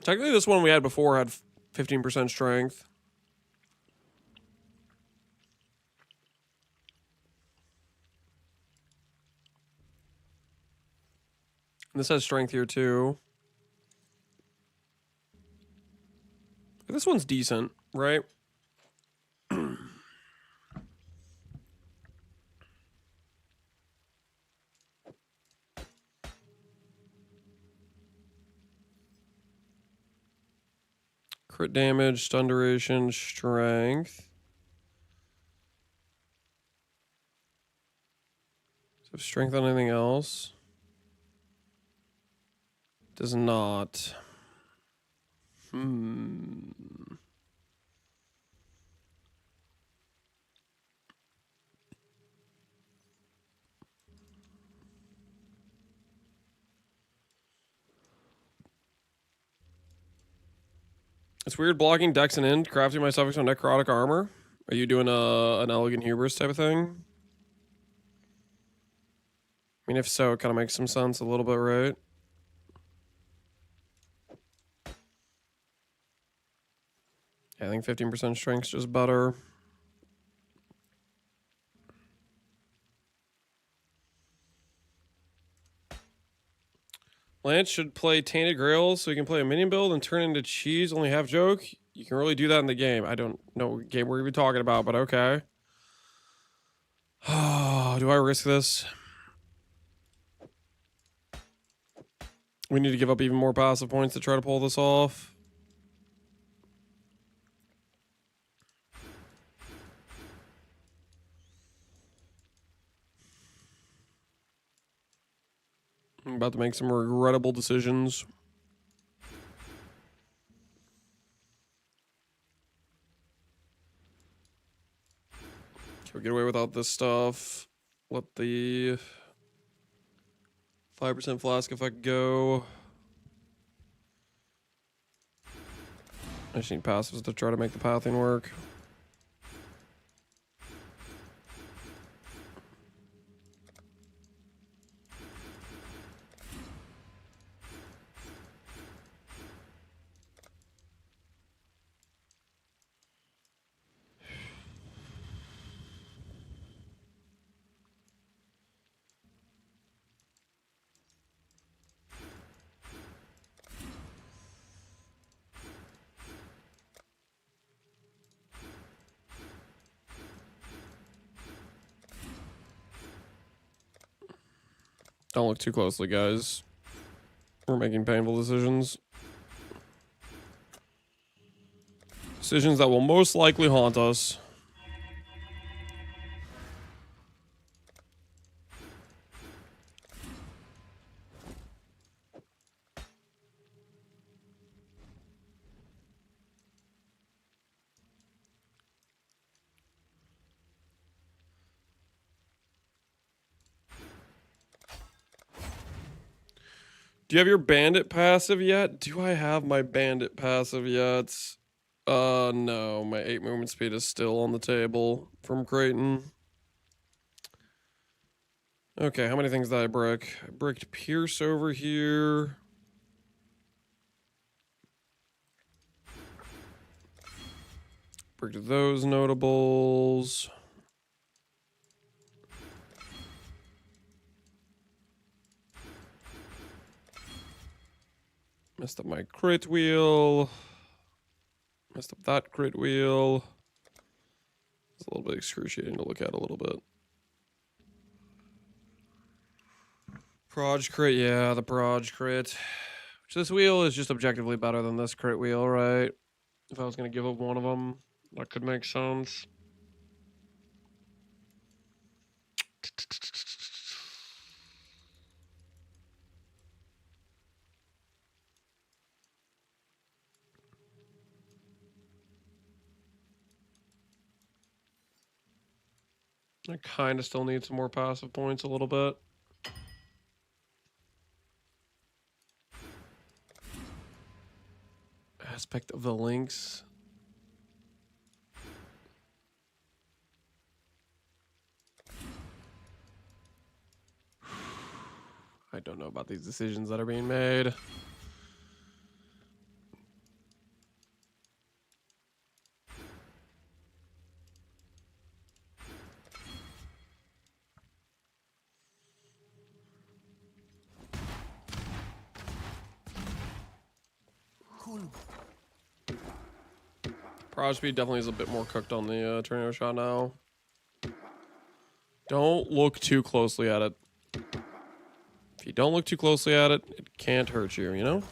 Technically, this one we had before had 15% strength. And this has strength here, too. This one's decent, right? Crit damage, stun duration, strength. So strength on anything else? Does not. It's weird blocking Dex and Int, crafting my suffix on necrotic armor. Are you doing an elegant hubris type of thing? I mean, if so, it kind of makes some sense a little bit, right? Yeah, I think 15% strength's just better. Lance should play Tainted Grails so he can play a minion build and turn into cheese, only half joke. You can really do that in the game. I don't know what game we're even talking about, but okay. Do I risk this? We need to give up even more passive points to try to pull this off. I'm about to make some regrettable decisions. Can we get away without this stuff? Let the 5% flask effect go. I just need passives to try to make the pathing work. Don't look too closely, guys. We're making painful decisions. Decisions that will most likely haunt us. Do you have your bandit passive yet? Do I have my bandit passive yet? No. My 8 movement speed is still on the table from Creighton. Okay, how many things did I brick? I bricked Pierce over here. Bricked those notables. Messed up my crit wheel. Messed up that crit wheel. It's a little bit excruciating to look at a little bit. Proj crit, yeah, the Proj crit. Which this wheel is just objectively better than this crit wheel, right? If I was going to give up one of them, that could make sense. I kind of still need some more passive points a little bit. Aspect of the links. I don't know about these decisions that are being made. Proj speed definitely is a bit more cooked on the tornado shot now. Don't look too closely at it. If you don't look too closely at it, it can't hurt you, you know?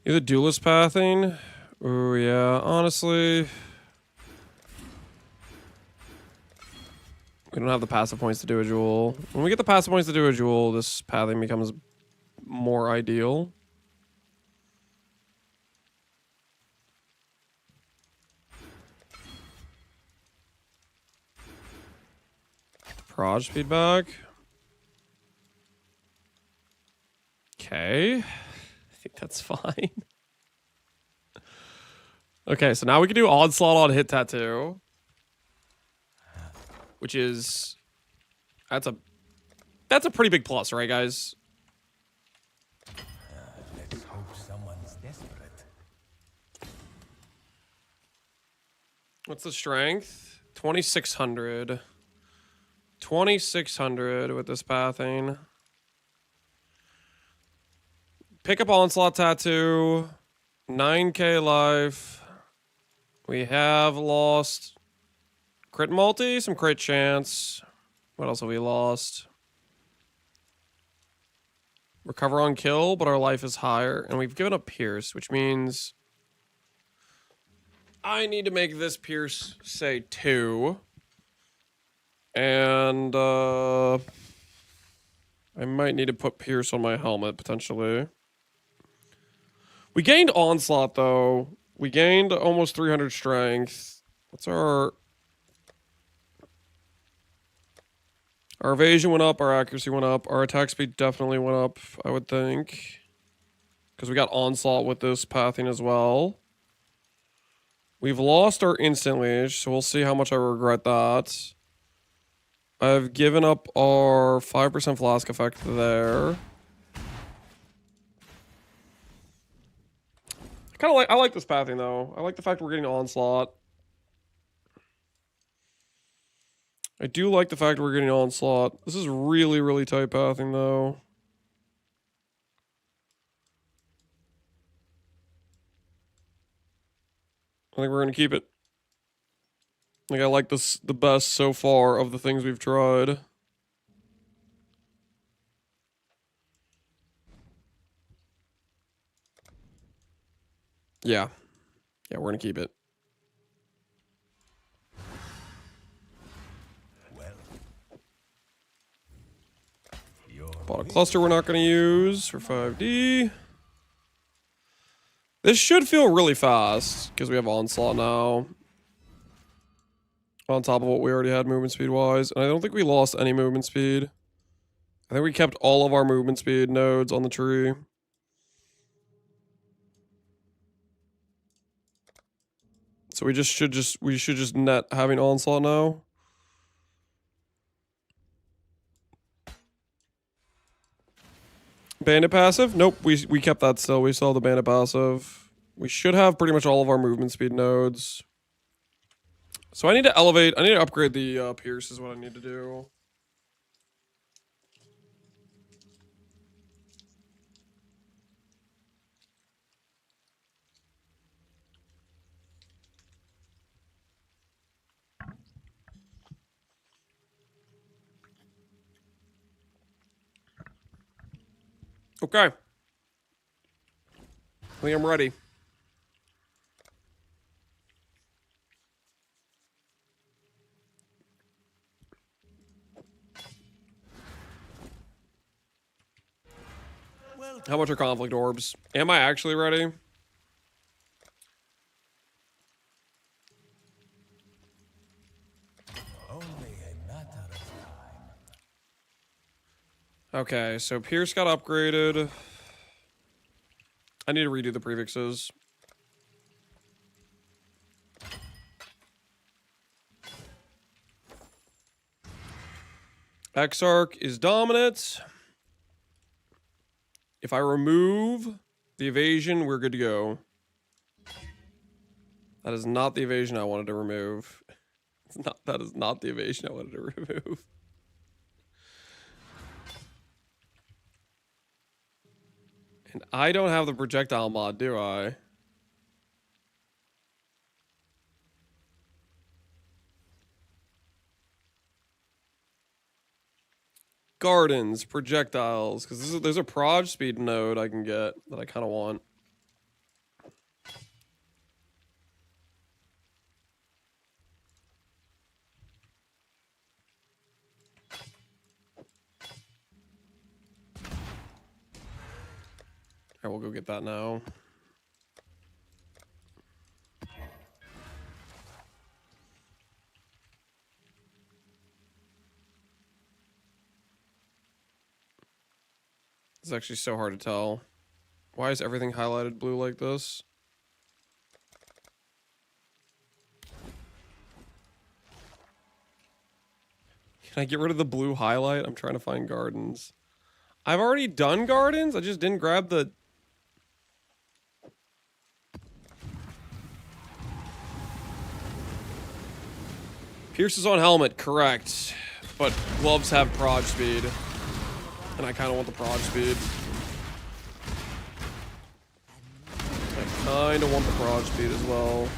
Either duelist pathing. Oh yeah, honestly. We don't have the passive points to do a duel. When we get the passive points to do a duel, this pathing becomes more ideal. Proj feedback. Okay. I think that's fine. Okay, so now we can do onslaught on hit tattoo. Which is that's a pretty big plus, right guys? Let's hope someone's desperate. What's the strength? 2600. 2600 with this pathing. Pick up onslaught tattoo. 9k life. We have lost crit multi, some crit chance. What else have we lost? Recover on kill, but our life is higher. And we've given up Pierce, which means I need to make this Pierce say 2. And I might need to put Pierce on my helmet, potentially. We gained Onslaught, though. We gained almost 300 strength. What's our... Our evasion went up, our accuracy went up, our attack speed definitely went up, I would think. Because we got Onslaught with this pathing as well. We've lost our instant leash, so we'll see how much I regret that. I've given up our 5% flask effect there. I like this pathing though. I like the fact we're getting Onslaught. I do like the fact we're getting Onslaught. This is really, really tight pathing though. I think we're gonna keep it. Like I like this the best so far of the things we've tried. Yeah. Yeah, we're gonna keep it. Bought a cluster we're not gonna use for 5D. This should feel really fast because we have Onslaught now. On top of what we already had movement speed wise. And I don't think we lost any movement speed. I think we kept all of our movement speed nodes on the tree. So we should just net having Onslaught now. Bandit passive? Nope, we kept that still. We still have the bandit passive. We should have pretty much all of our movement speed nodes. So I need to elevate, I need to upgrade the Pierce is what I need to do. Okay. I think I'm ready. How much are conflict orbs? Am I actually ready? Only a matter of time. Okay, so Pierce got upgraded. I need to redo the prefixes. Exarch is dominant. If I remove the evasion, we're good to go. That is not the evasion I wanted to remove. That is not the evasion I wanted to remove. And I don't have the projectile mod, do I? Gardens, projectiles, because there's a proj speed node I can get that I kind of want. we'll go get that now. It's actually so hard to tell. Why is everything highlighted blue like this? Can I get rid of the blue highlight? I'm trying to find gardens. I've already done gardens. I just didn't grab the... Pierce is on helmet, correct. But gloves have prod speed. And I kind of want the prod speed. I kind of want the prod speed as well.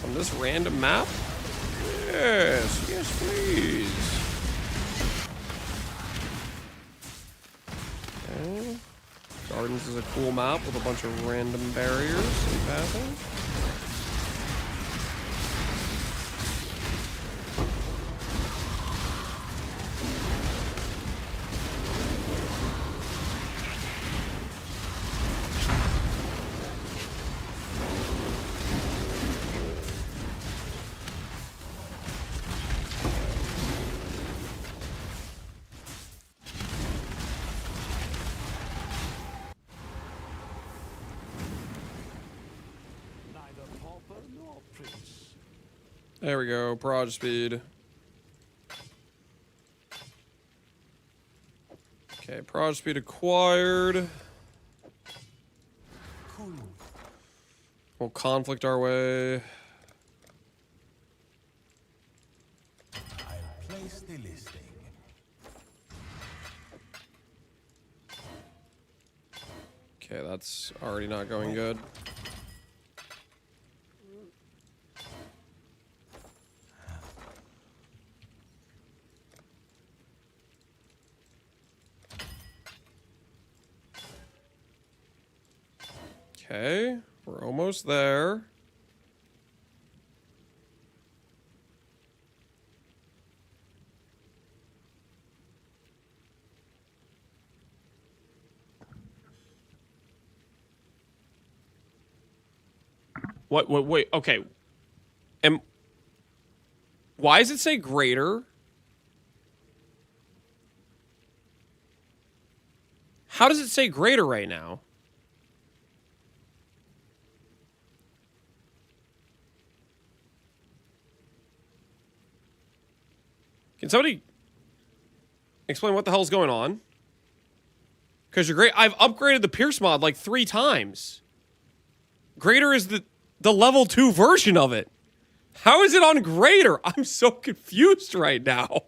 On this random map? Yes, yes, please. Okay. Gardens is a cool map with a bunch of random barriers and pathing. There we go, prod speed. Okay, prod speed acquired. We'll conflict our way. I'll place the listing. Okay, that's already not going good. Okay, we're almost there. Wait, okay. Why does it say greater? How does it say greater right now? Can somebody explain what the hell's going on? Because you're great. I've upgraded the Pierce mod like 3 times. Greater is the level 2 version of it. How is it on greater? I'm so confused right now.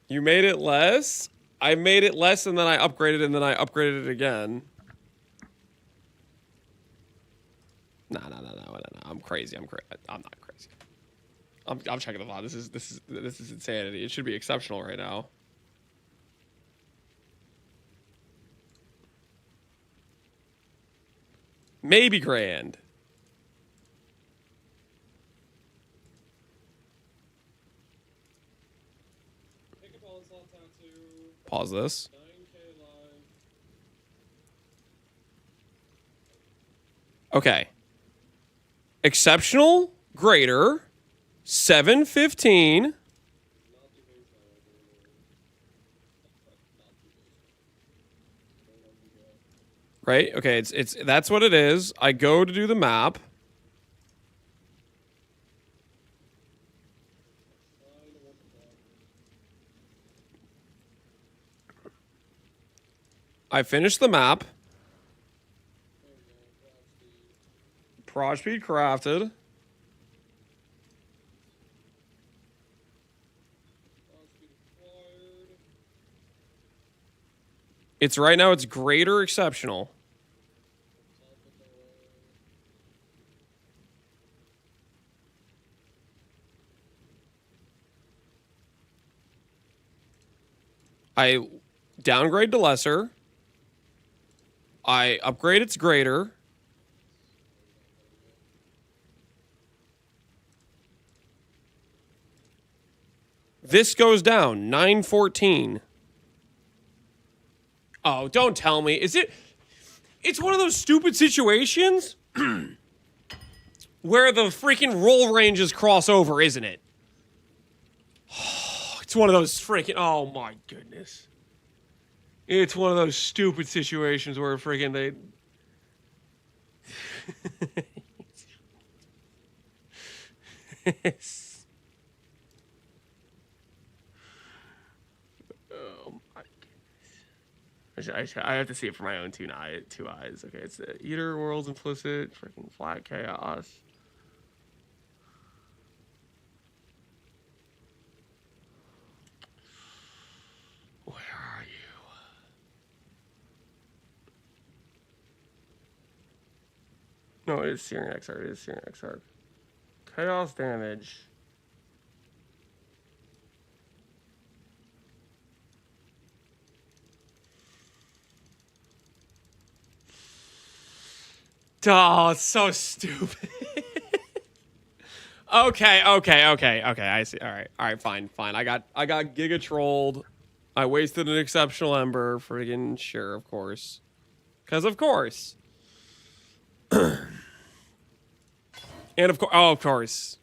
You made it less? I made it less and then I upgraded and then I upgraded it again. No. I'm crazy. I'm not crazy. I'm checking the VOD. This is insanity. It should be exceptional right now. Maybe grand. Pause this. Okay. Exceptional, greater, 715. Right? Okay, it's that's what it is. I go to do the map. I finish the map. Prod speed crafted. It's right now, it's great or exceptional. I downgrade to lesser. I upgrade its greater. This goes down 914. Oh, don't tell me. Is it? It's one of those stupid situations where the freaking roll ranges cross over, isn't it? It's one of those freaking. Oh my goodness. It's one of those stupid situations where freaking they. Oh my goodness. I have to see it for my own two eyes. Okay, it's the Eater, Worlds Implicit, freaking Flat Chaos. Where are you? No, it is Searing XR. It is Searing XR. Chaos damage. Oh, it's so stupid. Okay. I see. All right, fine. I got giga trolled. I wasted an exceptional ember. Friggin' sure, of course. Because of course. And of course, oh, of course.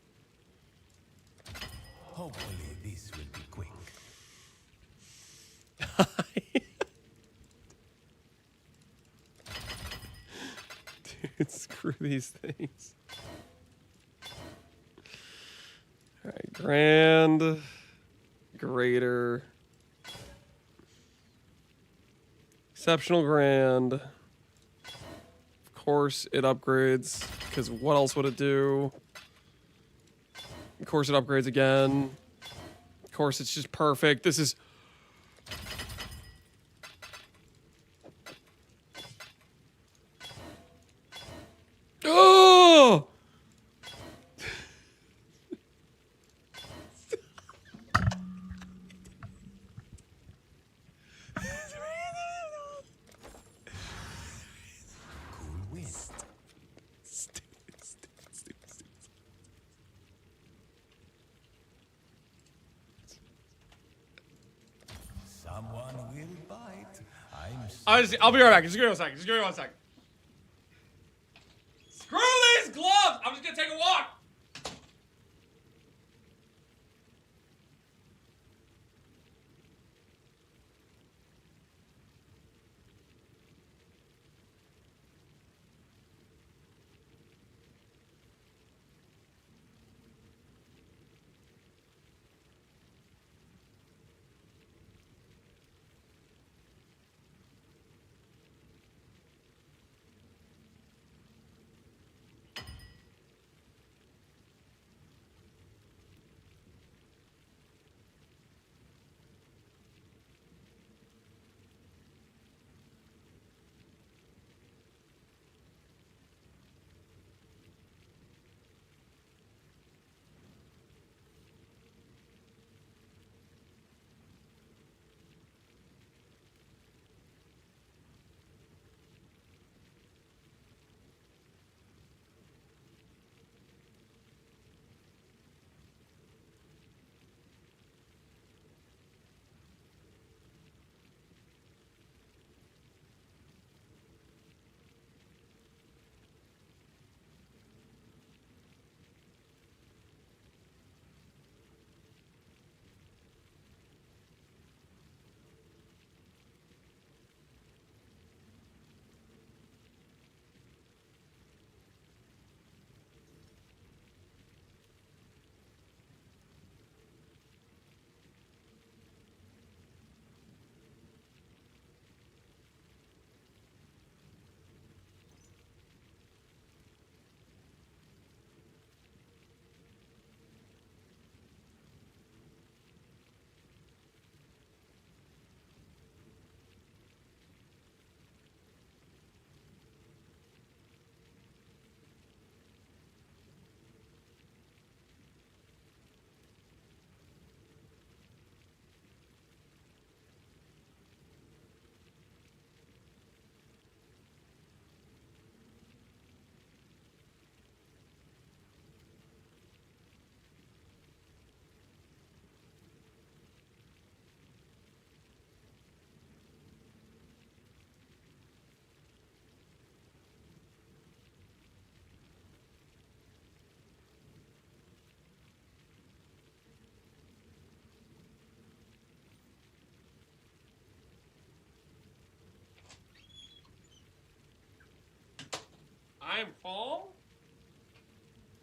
Hopefully this will be quick. Dude, screw these things. All right, grand, greater, exceptional grand. Of course, it upgrades, because what else would it do? Of course, it upgrades again. Of course, it's just perfect. This is... Oh! Cool wind. Stupid. Someone will bite. I'll be right back. Just give me 1 second. Screw these gloves! I'm just gonna take a walk! I am calm.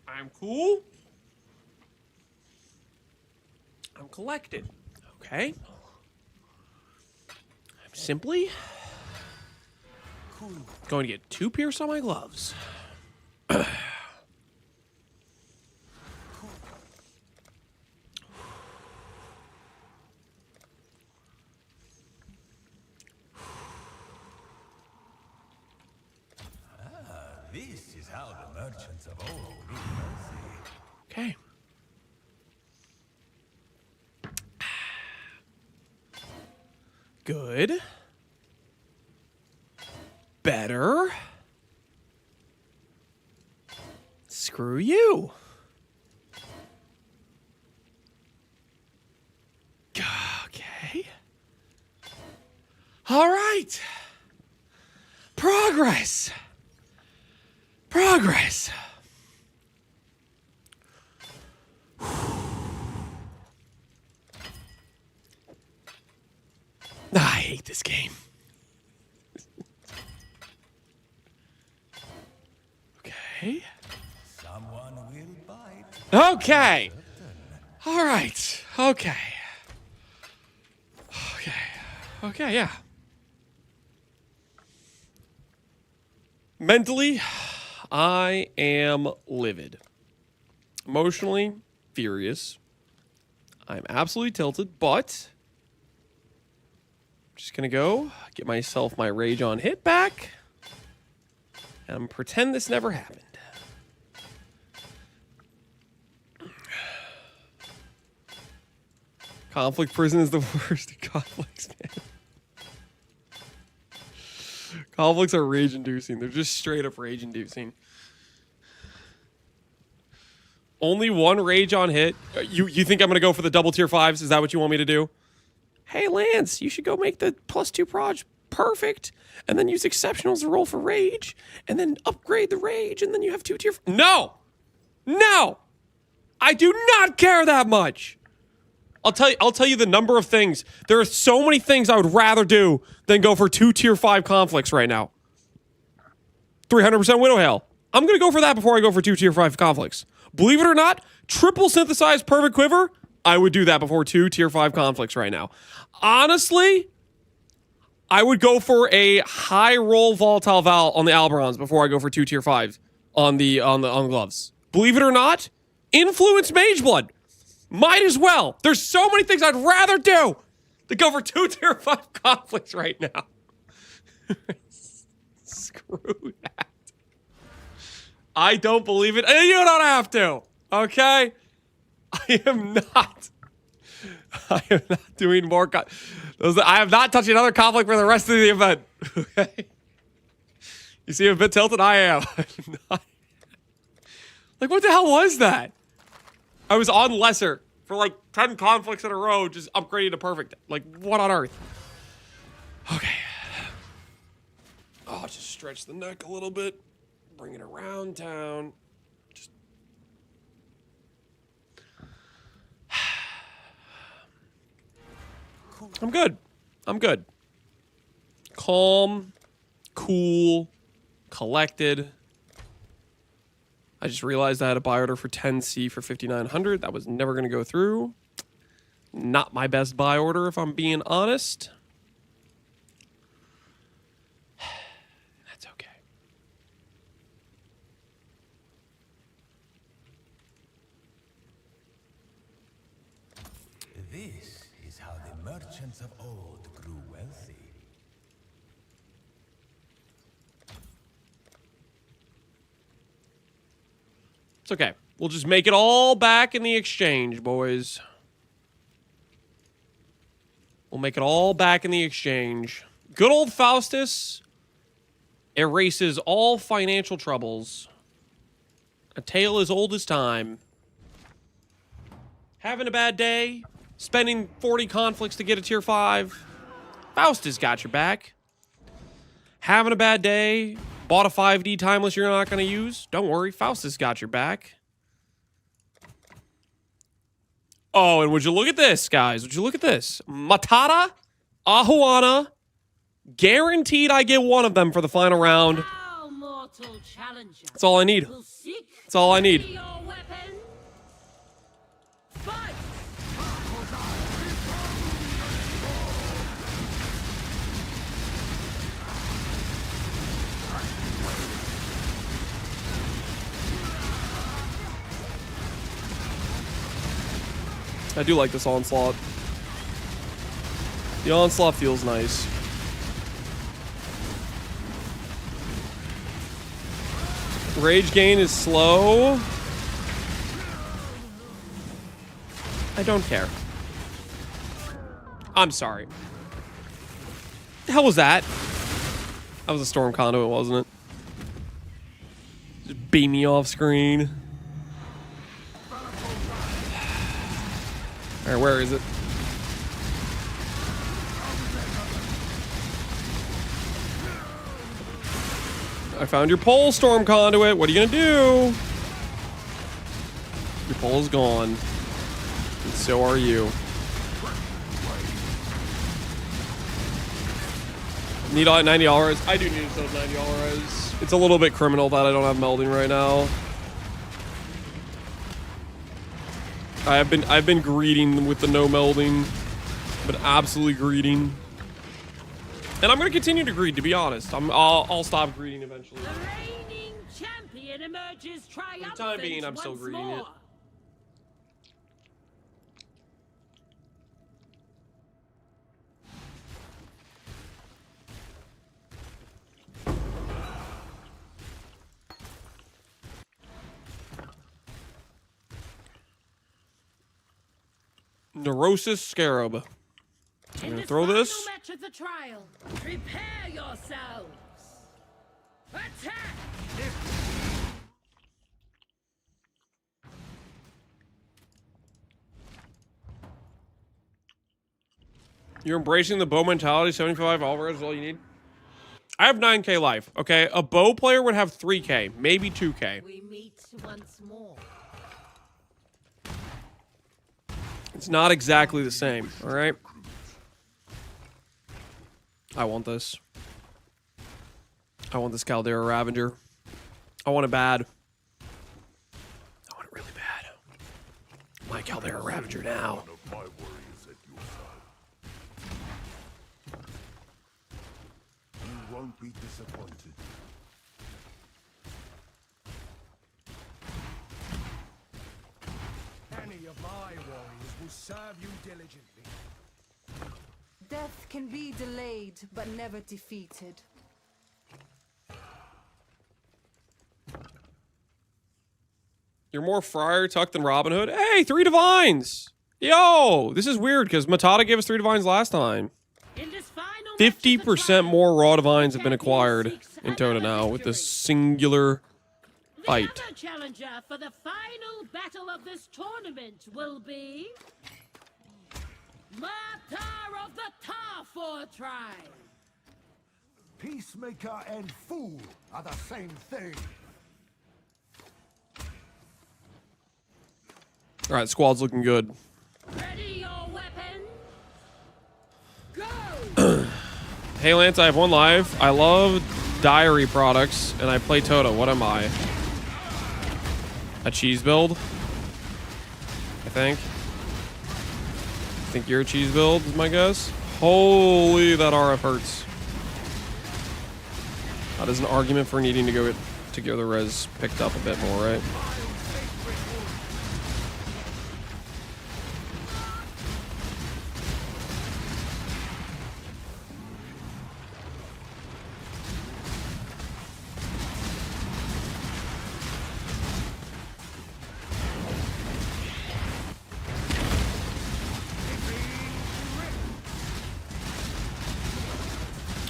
I am cool. I'm collected. Okay. I'm simply going to get 2 pierce on my gloves. This is how the merchants of old grew wealthy. Okay. Good. Better. Screw you. Okay. All right. Progress. Progress. I hate this game. Okay. Someone will bite. Okay. All right. Okay. Okay. Okay, yeah. Mentally, I am livid. Emotionally, furious. I'm absolutely tilted, but I'm just gonna go get myself my rage on hit back and pretend this never happened. Conflict prison is the worst of conflicts, man. Conflicts are rage-inducing. They're just straight-up rage-inducing. Only 1 rage on hit. You think I'm going to go for the double tier 5s? Is that what you want me to do? Hey, Lance, you should go make the +2 proj perfect, and then use exceptionals to roll for rage, and then upgrade the rage, and then you have 2 tier... No! No! I do not care that much! I'll tell you the number of things. There are so many things I would rather do than go for 2 tier 5 conflicts right now. 300% Widow Hail. I'm going to go for that before I go for 2 tier 5 conflicts. Believe it or not, triple synthesized perfect quiver, I would do that before 2 tier 5 conflicts right now. Honestly, I would go for a high roll volatile Val on the Alberons before I go for 2 tier 5 on the gloves. Believe it or not, influence Mage Blood. Might as well. There's so many things I'd rather do than go for 2 tier 5 conflicts right now. Screw that. I don't believe it. And you don't have to. Okay? I am not doing more. I am not touching another conflict for the rest of the event. Okay? You see a bit tilted? I am. Like, what the hell was that? I was on lesser for like 10 conflicts in a row, just upgrading to perfect. Like, what on earth? Okay. Oh, just stretch the neck a little bit. Bring it around town. Just... I'm good. I'm good. Calm, cool, collected. I just realized I had a buy order for 10C for 5,900. That was never going to go through. Not my best buy order, if I'm being honest. That's okay. This is how the merchants of old grew wealthy. It's okay. We'll just make it all back in the exchange, boys. We'll make it all back in the exchange. Good old Faustus erases all financial troubles. A tale as old as time. Having a bad day? Spending 40 conflicts to get a tier 5? Faustus got your back. Having a bad day? Bought a 5D timeless you're not going to use? Don't worry, Faustus got your back. Oh, and would you look at this, guys? Would you look at this? Matata, Ahuana, guaranteed I get one of them for the final round. How more mortal challenger That's all I need. will seek That's all I need. ready your weapon. Fight! I do like this onslaught. The onslaught feels nice. Rage gain is slow. I don't care. I'm sorry. The hell was that? That was a storm conduit, wasn't it? Just beam me off screen. Alright, where is it? I found your pole, storm conduit. What are you gonna do? Your pole is gone. And so are you. Need $90? I do need those $90. It's a little bit criminal that I don't have melding right now. I've been greeting with the no melding, but absolutely greeting. And I'm gonna continue to greed, to be honest. I'll stop greeting eventually. The reigning champion emerges triumphant. For the time being, I'm still once greeting more. it. Neurosis Scarab. I'm gonna throw this. Final match of the trial. Prepare yourselves. Attack! You're embracing the bow mentality. 75 Alvarez is all you need. I have 9k life. Okay, a bow player would have 3k, maybe 2k. We meet once more. It's not exactly the same. All right. I want this. I want this Caldera Ravager. I want it bad. I want it really bad. My Caldera Ravager now. One of my warriors at your side. You won't be disappointed. Any of my warriors will serve you diligently. Death can be delayed, but never defeated. You're more Friar Tuck than Robin Hood. Hey, 3 divines. Yo, this is weird because Matata gave us 3 divines last time. In this final match of the 50% trial, more raw divines have been champion acquired seeks in ToTA another now with this victory. singular The fight. other challenger for the final battle of this tournament will be Martyr of the Tarfor tribe. Peacemaker and fool are the same thing. All right, squad's looking good. Ready your weapon. Go! Hey Lance, I have 1 live. I love diary products and I play ToTA. What am I? A cheese build? I think. I think you're a cheese build is my guess. Holy, that RF hurts. That is an argument for needing to go to get the res picked up a bit more, right?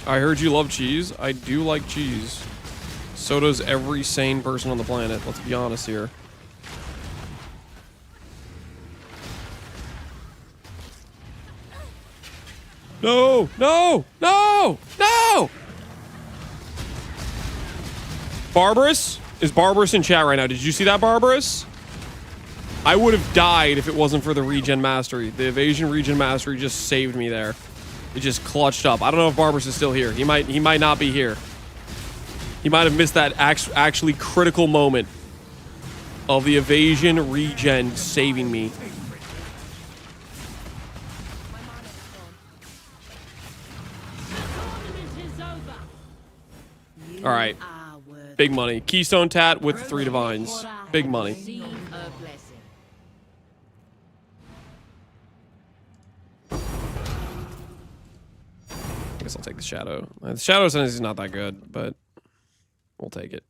I heard you love cheese. I do like cheese. So does every sane person on the planet. Let's be honest here. No! No! No! No! Barbarous? Is Barbarous in chat right now? Did you see that, Barbarous? I would have died if it wasn't for the regen mastery. The evasion regen mastery just saved me there. It just clutched up. I don't know if Barbarous is still here. He might not be here. He might have missed that actually critical moment of the evasion regen saving me. All right. Big money. Keystone Tat with 3 divines. Big money. I guess I'll take the Shadow. The Shadow sentence is not that good, but we'll take it.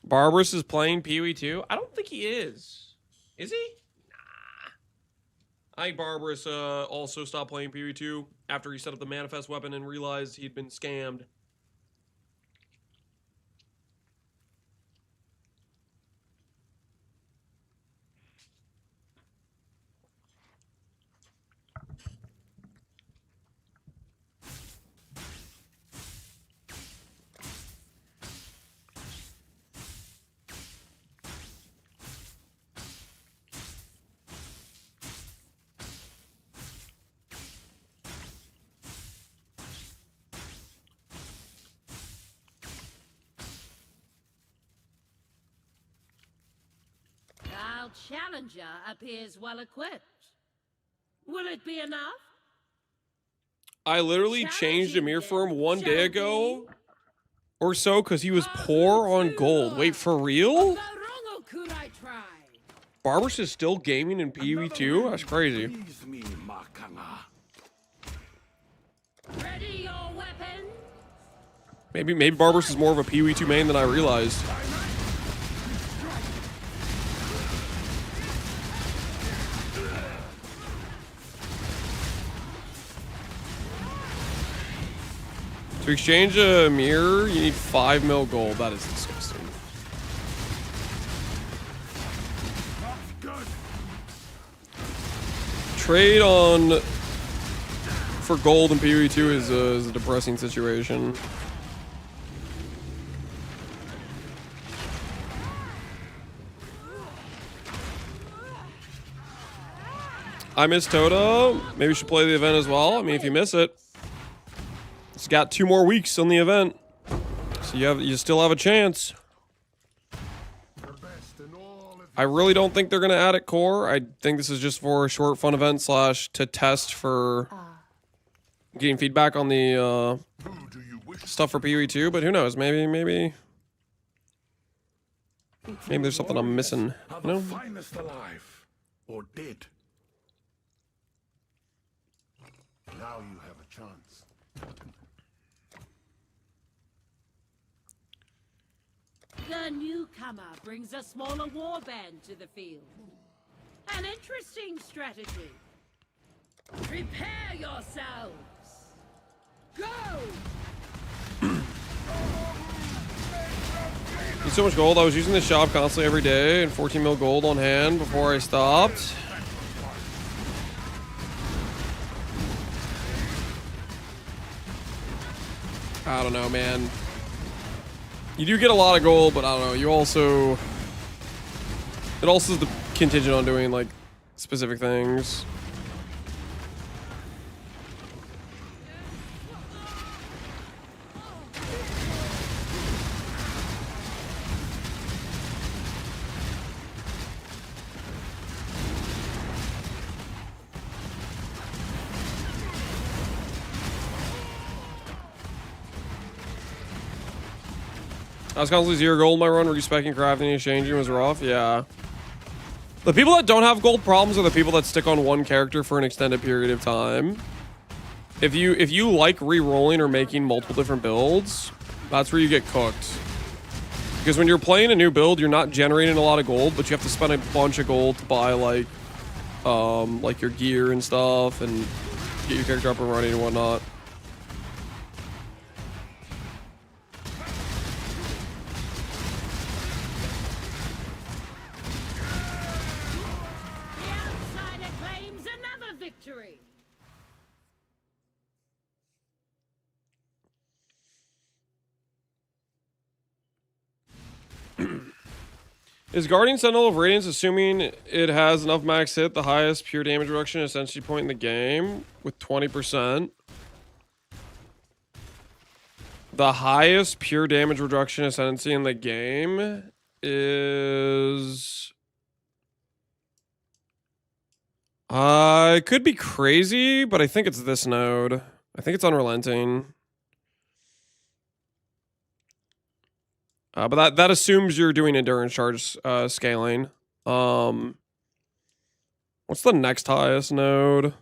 Barbarous is playing Pee-wee too? I don't think he is. Is he? Nah. I think Barbarous also stopped playing Pee-wee 2 after he set up the manifest weapon and realized he'd been scammed. Our challenger appears well equipped. Will it be enough? I literally changed Amir for him 1 day ago or so because he was poor on gold. Wait, for real? Barbarous is still gaming in Pee-wee 2? That's crazy. Ready your weapon. Maybe Barbarous is more of a Pee-wee 2 main than I realized. To exchange a mirror, you need 5 mil gold. That is disgusting. Trade on for gold in Pee-wee 2 is a depressing situation. I miss ToTA. Maybe we should play the event as well. I mean, if you miss it. It's got 2 more weeks on the event, so you still have a chance. I really don't think they're gonna add it core. I think this is just for a short fun event / to test for getting feedback on the stuff for Pee-wee 2. But who knows? Maybe there's something I'm missing. You know? Finest alive, or dead. Now you have a chance. The newcomer brings a smaller warband to the field. An interesting strategy. Prepare yourselves. Go! Need so much gold. I was using this shop constantly every day and 14 mil gold on hand before I stopped. I don't know, man. You do get a lot of gold, but I don't know. You also... It also is contingent on doing, like, specific things. I was constantly 0 gold in my run, respecting crafting and exchanging was rough. Yeah. The people that don't have gold problems are the people that stick on one character for an extended period of time. If you like re-rolling or making multiple different builds, that's where you get cooked. Because when you're playing a new build, you're not generating a lot of gold, but you have to spend a bunch of gold to buy like your gear and stuff and get your character up and running and whatnot. Is Guardian Sentinel of Radiance assuming it has enough max hit, the highest pure damage reduction essentially point in the game with 20%? The highest pure damage reduction ascendancy in the game is... it could be crazy, but I think it's this node. I think it's Unrelenting. But that assumes you're doing endurance charge scaling. What's the next highest node?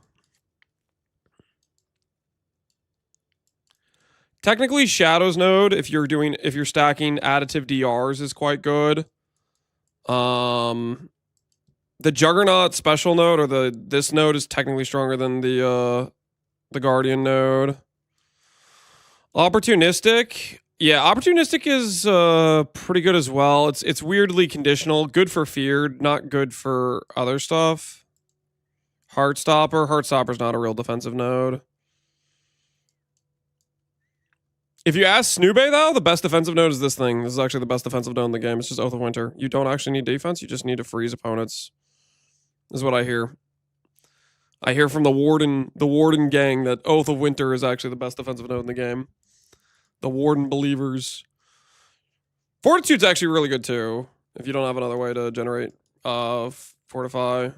Technically, Shadow's node, if you're stacking additive DRs, is quite good. The Juggernaut special node, or this node, is technically stronger than the Guardian node. Opportunistic, yeah, opportunistic is pretty good as well. It's weirdly conditional. Good for feared, not good for other stuff. Heartstopper's not a real defensive node. If you ask Snube, though, the best defensive node is this thing. This is actually the best defensive node in the game. It's just Oath of Winter. You don't actually need defense. You just need to freeze opponents. This is what I hear. I hear from the Warden gang that Oath of Winter is actually the best defensive node in the game. The Warden believers. Fortitude's actually really good, too. If you don't have another way to generate Fortify.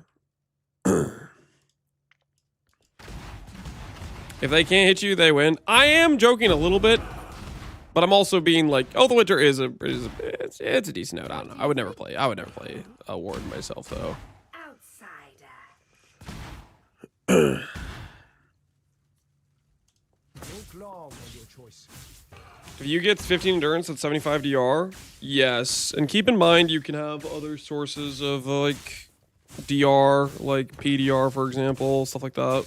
If they can't hit you, they win. I am joking a little bit, but I'm also being like, oh, the Winter it's a decent node. I don't know. I would never play a Warden myself, though. Outsider. If you get 15 endurance at 75 DR, yes. And keep in mind, you can have other sources of like DR, like PDR, for example, stuff like that.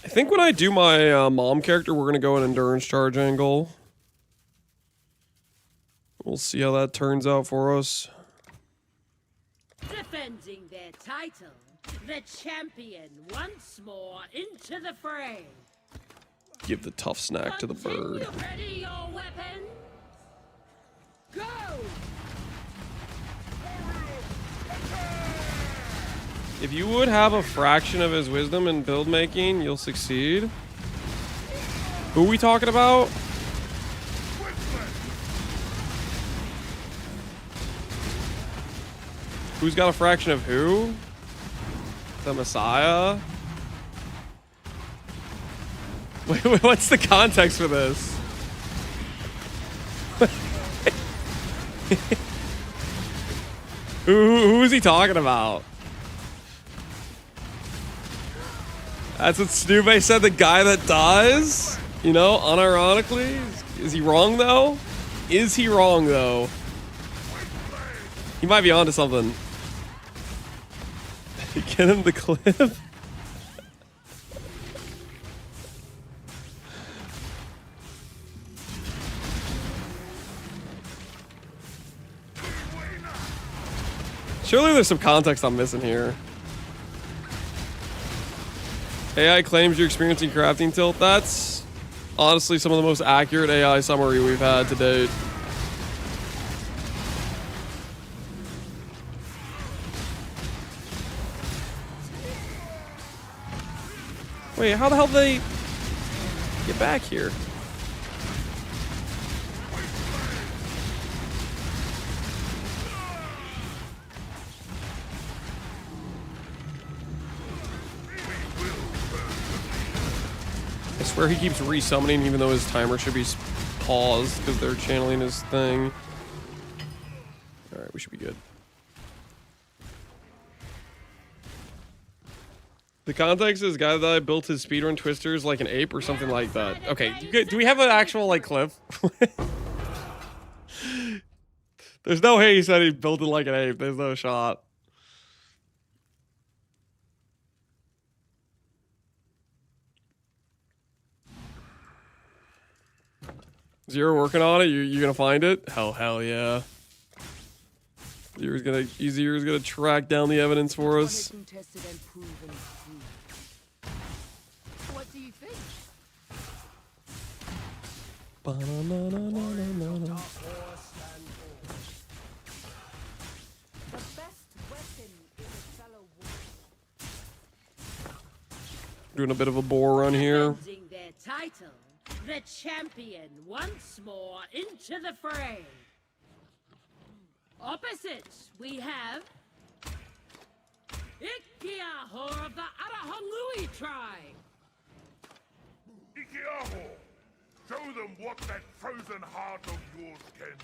I think when I do my mom character, we're going to go an endurance charge angle. We'll see how that turns out for us. Defending their title, the champion once more into the fray. Give the tough snack to the bird. Ready your weapon. Go! If you would have a fraction of his wisdom in build making, you'll succeed. Who are we talking about? Who's got a fraction of who? The Messiah? Wait, what's the context for this? Who is he talking about? That's what Snube said, the guy that dies? You know, unironically? Is he wrong, though? Is he wrong, though? He might be onto something. Get him the clip? Surely there's some context I'm missing here. AI claims you're experiencing crafting tilt. That's honestly some of the most accurate AI summary we've had to date. Wait, how the hell did they get back here? I swear he keeps resummoning even though his timer should be paused because they're channeling his thing. Alright, we should be good. The context is guy that built his speedrun twisters like an ape or something like that. Okay, do we have an actual like clip? There's no way he said he built it like an ape. There's no shot. Zero working on it. You gonna find it? Hell yeah. Zero's gonna track down the evidence for us. What do you think? Ba-na-na-na-na-na-na. The best weapon is a fellow warrior. Doing a bit of a bore run here. Defending title, the champion once more into the fray. Opposite, we have Ikiaho of the Arahangui tribe. Ikiaho! Show them what that frozen heart of yours can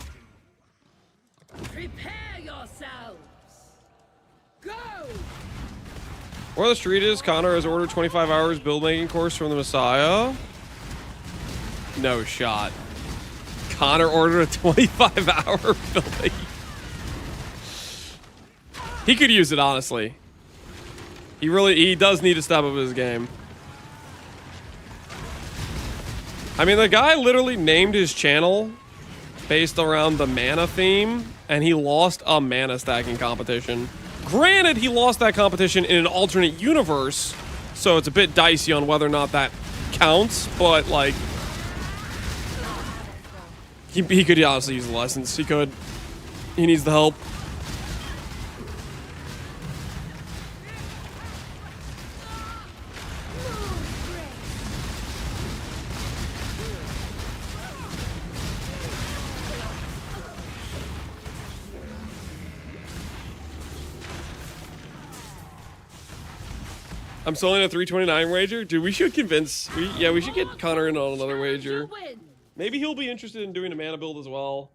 do. Prepare yourselves. Go! Where the street is, Connor has ordered 25 hours build making course from the Messiah. No shot. Connor ordered a 25-hour build making. He could use it, honestly. He does need to step up his game. I mean, the guy literally named his channel based around the mana theme, and he lost a mana stacking competition. Granted, he lost that competition in an alternate universe, so it's a bit dicey on whether or not that counts, but, like, he could honestly use the lessons. He could. He needs the help. I'm selling a 329 wager. Dude, we should convince... we should get Connor in on another wager. Maybe he'll be interested in doing a mana build as well.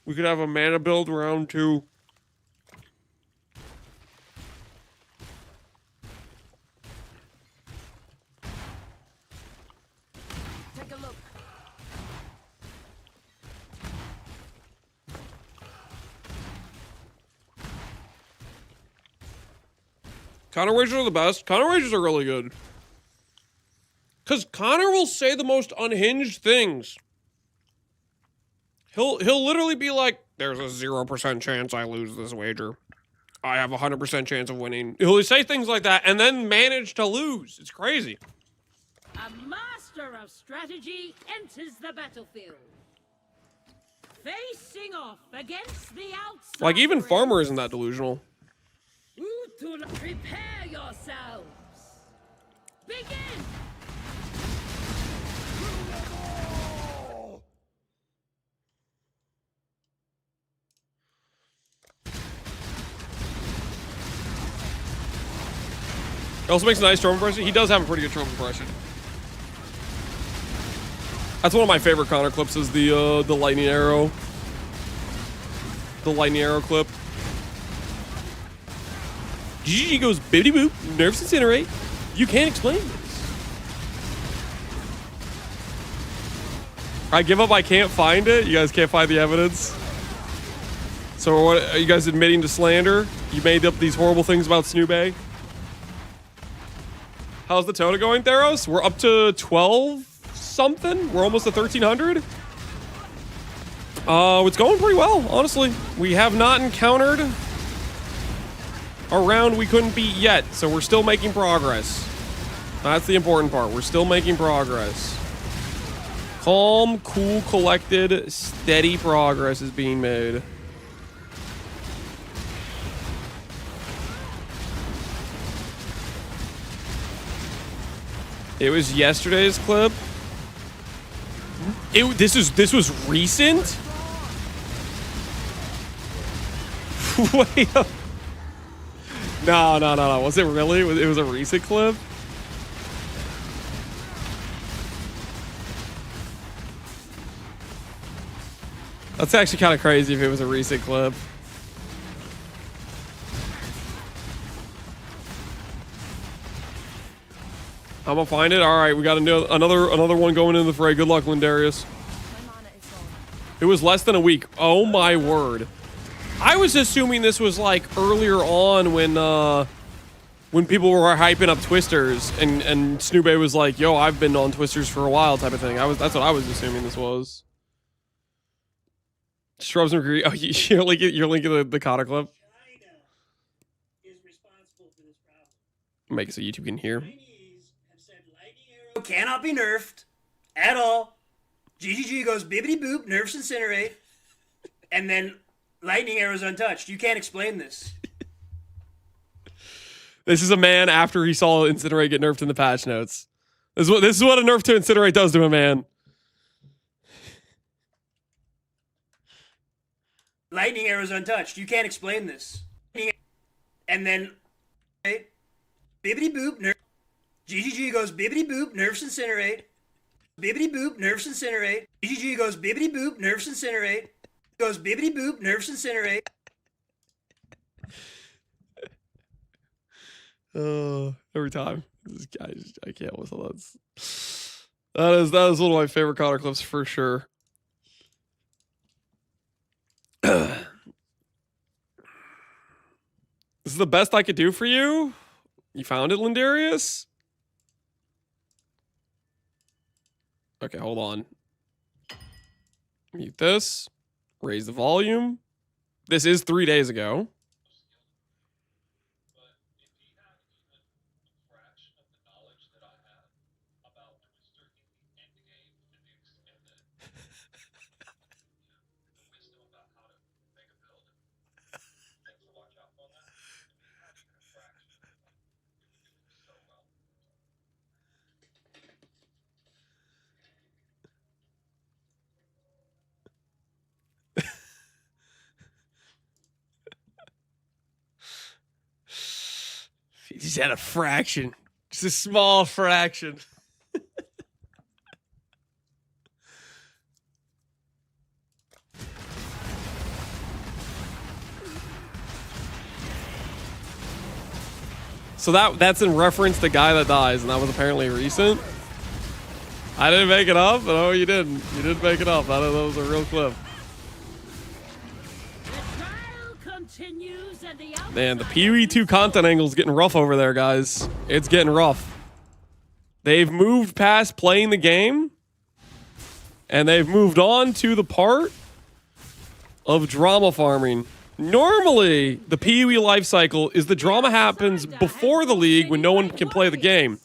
We could have a mana build round 2. Take a look. Connor wagers are the best. Connor wagers are really good. Because Connor will say the most unhinged things. He'll literally be like, there's a 0% chance I lose this wager. I have a 100% chance of winning. He'll say things like that and then manage to lose. It's crazy. A master of strategy enters the battlefield. Facing off against the outside. Like, even Farmer isn't that delusional. Utula, prepare yourselves. Begin. He also makes a nice trope impression. He does have a pretty good trope impression. That's one of my favorite Connor clips is the lightning arrow. The lightning arrow clip. GG goes bibbity boop, nerves incinerate. You can't explain this. I give up, I can't find it. You guys can't find the evidence. So what, are you guys admitting to slander? You made up these horrible things about Snoobay? How's the ToTA going, Theros? We're up to 12 something. We're almost at 1300. It's going pretty well, honestly. We have not encountered a round we couldn't beat yet, so we're still making progress. That's the important part. We're still making progress. Calm, cool, collected, steady progress is being made. It was yesterday's clip. This was recent? Wait up. No. Was it really? It was a recent clip? That's actually kind of crazy if it was a recent clip. I'm gonna find it. All right, we got another one going into the fray. Good luck, Lindarius. It was less than a week. Oh my word. I was assuming this was like earlier on when people were hyping up Twisters and Snoobay was like, "Yo, I've been on Twisters for a while," type of thing. That's what I was assuming this was. Shrubs and agree. Oh, you're linking the Kata clip. China is responsible for this problem. Make it so YouTube can hear. Chinese have said lightning arrow cannot be nerfed at all. GGG goes bibbity boop, nerfs incinerate. And then lightning arrows untouched. You can't explain this. This is a man after he saw Incinerate get nerfed in the patch notes. This is what a nerf to Incinerate does to a man. Lightning arrows untouched. You can't explain this. And then bibbity boop nerf. GGG goes bibbity boop nerfs Incinerate. Bibbity boop nerfs Incinerate. GGG goes bibbity boop nerfs Incinerate. Goes bibbity boop nerfs Incinerate. Every time. This guy, I can't whistle. That is one of my favorite Connor clips for sure. This is the best I could do for you? You found it, Lindarius? Okay, hold on. Mute this. Raise the volume. This is 3 days ago. He just had a fraction. Just a small fraction. So that's in reference to Guy That Dies, and that was apparently recent. I didn't make it up, but oh, you didn't. You didn't make it up. That was a real clip. Man, the PoE 2 content angle's getting rough over there, guys. It's getting rough. They've moved past playing the game, and they've moved on to the part of drama farming. Normally, the PoE life cycle is the drama happens before the league when no one can play the game.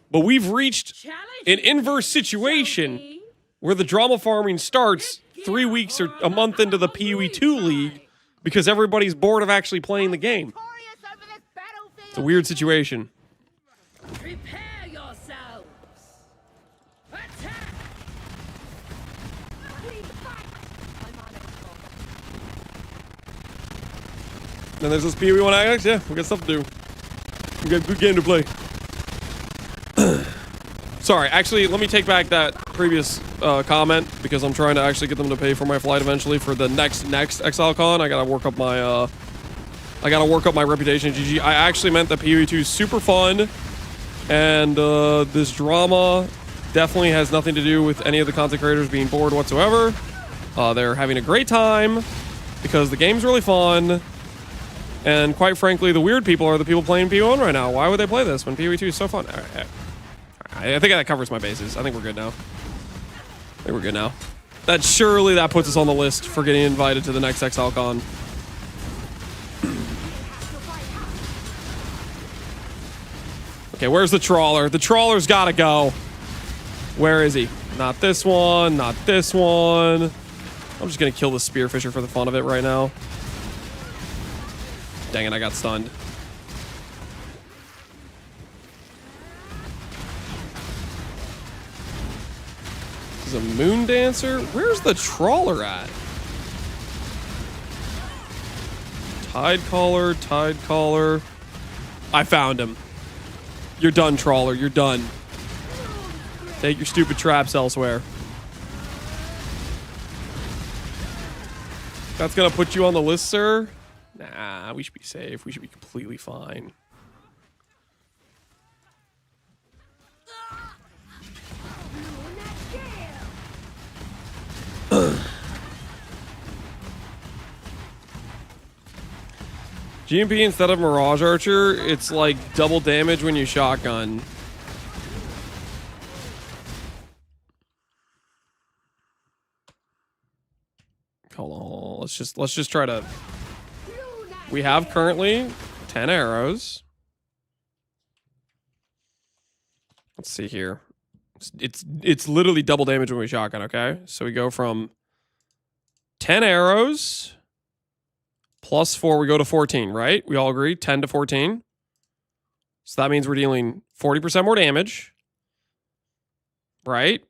But we've reached an inverse situation where the drama farming starts 3 weeks or a month into the PoE 2 league because everybody's bored of actually playing the game. It's a weird situation. Prepare yourselves. Attack. Then there's this PoE 1 Ajax. Yeah, we got stuff to do. We got a good game to play. Sorry, actually, let me take back that previous comment because I'm trying to actually get them to pay for my flight eventually for the next ExileCon. I gotta work up my reputation. GG. I actually meant that PoE 2 is super fun, and this drama definitely has nothing to do with any of the content creators being bored whatsoever. They're having a great time because the game's really fun. And quite frankly, the weird people are the people playing PoE 1 right now. Why would they play this when PoE 2 is so fun? All right. I think that covers my bases. I think we're good now. Surely that puts us on the list for getting invited to the next ExileCon. Okay, where's the trawler? The trawler's gotta go. Where is he? Not this one, not this one. I'm just gonna kill the spearfisher for the fun of it right now. Dang it, I got stunned. This is a moon dancer? Where's the trawler at? Tide caller. I found him. You're done, trawler. You're done. Take your stupid traps elsewhere. That's gonna put you on the list, sir? Nah, we should be safe. We should be completely fine. GMP instead of Mirage Archer, it's like double damage when you shotgun. Hold on, let's just try to. We have currently 10 arrows. Let's see here. It's literally double damage when we shotgun. Okay, so we go from 10 arrows plus 4, we go to 14, right? We all agree, 10 to 14. So that means we're dealing 40% more damage, right?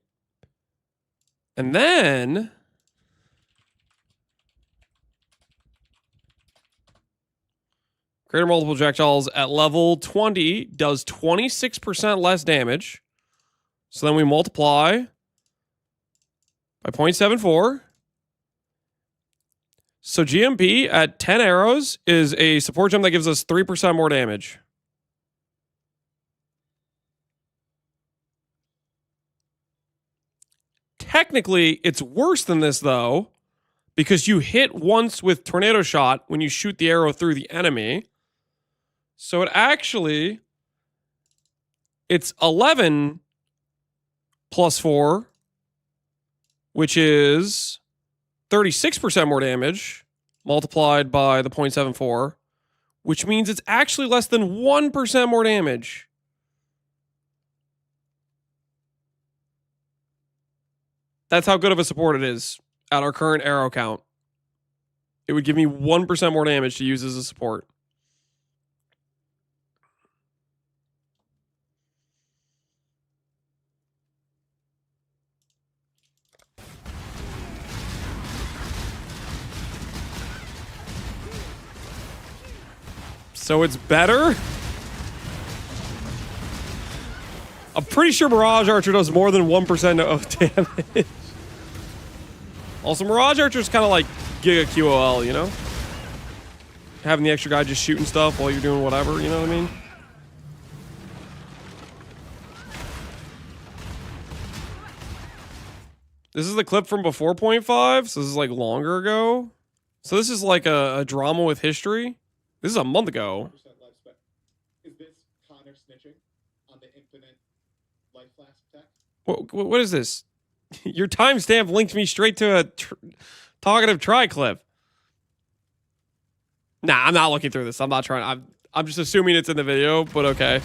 And then greater multiple projectiles at level 20 does 26% less damage. So then we multiply by 0.74. So GMP at 10 arrows is a support gem that gives us 3% more damage. Technically, it's worse than this, though, because you hit once with tornado shot when you shoot the arrow through the enemy. So it's 11 plus 4, which is 36% more damage multiplied by the 0.74, which means it's actually less than 1% more damage. That's how good of a support it is at our current arrow count. It would give me 1% more damage to use as a support. So it's better? I'm pretty sure Mirage Archer does more than 1% of damage. Also, Mirage Archer is kind of like Giga QOL, you know? Having the extra guy just shooting stuff while you're doing whatever, you know what I mean? This is the clip from before 0.5, so this is like longer ago. So this is like a drama with history. This is a month ago. Is this Connor snitching on the infinite life flask tech? What is this? Your timestamp linked me straight to a talkative try clip. Nah, I'm not looking through this. I'm not trying. I'm just assuming it's in the video, but okay.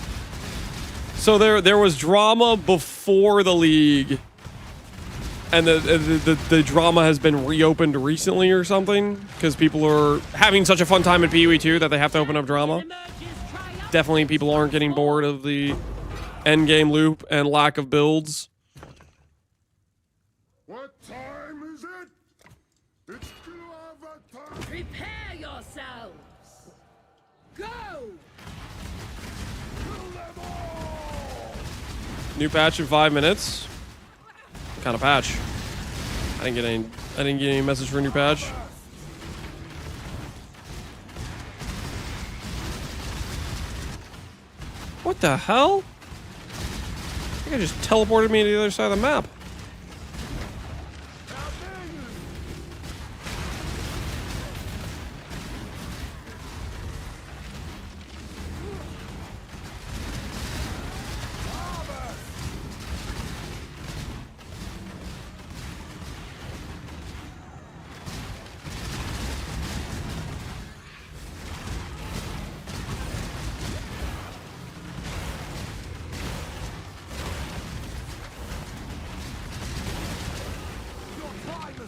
So there was drama before the league, and the drama has been reopened recently or something because people are having such a fun time at PoE 2 that they have to open up drama. Definitely, people aren't getting bored of the end game loop and lack of builds. What time is it? It's Glover time. Prepare yourselves. Go. Kill them all. New patch in 5 minutes. What kind of patch? I didn't get any message for a new patch. What the hell? I think I just teleported me to the other side of the map.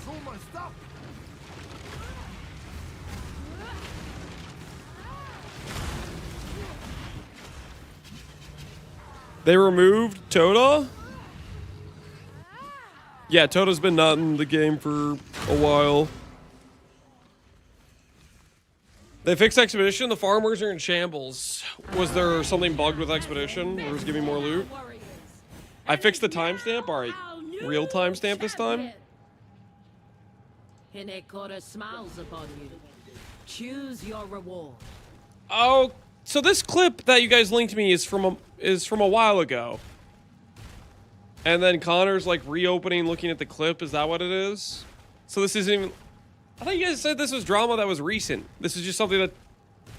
Almost up. They removed ToTA? Yeah, ToTA's been not in the game for a while. They fixed Expedition. The farmers are in shambles. Was there something bugged with Expedition? Or was it giving more loot? I fixed the timestamp. All right, real timestamp this time. Hinekora smiles upon you. Choose your reward. Oh, so this clip that you guys linked me is from a while ago. And then Connor's like reopening, looking at the clip. Is that what it is? So this isn't even. I thought you guys said this was drama that was recent. This is just something that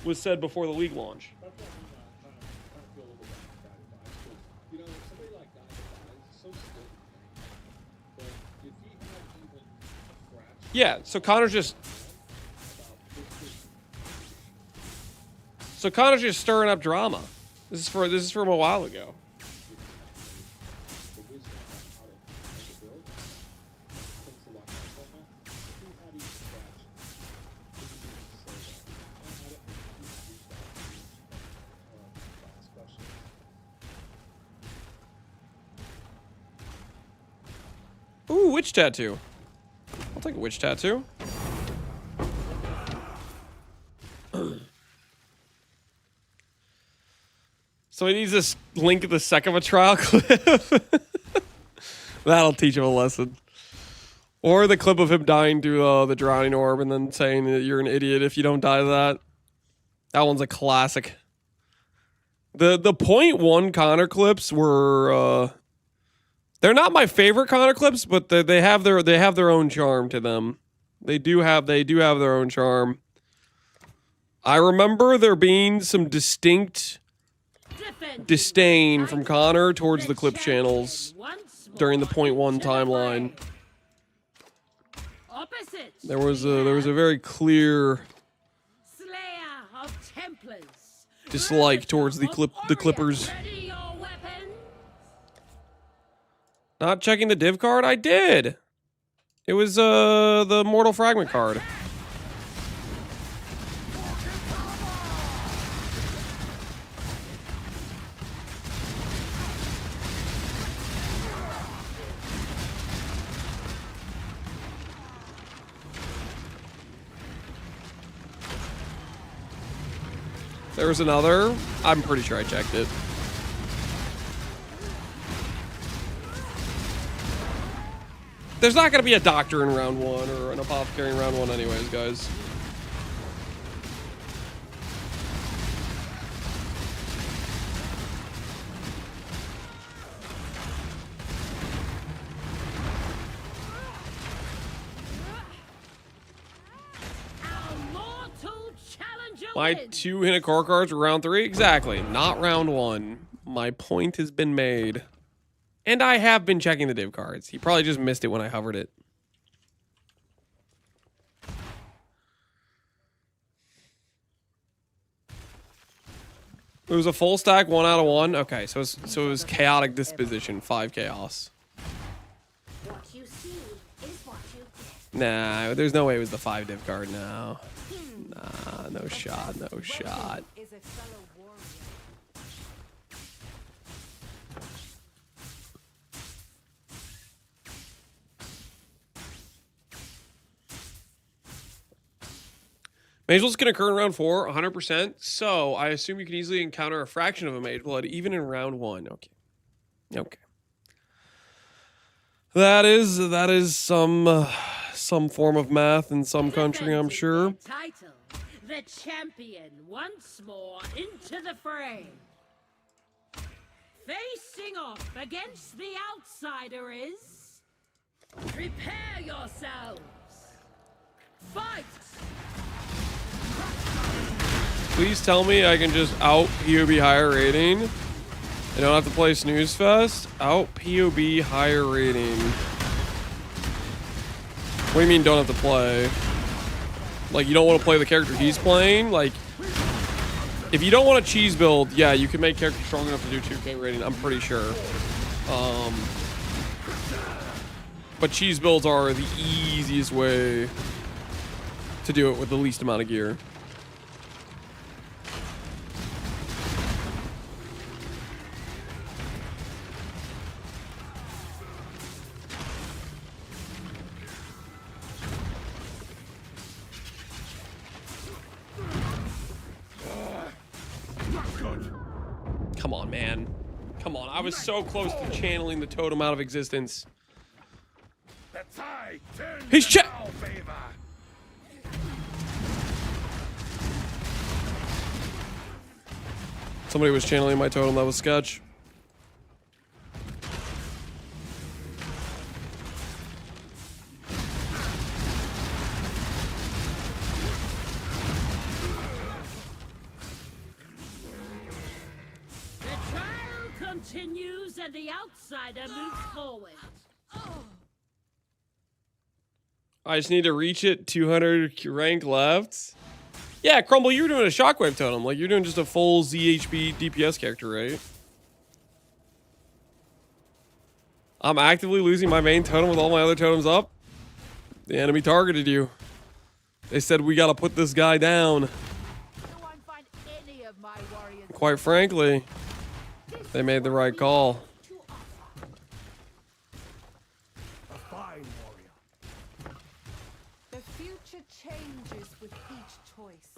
was said before the league launch. Yeah, so Connor's just stirring up drama. This is from a while ago. Ooh, witch tattoo. I'll take a witch tattoo. So he needs this link at the second of a trial clip. That'll teach him a lesson. Or the clip of him dying to the drowning orb and then saying that you're an idiot if you don't die to that. That one's a classic. The .1 Connor clips were they're not my favorite Connor clips, but they have their own charm to them. They do have their own charm. I remember there being some distinct disdain from Connor towards the clip channels during the .1 timeline. There was a very clear dislike towards the Clippers. Not checking the div card? I did. It was the Mortal Fragment card. There was another. I'm pretty sure I checked it. There's not going to be a doctor in round 1 or an apothecary in round 1 anyways, guys. My 2 hit core cards were round 3? Exactly. Not round 1. My point has been made. And I have been checking the div cards. He probably just missed it when I hovered it. It was a full stack 1 out of 1. Okay, so it was chaotic disposition, 5 chaos. What you see is what you get. Nah, there's no way it was the 5 div card now. Nah, no shot, no shot. Mageless can occur in round 4, 100%. So I assume you can easily encounter a fraction of a mage blood even in round 1. Okay. Okay. That is some form of math in some country, I'm sure. Title, the champion once more into the fray. Facing off against the outsider is... Prepare yourselves. Fight! Please tell me I can just out POB higher rating. I don't have to play Snooze Fest. Out POB higher rating. What do you mean don't have to play? Like, you don't want to play the character he's playing? Like, if you don't want a cheese build, yeah, you can make character strong enough to do 2K rating, I'm pretty sure. But cheese builds are the easiest way to do it with the least amount of gear. Come on, man. Come on. I was so close to channeling the totem out of existence. He's check. Somebody was channeling my totem. That was sketch. Continues and the outsider moves forward. I just need to reach it. 200 rank left. Yeah, Crumble, you were doing a shockwave totem. Like, you're doing just a full ZHP DPS character, right? I'm actively losing my main totem with all my other totems up. The enemy targeted you. They said we gotta put this guy down. Quite frankly, they made the right call. fine, warrior. The future changes with each choice.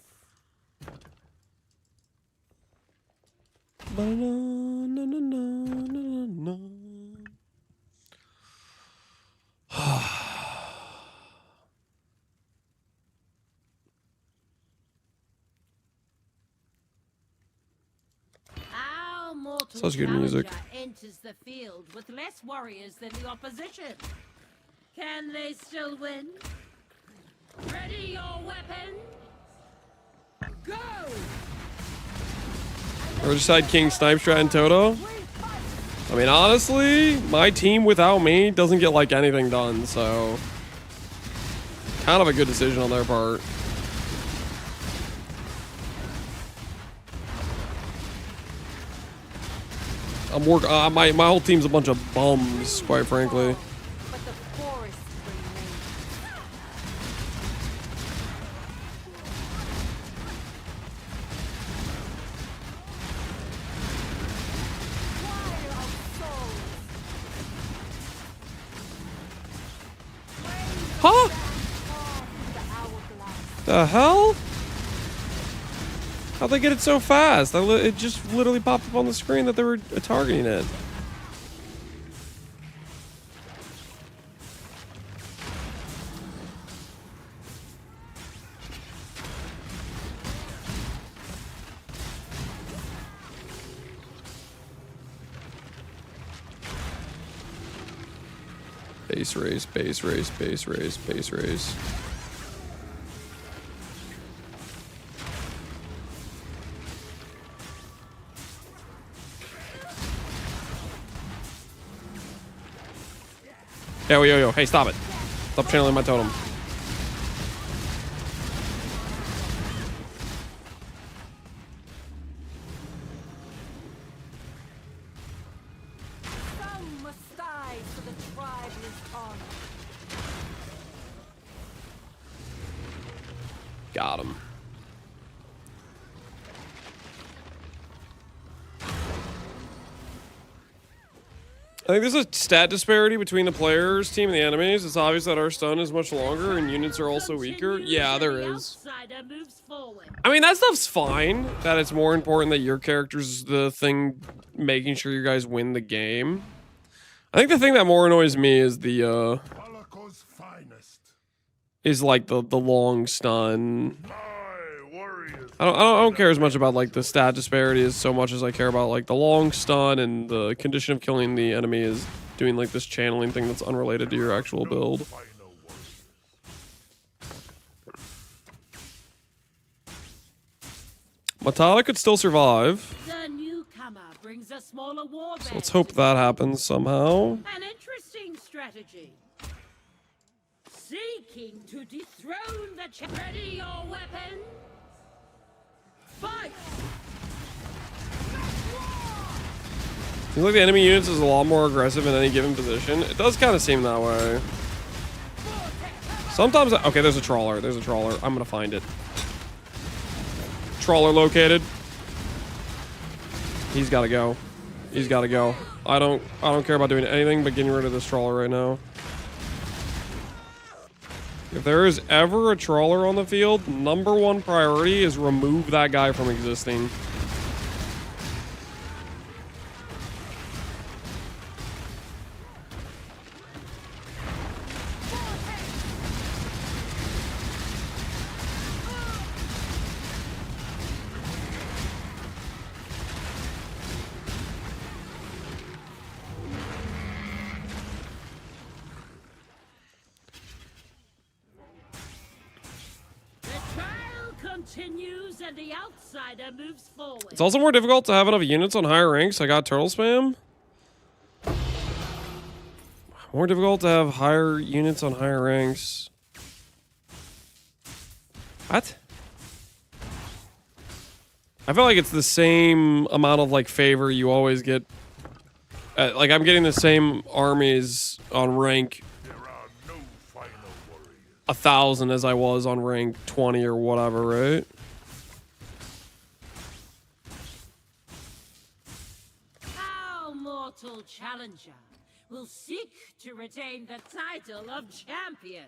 Our mortal Such good music. challenger enters the field with less warriors than the opposition. Can they still win? Ready your weapon. Go! Riverside King, Snipe Strat, and ToTA. I mean, honestly, my team without me doesn't get like anything done, so kind of a good decision on their part. My whole team's a bunch of bums, quite frankly. But the forest remains. Fire of souls. Huh? The hourglass. The hell? How'd they get it so fast? It just literally popped up on the screen that they were targeting it. Base race, base race, base race, base race. Yo, yo, yo. Hey, stop it. Stop channeling my totem. Some must die for the tribe is on. Got him. I think there's a stat disparity between the players' team and the enemies. It's obvious that our stun is much longer and units are also weaker. Yeah, there is. I mean, that stuff's fine. That it's more important that your character's the thing making sure you guys win the game. I think the thing that more annoys me is the is like the long stun. I don't care as much about like the stat disparities so much as I care about like the long stun and the condition of killing the enemy is doing like this channeling thing that's unrelated to your actual build. Matata could still survive. The newcomer brings a smaller war So let's hope that happens somehow. An interesting strategy. Seeking to dethrone the Ready your weapon. Fight! Seems like the enemy units is a lot more aggressive in any given position. It does kind of seem that way. Sometimes, okay, there's a trawler. There's a trawler. I'm gonna find it. Trawler located. He's gotta go. He's gotta go. I don't care about doing anything but getting rid of this trawler right now. If there is ever a trawler on the field, #1 priority is remove that guy from existing. Continues and the outsider moves forward. It's also more difficult to have enough units on higher ranks. I got turtle spam. More difficult to have higher units on higher ranks. What? I feel like it's the same amount of like favor you always get. Like I'm getting the same armies on rank 1,000 as I was on rank 20 or whatever, right? Our mortal challenger will seek to retain the title of champion.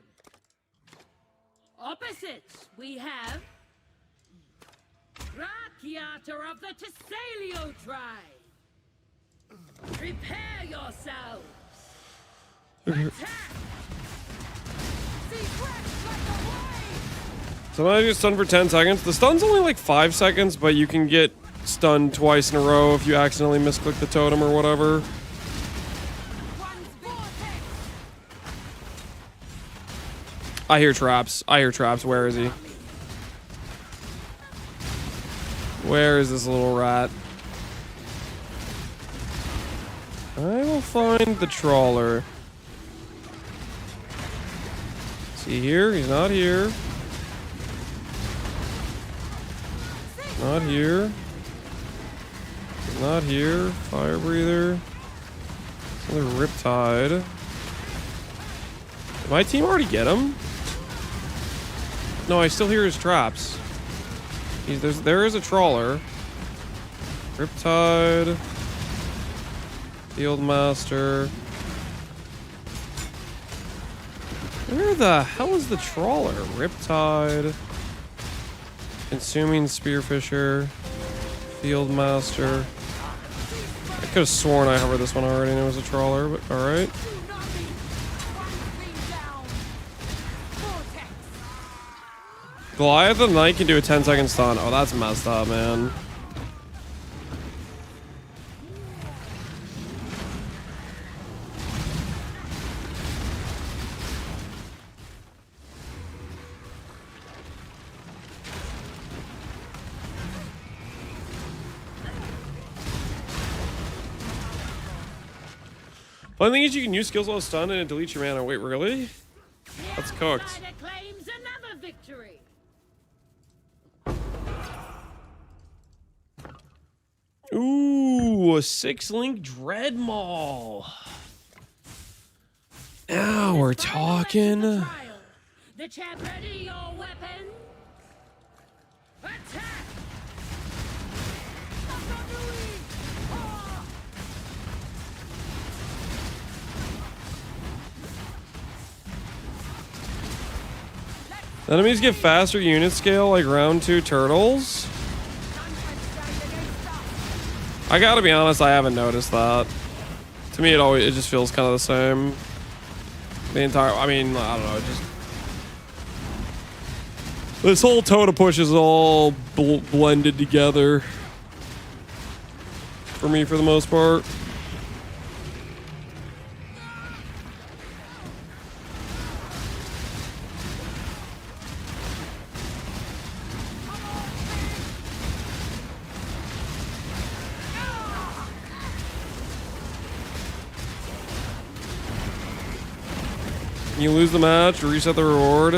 Opposite, we have Rakiator of the Tessalio tribe. Prepare yourselves. Attack! Sometimes you stun for 10 seconds. The stun's only like 5 seconds, but you can get stunned twice in a row if you accidentally misclick the totem or whatever. I hear traps. I hear traps. Where is he? Where is this little rat? I will find the trawler. Is he here? He's not here. Not here. Not here. Fire breather. Another Riptide. Did my team already get him? No, I still hear his traps. There is a trawler. Riptide. Field Master. Where the hell is the trawler? Riptide. Consuming Spearfisher. Field Master. I could have sworn I hovered this one already and it was a trawler, but alright. Goliath the Knight can do a 10-second stun. Oh, that's messed up, man. One thing is you can use skills while stun and it deletes your mana. Wait, really? That's cooked. Claims another victory. Ooh, a 6-link Dread Maul. Now we're talking. The champ, ready your weapon. Attack! Enemies get faster unit scale like round 2 turtles. I gotta be honest, I haven't noticed that. To me, it just feels kind of the same. The entire, I mean, I don't know, it just... This whole ToTA push is all blended together. For me, for the most part. You lose the match, reset the reward.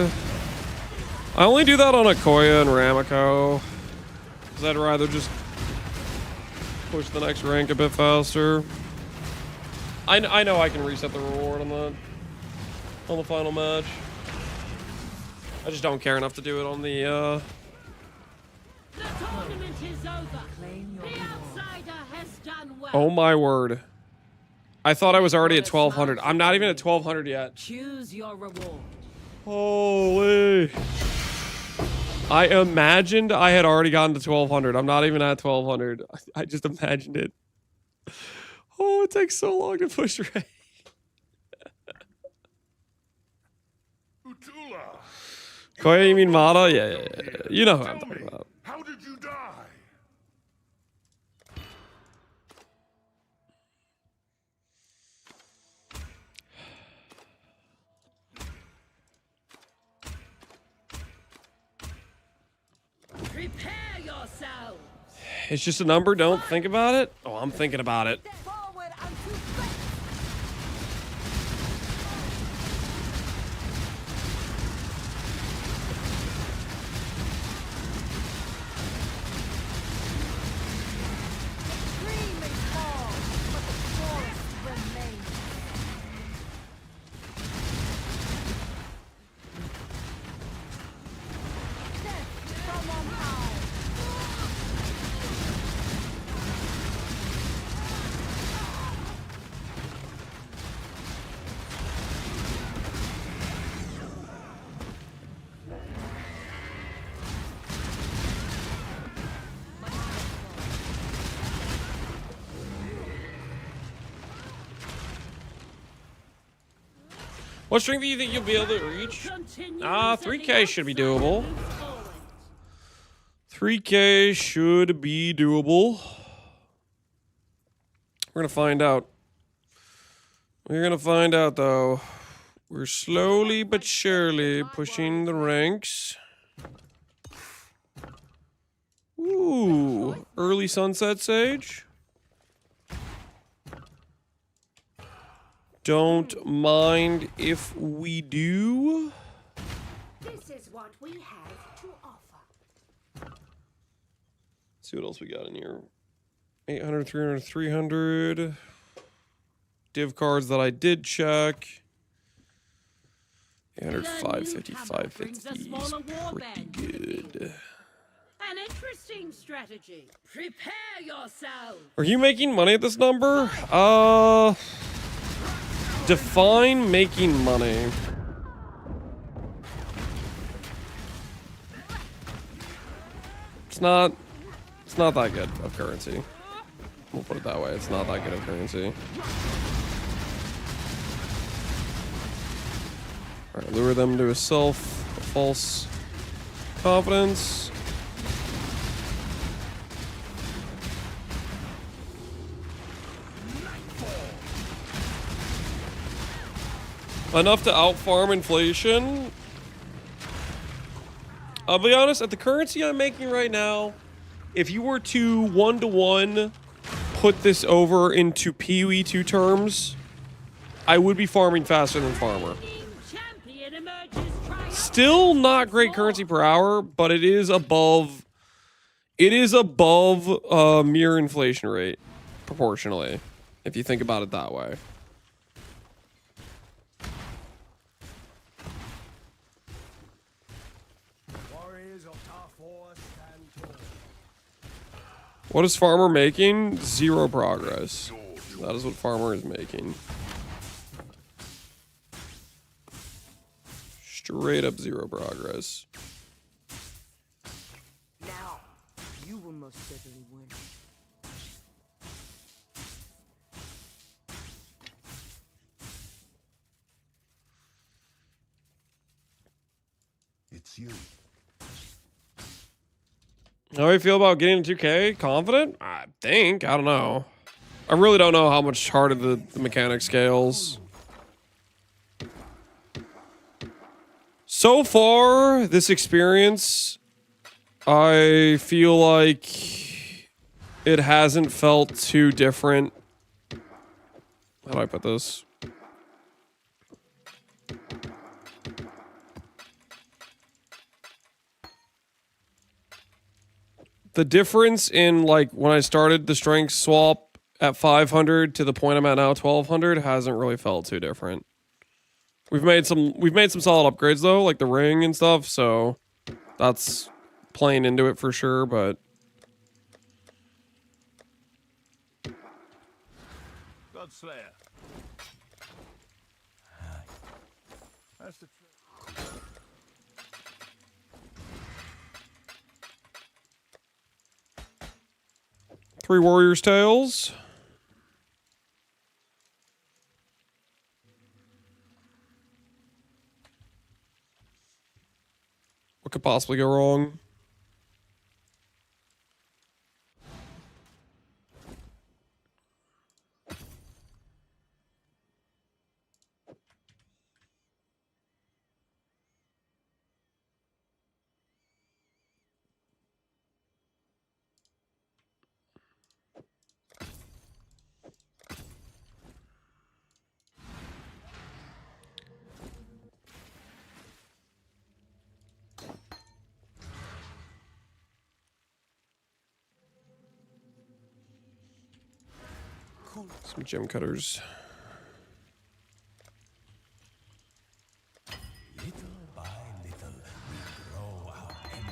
I only do that on Akoya and Ramiko, because I'd rather just push the next rank a bit faster. I know I can reset the reward on the final match. I just don't care enough to do it on the The tournament is over. The outsider has done well. Oh my word. I thought I was already at 1200. I'm not even at 1200 yet. Choose your reward. Holy. I imagined I had already gotten to 1200. I'm not even at 1200. I just imagined it. Oh, it takes so long to push rank. Utula. Koya, you mean Mata? Yeah. You know who I'm talking about. How did you die? Prepare yourselves. It's just a number. Don't think about it. Oh, I'm thinking about it. Forward unto strength. Dream may fall, but the forest remains. Death from on high. What strength do you think you'll be able to reach? 3K should be doable. 3K should be doable. We're gonna find out. We're gonna find out, though. We're slowly but surely pushing the ranks. Ooh, early sunset sage. Don't mind if we do. This is what we have to offer. Let's see what else we got in here. 800, 300, 300. Div cards that I did check. 800, 550, 550 is pretty good. An interesting strategy. Prepare yourself. Are you making money at this number? Define making money. It's not that good of currency. We'll put it that way. It's not that good of currency. Alright, lure them to a false confidence. Enough to out-farm inflation. I'll be honest, at the currency I'm making right now, if you were to 1-to-1 put this over into PoE2 terms, I would be farming faster than Farmer. Still not great currency per hour, but it is above mere inflation rate proportionally, if you think about it that way. What is Farmer making? 0 progress. That is what Farmer is making. Straight up 0 progress. Now, you will most certainly win. It's you. How do you feel about getting to 2K? Confident? I think. I don't know. I really don't know how much harder the mechanic scales. So far, this experience, I feel like it hasn't felt too different. How do I put this? The difference in, like, when I started the strength swap at 500 to the point I'm at now, 1200, hasn't really felt too different. We've made some solid upgrades though, like the ring and stuff, so that's playing into it for sure, but Godslayer. That's the truth. 3 Warriors Tales. What could possibly go wrong? Some gem cutters.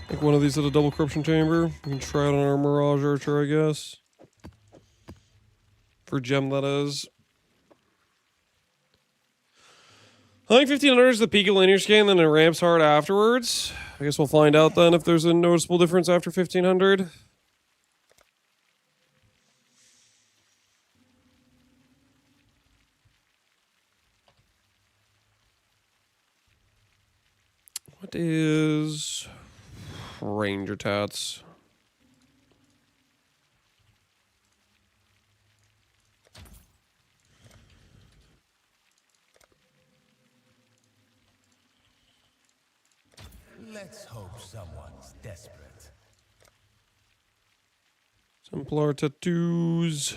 Like one of these at a double corruption chamber. We can try it on our Mirage Archer, I guess. For gem, that is. I think 1500 is the peak of linear scan, then it ramps hard afterwards. I guess we'll find out then if there's a noticeable difference after 1500. What is Ranger Tats? Let's hope someone's desperate. Templar tattoos.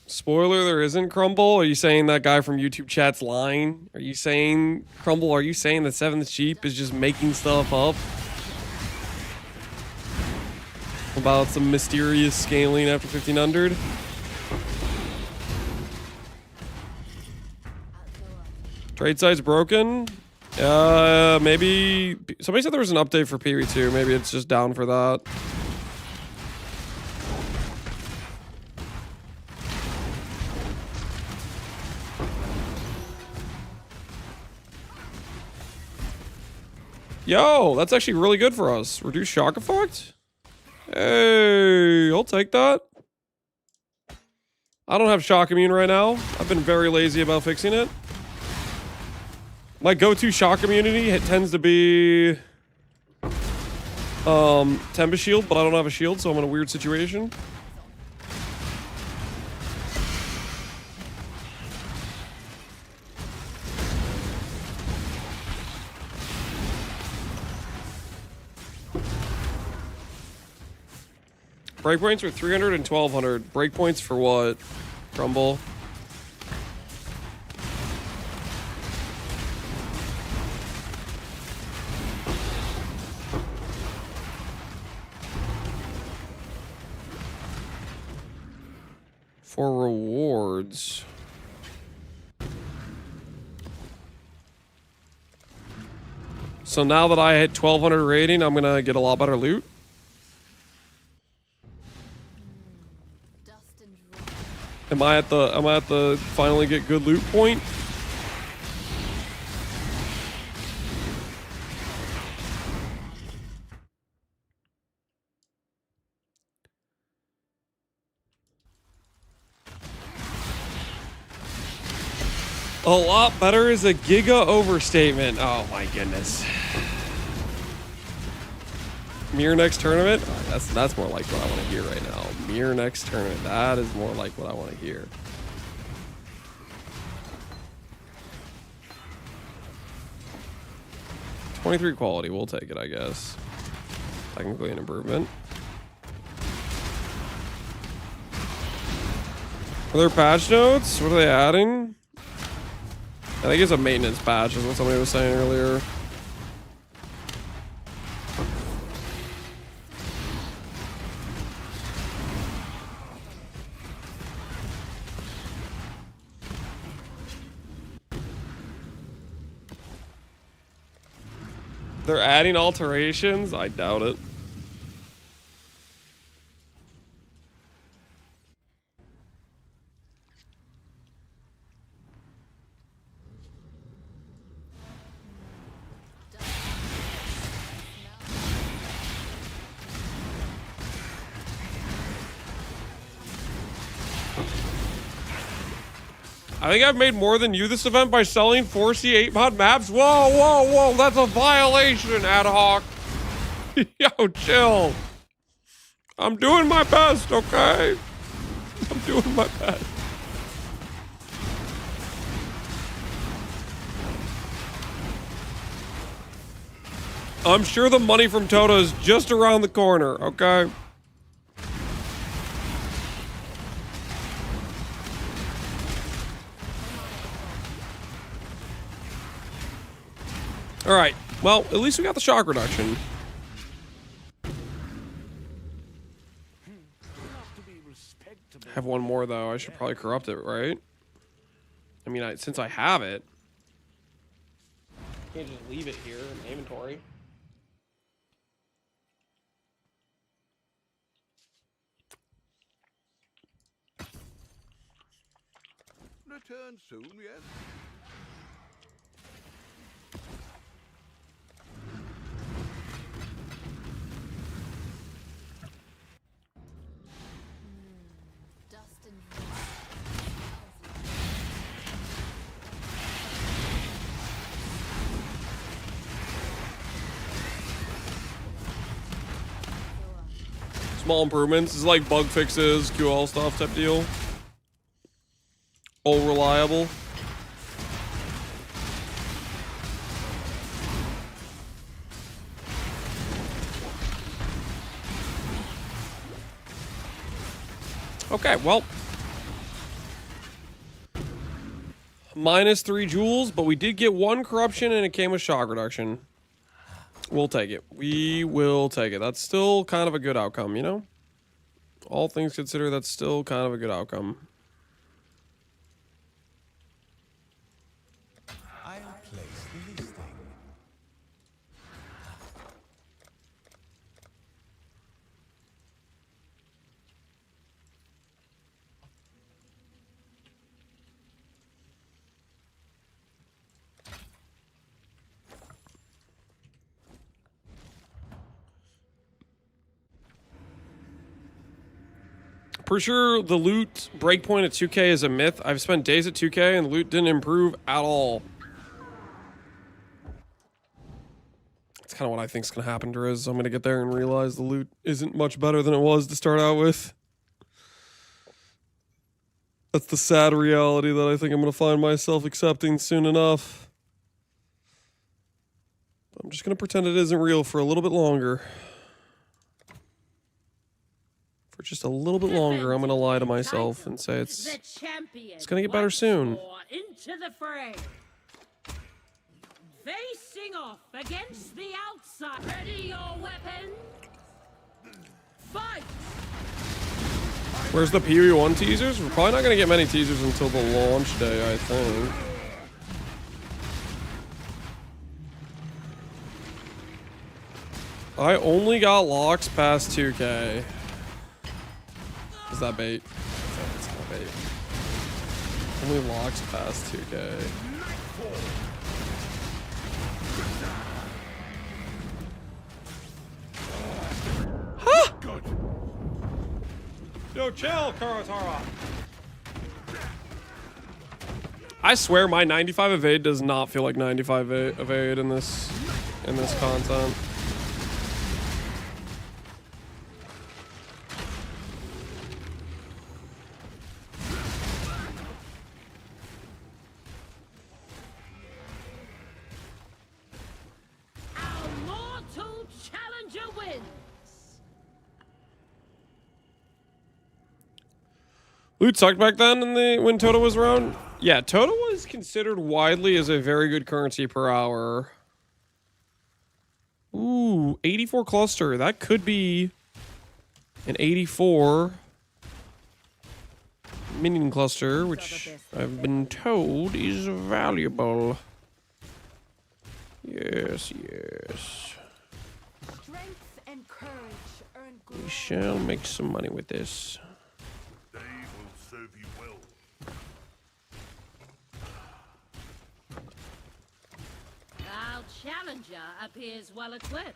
Spoiler, there isn't Crumble. Are you saying that guy from YouTube chat's lying? Are you saying, Crumble, are you saying that 7th Sheep is just making stuff up? About some mysterious scaling after 1500? Trade site's broken? Maybe... Somebody said there was an update for PV2. Maybe it's just down for that. Yo, that's actually really good for us. Reduce shock effect? Hey, I'll take that. I don't have shock immune right now. I've been very lazy about fixing it. My go-to shock immunity, it tends to be Tempest Shield, but I don't have a shield, so I'm in a weird situation. Breakpoints are 300 and 1200. Breakpoints for what? Crumble. For rewards. So now that I hit 1200 rating, I'm gonna get a lot better loot. Am I at the finally get good loot point? A lot better is a giga overstatement. Oh my goodness. Mirror next tournament? Oh, that's more like what I want to hear right now. Mirror next tournament. That is more like what I want to hear. $23 quality. We'll take it, I guess. Technically an improvement. Are there patch notes? What are they adding? I think it's a maintenance patch, is what somebody was saying earlier. They're adding alterations? I doubt it. I think I've made more than you this event by selling 4C 8-mod maps. Whoa, whoa, whoa, that's a violation, ad hoc. Yo, chill. I'm doing my best, okay? I'm doing my best. I'm sure the money from ToTA is just around the corner, okay? All right. Well, at least we got the shock reduction. I have one more though. I should probably corrupt it, right? I mean, since I have it, can't just leave it here in the inventory. Return soon, yes? small improvements. It's like bug fixes, QL stuff type deal. All reliable. Okay, well. -3 joules, but we did get 1 corruption and it came with shock reduction. We'll take it. We will take it. That's still kind of a good outcome, you know? All things considered, that's still kind of a good outcome. I'll place the listing. Pretty sure the loot breakpoint at 2K is a myth. I've spent days at 2K and the loot didn't improve at all. That's kind of what I think is going to happen to Riz. I'm going to get there and realize the loot isn't much better than it was to start out with. That's the sad reality that I think I'm going to find myself accepting soon enough. I'm just going to pretend it isn't real for a little bit longer. For just a little bit longer, I'm going to lie to myself and say it's going to get better soon. Into the fray. Facing off against the outside. Ready your weapon. Fight. Where's the PoE1 teasers? We're probably not going to get many teasers until the launch day, I think. I only got locks past 2K. Is that bait? It's not bait. Only locks past 2K. Huh? Yo, chill, Kuratara. I swear my 95 evade does not feel like 95 evade in this content. Loot sucked back then when ToTA was around? Yeah, ToTA was considered widely as a very good currency per hour. Ooh, 84 cluster. That could be an 84 minion cluster, which I've been told is valuable. Yes, yes. Strength and courage earn We shall make some money with this. Our challenger appears well equipped.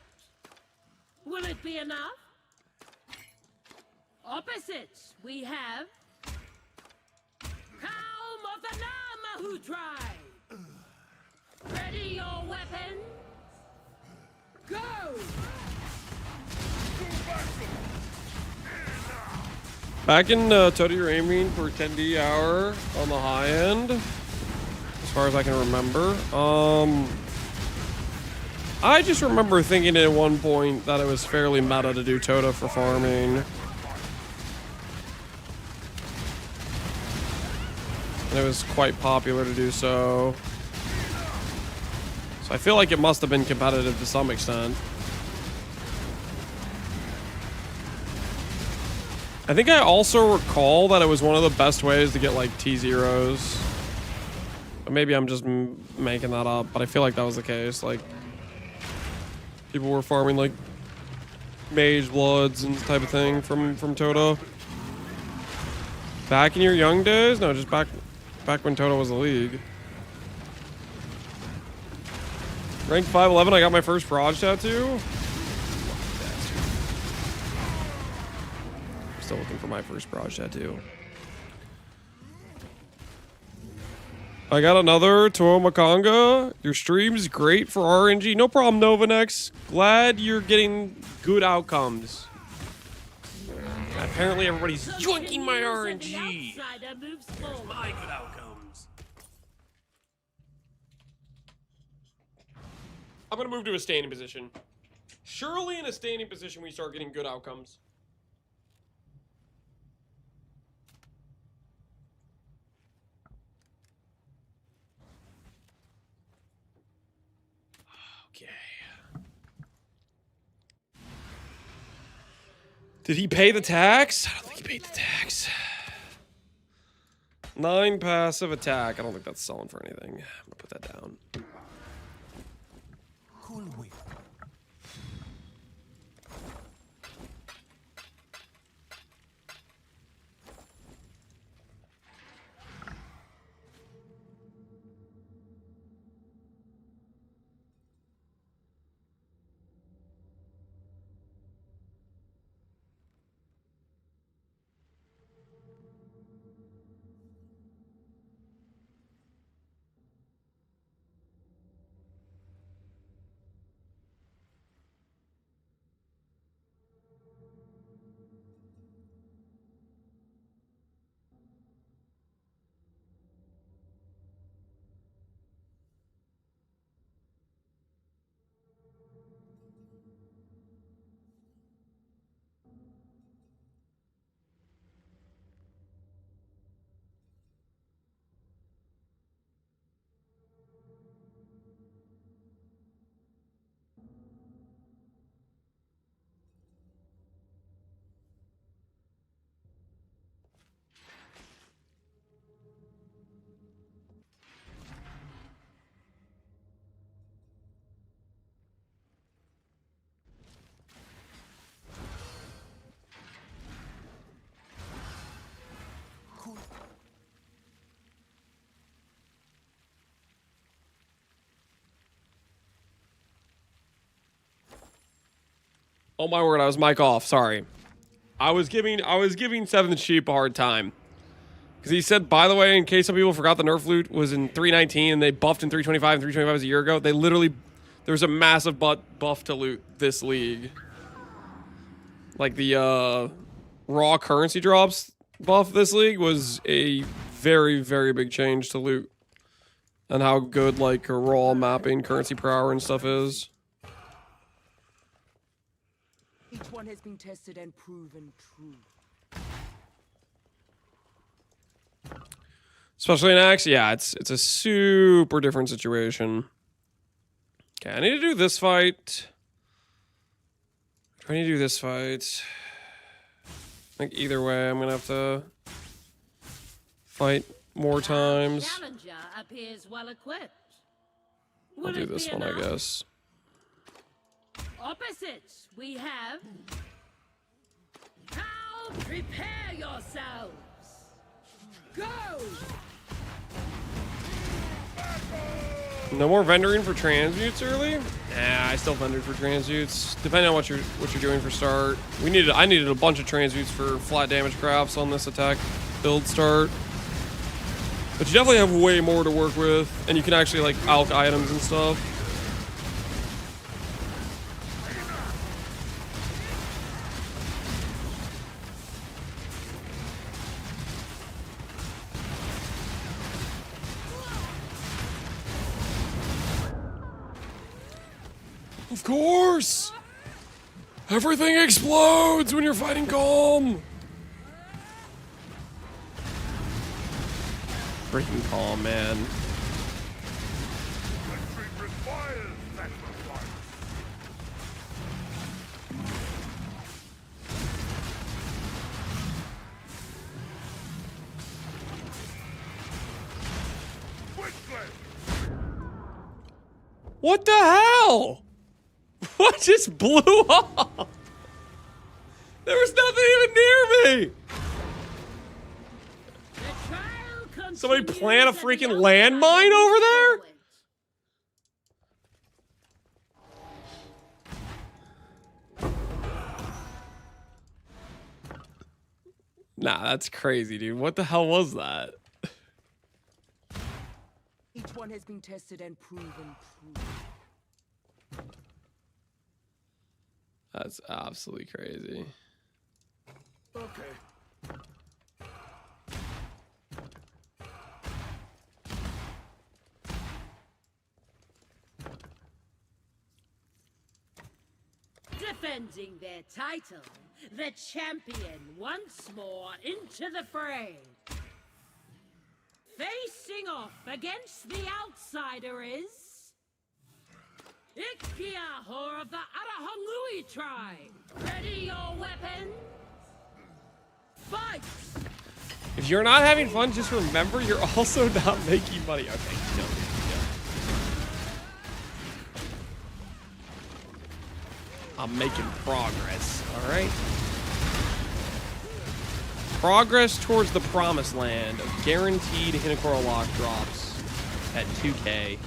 Will it be enough? Opposites, we have Calm of the Namahu tribe. Ready your weapon. Go! Back in ToTA, you're aiming for 10D hour on the high end, as far as I can remember. I just remember thinking at one point that it was fairly meta to do ToTA for farming. And it was quite popular to do so. So I feel like it must have been competitive to some extent. I think I also recall that it was one of the best ways to get like T0s. But maybe I'm just making that up, but I feel like that was the case. Like, people were farming like mage bloods and type of thing from ToTA. Back in your young days? No, just back when ToTA was a league. Rank 511, I got my first Proj tattoo. Still looking for my first Proj tattoo. I got another Toa Makanga. Your stream's great for RNG. No problem, Novanex. Glad you're getting good outcomes. Apparently everybody's Something joinking my news and the RNG. outsider moves forward. My good outcomes. I'm gonna move to a standing position. Surely in a standing position we start getting good outcomes. Okay. Did he pay the tax? I don't think he paid the tax. 9 passive attack. I don't think that's selling for anything. I'm gonna put that down. Cool whip. Oh my word, I was mic off. Sorry. I was giving Seventh Sheep a hard time. Because he said, by the way, in case some people forgot, the nerf loot was in 319 and they buffed in 325, and 325 was a year ago. They literally, there was a massive buff to loot this league. Like the raw currency drops buff this league was a very, very big change to loot. And how good like a raw mapping, currency per hour and stuff is. Each one has been tested and proven true. Especially in Axe, yeah, it's a super different situation. Okay, I need to do this fight. Do I need to do this fight? I think either way, I'm gonna have to fight more times. Challenger appears well equipped. I'll Will do it this be one, I enough? guess. Opposites, we have. Now prepare yourselves. Go! No more vendoring for transmutes early? Nah, I still vendored for transmutes. Depending on what you're doing for start. I needed a bunch of transmutes for flat damage crafts on this attack build start. But you definitely have way more to work with, and you can actually like alch items and stuff. Of course! Everything explodes when you're fighting calm! Freaking calm, man. What the hell? What just blew up? There was nothing even near me! Somebody plant a freaking landmine over there? Nah, that's crazy, dude. What the hell was that? Each one has been tested and proven true. That's absolutely crazy. Okay. Defending their title, the champion once more into the fray. Facing off against the outsider is Ikiaho of the Arahangui tribe. Ready your weapons? Fight! If you're not having fun, just remember you're also not making money. Okay, chill. I'm making progress, alright? Progress towards the promised land of guaranteed Hinokoro lock drops at 2K.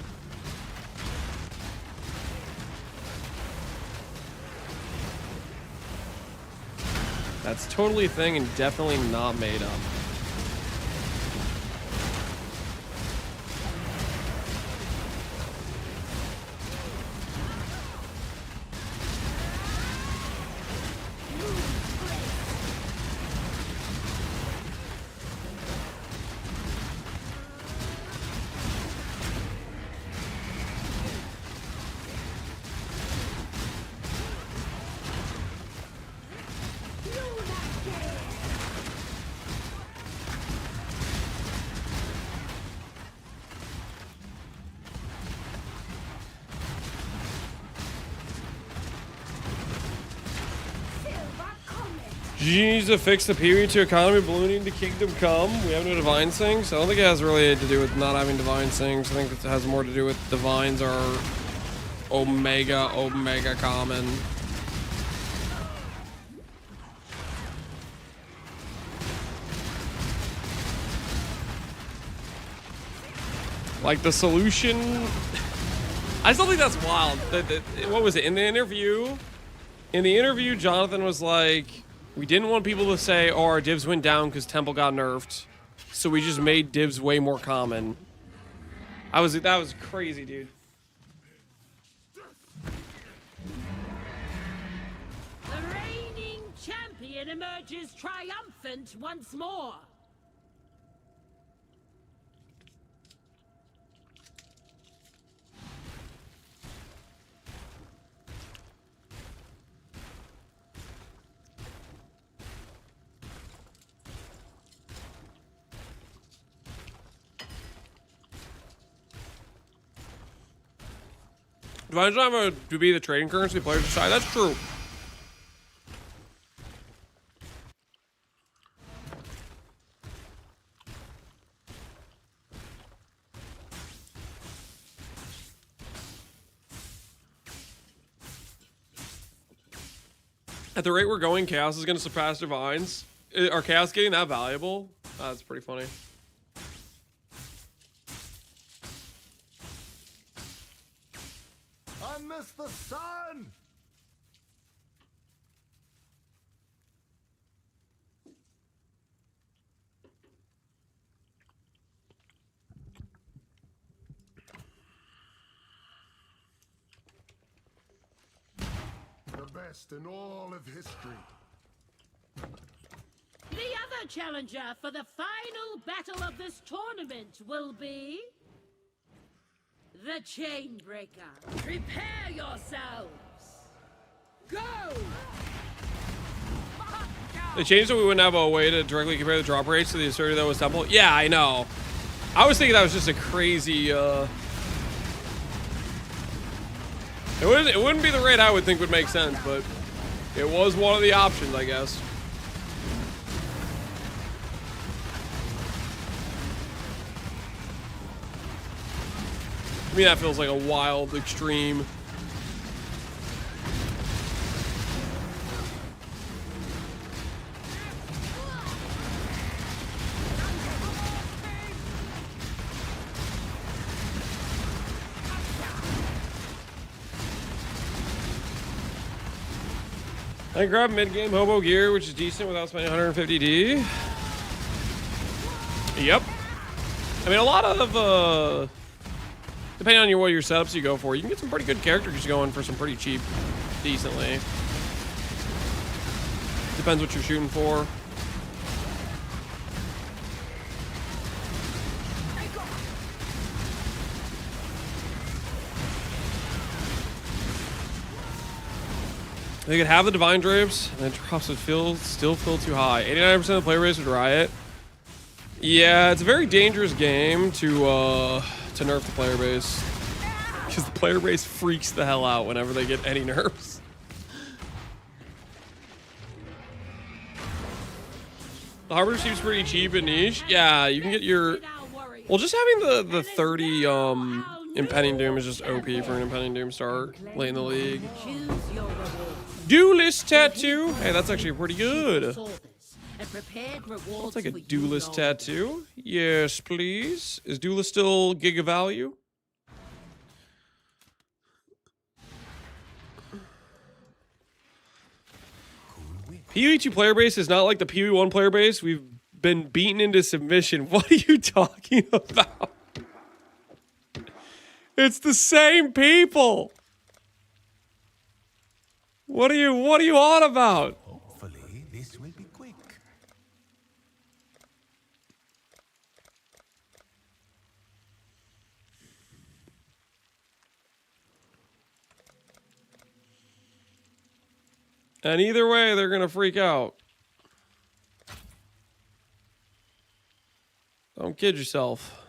That's totally a thing and definitely not made up. GG needs to fix the period to economy ballooning to Kingdom Come. We have no divine things. I don't think it has really to do with not having divine things. I think it has more to do with divines are omega common. Like the solution, I still think that's wild. What was it in the interview? In the interview, Jonathan was like, we didn't want people to say, oh, our divs went down because Temple got nerfed. So we just made divs way more common. That was crazy, dude. The reigning champion emerges triumphant once more. Divines don't have to be the trading currency players decide. That's true. At the rate we're going, Chaos is going to surpass Divines. Are Chaos getting that valuable? That's pretty funny. I miss the sun! The best in all of history. The other challenger for the final battle of this tournament will be the Chainbreaker. Prepare yourselves. Go! They changed so we wouldn't have a way to directly compare the drop rates to the asserter that was Temple. Yeah, I know. I was thinking that was just a crazy, It wouldn't be the rate I would think would make sense, but it was one of the options, I guess. To me, that feels like a wild extreme. I grabbed mid-game hobo gear, which is decent without spending 150D. Yep. I mean, a lot of, depending on what your setups you go for, you can get some pretty good characters going for some pretty cheap, decently. Depends what you're shooting for. They could have the Divine Drapes, and the drops would still feel too high. 89% of the player base would riot. Yeah, it's a very dangerous game to nerf the player base. Because the player base freaks the hell out whenever they get any nerfs. The Harbor seems pretty cheap and niche. Yeah, you can get your... Well, just having the 30 Impending Doom is just OP for an Impending Doom star late in the league. Duelist Tattoo. Hey, that's actually pretty good. I'll take a Duelist Tattoo. Yes, please. Is Duelist still Giga Value? PoE2 player base is not like the PoE1 player base. We've been beaten into submission. What are you talking about? It's the same people. What are you on about? Hopefully, this will be quick. And either way, they're gonna freak out. Don't kid yourself.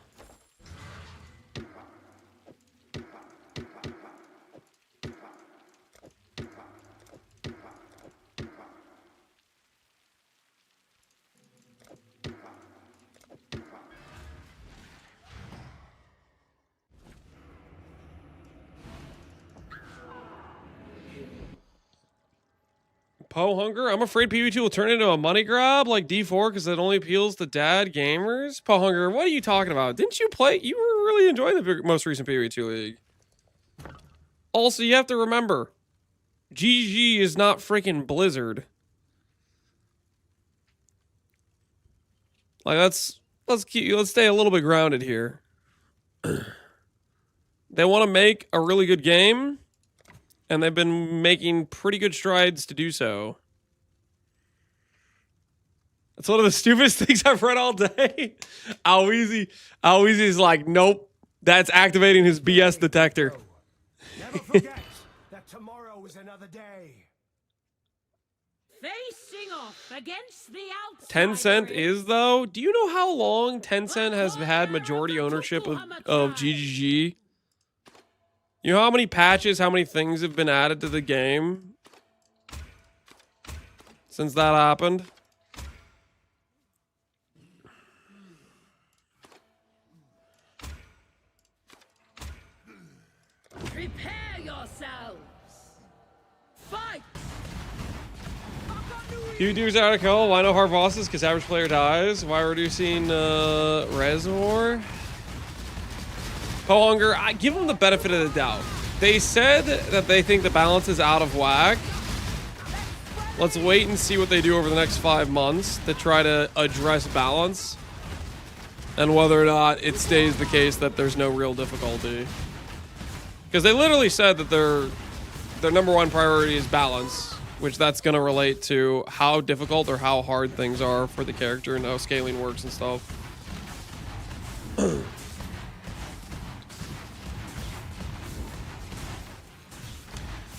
Poe Hunger? I'm afraid PvP will turn into a money grab like D4 because it only appeals to dad gamers. Poe Hunger, what are you talking about? Didn't you play? You were really enjoying the most recent PvP league. Also, you have to remember, GG is not freaking Blizzard. Like, let's stay a little bit grounded here. They want to make a really good game. And they've been making pretty good strides to do so. That's one of the stupidest things I've read all day. Alweezy's like, nope, that's activating his BS detector. Never forget that tomorrow is another day. Facing off against the outside. Tencent is, though? Do you know how long Tencent has had majority ownership of GGG? You know how many patches, how many things have been added to the game since that happened? Prepare yourselves. Fight. Q2's article, why no hard bosses? Because average player dies. Why reducing Reservoir? Poe Hunger, I give them the benefit of the doubt. They said that they think the balance is out of whack. Let's wait and see what they do over the next 5 months to try to address balance. And whether or not it stays the case that there's no real difficulty. Because they literally said that their number one priority is balance. Which that's going to relate to how difficult or how hard things are for the character and how scaling works and stuff.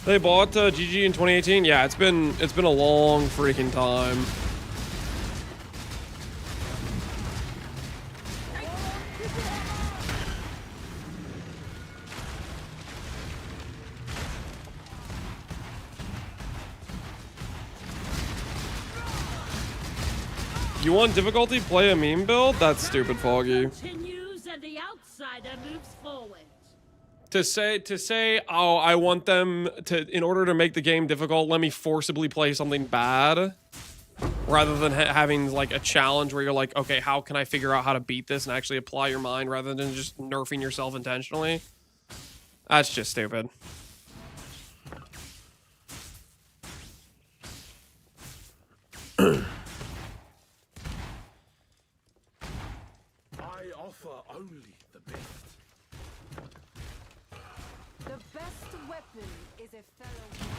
They bought GG in 2018. Yeah, it's been a long freaking time. You want difficulty? Play a meme build? That's stupid, Foggy. Continues and the outsider moves forward. To say, oh, I want them to, in order to make the game difficult, let me forcibly play something bad, rather than having like a challenge where you're like, okay, how can I figure out how to beat this and actually apply your mind rather than just nerfing yourself intentionally? That's just stupid. I offer only the best. The best weapon is a fellow warrior.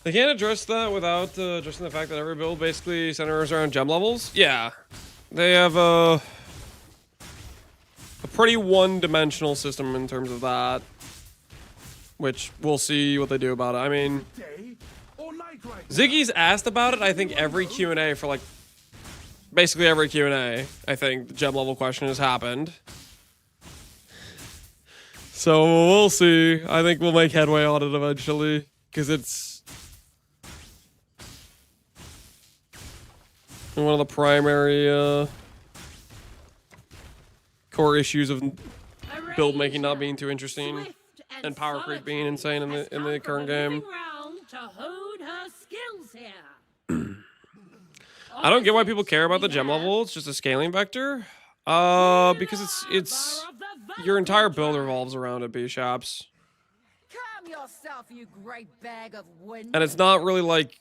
They can't address that without addressing the fact that every build basically centers around gem levels. Yeah, they have a pretty one-dimensional system in terms of that, which we'll see what they do about it. I mean, Ziggy's asked about it, I think, every Q&A for, like, basically every Q&A. I think the gem level question has happened. So we'll see. I think we'll make headway on it eventually, because it's one of the primary core issues of build making not being too interesting and power creep being insane in the current game. I don't get why people care about the gem level. It's just a scaling vector. Because it's your entire build revolves around it, B-Shops. Calm yourself, you great bag of wind. And it's not really like,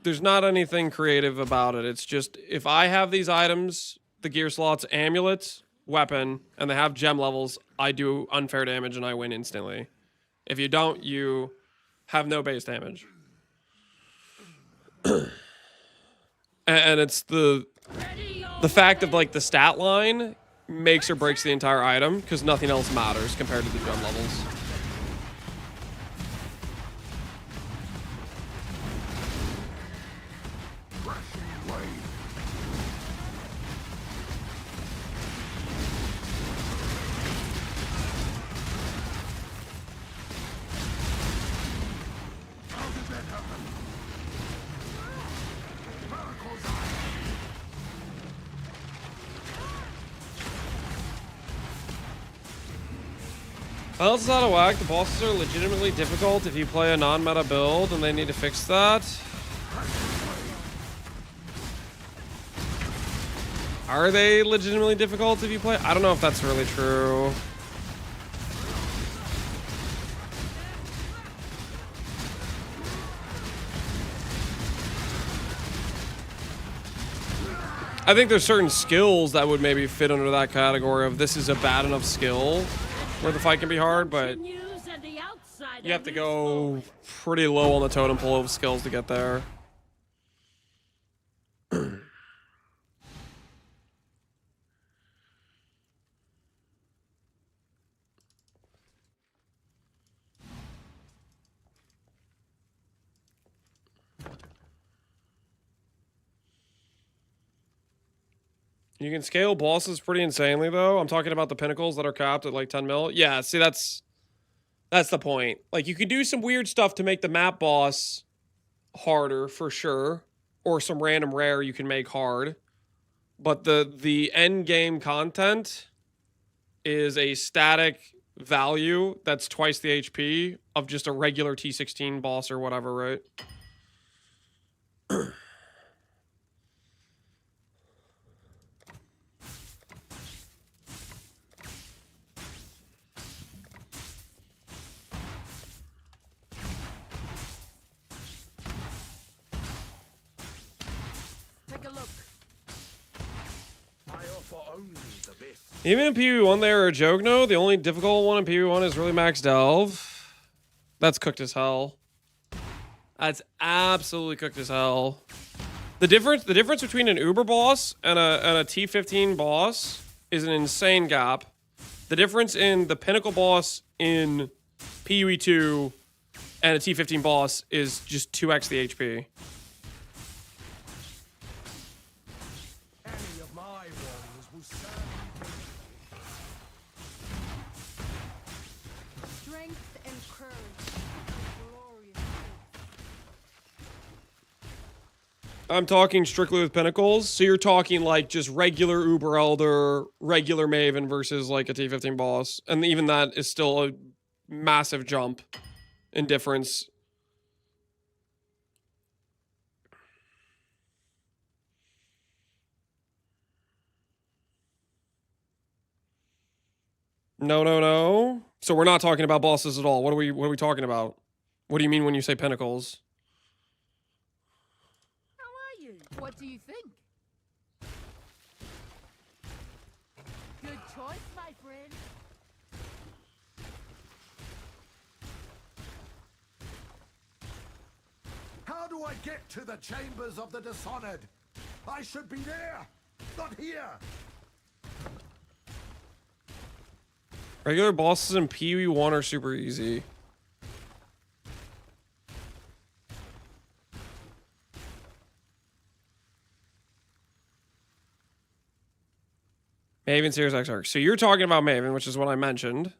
there's not anything creative about it. It's just, if I have these items, the gear slots, amulet, weapon, and they have gem levels, I do unfair damage and I win instantly. If you don't, you have no base damage. And it's the fact of, like, the stat line makes or breaks the entire item, because nothing else matters compared to the gem levels. Else is out of whack. The bosses are legitimately difficult if you play a non-meta build, and they need to fix that. Are they legitimately difficult if you play? I don't know if that's really true. I think there's certain skills that would maybe fit under that category of this is a bad enough skill where the fight can be hard, but you have to go pretty low on the totem pole of skills to get there. You can scale bosses pretty insanely, though. I'm talking about the pinnacles that are capped at like 10 mil. Yeah, see, that's the point. Like, you could do some weird stuff to make the map boss harder, for sure. Or some random rare you can make hard. But the end game content is a static value that's twice the HP of just a regular T16 boss or whatever, right? Even in PvP1 they are a joke, no? The only difficult one in PvP1 is really Max Delve. That's cooked as hell. That's absolutely cooked as hell. The difference between an Uber boss and a T15 boss is an insane gap. The difference in the Pinnacle boss in PoE2 and a T15 boss is just 2x the HP. I'm talking strictly with Pinnacles, so you're talking like just regular Uber Elder, regular Maven versus like a T15 boss, and even that is still a massive jump in difference. No. So we're not talking about bosses at all. What are we talking about? What do you mean when you say Pinnacles? What do you think? Good choice, my friend. How do I get to the chambers of the Dishonored? I should be there, not here. Regular bosses in PoE 1 are super easy. Maven Series X-Arc. So you're talking about Maven, which is what I mentioned,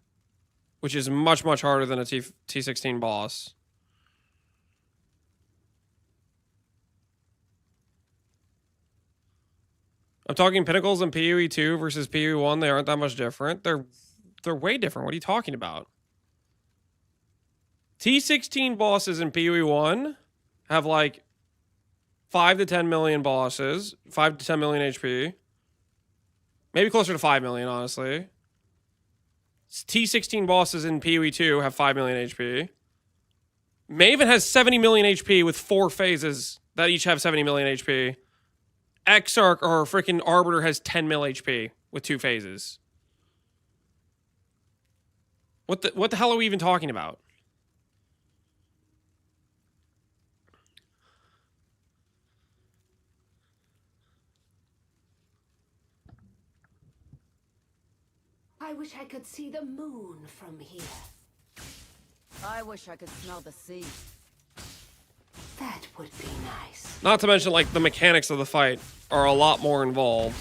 which is much, much harder than a T16 boss. I'm talking Pinnacles in PoE 2 versus PoE 1. They aren't that much different. They're way different. What are you talking about? T16 bosses in PoE 1 have like 5 to 10 million bosses, 5 to 10 million HP. Maybe closer to 5 million, honestly. T16 bosses in PoE 2 have 5 million HP. Maven has 70 million HP with 4 phases that each have 70 million HP. Exarch or freaking Arbiter has 10 mil HP with 2 phases. What the hell are we even talking about? I wish I could see the moon from here. I wish I could smell the sea. That would be nice. Not to mention, like, the mechanics of the fight are a lot more involved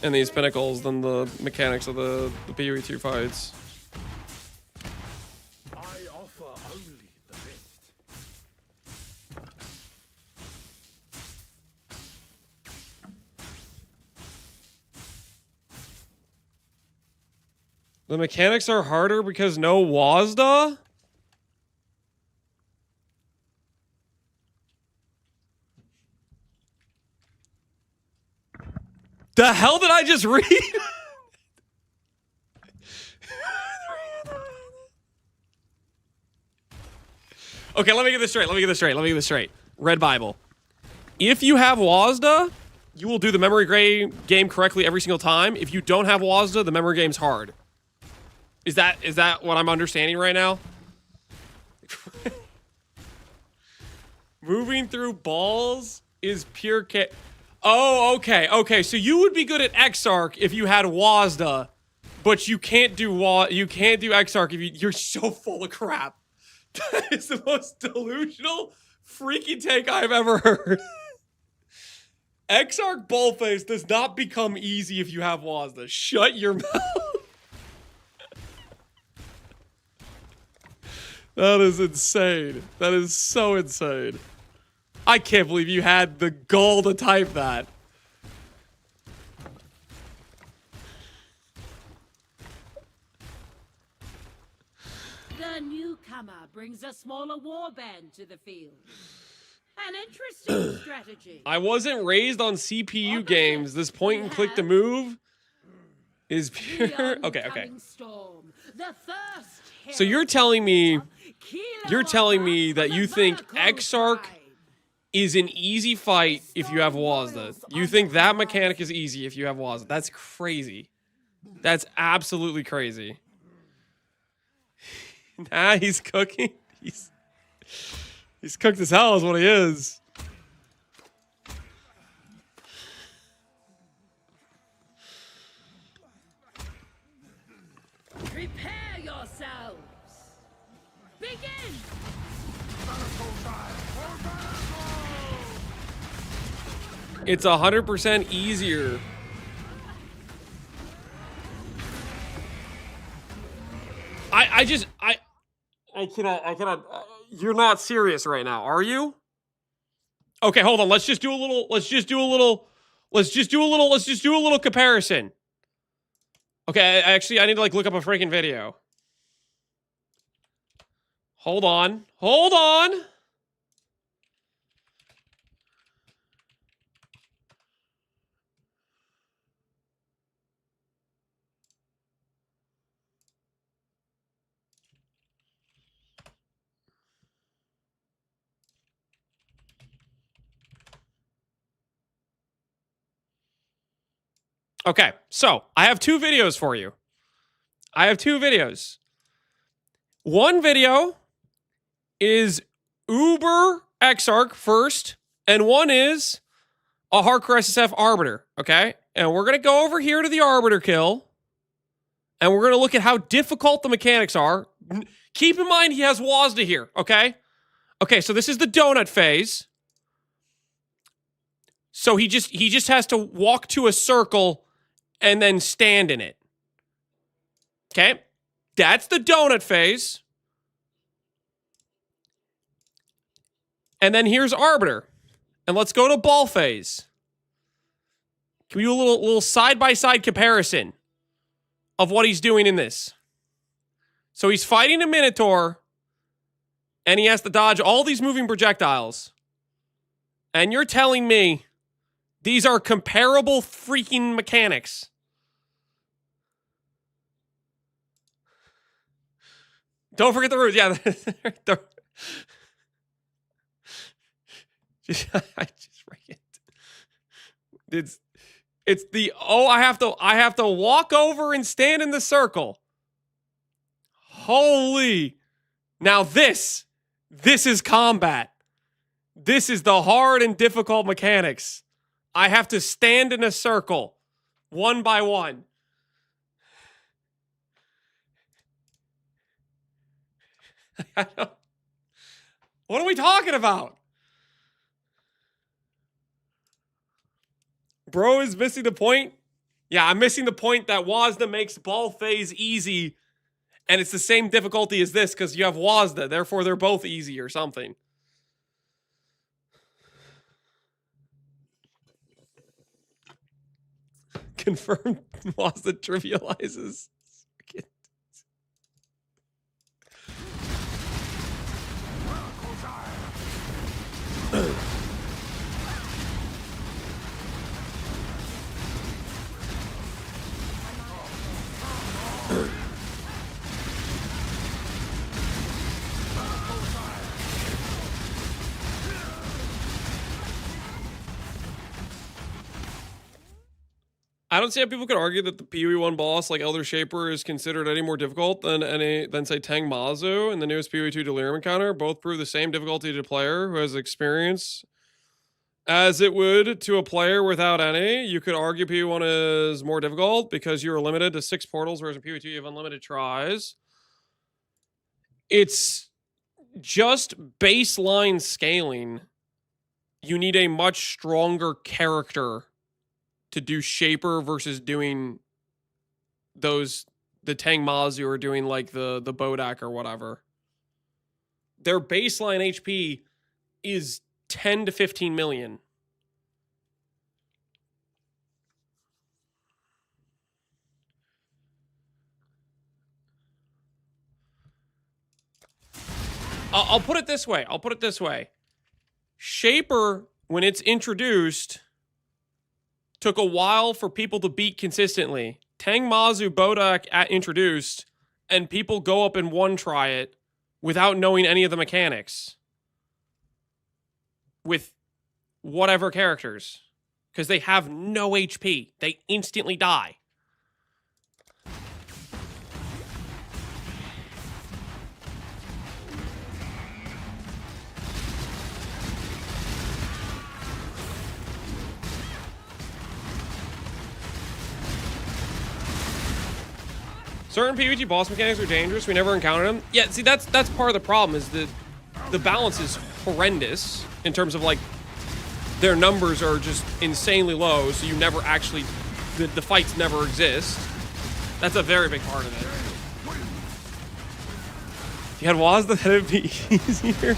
in these Pinnacles than the mechanics of the PoE 2 fights. I offer only the best. The mechanics are harder because no WASDA? The hell did I just read? Okay, let me get this straight. Red Bible. If you have WASDA, you will do the memory game correctly every single time. If you don't have WASDA, the memory game's hard. Is that what I'm understanding right now? Moving through balls is pure Oh, okay. So you would be good at Exarch if you had WASDA, but you can't do Exarch if you're so full of crap. That is the most delusional freaky take I've ever heard. Exarch Bullface does not become easy if you have WASDA. Shut your mouth. That is insane. That is so insane. I can't believe you had the gall to type that. The newcomer brings a smaller warband to the field. An interesting strategy. I wasn't raised on CPU games. This point and click to move is pure. Okay. Storm, the first So you're telling me that you think Exarch is an easy fight if you have WASDA. You think that mechanic is easy if you have WASDA. That's crazy. That's absolutely crazy. Nah, he's cooking. He's cooked as hell is what he is. Prepare yourselves. Begin. It's 100% easier. I cannot. You're not serious right now, are you? Okay, hold on. Let's just do a little comparison. Okay, I need to like look up a freaking video. Hold on. Okay, so I have 2 videos for you. One video is Uber Exarch first, and one is a Hardcore SSF Arbiter, okay? And we're going to go over here to the Arbiter kill, And we're going to look at how difficult the mechanics are. Keep in mind he has Wazda here, okay? Okay, so this is the donut phase. So he just has to walk to a circle and then stand in it. Okay? That's the donut phase. And then here's Arbiter. And let's go to ball phase. Can we do a little side-by-side comparison of what he's doing in this? So he's fighting a Minotaur, and he has to dodge all these moving projectiles. And you're telling me these are comparable freaking mechanics? Don't forget the roots. Yeah. I just freaking. It's the I have to walk over and stand in the circle. Holy. Now this is combat. This is the hard and difficult mechanics. I have to stand in a circle, one by one. What are we talking about? Bro is missing the point. Yeah, I'm missing the point that Wazda makes ball phase easy, and it's the same difficulty as this because you have Wazda, therefore they're both easy or something. Confirmed Wazda trivializes. I don't see how people could argue that the PoE1 boss, like Elder Shaper, is considered any more difficult than say Tang Mazu and the newest PoE2 Delirium encounter. Both prove the same difficulty to a player who has experience as it would to a player without any. You could argue PoE1 is more difficult because you're limited to 6 portals, whereas in PoE2 you have unlimited tries. It's just baseline scaling. You need a much stronger character to do Shaper versus doing the Tang Mazu or doing like the Bodak or whatever. Their baseline HP is 10 to 15 million. I'll put it this way. Shaper, when it's introduced, took a while for people to beat consistently. Tang Mazu Bodak introduced, and people go up and one-try it without knowing any of the mechanics. With whatever characters. Because they have no HP. They instantly die. Certain PvG boss mechanics are dangerous. We never encountered them. Yeah, see, that's part of the problem is that the balance is horrendous in terms of, like, their numbers are just insanely low, so you never actually... The fights never exist. That's a very big part of it. If you had Wazda, that would be easier.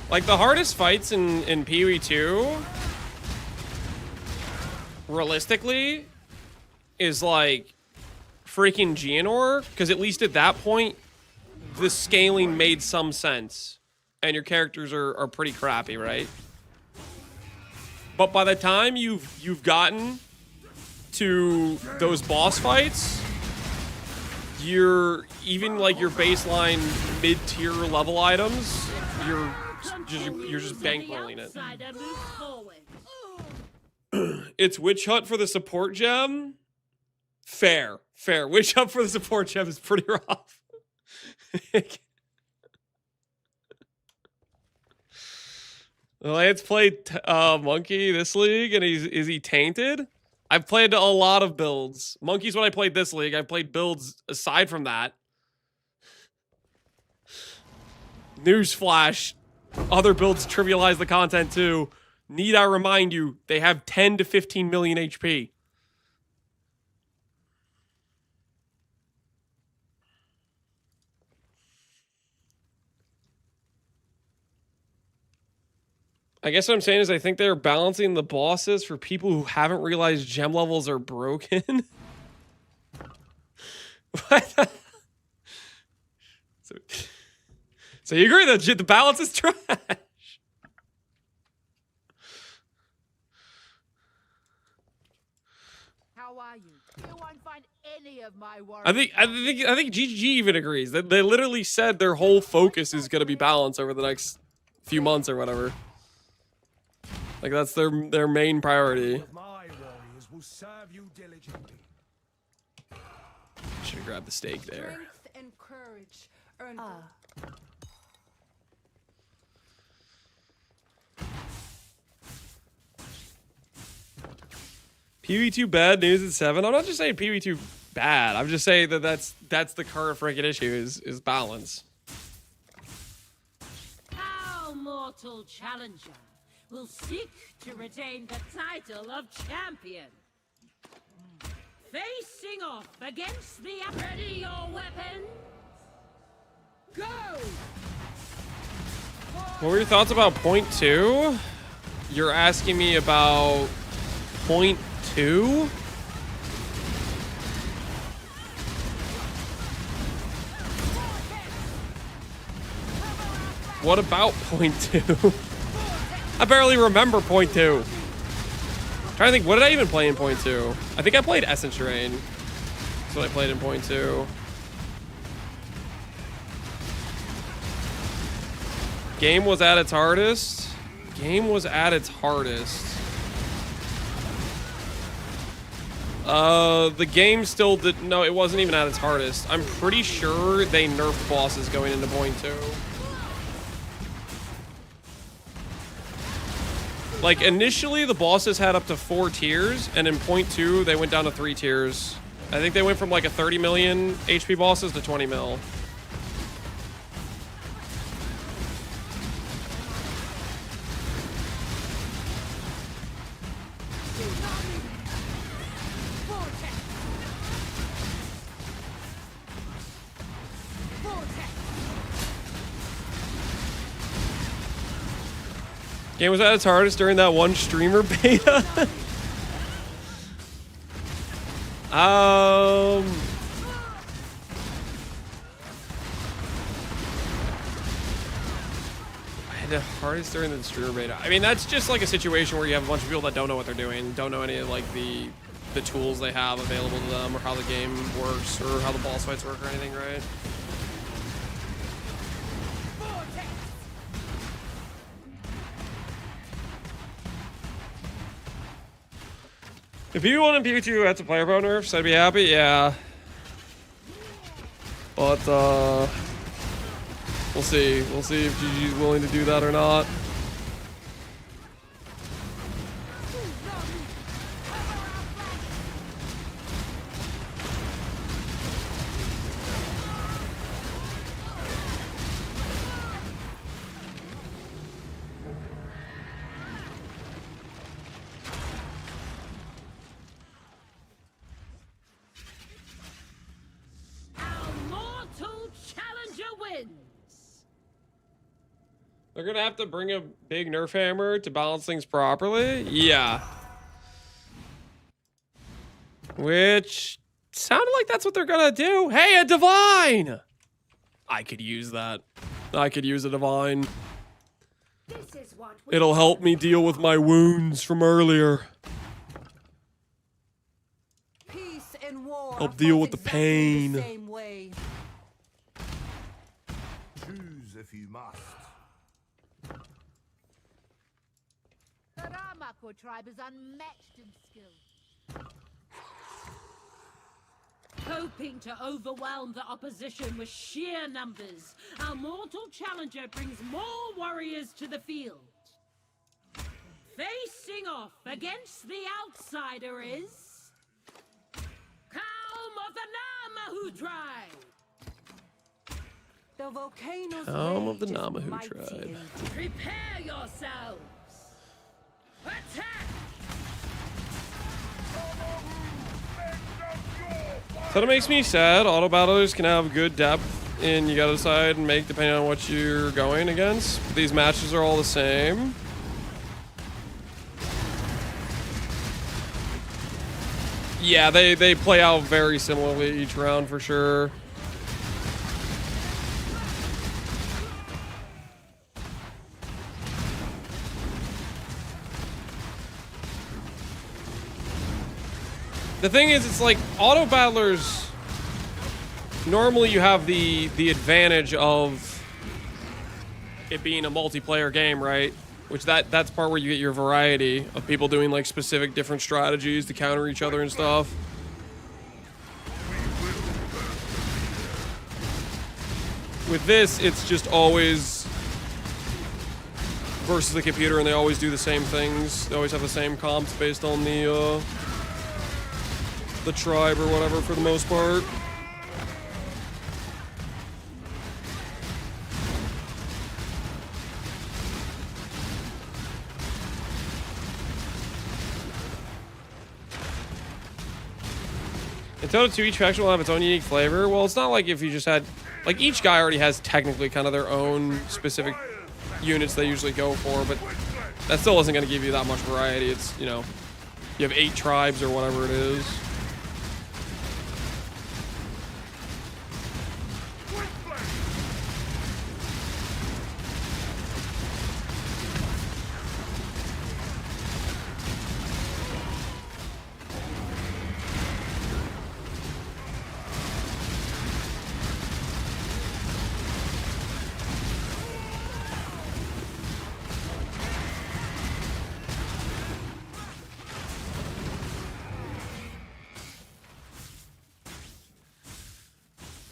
Like, the hardest fights in PoE 2, realistically, is, like, freaking Geonor, because at least at that point, the scaling made some sense, and your characters are pretty crappy, right? But by the time you've gotten to those boss fights, you're, even, like, your baseline mid-tier level items, you're just bankrolling it. It's Witch Hunt for the support gem? Fair. Witch Hunt for the support gem is pretty rough. Lance played Monkey this league, and is he tainted? I've played a lot of builds. Monkey's when I played this league. I've played builds aside from that. Newsflash. Other builds trivialize the content too. Need I remind you, they have 10 to 15 million HP. I guess what I'm saying is I think they're balancing the bosses for people who haven't realized gem levels are broken. What? So you agree that the balance is trash? How are you? You won't find any of my worries. I think GGG even agrees. They literally said their whole focus is going to be balance over the next few months or whatever. Like that's their main priority. My warriors will serve you diligently. Should have grabbed the steak there. Strength and courage earn PV2 bad news at 7. I'm not just saying PV2 bad. I'm just saying that that's the current freaking issue is balance. Our mortal challenger will seek to retain the title of champion. Facing off against the... Ready your weapon? Go! What were your thoughts about point 2? You're asking me about point 2? What about point 2? I barely remember point 2. Trying to think, what did I even play in point 2? I think I played Essence Terrain. That's what I played in point 2. Game was at its hardest. Game was at its hardest. The game still did... No, it wasn't even at its hardest. I'm pretty sure they nerfed bosses going into point 2. Like, initially, the bosses had up to 4 tiers, and in point 2, they went down to 3 tiers. I think they went from, like, a 30 million HP bosses to 20 mil. Game was at its hardest during that one streamer beta. I had the hardest during the streamer beta. I mean, that's just like a situation where you have a bunch of people that don't know what they're doing, don't know any of like the tools they have available to them, or how the game works, or how the boss fights work, or anything, right? If PV1 and PV2 had to player pro nerfs, I'd be happy, yeah. But, we'll see. We'll see if GG's willing to do that or not. They're gonna have to bring a big nerf hammer to balance things properly? Yeah. Which sounded like that's what they're gonna do. Hey, a divine! I could use that. I could use a divine. It'll help me deal with my wounds from earlier. Peace and war. Help deal with the pain. The same way. Choose if you must. The Ramako tribe is unmatched in skill. Hoping to overwhelm the opposition with sheer numbers, our mortal challenger brings more warriors to the field. Facing off against the outsider is Calm of the Namahu tribe. The volcano's Calm of the rage is Namahu mighty tribe. indeed. Prepare yourselves. Attack! So that makes me sad. Auto battlers can have good depth, and you gotta decide and make depending on what you're going against. These matches are all the same. Yeah, they play out very similarly each round for sure. The thing is, it's like auto battlers. Normally, you have the advantage of it being a multiplayer game, right? Which that's part where you get your variety of people doing like specific different strategies to counter each other and stuff. With this, it's just always versus the computer, and they always do the same things. They always have the same comps based on the tribe or whatever for the most part. In ToTA 2, each faction will have its own unique flavor. Well, it's not like if you just had... Like, each guy already has technically kind of their own specific units they usually go for, but that still isn't going to give you that much variety. It's, you know, you have 8 tribes or whatever it is.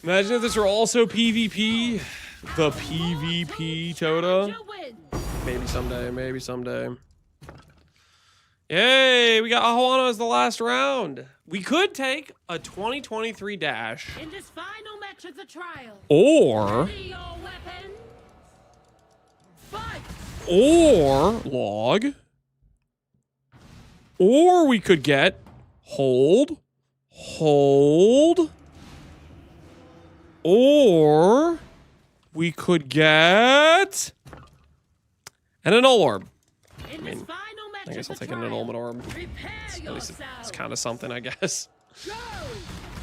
Imagine if this were also PvP. The PvP ToTA. Maybe someday, maybe someday. Yay, we got Ahuano as the last round. We could take a 2023 dash. In this final match of the trial. Or... Ready your weapon. Fight! Or... Log. Or we could get... Hold. Hold. Or we could get an annul orb. I mean, I guess I'll take an annulment orb. At least it's kind of something, I guess.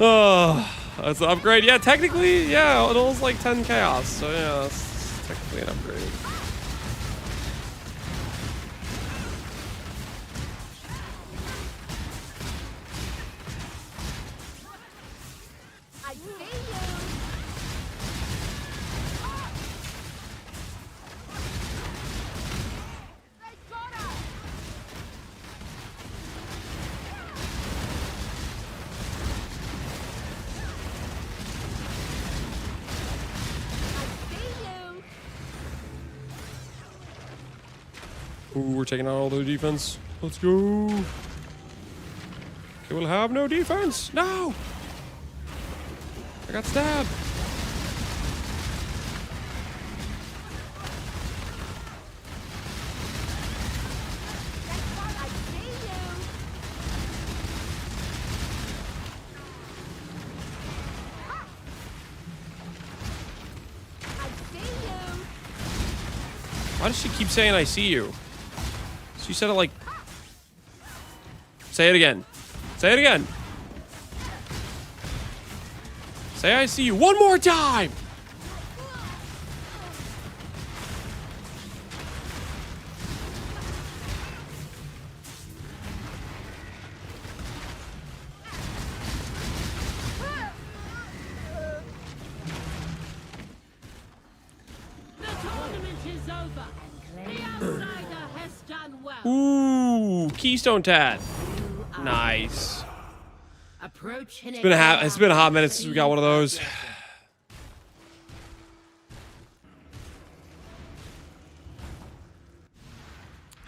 Oh, that's an upgrade. Yeah, technically, yeah, annul's like 10 chaos. So yeah, that's technically an upgrade. Ooh, we're taking out all their defense. Let's go. They will have no defense. No! I got stabbed. Why does she keep saying I see you? She said it like... Say it again. Say it again. Say I see you one more time! Ooh, Keystone Tat. Nice. It's been a hot minute since we got one of those.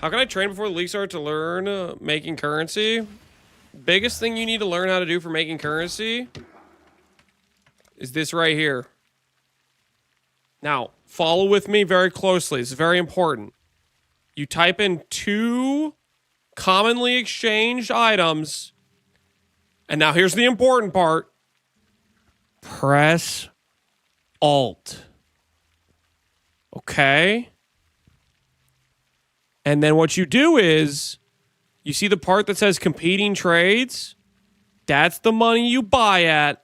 How can I train before the league start to learn making currency? Biggest thing you need to learn how to do for making currency is this right here. Now, follow with me very closely. It's very important. You type in 2 commonly exchanged items. And now here's the important part. Press Alt. Okay? And then what you do is, you see the part that says competing trades? That's the money you buy at.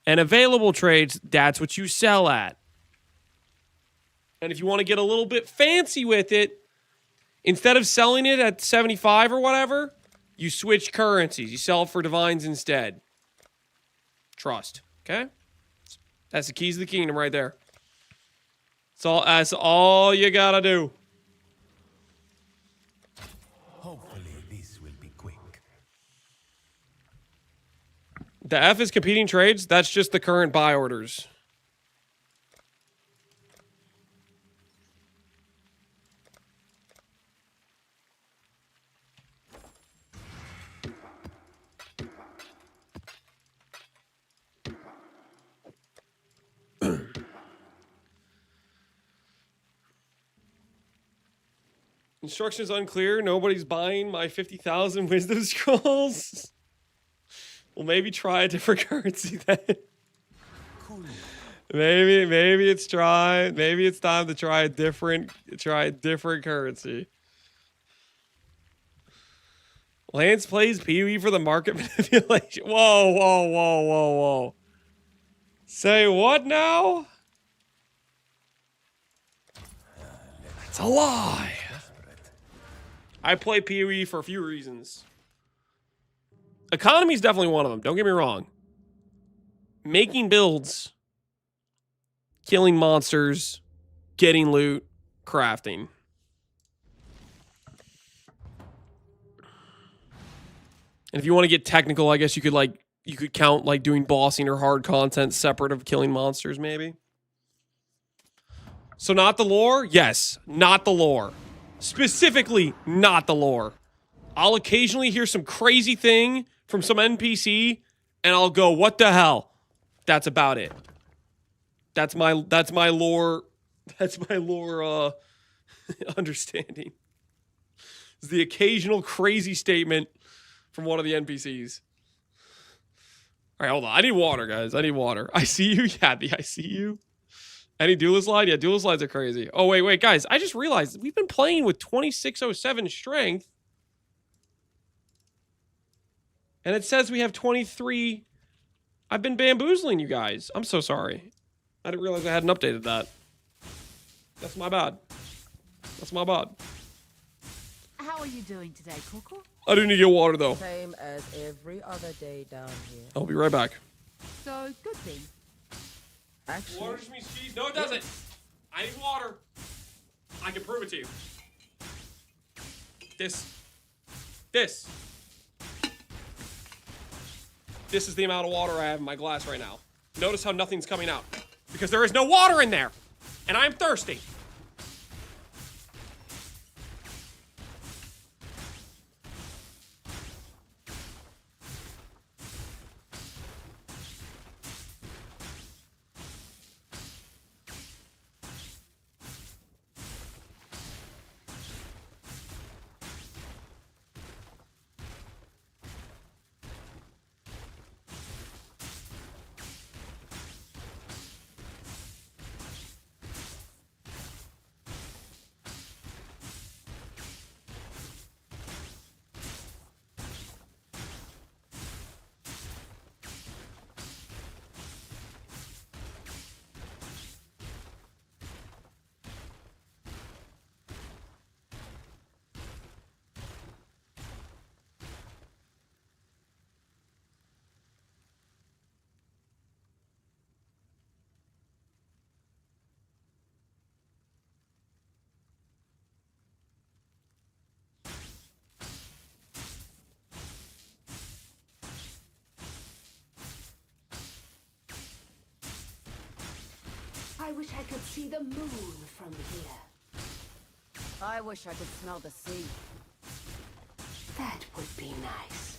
And available trades, that's what you sell at. And if you want to get a little bit fancy with it, instead of selling it at 75 or whatever, you switch currencies. You sell it for divines instead. Trust. Okay? That's the keys of the kingdom right there. That's all you gotta do. Hopefully this will be quick. The F is competing trades. That's just the current buy orders. Instructions unclear. Nobody's buying my 50,000 wisdom scrolls. Well, maybe try a different currency then. Cool. Maybe it's time to try a different currency. Lance plays PoE for the market manipulation. Whoa. Say what now? That's a lie. I play PoE for a few reasons. Economy is definitely one of them. Don't get me wrong. Making builds, killing monsters, getting loot, crafting. And if you want to get technical, I guess you could count like doing bossing or hard content separate of killing monsters, maybe. So not the lore? Yes, not the lore. Specifically, not the lore. I'll occasionally hear some crazy thing from some NPC, and I'll go, what the hell? That's about it. That's my lore. That's my lore understanding. It's the occasional crazy statement from one of the NPCs. All right, hold on. I need water, guys. I need water. I see you, Yabby. I see you. Any duelist slide? Yeah, duelist slides are crazy. Oh, wait, guys. I just realized we've been playing with 2607 strength. And it says we have 23. I've been bamboozling you guys. I'm so sorry. I didn't realize I hadn't updated that. That's my bad. How are you doing today, Coco? I do need to get water, though. Same as every other day down here. I'll be right back. So, good thing. Actually, Water just means cheese. No, it doesn't. I need water. I can prove it to you. This is the amount of water I have in my glass right now. Notice how nothing's coming out. Because there is no water in there. And I'm thirsty. I wish I could see the moon from here. I wish I could smell the sea. That would be nice.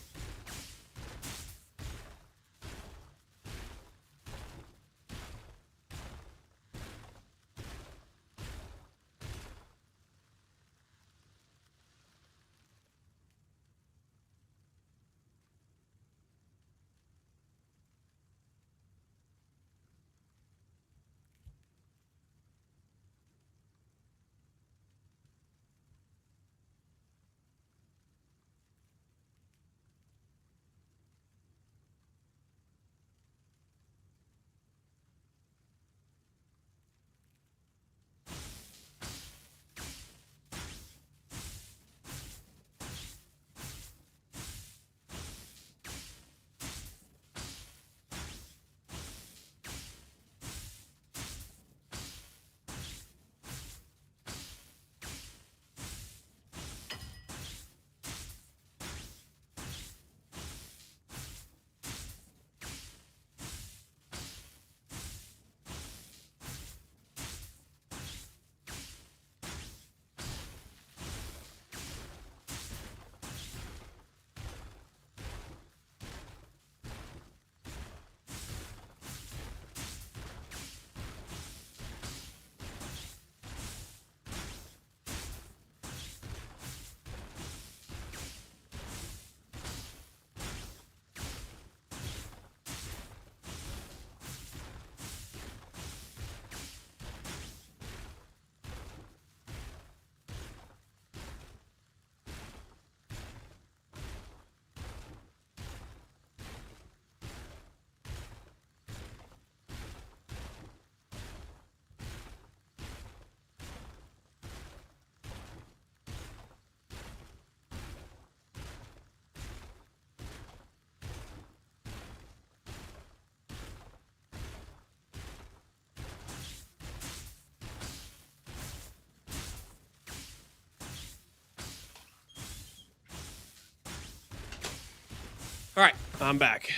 All right, I'm back.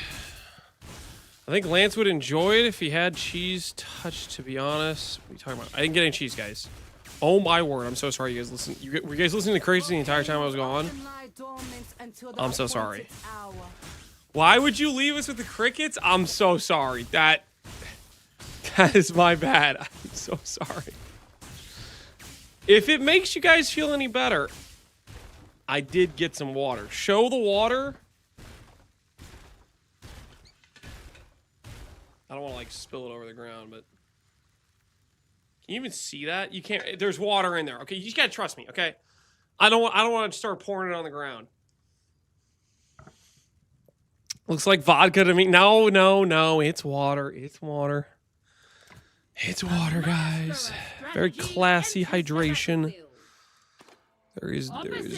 I think Lance would enjoy it if he had cheese touch, to be honest. What are you talking about? I didn't get any cheese, guys. Oh my word, I'm so sorry you guys listen. Were you guys listening to Crazy the entire time I was gone? I'm so sorry. Why would you leave us with the crickets? I'm so sorry. That is my bad. I'm so sorry. If it makes you guys feel any better, I did get some water. Show the water. I don't want to like spill it over the ground, but can you even see that? You can't. There's water in there. Okay, you just gotta trust me. Okay, I don't want to start pouring it on the ground. Looks like vodka to me. No, no, no. It's water. It's water. It's water, guys. Very classy hydration. There is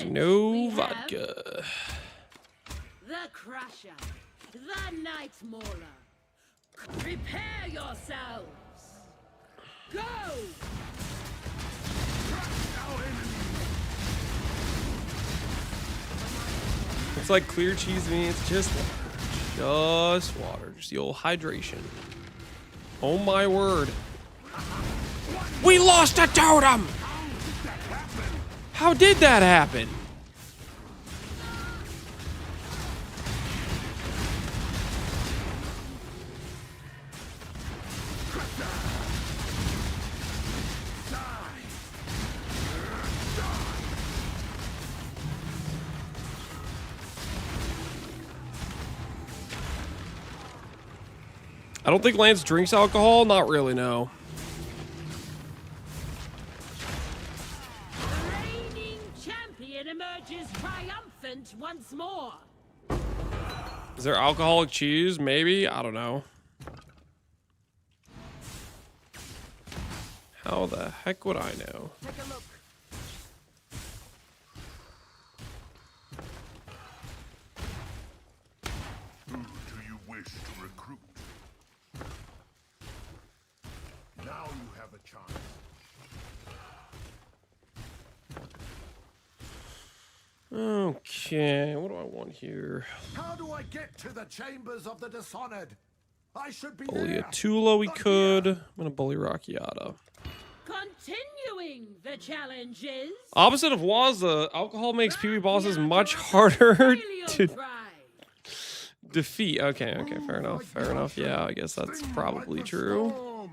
no vodka. The Crusher, the Night Mauler. Prepare yourselves. Go! It's like clear cheese to me. It's just water. Just water. Just the old hydration. Oh my word. We lost a totem! How did that happen? I don't think Lance drinks alcohol. Not really, no. The reigning champion emerges triumphant once more. Is there alcoholic cheese? Maybe. I don't know. How the heck would I know? Take a look. Who do you wish to recruit? Now you have a chance. Okay, what do I want here? How do I get to the chambers of the dishonored? I should be Bully a there. Tula we Not could. here. I'm gonna bully Rockiata. Continuing the challenges. Opposite of Wazza, alcohol makes PvE bosses much harder to defeat. Okay, fair enough. Yeah, I guess that's probably true.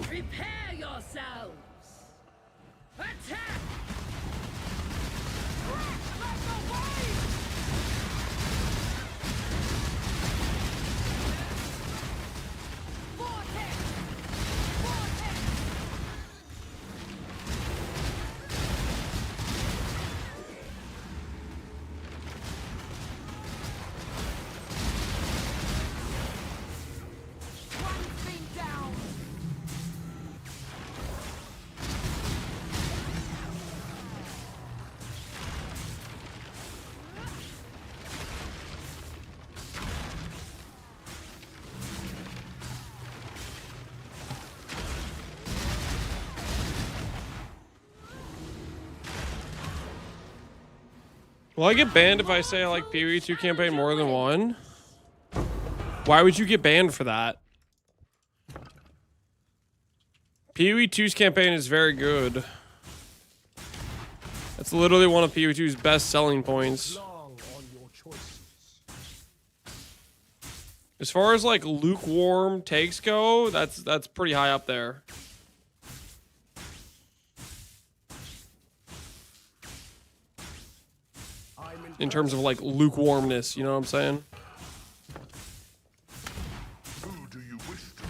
Prepare yourselves. Attack. Will I get banned if I say I like PvE 2 campaign more than one? Why would you get banned for that? PvE 2's campaign is very good. That's literally one of PvE 2's best selling points. As far as like lukewarm takes go, that's pretty high up there. In terms of like lukewarmness, you know what I'm saying? Who do you wish to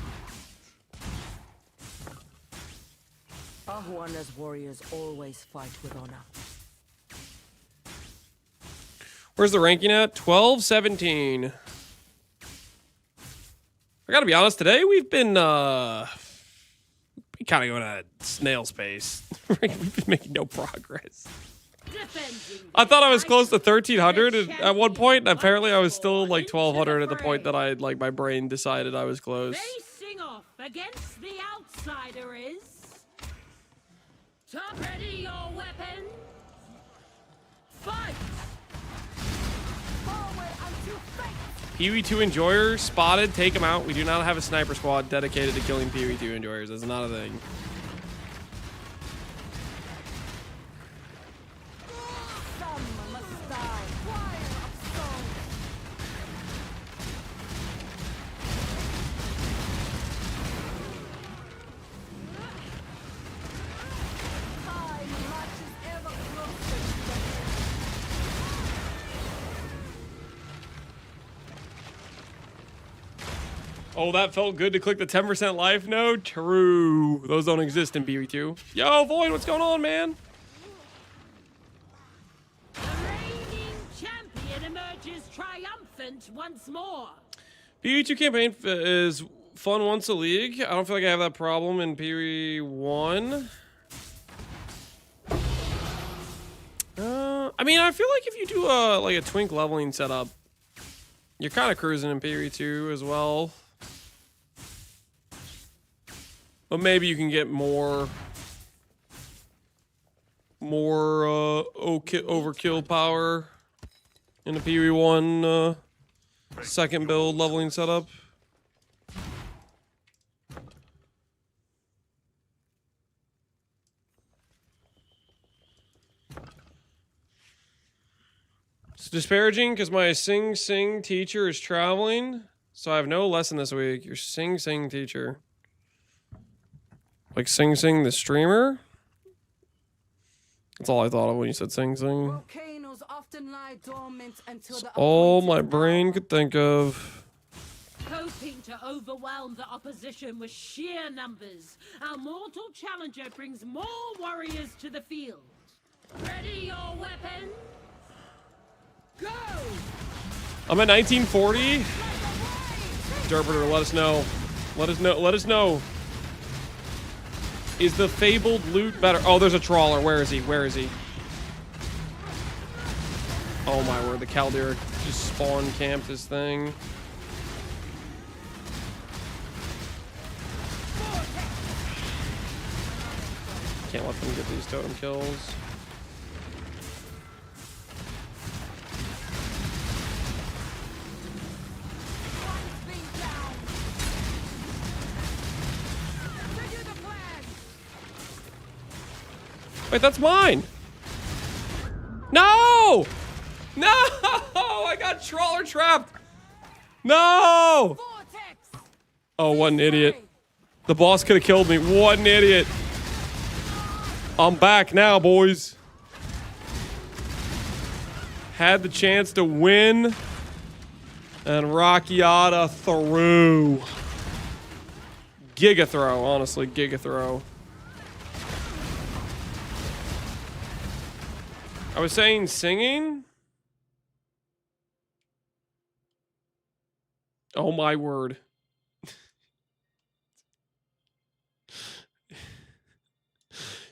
recruit? Ahuana's warriors always fight with honor. Where's the ranking at? 12-17. I gotta be honest, today we've been kind of going at snail's pace. We've been making no progress. I thought I was close to 1300 at one point, and apparently I was still like 1200 at the point that I my brain decided I was close. Facing off against the outsider is. Top ready your weapon. Fight. PvE 2 enjoyer spotted. Take him out. We do not have a sniper squad dedicated to killing PvE 2 enjoyers. That's not a thing. Oh, that felt good to click the 10% life node? True. Those don't exist in PvE2. Yo, Void, what's going on, man? The reigning champion emerges triumphant once more. PvE2 campaign is fun once a league. I don't feel like I have that problem in PvE1. I mean, I feel like if you do like a twink leveling setup, you're kind of cruising in PvE2 as well. But maybe you can get more overkill power in a PvE1 second build leveling setup. It's disparaging because my sing teacher is traveling, so I have no lesson this week. Your sing teacher. Like Sing the streamer? That's all I thought of when you said Sing. Volcanoes often lie dormant until That's the all my brain could think of. Hoping to overwhelm the opposition with sheer numbers, our mortal challenger brings more warriors to the field. Ready your weapon. Go! I'm at 1940. Derpiter, let us know. Let us know. Is the fabled loot better? Oh, there's a trawler. Where is he? Oh my word, the Chaldeer just spawn camped his thing. Can't let them get these totem kills. Wait, that's mine. No! No! I got trawler trapped. No! Oh, what an idiot. The boss could have killed me. What an idiot. I'm back now, boys. Had the chance to win. And Rockiata through. Giga throw, honestly. Giga throw. I was saying singing? Oh my word.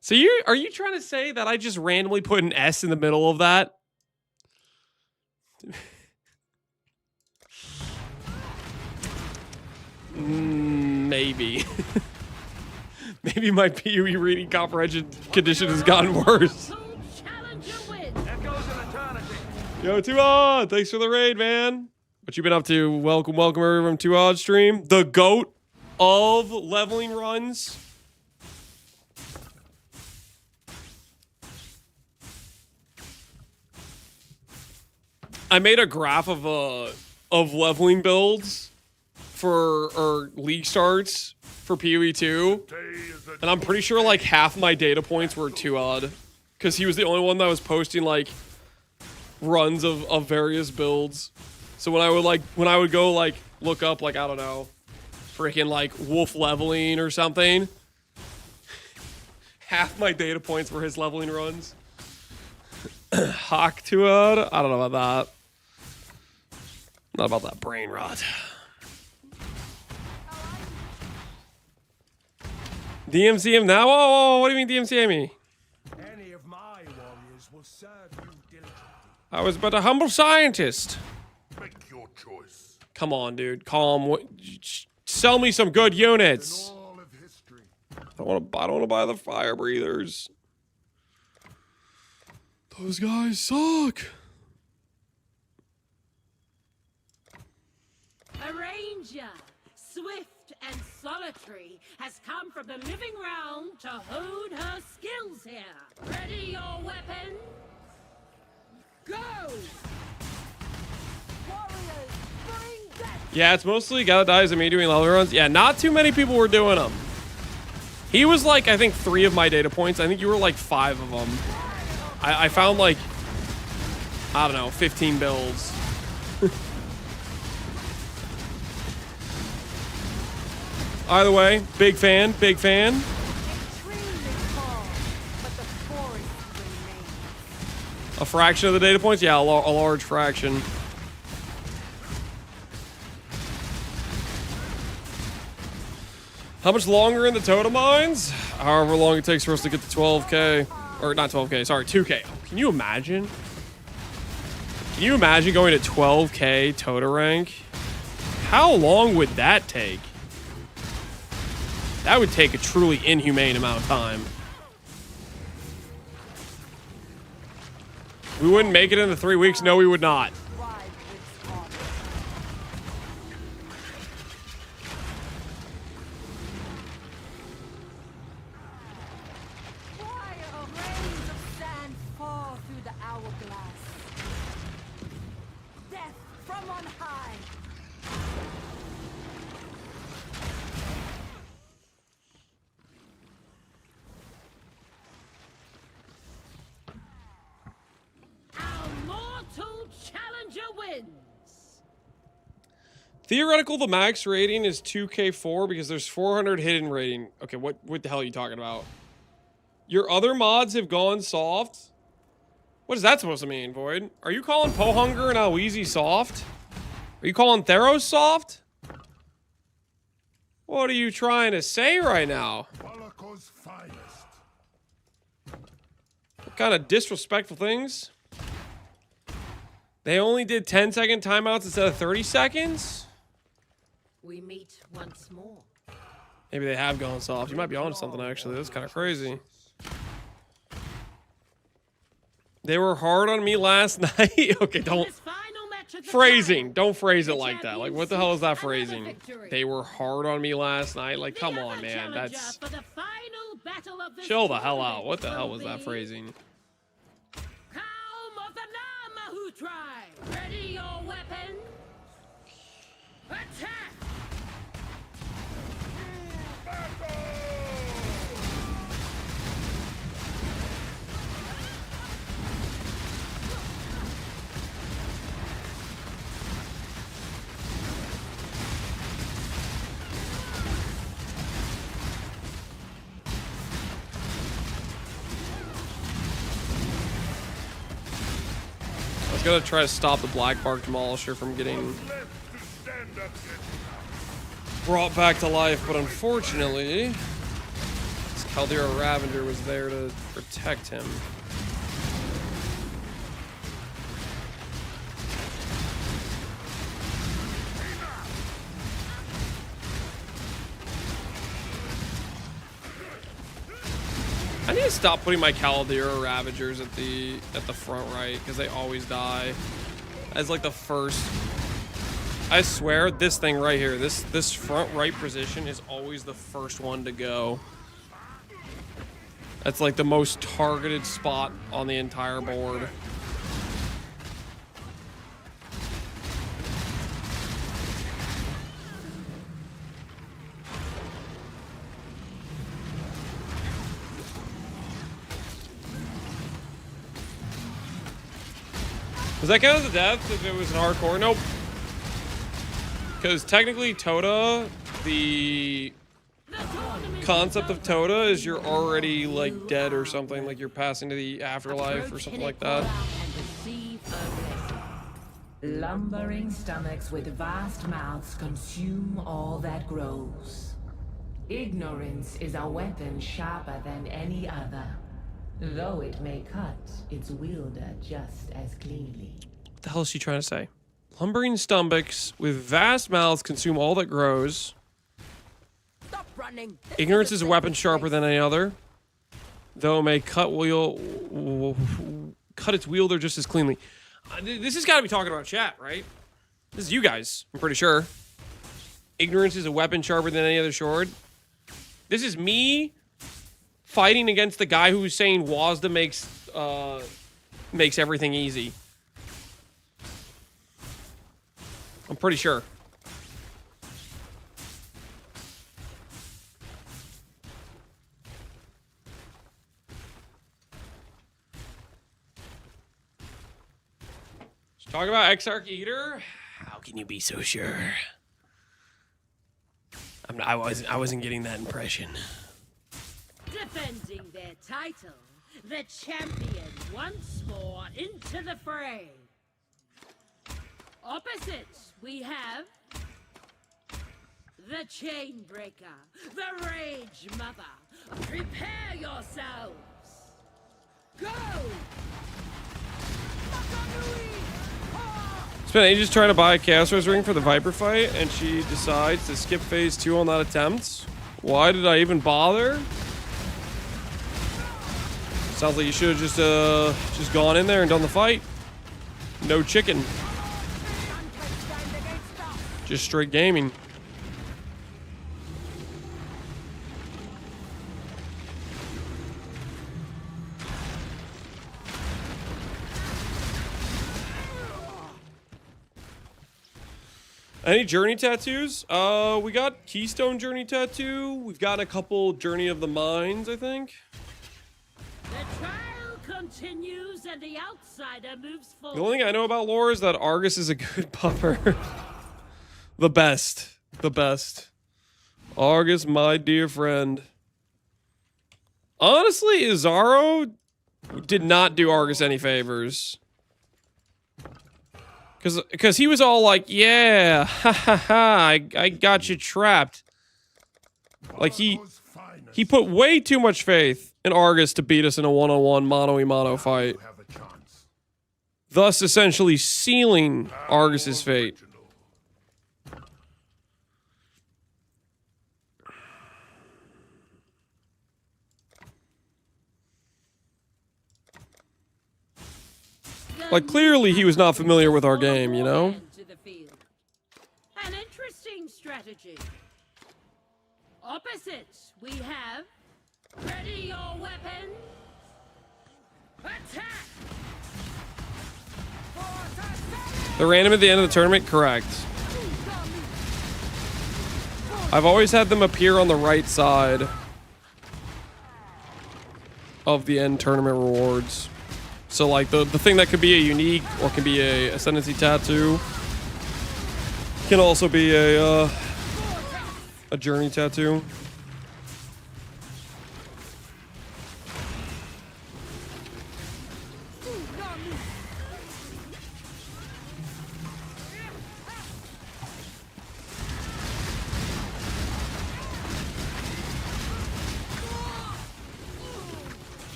So are you trying to say that I just randomly put an S in the middle of that? Maybe. Maybe my PUE reading comprehension condition has gotten worse. Yo, ToTA, thanks for the raid, man. What you been up to? Welcome everyone to ToTA stream. The GOAT of leveling runs. I made a graph of leveling builds for league starts for PoE 2, and I'm pretty sure like half my data points were ToTA, because he was the only one that was posting like runs of various builds. So when I would go like look up like, I don't know, freaking like wolf leveling or something, half my data points were his leveling runs. Hawk ToTA, I don't know about that. Not about that brain rot. DMC him now? Oh, what do you mean DMCA me? Any of my warriors will serve you diligently. I was but a humble scientist. Make your choice. Come on, dude. Calm. Sell me some good units. I don't want to buy the fire breathers. Those guys suck. A ranger, swift and solitary, has come from the living realm to hone her skills here. Ready your weapon? Go! Warriors, bring death! Yeah, it's mostly gotta die as me doing level runs. Yeah, not too many people were doing them. He was like, I think 3 of my data points. I think you were like 5 of them. I found like, I don't know, 15 builds. Either way, big fan, big fan. A fraction of the data points? Yeah, a large fraction. How much longer in the ToTA mines? However long it takes for us to get to 12K. Or not 12K, sorry, 2K. Can you imagine? Can you imagine going to 12K ToTA rank? How long would that take? That would take a truly inhumane amount of time. We wouldn't make it in the 3 weeks. No, we would not. Theoretical, the max rating is 2K4 because there's 400 hidden rating. Okay, what the hell are you talking about? Your other mods have gone soft? What is that supposed to mean, Void? Are you calling Pohunger and Alweezy soft? Are you calling Theros soft? What are you trying to say right now? What kind of disrespectful things? They only did 10-second timeouts instead of 30 seconds? We meet once more. Maybe they have gone soft. You might be onto something, actually. That's kind of crazy. They were hard on me last night. Okay, don't... Phrasing. Don't phrase it like that. Like, what the hell is that phrasing? They were hard on me last night. Like, come on, man. That's... battle of this Chill the hell out. tournament What the hell will was that be phrasing? Calm of the Namahutrai. Ready your weapon. Attack! I was gonna try to stop the Black Bark Demolisher from getting brought back to life, but unfortunately, this Caldera Ravager was there to protect him. I need to stop putting my Caldera Ravagers at the front right, because they always die as like the first. I swear, this thing right here, this front right position is always the first one to go. That's like the most targeted spot on the entire board. Does that count as a death if it was an hardcore? Nope. Because technically ToTA, the concept of ToTA is you're already like dead or something, like you're passing to the afterlife or something like that. Lumbering stomachs with vast mouths consume all that grows. Ignorance is a weapon sharper than any other. Though it may cut its wielder just as cleanly. What the hell is she trying to say? Lumbering stomachs with vast mouths consume all that grows. Stop running. Ignorance is a weapon sharper than any other. Though it may cut its wielder just as cleanly. This has got to be talking about chat, right? This is you guys, I'm pretty sure. Ignorance is a weapon sharper than any other sword. This is me fighting against the guy who's saying Wazda makes everything easy. I'm pretty sure. Talk about Exarch Eater? How can you be so sure? I wasn't getting that impression. Defending their title, the champion once more into the fray. Opposite, we have the Chainbreaker, the Rage Mother. Prepare yourselves. Go! Spent ages trying to buy a Chaos Rose ring for the Viper fight, and she decides to skip phase 2 on that attempt. Why did I even bother? Sounds like you should have just gone in there and done the fight. No chicken. Just straight gaming. Any Journey tattoos? We got Keystone Journey tattoo. We've got a couple Journey of the Mines, I think. The trial continues and the outsider moves forward. The only thing I know about lore is that Argus is a good pupper. The best. The best. Argus, my dear friend. Honestly, Izaro did not do Argus any favors. Because he was all like, yeah, ha ha ha, I got you trapped. Like, he put way too much faith in Argus to beat us in a one-on-one mono-y-mono fight. Thus, essentially sealing Argus's fate. Like, clearly he was not familiar with our game, you know? An interesting strategy. Opposite, we have Ready your weapons. Attack! The random at the end of the tournament? Correct. I've always had them appear on the right side of the end tournament rewards. So like the thing that could be a unique or can be a ascendancy tattoo can also be a journey tattoo.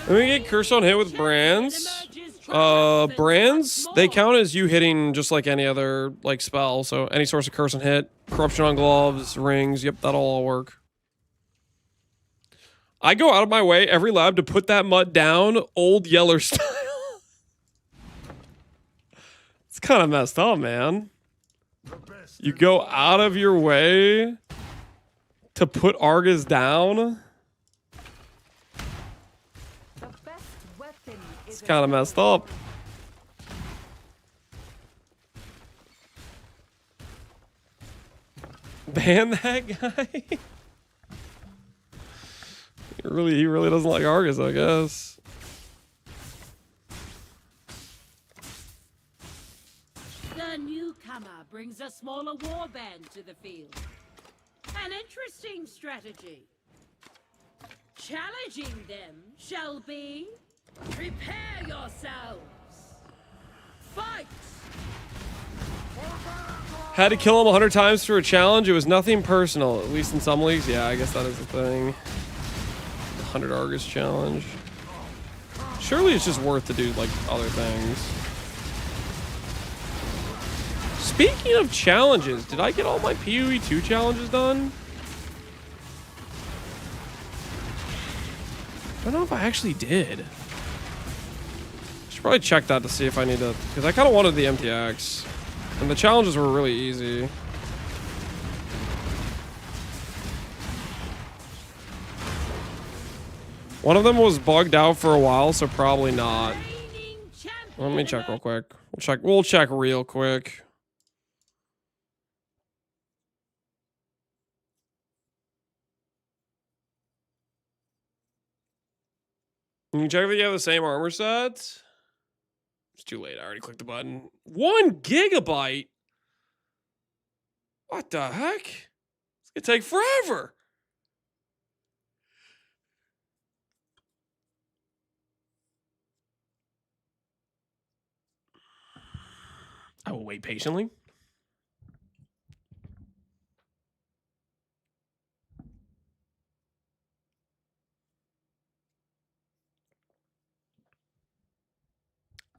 Let me get curse on hit with brands. Brands, they count as you hitting just like any other like spell. So any source of curse on hit, corruption on gloves, rings, yep, that'll all work. I go out of my way every lab to put that mutt down old Yeller style. It's kind of messed up, man. You go out of your way to put Argus down. It's kind of messed up. Ban that guy? He really doesn't like Argus, I guess. The newcomer brings a smaller warband to the field. An interesting strategy. Challenging them shall be... Prepare yourselves! Fight! Had to kill him 100 times for a challenge. It was nothing personal, at least in some leagues. Yeah, I guess that is the thing. 100 Argus challenge. Surely it's just worth to do like other things. Speaking of challenges, did I get all my PoE 2 challenges done? I don't know if I actually did. Should probably check that to see if I need to, because I kind of wanted the MTX, and the challenges were really easy. One of them was bugged out for a while, so probably not. Let me check real quick. We'll check real quick. Can you check if you have the same armor sets? It's too late. I already clicked the button. 1 gigabyte? What the heck? It's gonna take forever. I will wait patiently.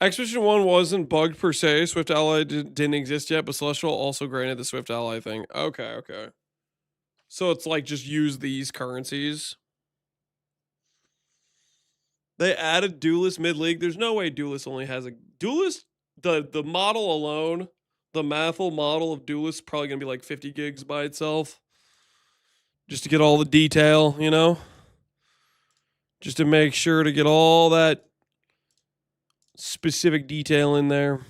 Expedition 1 wasn't bugged per se. Swift Ally didn't exist yet, but Celestial also granted the Swift Ally thing. Okay, okay. So it's like just use these currencies. They added Duelist mid-league. There's no way Duelist only has a... Duelist, the model alone, the Mathel model of Duelist is probably going to be like 50 gigs by itself. Just to get all the detail, you know? Just to make sure to get all that specific detail in there.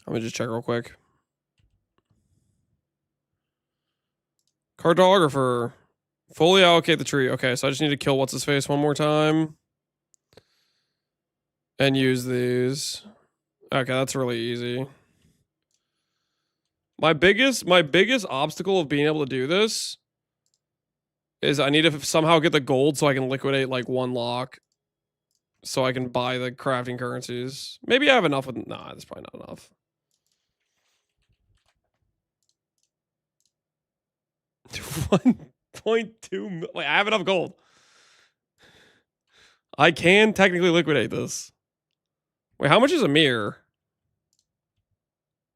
I'm going to just check real quick. Cartographer. Fully allocate the tree. Okay, so I just need to kill what's-his-face one more time. And use these. Okay, that's really easy. My biggest obstacle of being able to do this is I need to somehow get the gold so I can liquidate like 1 lock. So I can buy the crafting currencies. Maybe I have enough with... Nah, that's probably not enough. $1.2 Wait, I have enough gold. I can technically liquidate this. Wait, how much is a mirror?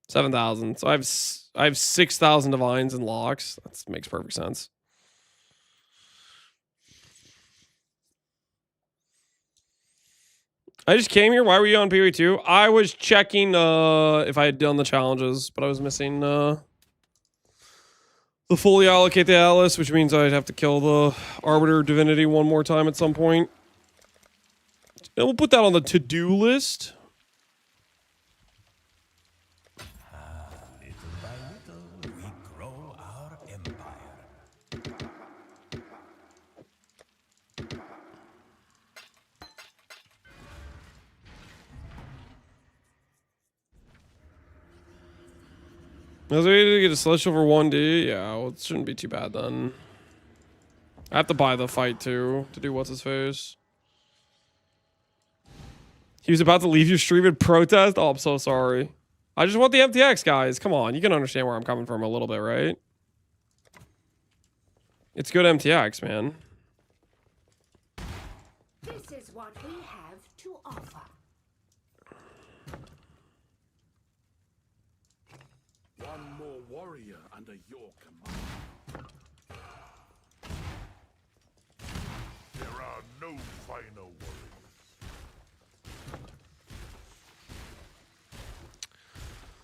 7,000. So I have 6,000 divines and locks. That makes perfect sense. I just came here. Why were you on PV2? I was checking if I had done the challenges, but I was missing the fully allocate the Atlas, which means I'd have to kill the Arbiter Divinity one more time at some point. And we'll put that on the to-do list. Little by little, we grow our empire. I was ready to get a Celestial for 1D. Yeah, well, it shouldn't be too bad then. I have to buy the fight too to do what's his face. He was about to leave your stream in protest. Oh, I'm so sorry. I just want the MTX, guys. Come on, you can understand where I'm coming from a little bit, right? It's good MTX, man. This is what we have to offer. One more warrior under your command. There are no finer warriors.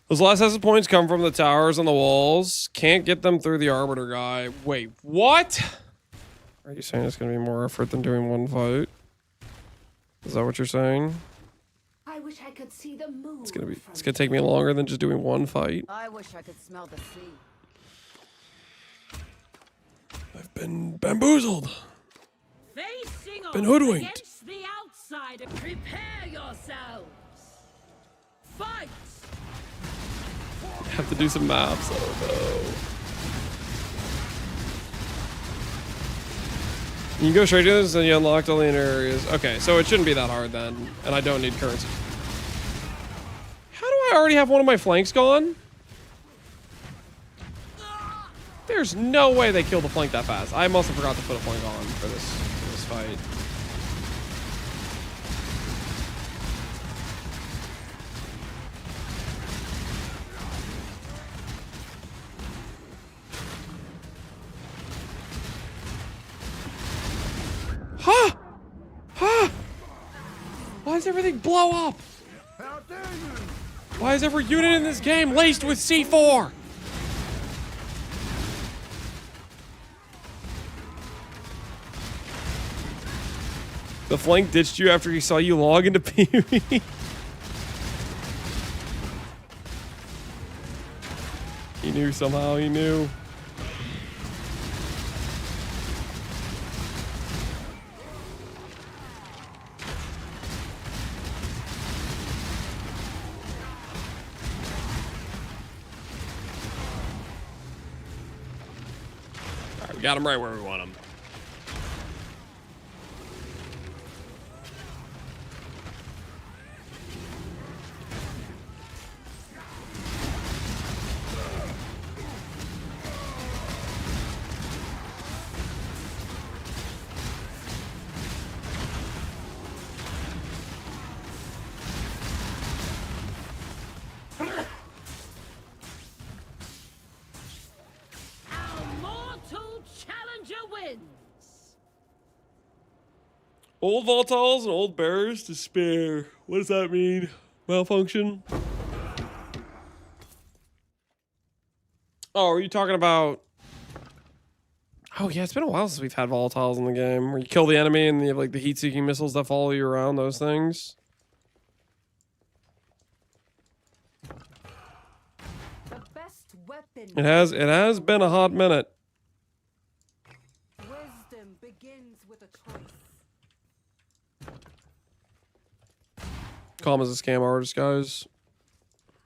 Those last asset points come from the towers on the walls. Can't get them through the Arbiter guy. Wait, what? Are you saying it's going to be more effort than doing one fight? Is that what you're saying? I wish I could see the moon. It's going to take me longer than just doing one fight. I wish I could smell the sea. I've been bamboozled. Facing Been off hoodwinked. against the outsider. Prepare yourselves. Fight. Have to do some maps. Oh no. You can go straight to this and you unlocked all the inner areas. Okay, so it shouldn't be that hard then. And I don't need currency. How do I already have one of my flanks gone? There's no way they killed the flank that fast. I must have forgot to put a flank on for this fight. Huh? Huh? Why does everything blow up? Why is every unit in this game laced with C4? The flank ditched you after he saw you log into PvE. He knew somehow, he knew. Alright, we got him right where we want him. Old volatiles and old bearers to spare. What does that mean? Malfunction? Oh, are you talking about... Oh, yeah, it's been a while since we've had volatiles in the game. Where you kill the enemy and you have, like, the heat-seeking missiles that follow you around, those things. The best weapon. It has been a hot minute. Wisdom begins with a choice. Calm as a scam artist, guys.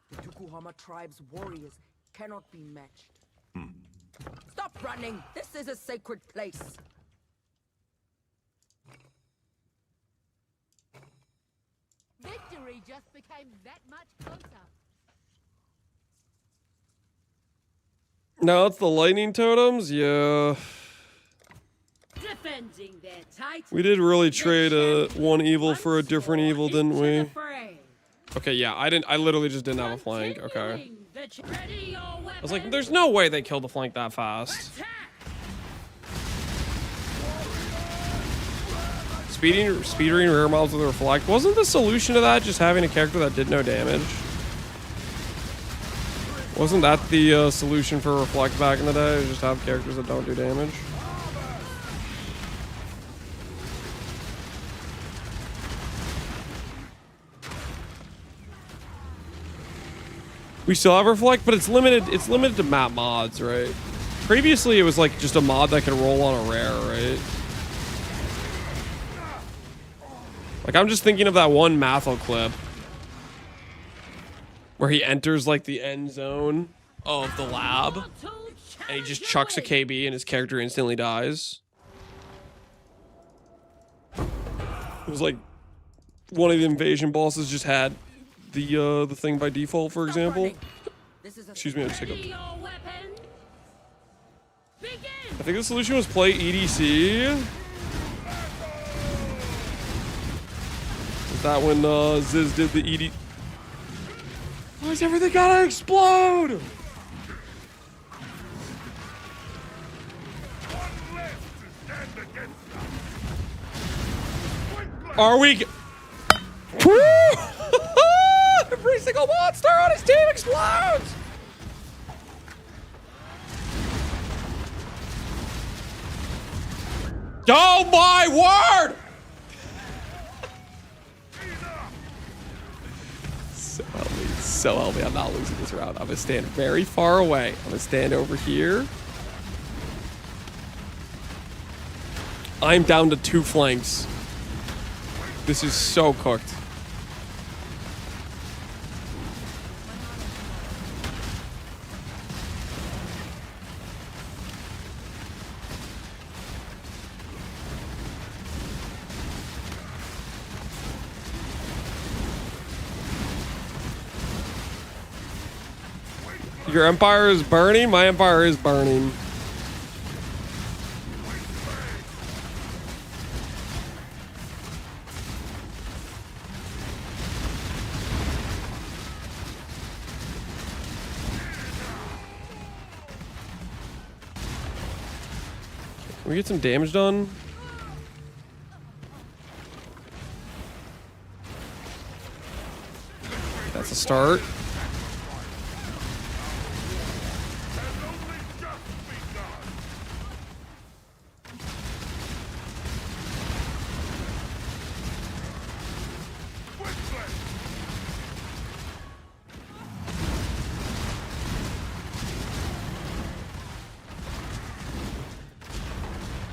The Tukuhama tribe's warriors cannot be matched. Stop running! This is a sacred place. Victory just became that much closer. Now it's the lightning totems? Yeah. Defending their title. We did really trade one evil for a different evil, didn't we? Okay, yeah, I literally just didn't have a flank. Okay. I was like, there's no way they killed the flank that fast. Speeding rear mobs with a reflect. Wasn't the solution to that just having a character that did no damage? Wasn't that the solution for reflect back in the day? Just have characters that don't do damage? We still have reflect, but it's limited. It's limited to map mods, right? Previously, it was like just a mod that could roll on a rare, right? Like, I'm just thinking of that one Mathel clip where he enters like the end zone of the lab and he just chucks a KB and his character instantly dies. It was like one of the invasion bosses just had the thing by default, for example. Excuse me, I just hiccuped. I think the solution was play EDC. Is that when Ziz did the ED? Why is everything gotta explode? Are we? Every single monster on his team explodes! Oh my word! So help me, I'm not losing this round. I'm gonna stand very far away. I'm gonna stand over here. I'm down to 2 flanks. This is so cooked. Your empire is burning? My empire is burning. Can we get some damage done? That's a start.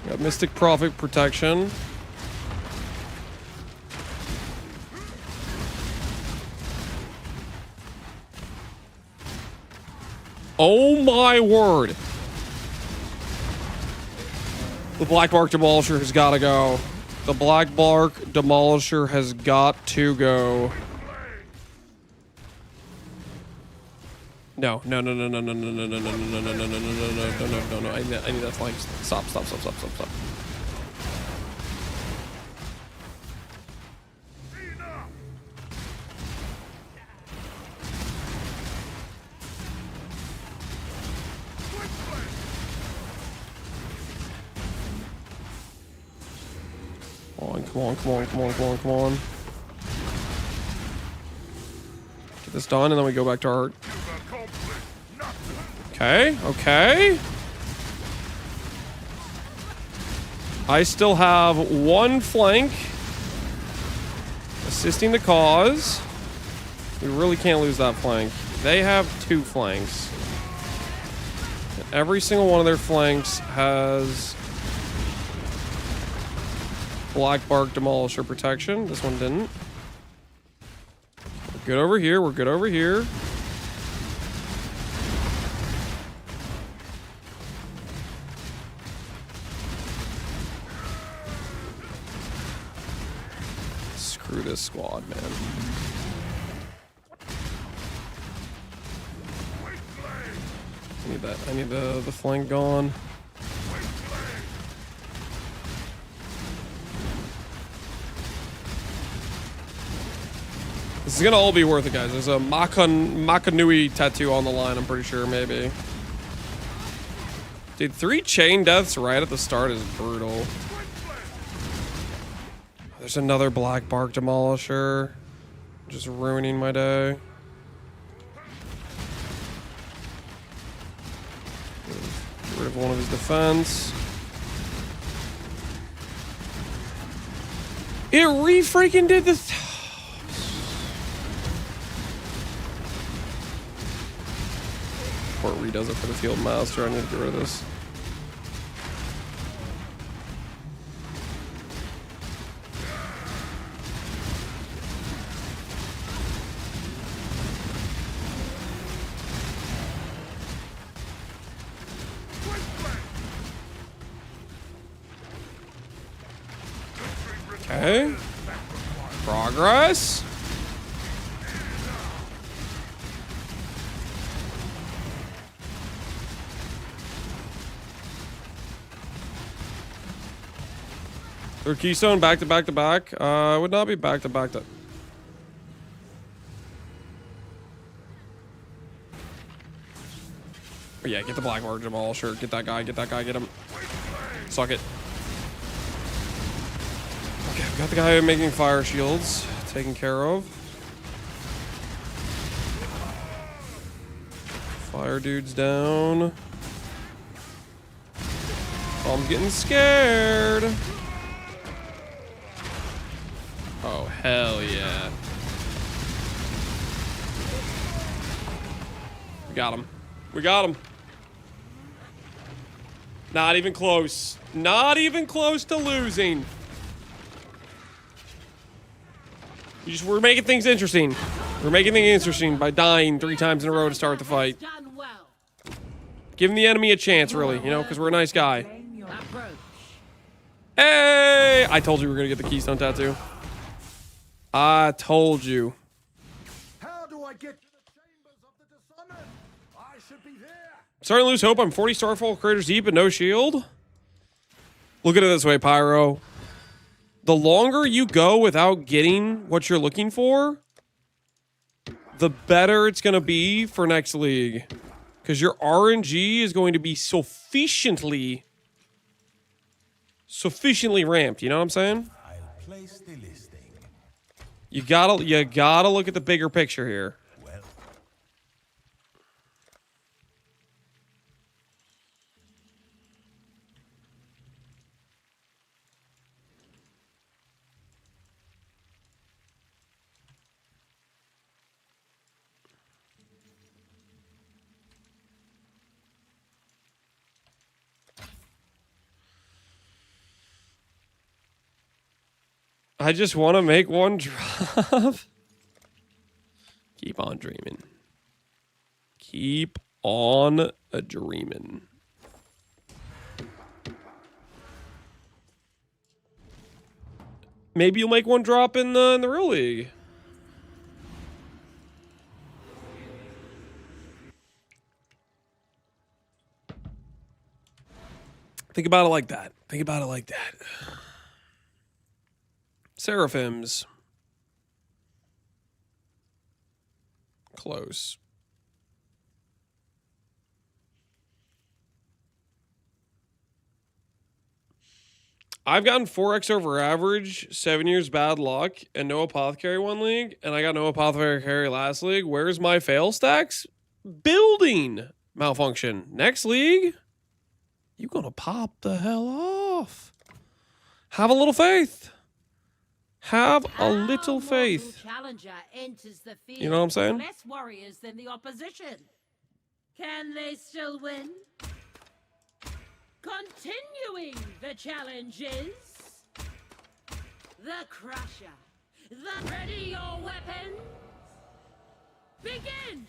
Got Mystic Prophet protection. Oh my word. The Black Bark Demolisher has got to go. The Black Bark Demolisher has got to go. No. I need that flank. Stop. Come on. Get this done and then we go back to our... Okay. I still have 1 flank assisting the cause. We really can't lose that flank. They have 2 flanks. Every single one of their flanks has Black Bark Demolisher protection. This one didn't. We're good over here. Screw this squad, man. I need the flank gone. This is gonna all be worth it, guys. There's a Makanui tattoo on the line, I'm pretty sure, maybe. Dude, 3 chain deaths right at the start is brutal. There's another Black Bark Demolisher. Just ruining my day. Get rid of one of his defense. It re-freaking did this. Or it redoes it for the Field Master. I need to get rid of this. Okay. Progress. Third Keystone back to back to back. Would not be back to back to. Oh yeah, get the Black Bark Demolisher. Get that guy, get him. Suck it. Okay, we got the guy making fire shields taken care of. Fire dude's down. I'm getting scared. Oh, hell yeah. We got him. We got him. Not even close. Not even close to losing. We're making things interesting. We're making things interesting by dying 3 times in a row to start the fight. Giving the enemy a chance, really, you know, because we're a nice guy. Hey! I told you we were going to get the Keystone tattoo. I told you. How do I get to the chambers of the dishonored? I should be there. Starting to lose hope. I'm 40 Starfall craters deep and no shield. Look at it this way, Pyro. The longer you go without getting what you're looking for, the better it's going to be for next league. Because your RNG is going to be sufficiently ramped. You know what I'm saying? I'll place the listing. You gotta look at the bigger picture here. Well, I just want to make one drop. Keep on dreaming. Keep on a dreaming. Maybe you'll make one drop in the real league. Think about it like that. Think about it like that. Seraphims. Close. I've gotten 4x over average, 7 years bad luck, and no apothecary one league, and I got no apothecary last league. Where's my fail stacks? Building malfunction. Next league, you're gonna pop the hell off. Have a little faith. Have a little faith. Challenger enters the field. You know what I'm saying? Less warriors than the opposition. Can they still win? Continuing the challenges. The Crusher. Ready your weapons. Begin.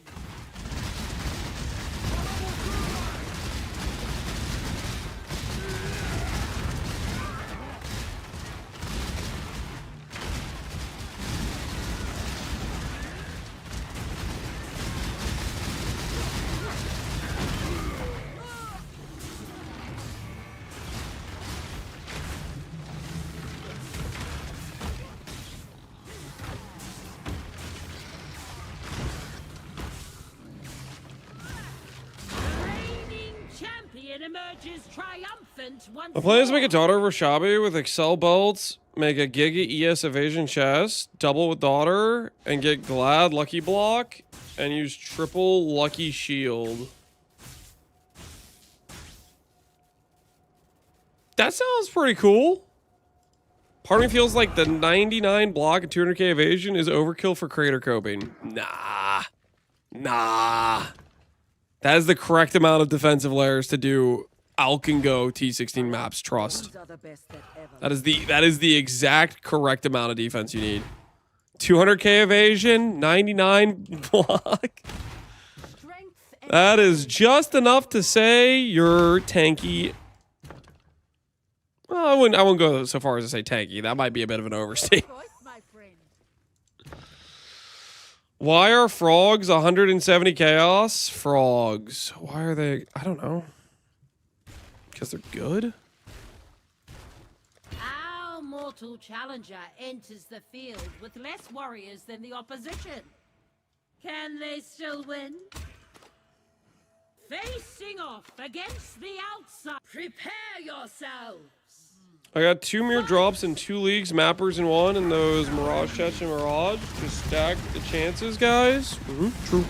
champion emerges triumphant once The plan is to more. make a daughter of Oshabi with Excel belts, make a Giga ES evasion chest, double with daughter, and get Glad Lucky Block, and use triple Lucky Shield. That sounds pretty cool. Part of me feels like the 99 block and 200k evasion is overkill for creator coping. Nah. Nah. That is the correct amount of defensive layers to do Alkengo T16 maps, trust. That is the exact correct amount of defense you need. 200k evasion, 99 block. That is just enough to say you're tanky. Well, I wouldn't go so far as to say tanky. That might be a bit of an overstatement. Why are frogs 170 chaos? Frogs. Why are they? I don't know. Because they're good? Our mortal challenger enters the field with less warriors than the opposition. Can they still win? Facing off against the outside. Prepare yourselves. I got 2 mirror drops in 2 leagues, mappers in 1, and those Mirage Chats and Mirage. Just stack the chances, guys. True.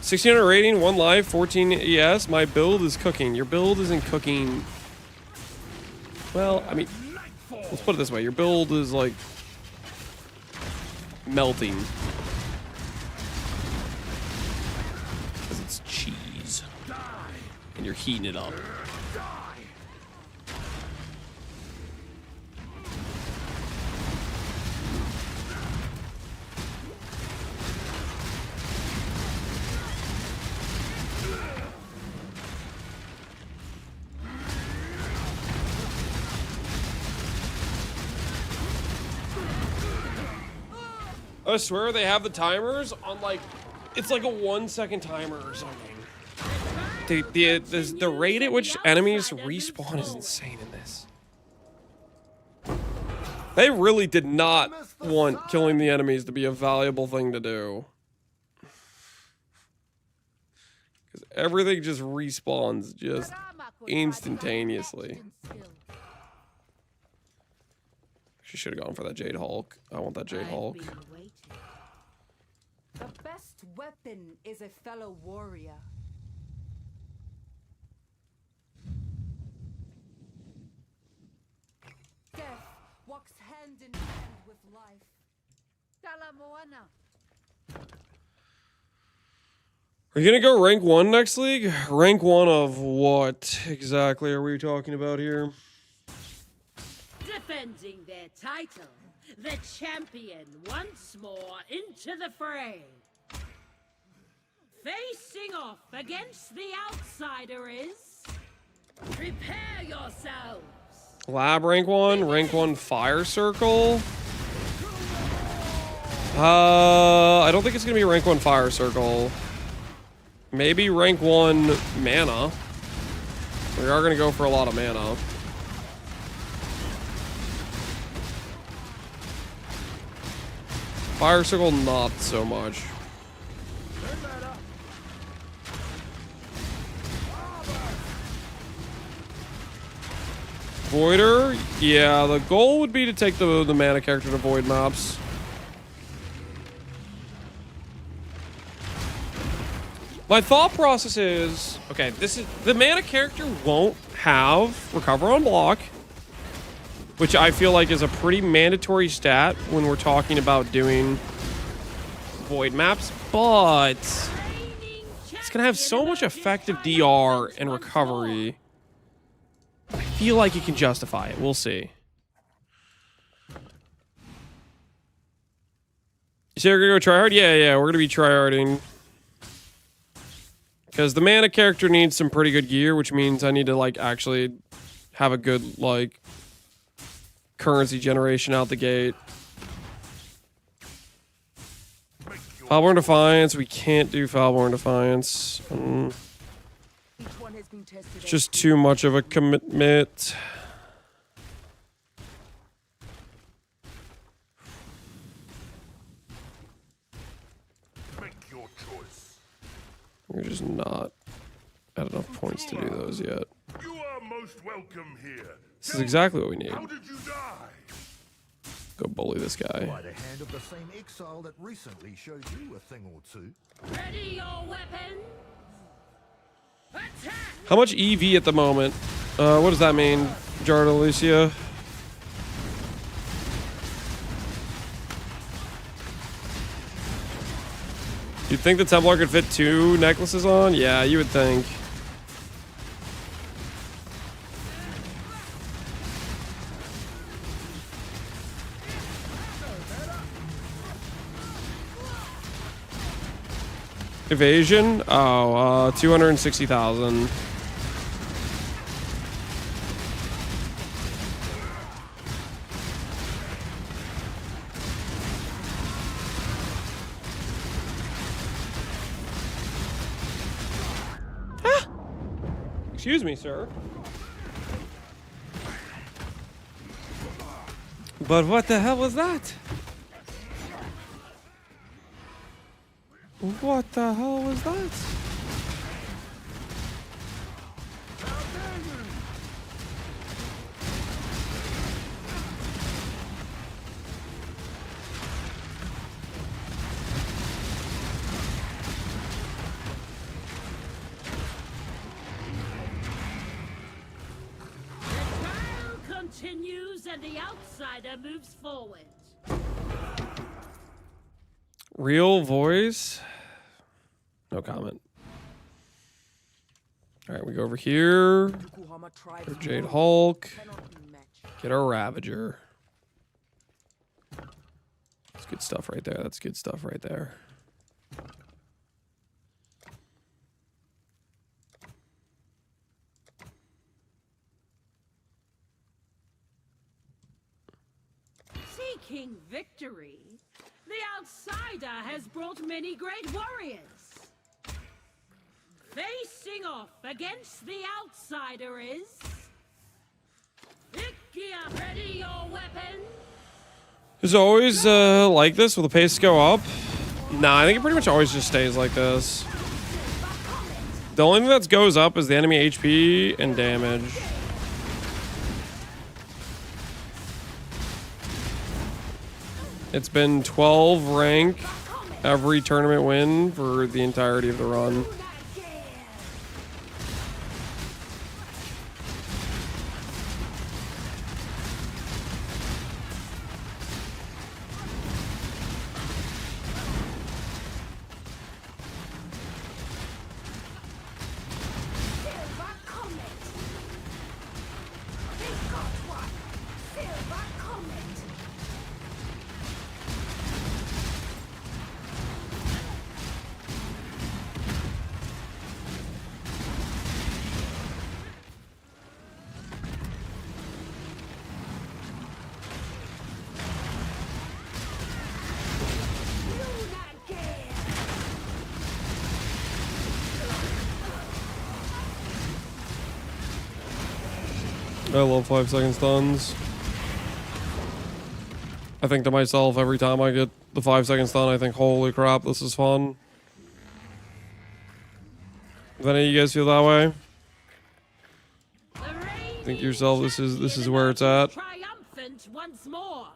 $1,600 rating, 1 life, 14 ES. My build is cooking. Your build isn't cooking. Well, I mean, let's put it this way. Your build is like melting. Because it's cheese. And you're heating it up. I swear they have the timers on like, it's like a 1-second timer or something. The rate at which enemies respawn is insane in this. They really did not want killing the enemies to be a valuable thing to do. Because everything just respawns just instantaneously. She should have gone for that Jade Hulk. I want that Jade Hulk. The best weapon is a fellow warrior. Death walks hand in hand with life. Are you gonna go rank 1 next league? Rank 1 of what exactly are we talking about here? Defending their title, the champion once more into the fray. Facing off against the outsider is... Prepare yourselves. Lab rank 1 fire circle. I don't think it's gonna be rank 1 fire circle. Maybe rank 1 mana. We are gonna go for a lot of mana. Fire circle, not so much. Voider, yeah, the goal would be to take the mana character to void maps. My thought process is, okay, this is the mana character won't have recover on block, which I feel like is a pretty mandatory stat when we're talking about doing void maps, but it's gonna have so much effective DR and recovery. I feel like you can justify it. We'll see. You say we're gonna go try hard? Yeah, we're gonna be tryharding. Because the mana character needs some pretty good gear, which means I need to like actually have a good like currency generation out the gate. Foulborn Defiance, we can't do Foulborn Defiance. It's just too much of a commitment. You're just not at enough points to do those yet. You are most welcome here. This is exactly what we need. How did you die? Go bully this guy. By the hand of the same exile that recently showed you a thing or two. Ready your weapon. Attack! How much EV at the moment? What does that mean, Jarda Alicia? You'd think the Templar could fit 2 necklaces on? Yeah, you would think. Evasion? Oh, 260,000. Excuse me, sir. But what the hell was that? What the hell was that? Continues and the outsider moves forward. Real voice? No comment. Alright, we go over here. For Jade Hulk. Get our Ravager. That's good stuff right there. That's good stuff right there. Seeking victory, the outsider has brought many great warriors. Facing off against the outsider is... Ikia, ready your weapon. Is it always like this? Will the pace go up? Nah, I think it pretty much always just stays like this. The only thing that goes up is the enemy HP and damage. It's been 12 rank every tournament win for the entirety of the run. I love 5-second stuns. I think to myself every time I get the 5-second stun, I think, holy crap, this is fun. Do any of you guys feel that way? Think to yourself, this is where it's at. Triumphant once more.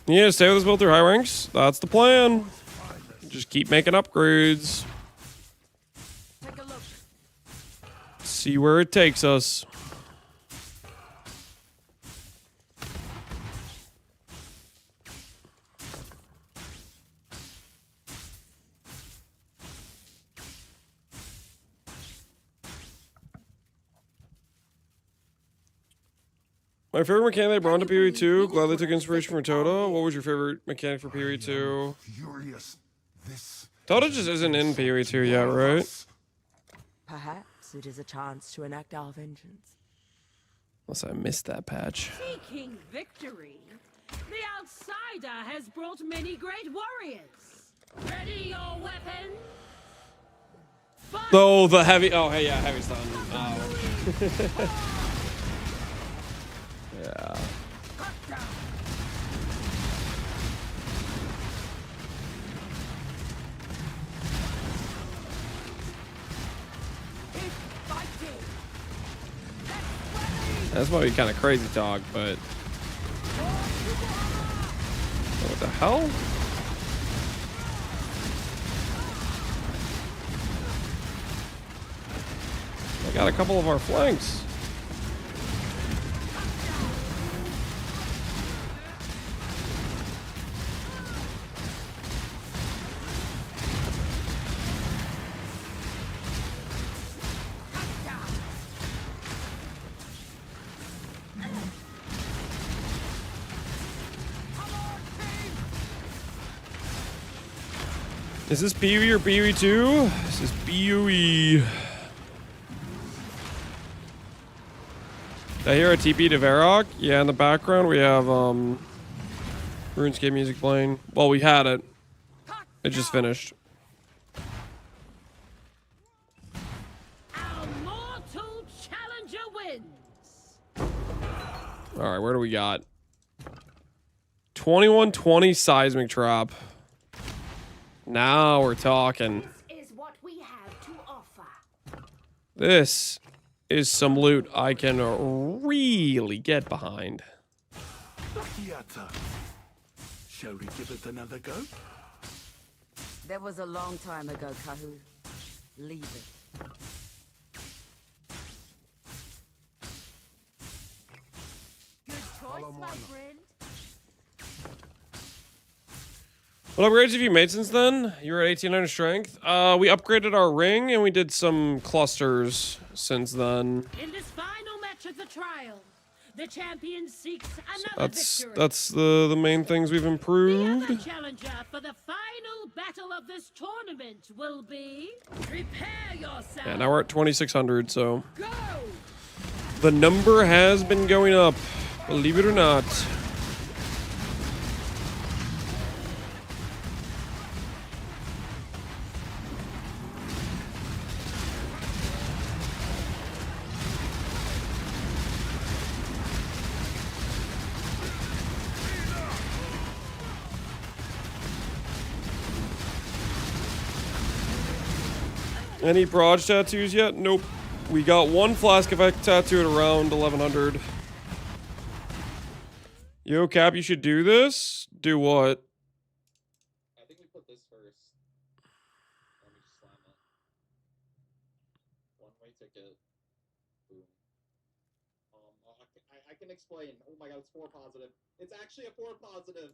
Yeah, stay with this build through high ranks. That's the plan. Just keep making upgrades. See where it takes us. My favorite mechanic they brought to PoE 2. Glad they took inspiration from ToTA. What was your favorite mechanic for PoE 2? Furious. This ToTA just isn't in PoE 2 yet, right? Perhaps it is a chance to enact our vengeance. Unless I missed that patch. Seeking victory, the outsider has brought many great warriors. Ready your weapon. Oh, the heavy. Oh, hey, yeah, heavy's done. Oh. Yeah. That's might be kind of crazy talk, but what the hell? I got a couple of our flanks. Is this PoE or PoE 2? This is PoE. I hear a TP to Varrock. Yeah, in the background we have RuneScape music playing. Well, we had it. It just finished. Our mortal challenger wins. All right, where do we got? 2120 seismic trap. Now we're talking. This is what we have to offer. This is some loot I can really get behind. ToTA. Shall we give it another go? That was a long time ago, Kahu. Leave it. Good choice, my friend. What upgrades have you made since then? You were at 1800 strength. We upgraded our ring and we did some clusters since then. In this final match of the trial, the champion seeks another victory. That's the main things we've The improved. other challenger for the final battle of this tournament will be... Prepare yourself. Yeah, now we're at 2600, so Go! the number has been going up, believe it or not. Any barrage tattoos yet? Nope. We got one flask effect tattoo at around 1100. Yo, Cap, you should do this? Do what? I think we put this first. Let me just slam it. One-way ticket. Boom. I can explain. Oh my god, it's 4 positive. It's actually a 4 positive.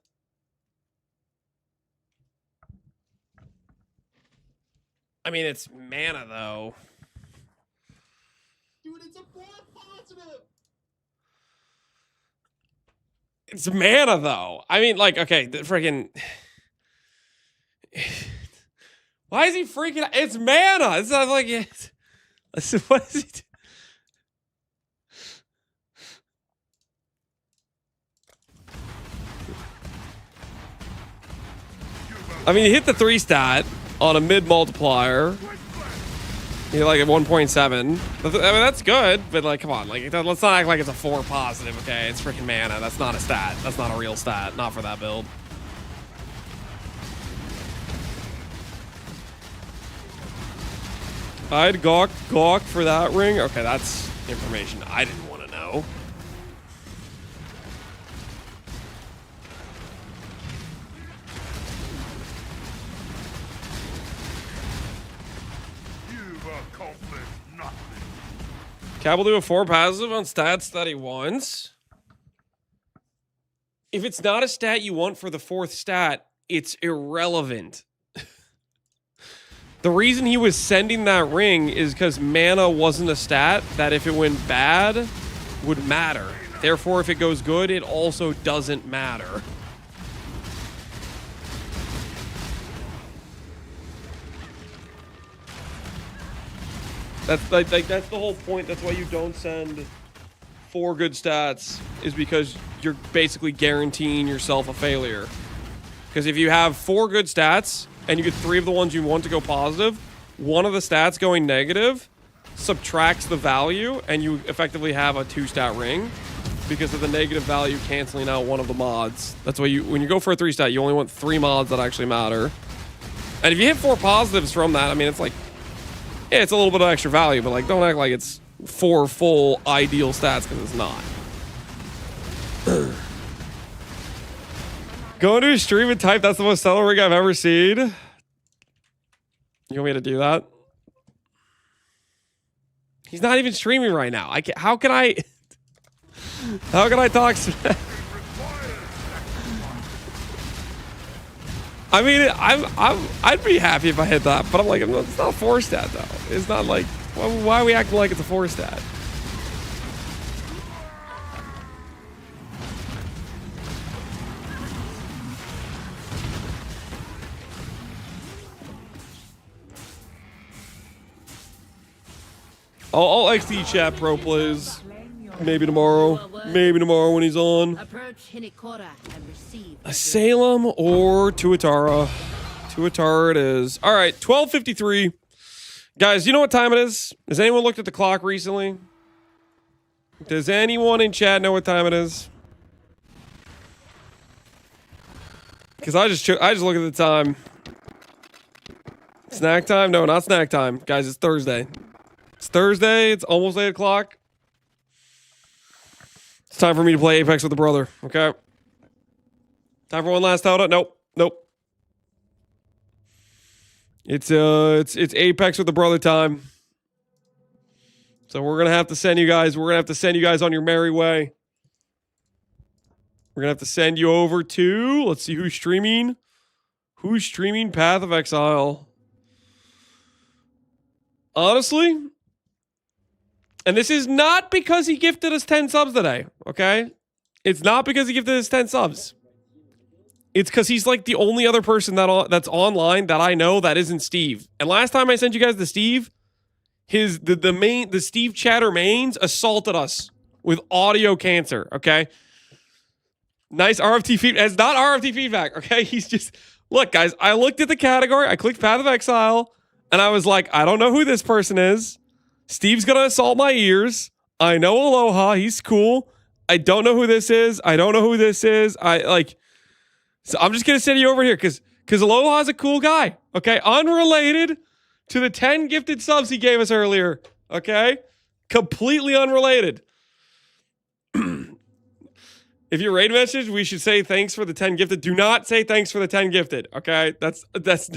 I mean, it's mana, though. Dude, it's a 4 positive! It's mana, though. I mean, like, okay, the freaking... Why is he freaking out? It's mana! It's not like it. What is he doing? I mean, he hit the 3 stat on a mid multiplier. You're like at 1.7. I mean, that's good, but like, come on, like, let's not act like it's a 4 positive, okay? It's freaking mana. That's not a stat. That's not a real stat. Not for that build. I'd gawk for that ring. Okay, that's information I didn't want to know. Cap will do a 4 passive on stats that he wants. If it's not a stat you want for the 4th stat, it's irrelevant. The reason he was sending that ring is because mana wasn't a stat that if it went bad would matter. Therefore, if it goes good, it also doesn't matter. That's like that's the whole point. That's why you don't send 4 good stats, is because you're basically guaranteeing yourself a failure. Because if you have 4 good stats and you get 3 of the ones you want to go positive, one of the stats going negative subtracts the value, and you effectively have a 2-stat ring because of the negative value canceling out one of the mods. That's why when you go for a 3-stat, you only want 3 mods that actually matter. And if you hit 4 positives from that, I mean, it's like, yeah, it's a little bit of extra value, but like, don't act like it's 4 full ideal stats, because it's not. Go into a stream and type, "That's the most stellar rig I've ever seen." You want me to do that? He's not even streaming right now. How can I talk smack? I mean, I'd be happy if I hit that, but I'm like, it's not a 4-stat though. It's not like, why are we acting like it's a 4-stat? I'll XD chat pro plays. Maybe tomorrow. Maybe tomorrow when he's on. Approach Hinikora and receive A Salem or Tuatara. Tuatara it is. All right, 12:53. Guys, you know what time it is? Has anyone looked at the clock recently? Does anyone in chat know what time it is? Because I just look at the time. Snack time? No, not snack time. Guys, it's Thursday. It's Thursday. It's almost 8 o'clock. It's time for me to play Apex with the brother. Okay. Time for one last ToTA. Nope. It's Apex with the brother time. So we're gonna have to send you guys. We're gonna have to send you guys on your merry way. We're gonna have to send you over to. Let's see who's streaming. Who's streaming Path of Exile? Honestly, and this is not because he gifted us 10 subs today, okay? It's not because he gifted us 10 subs. It's because he's like the only other person that's online that I know that isn't Steve. And last time I sent you guys to Steve, the Steve Chatter mains assaulted us with audio cancer, okay? Nice RFT feedback. It's not RFT feedback, okay? He's just, look, guys, I looked at the category, I clicked Path of Exile, and I was like, I don't know who this person is. Steve's gonna assault my ears. I know Aloha. He's cool. I don't know who this is. So I'm just gonna send you over here because Aloha's a cool guy. Okay, unrelated to the 10 gifted subs he gave us earlier. Okay, completely unrelated. If you raid message, we should say thanks for the 10 gifted. Do not say thanks for the 10 gifted. Okay, that's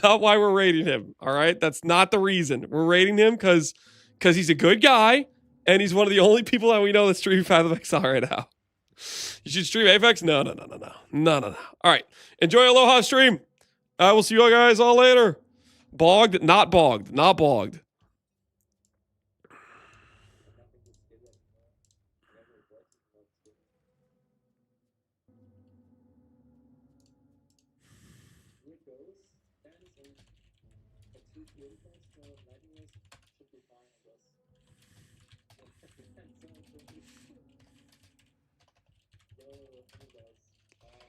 not why we're rating him. All right, that's not the reason we're rating him because he's a good guy and he's one of the only people that we know that stream Path of Exile right now. You should stream Apex? No. All right, enjoy Aloha stream. I will see you guys all later. Bogged, not bogged, not bogged.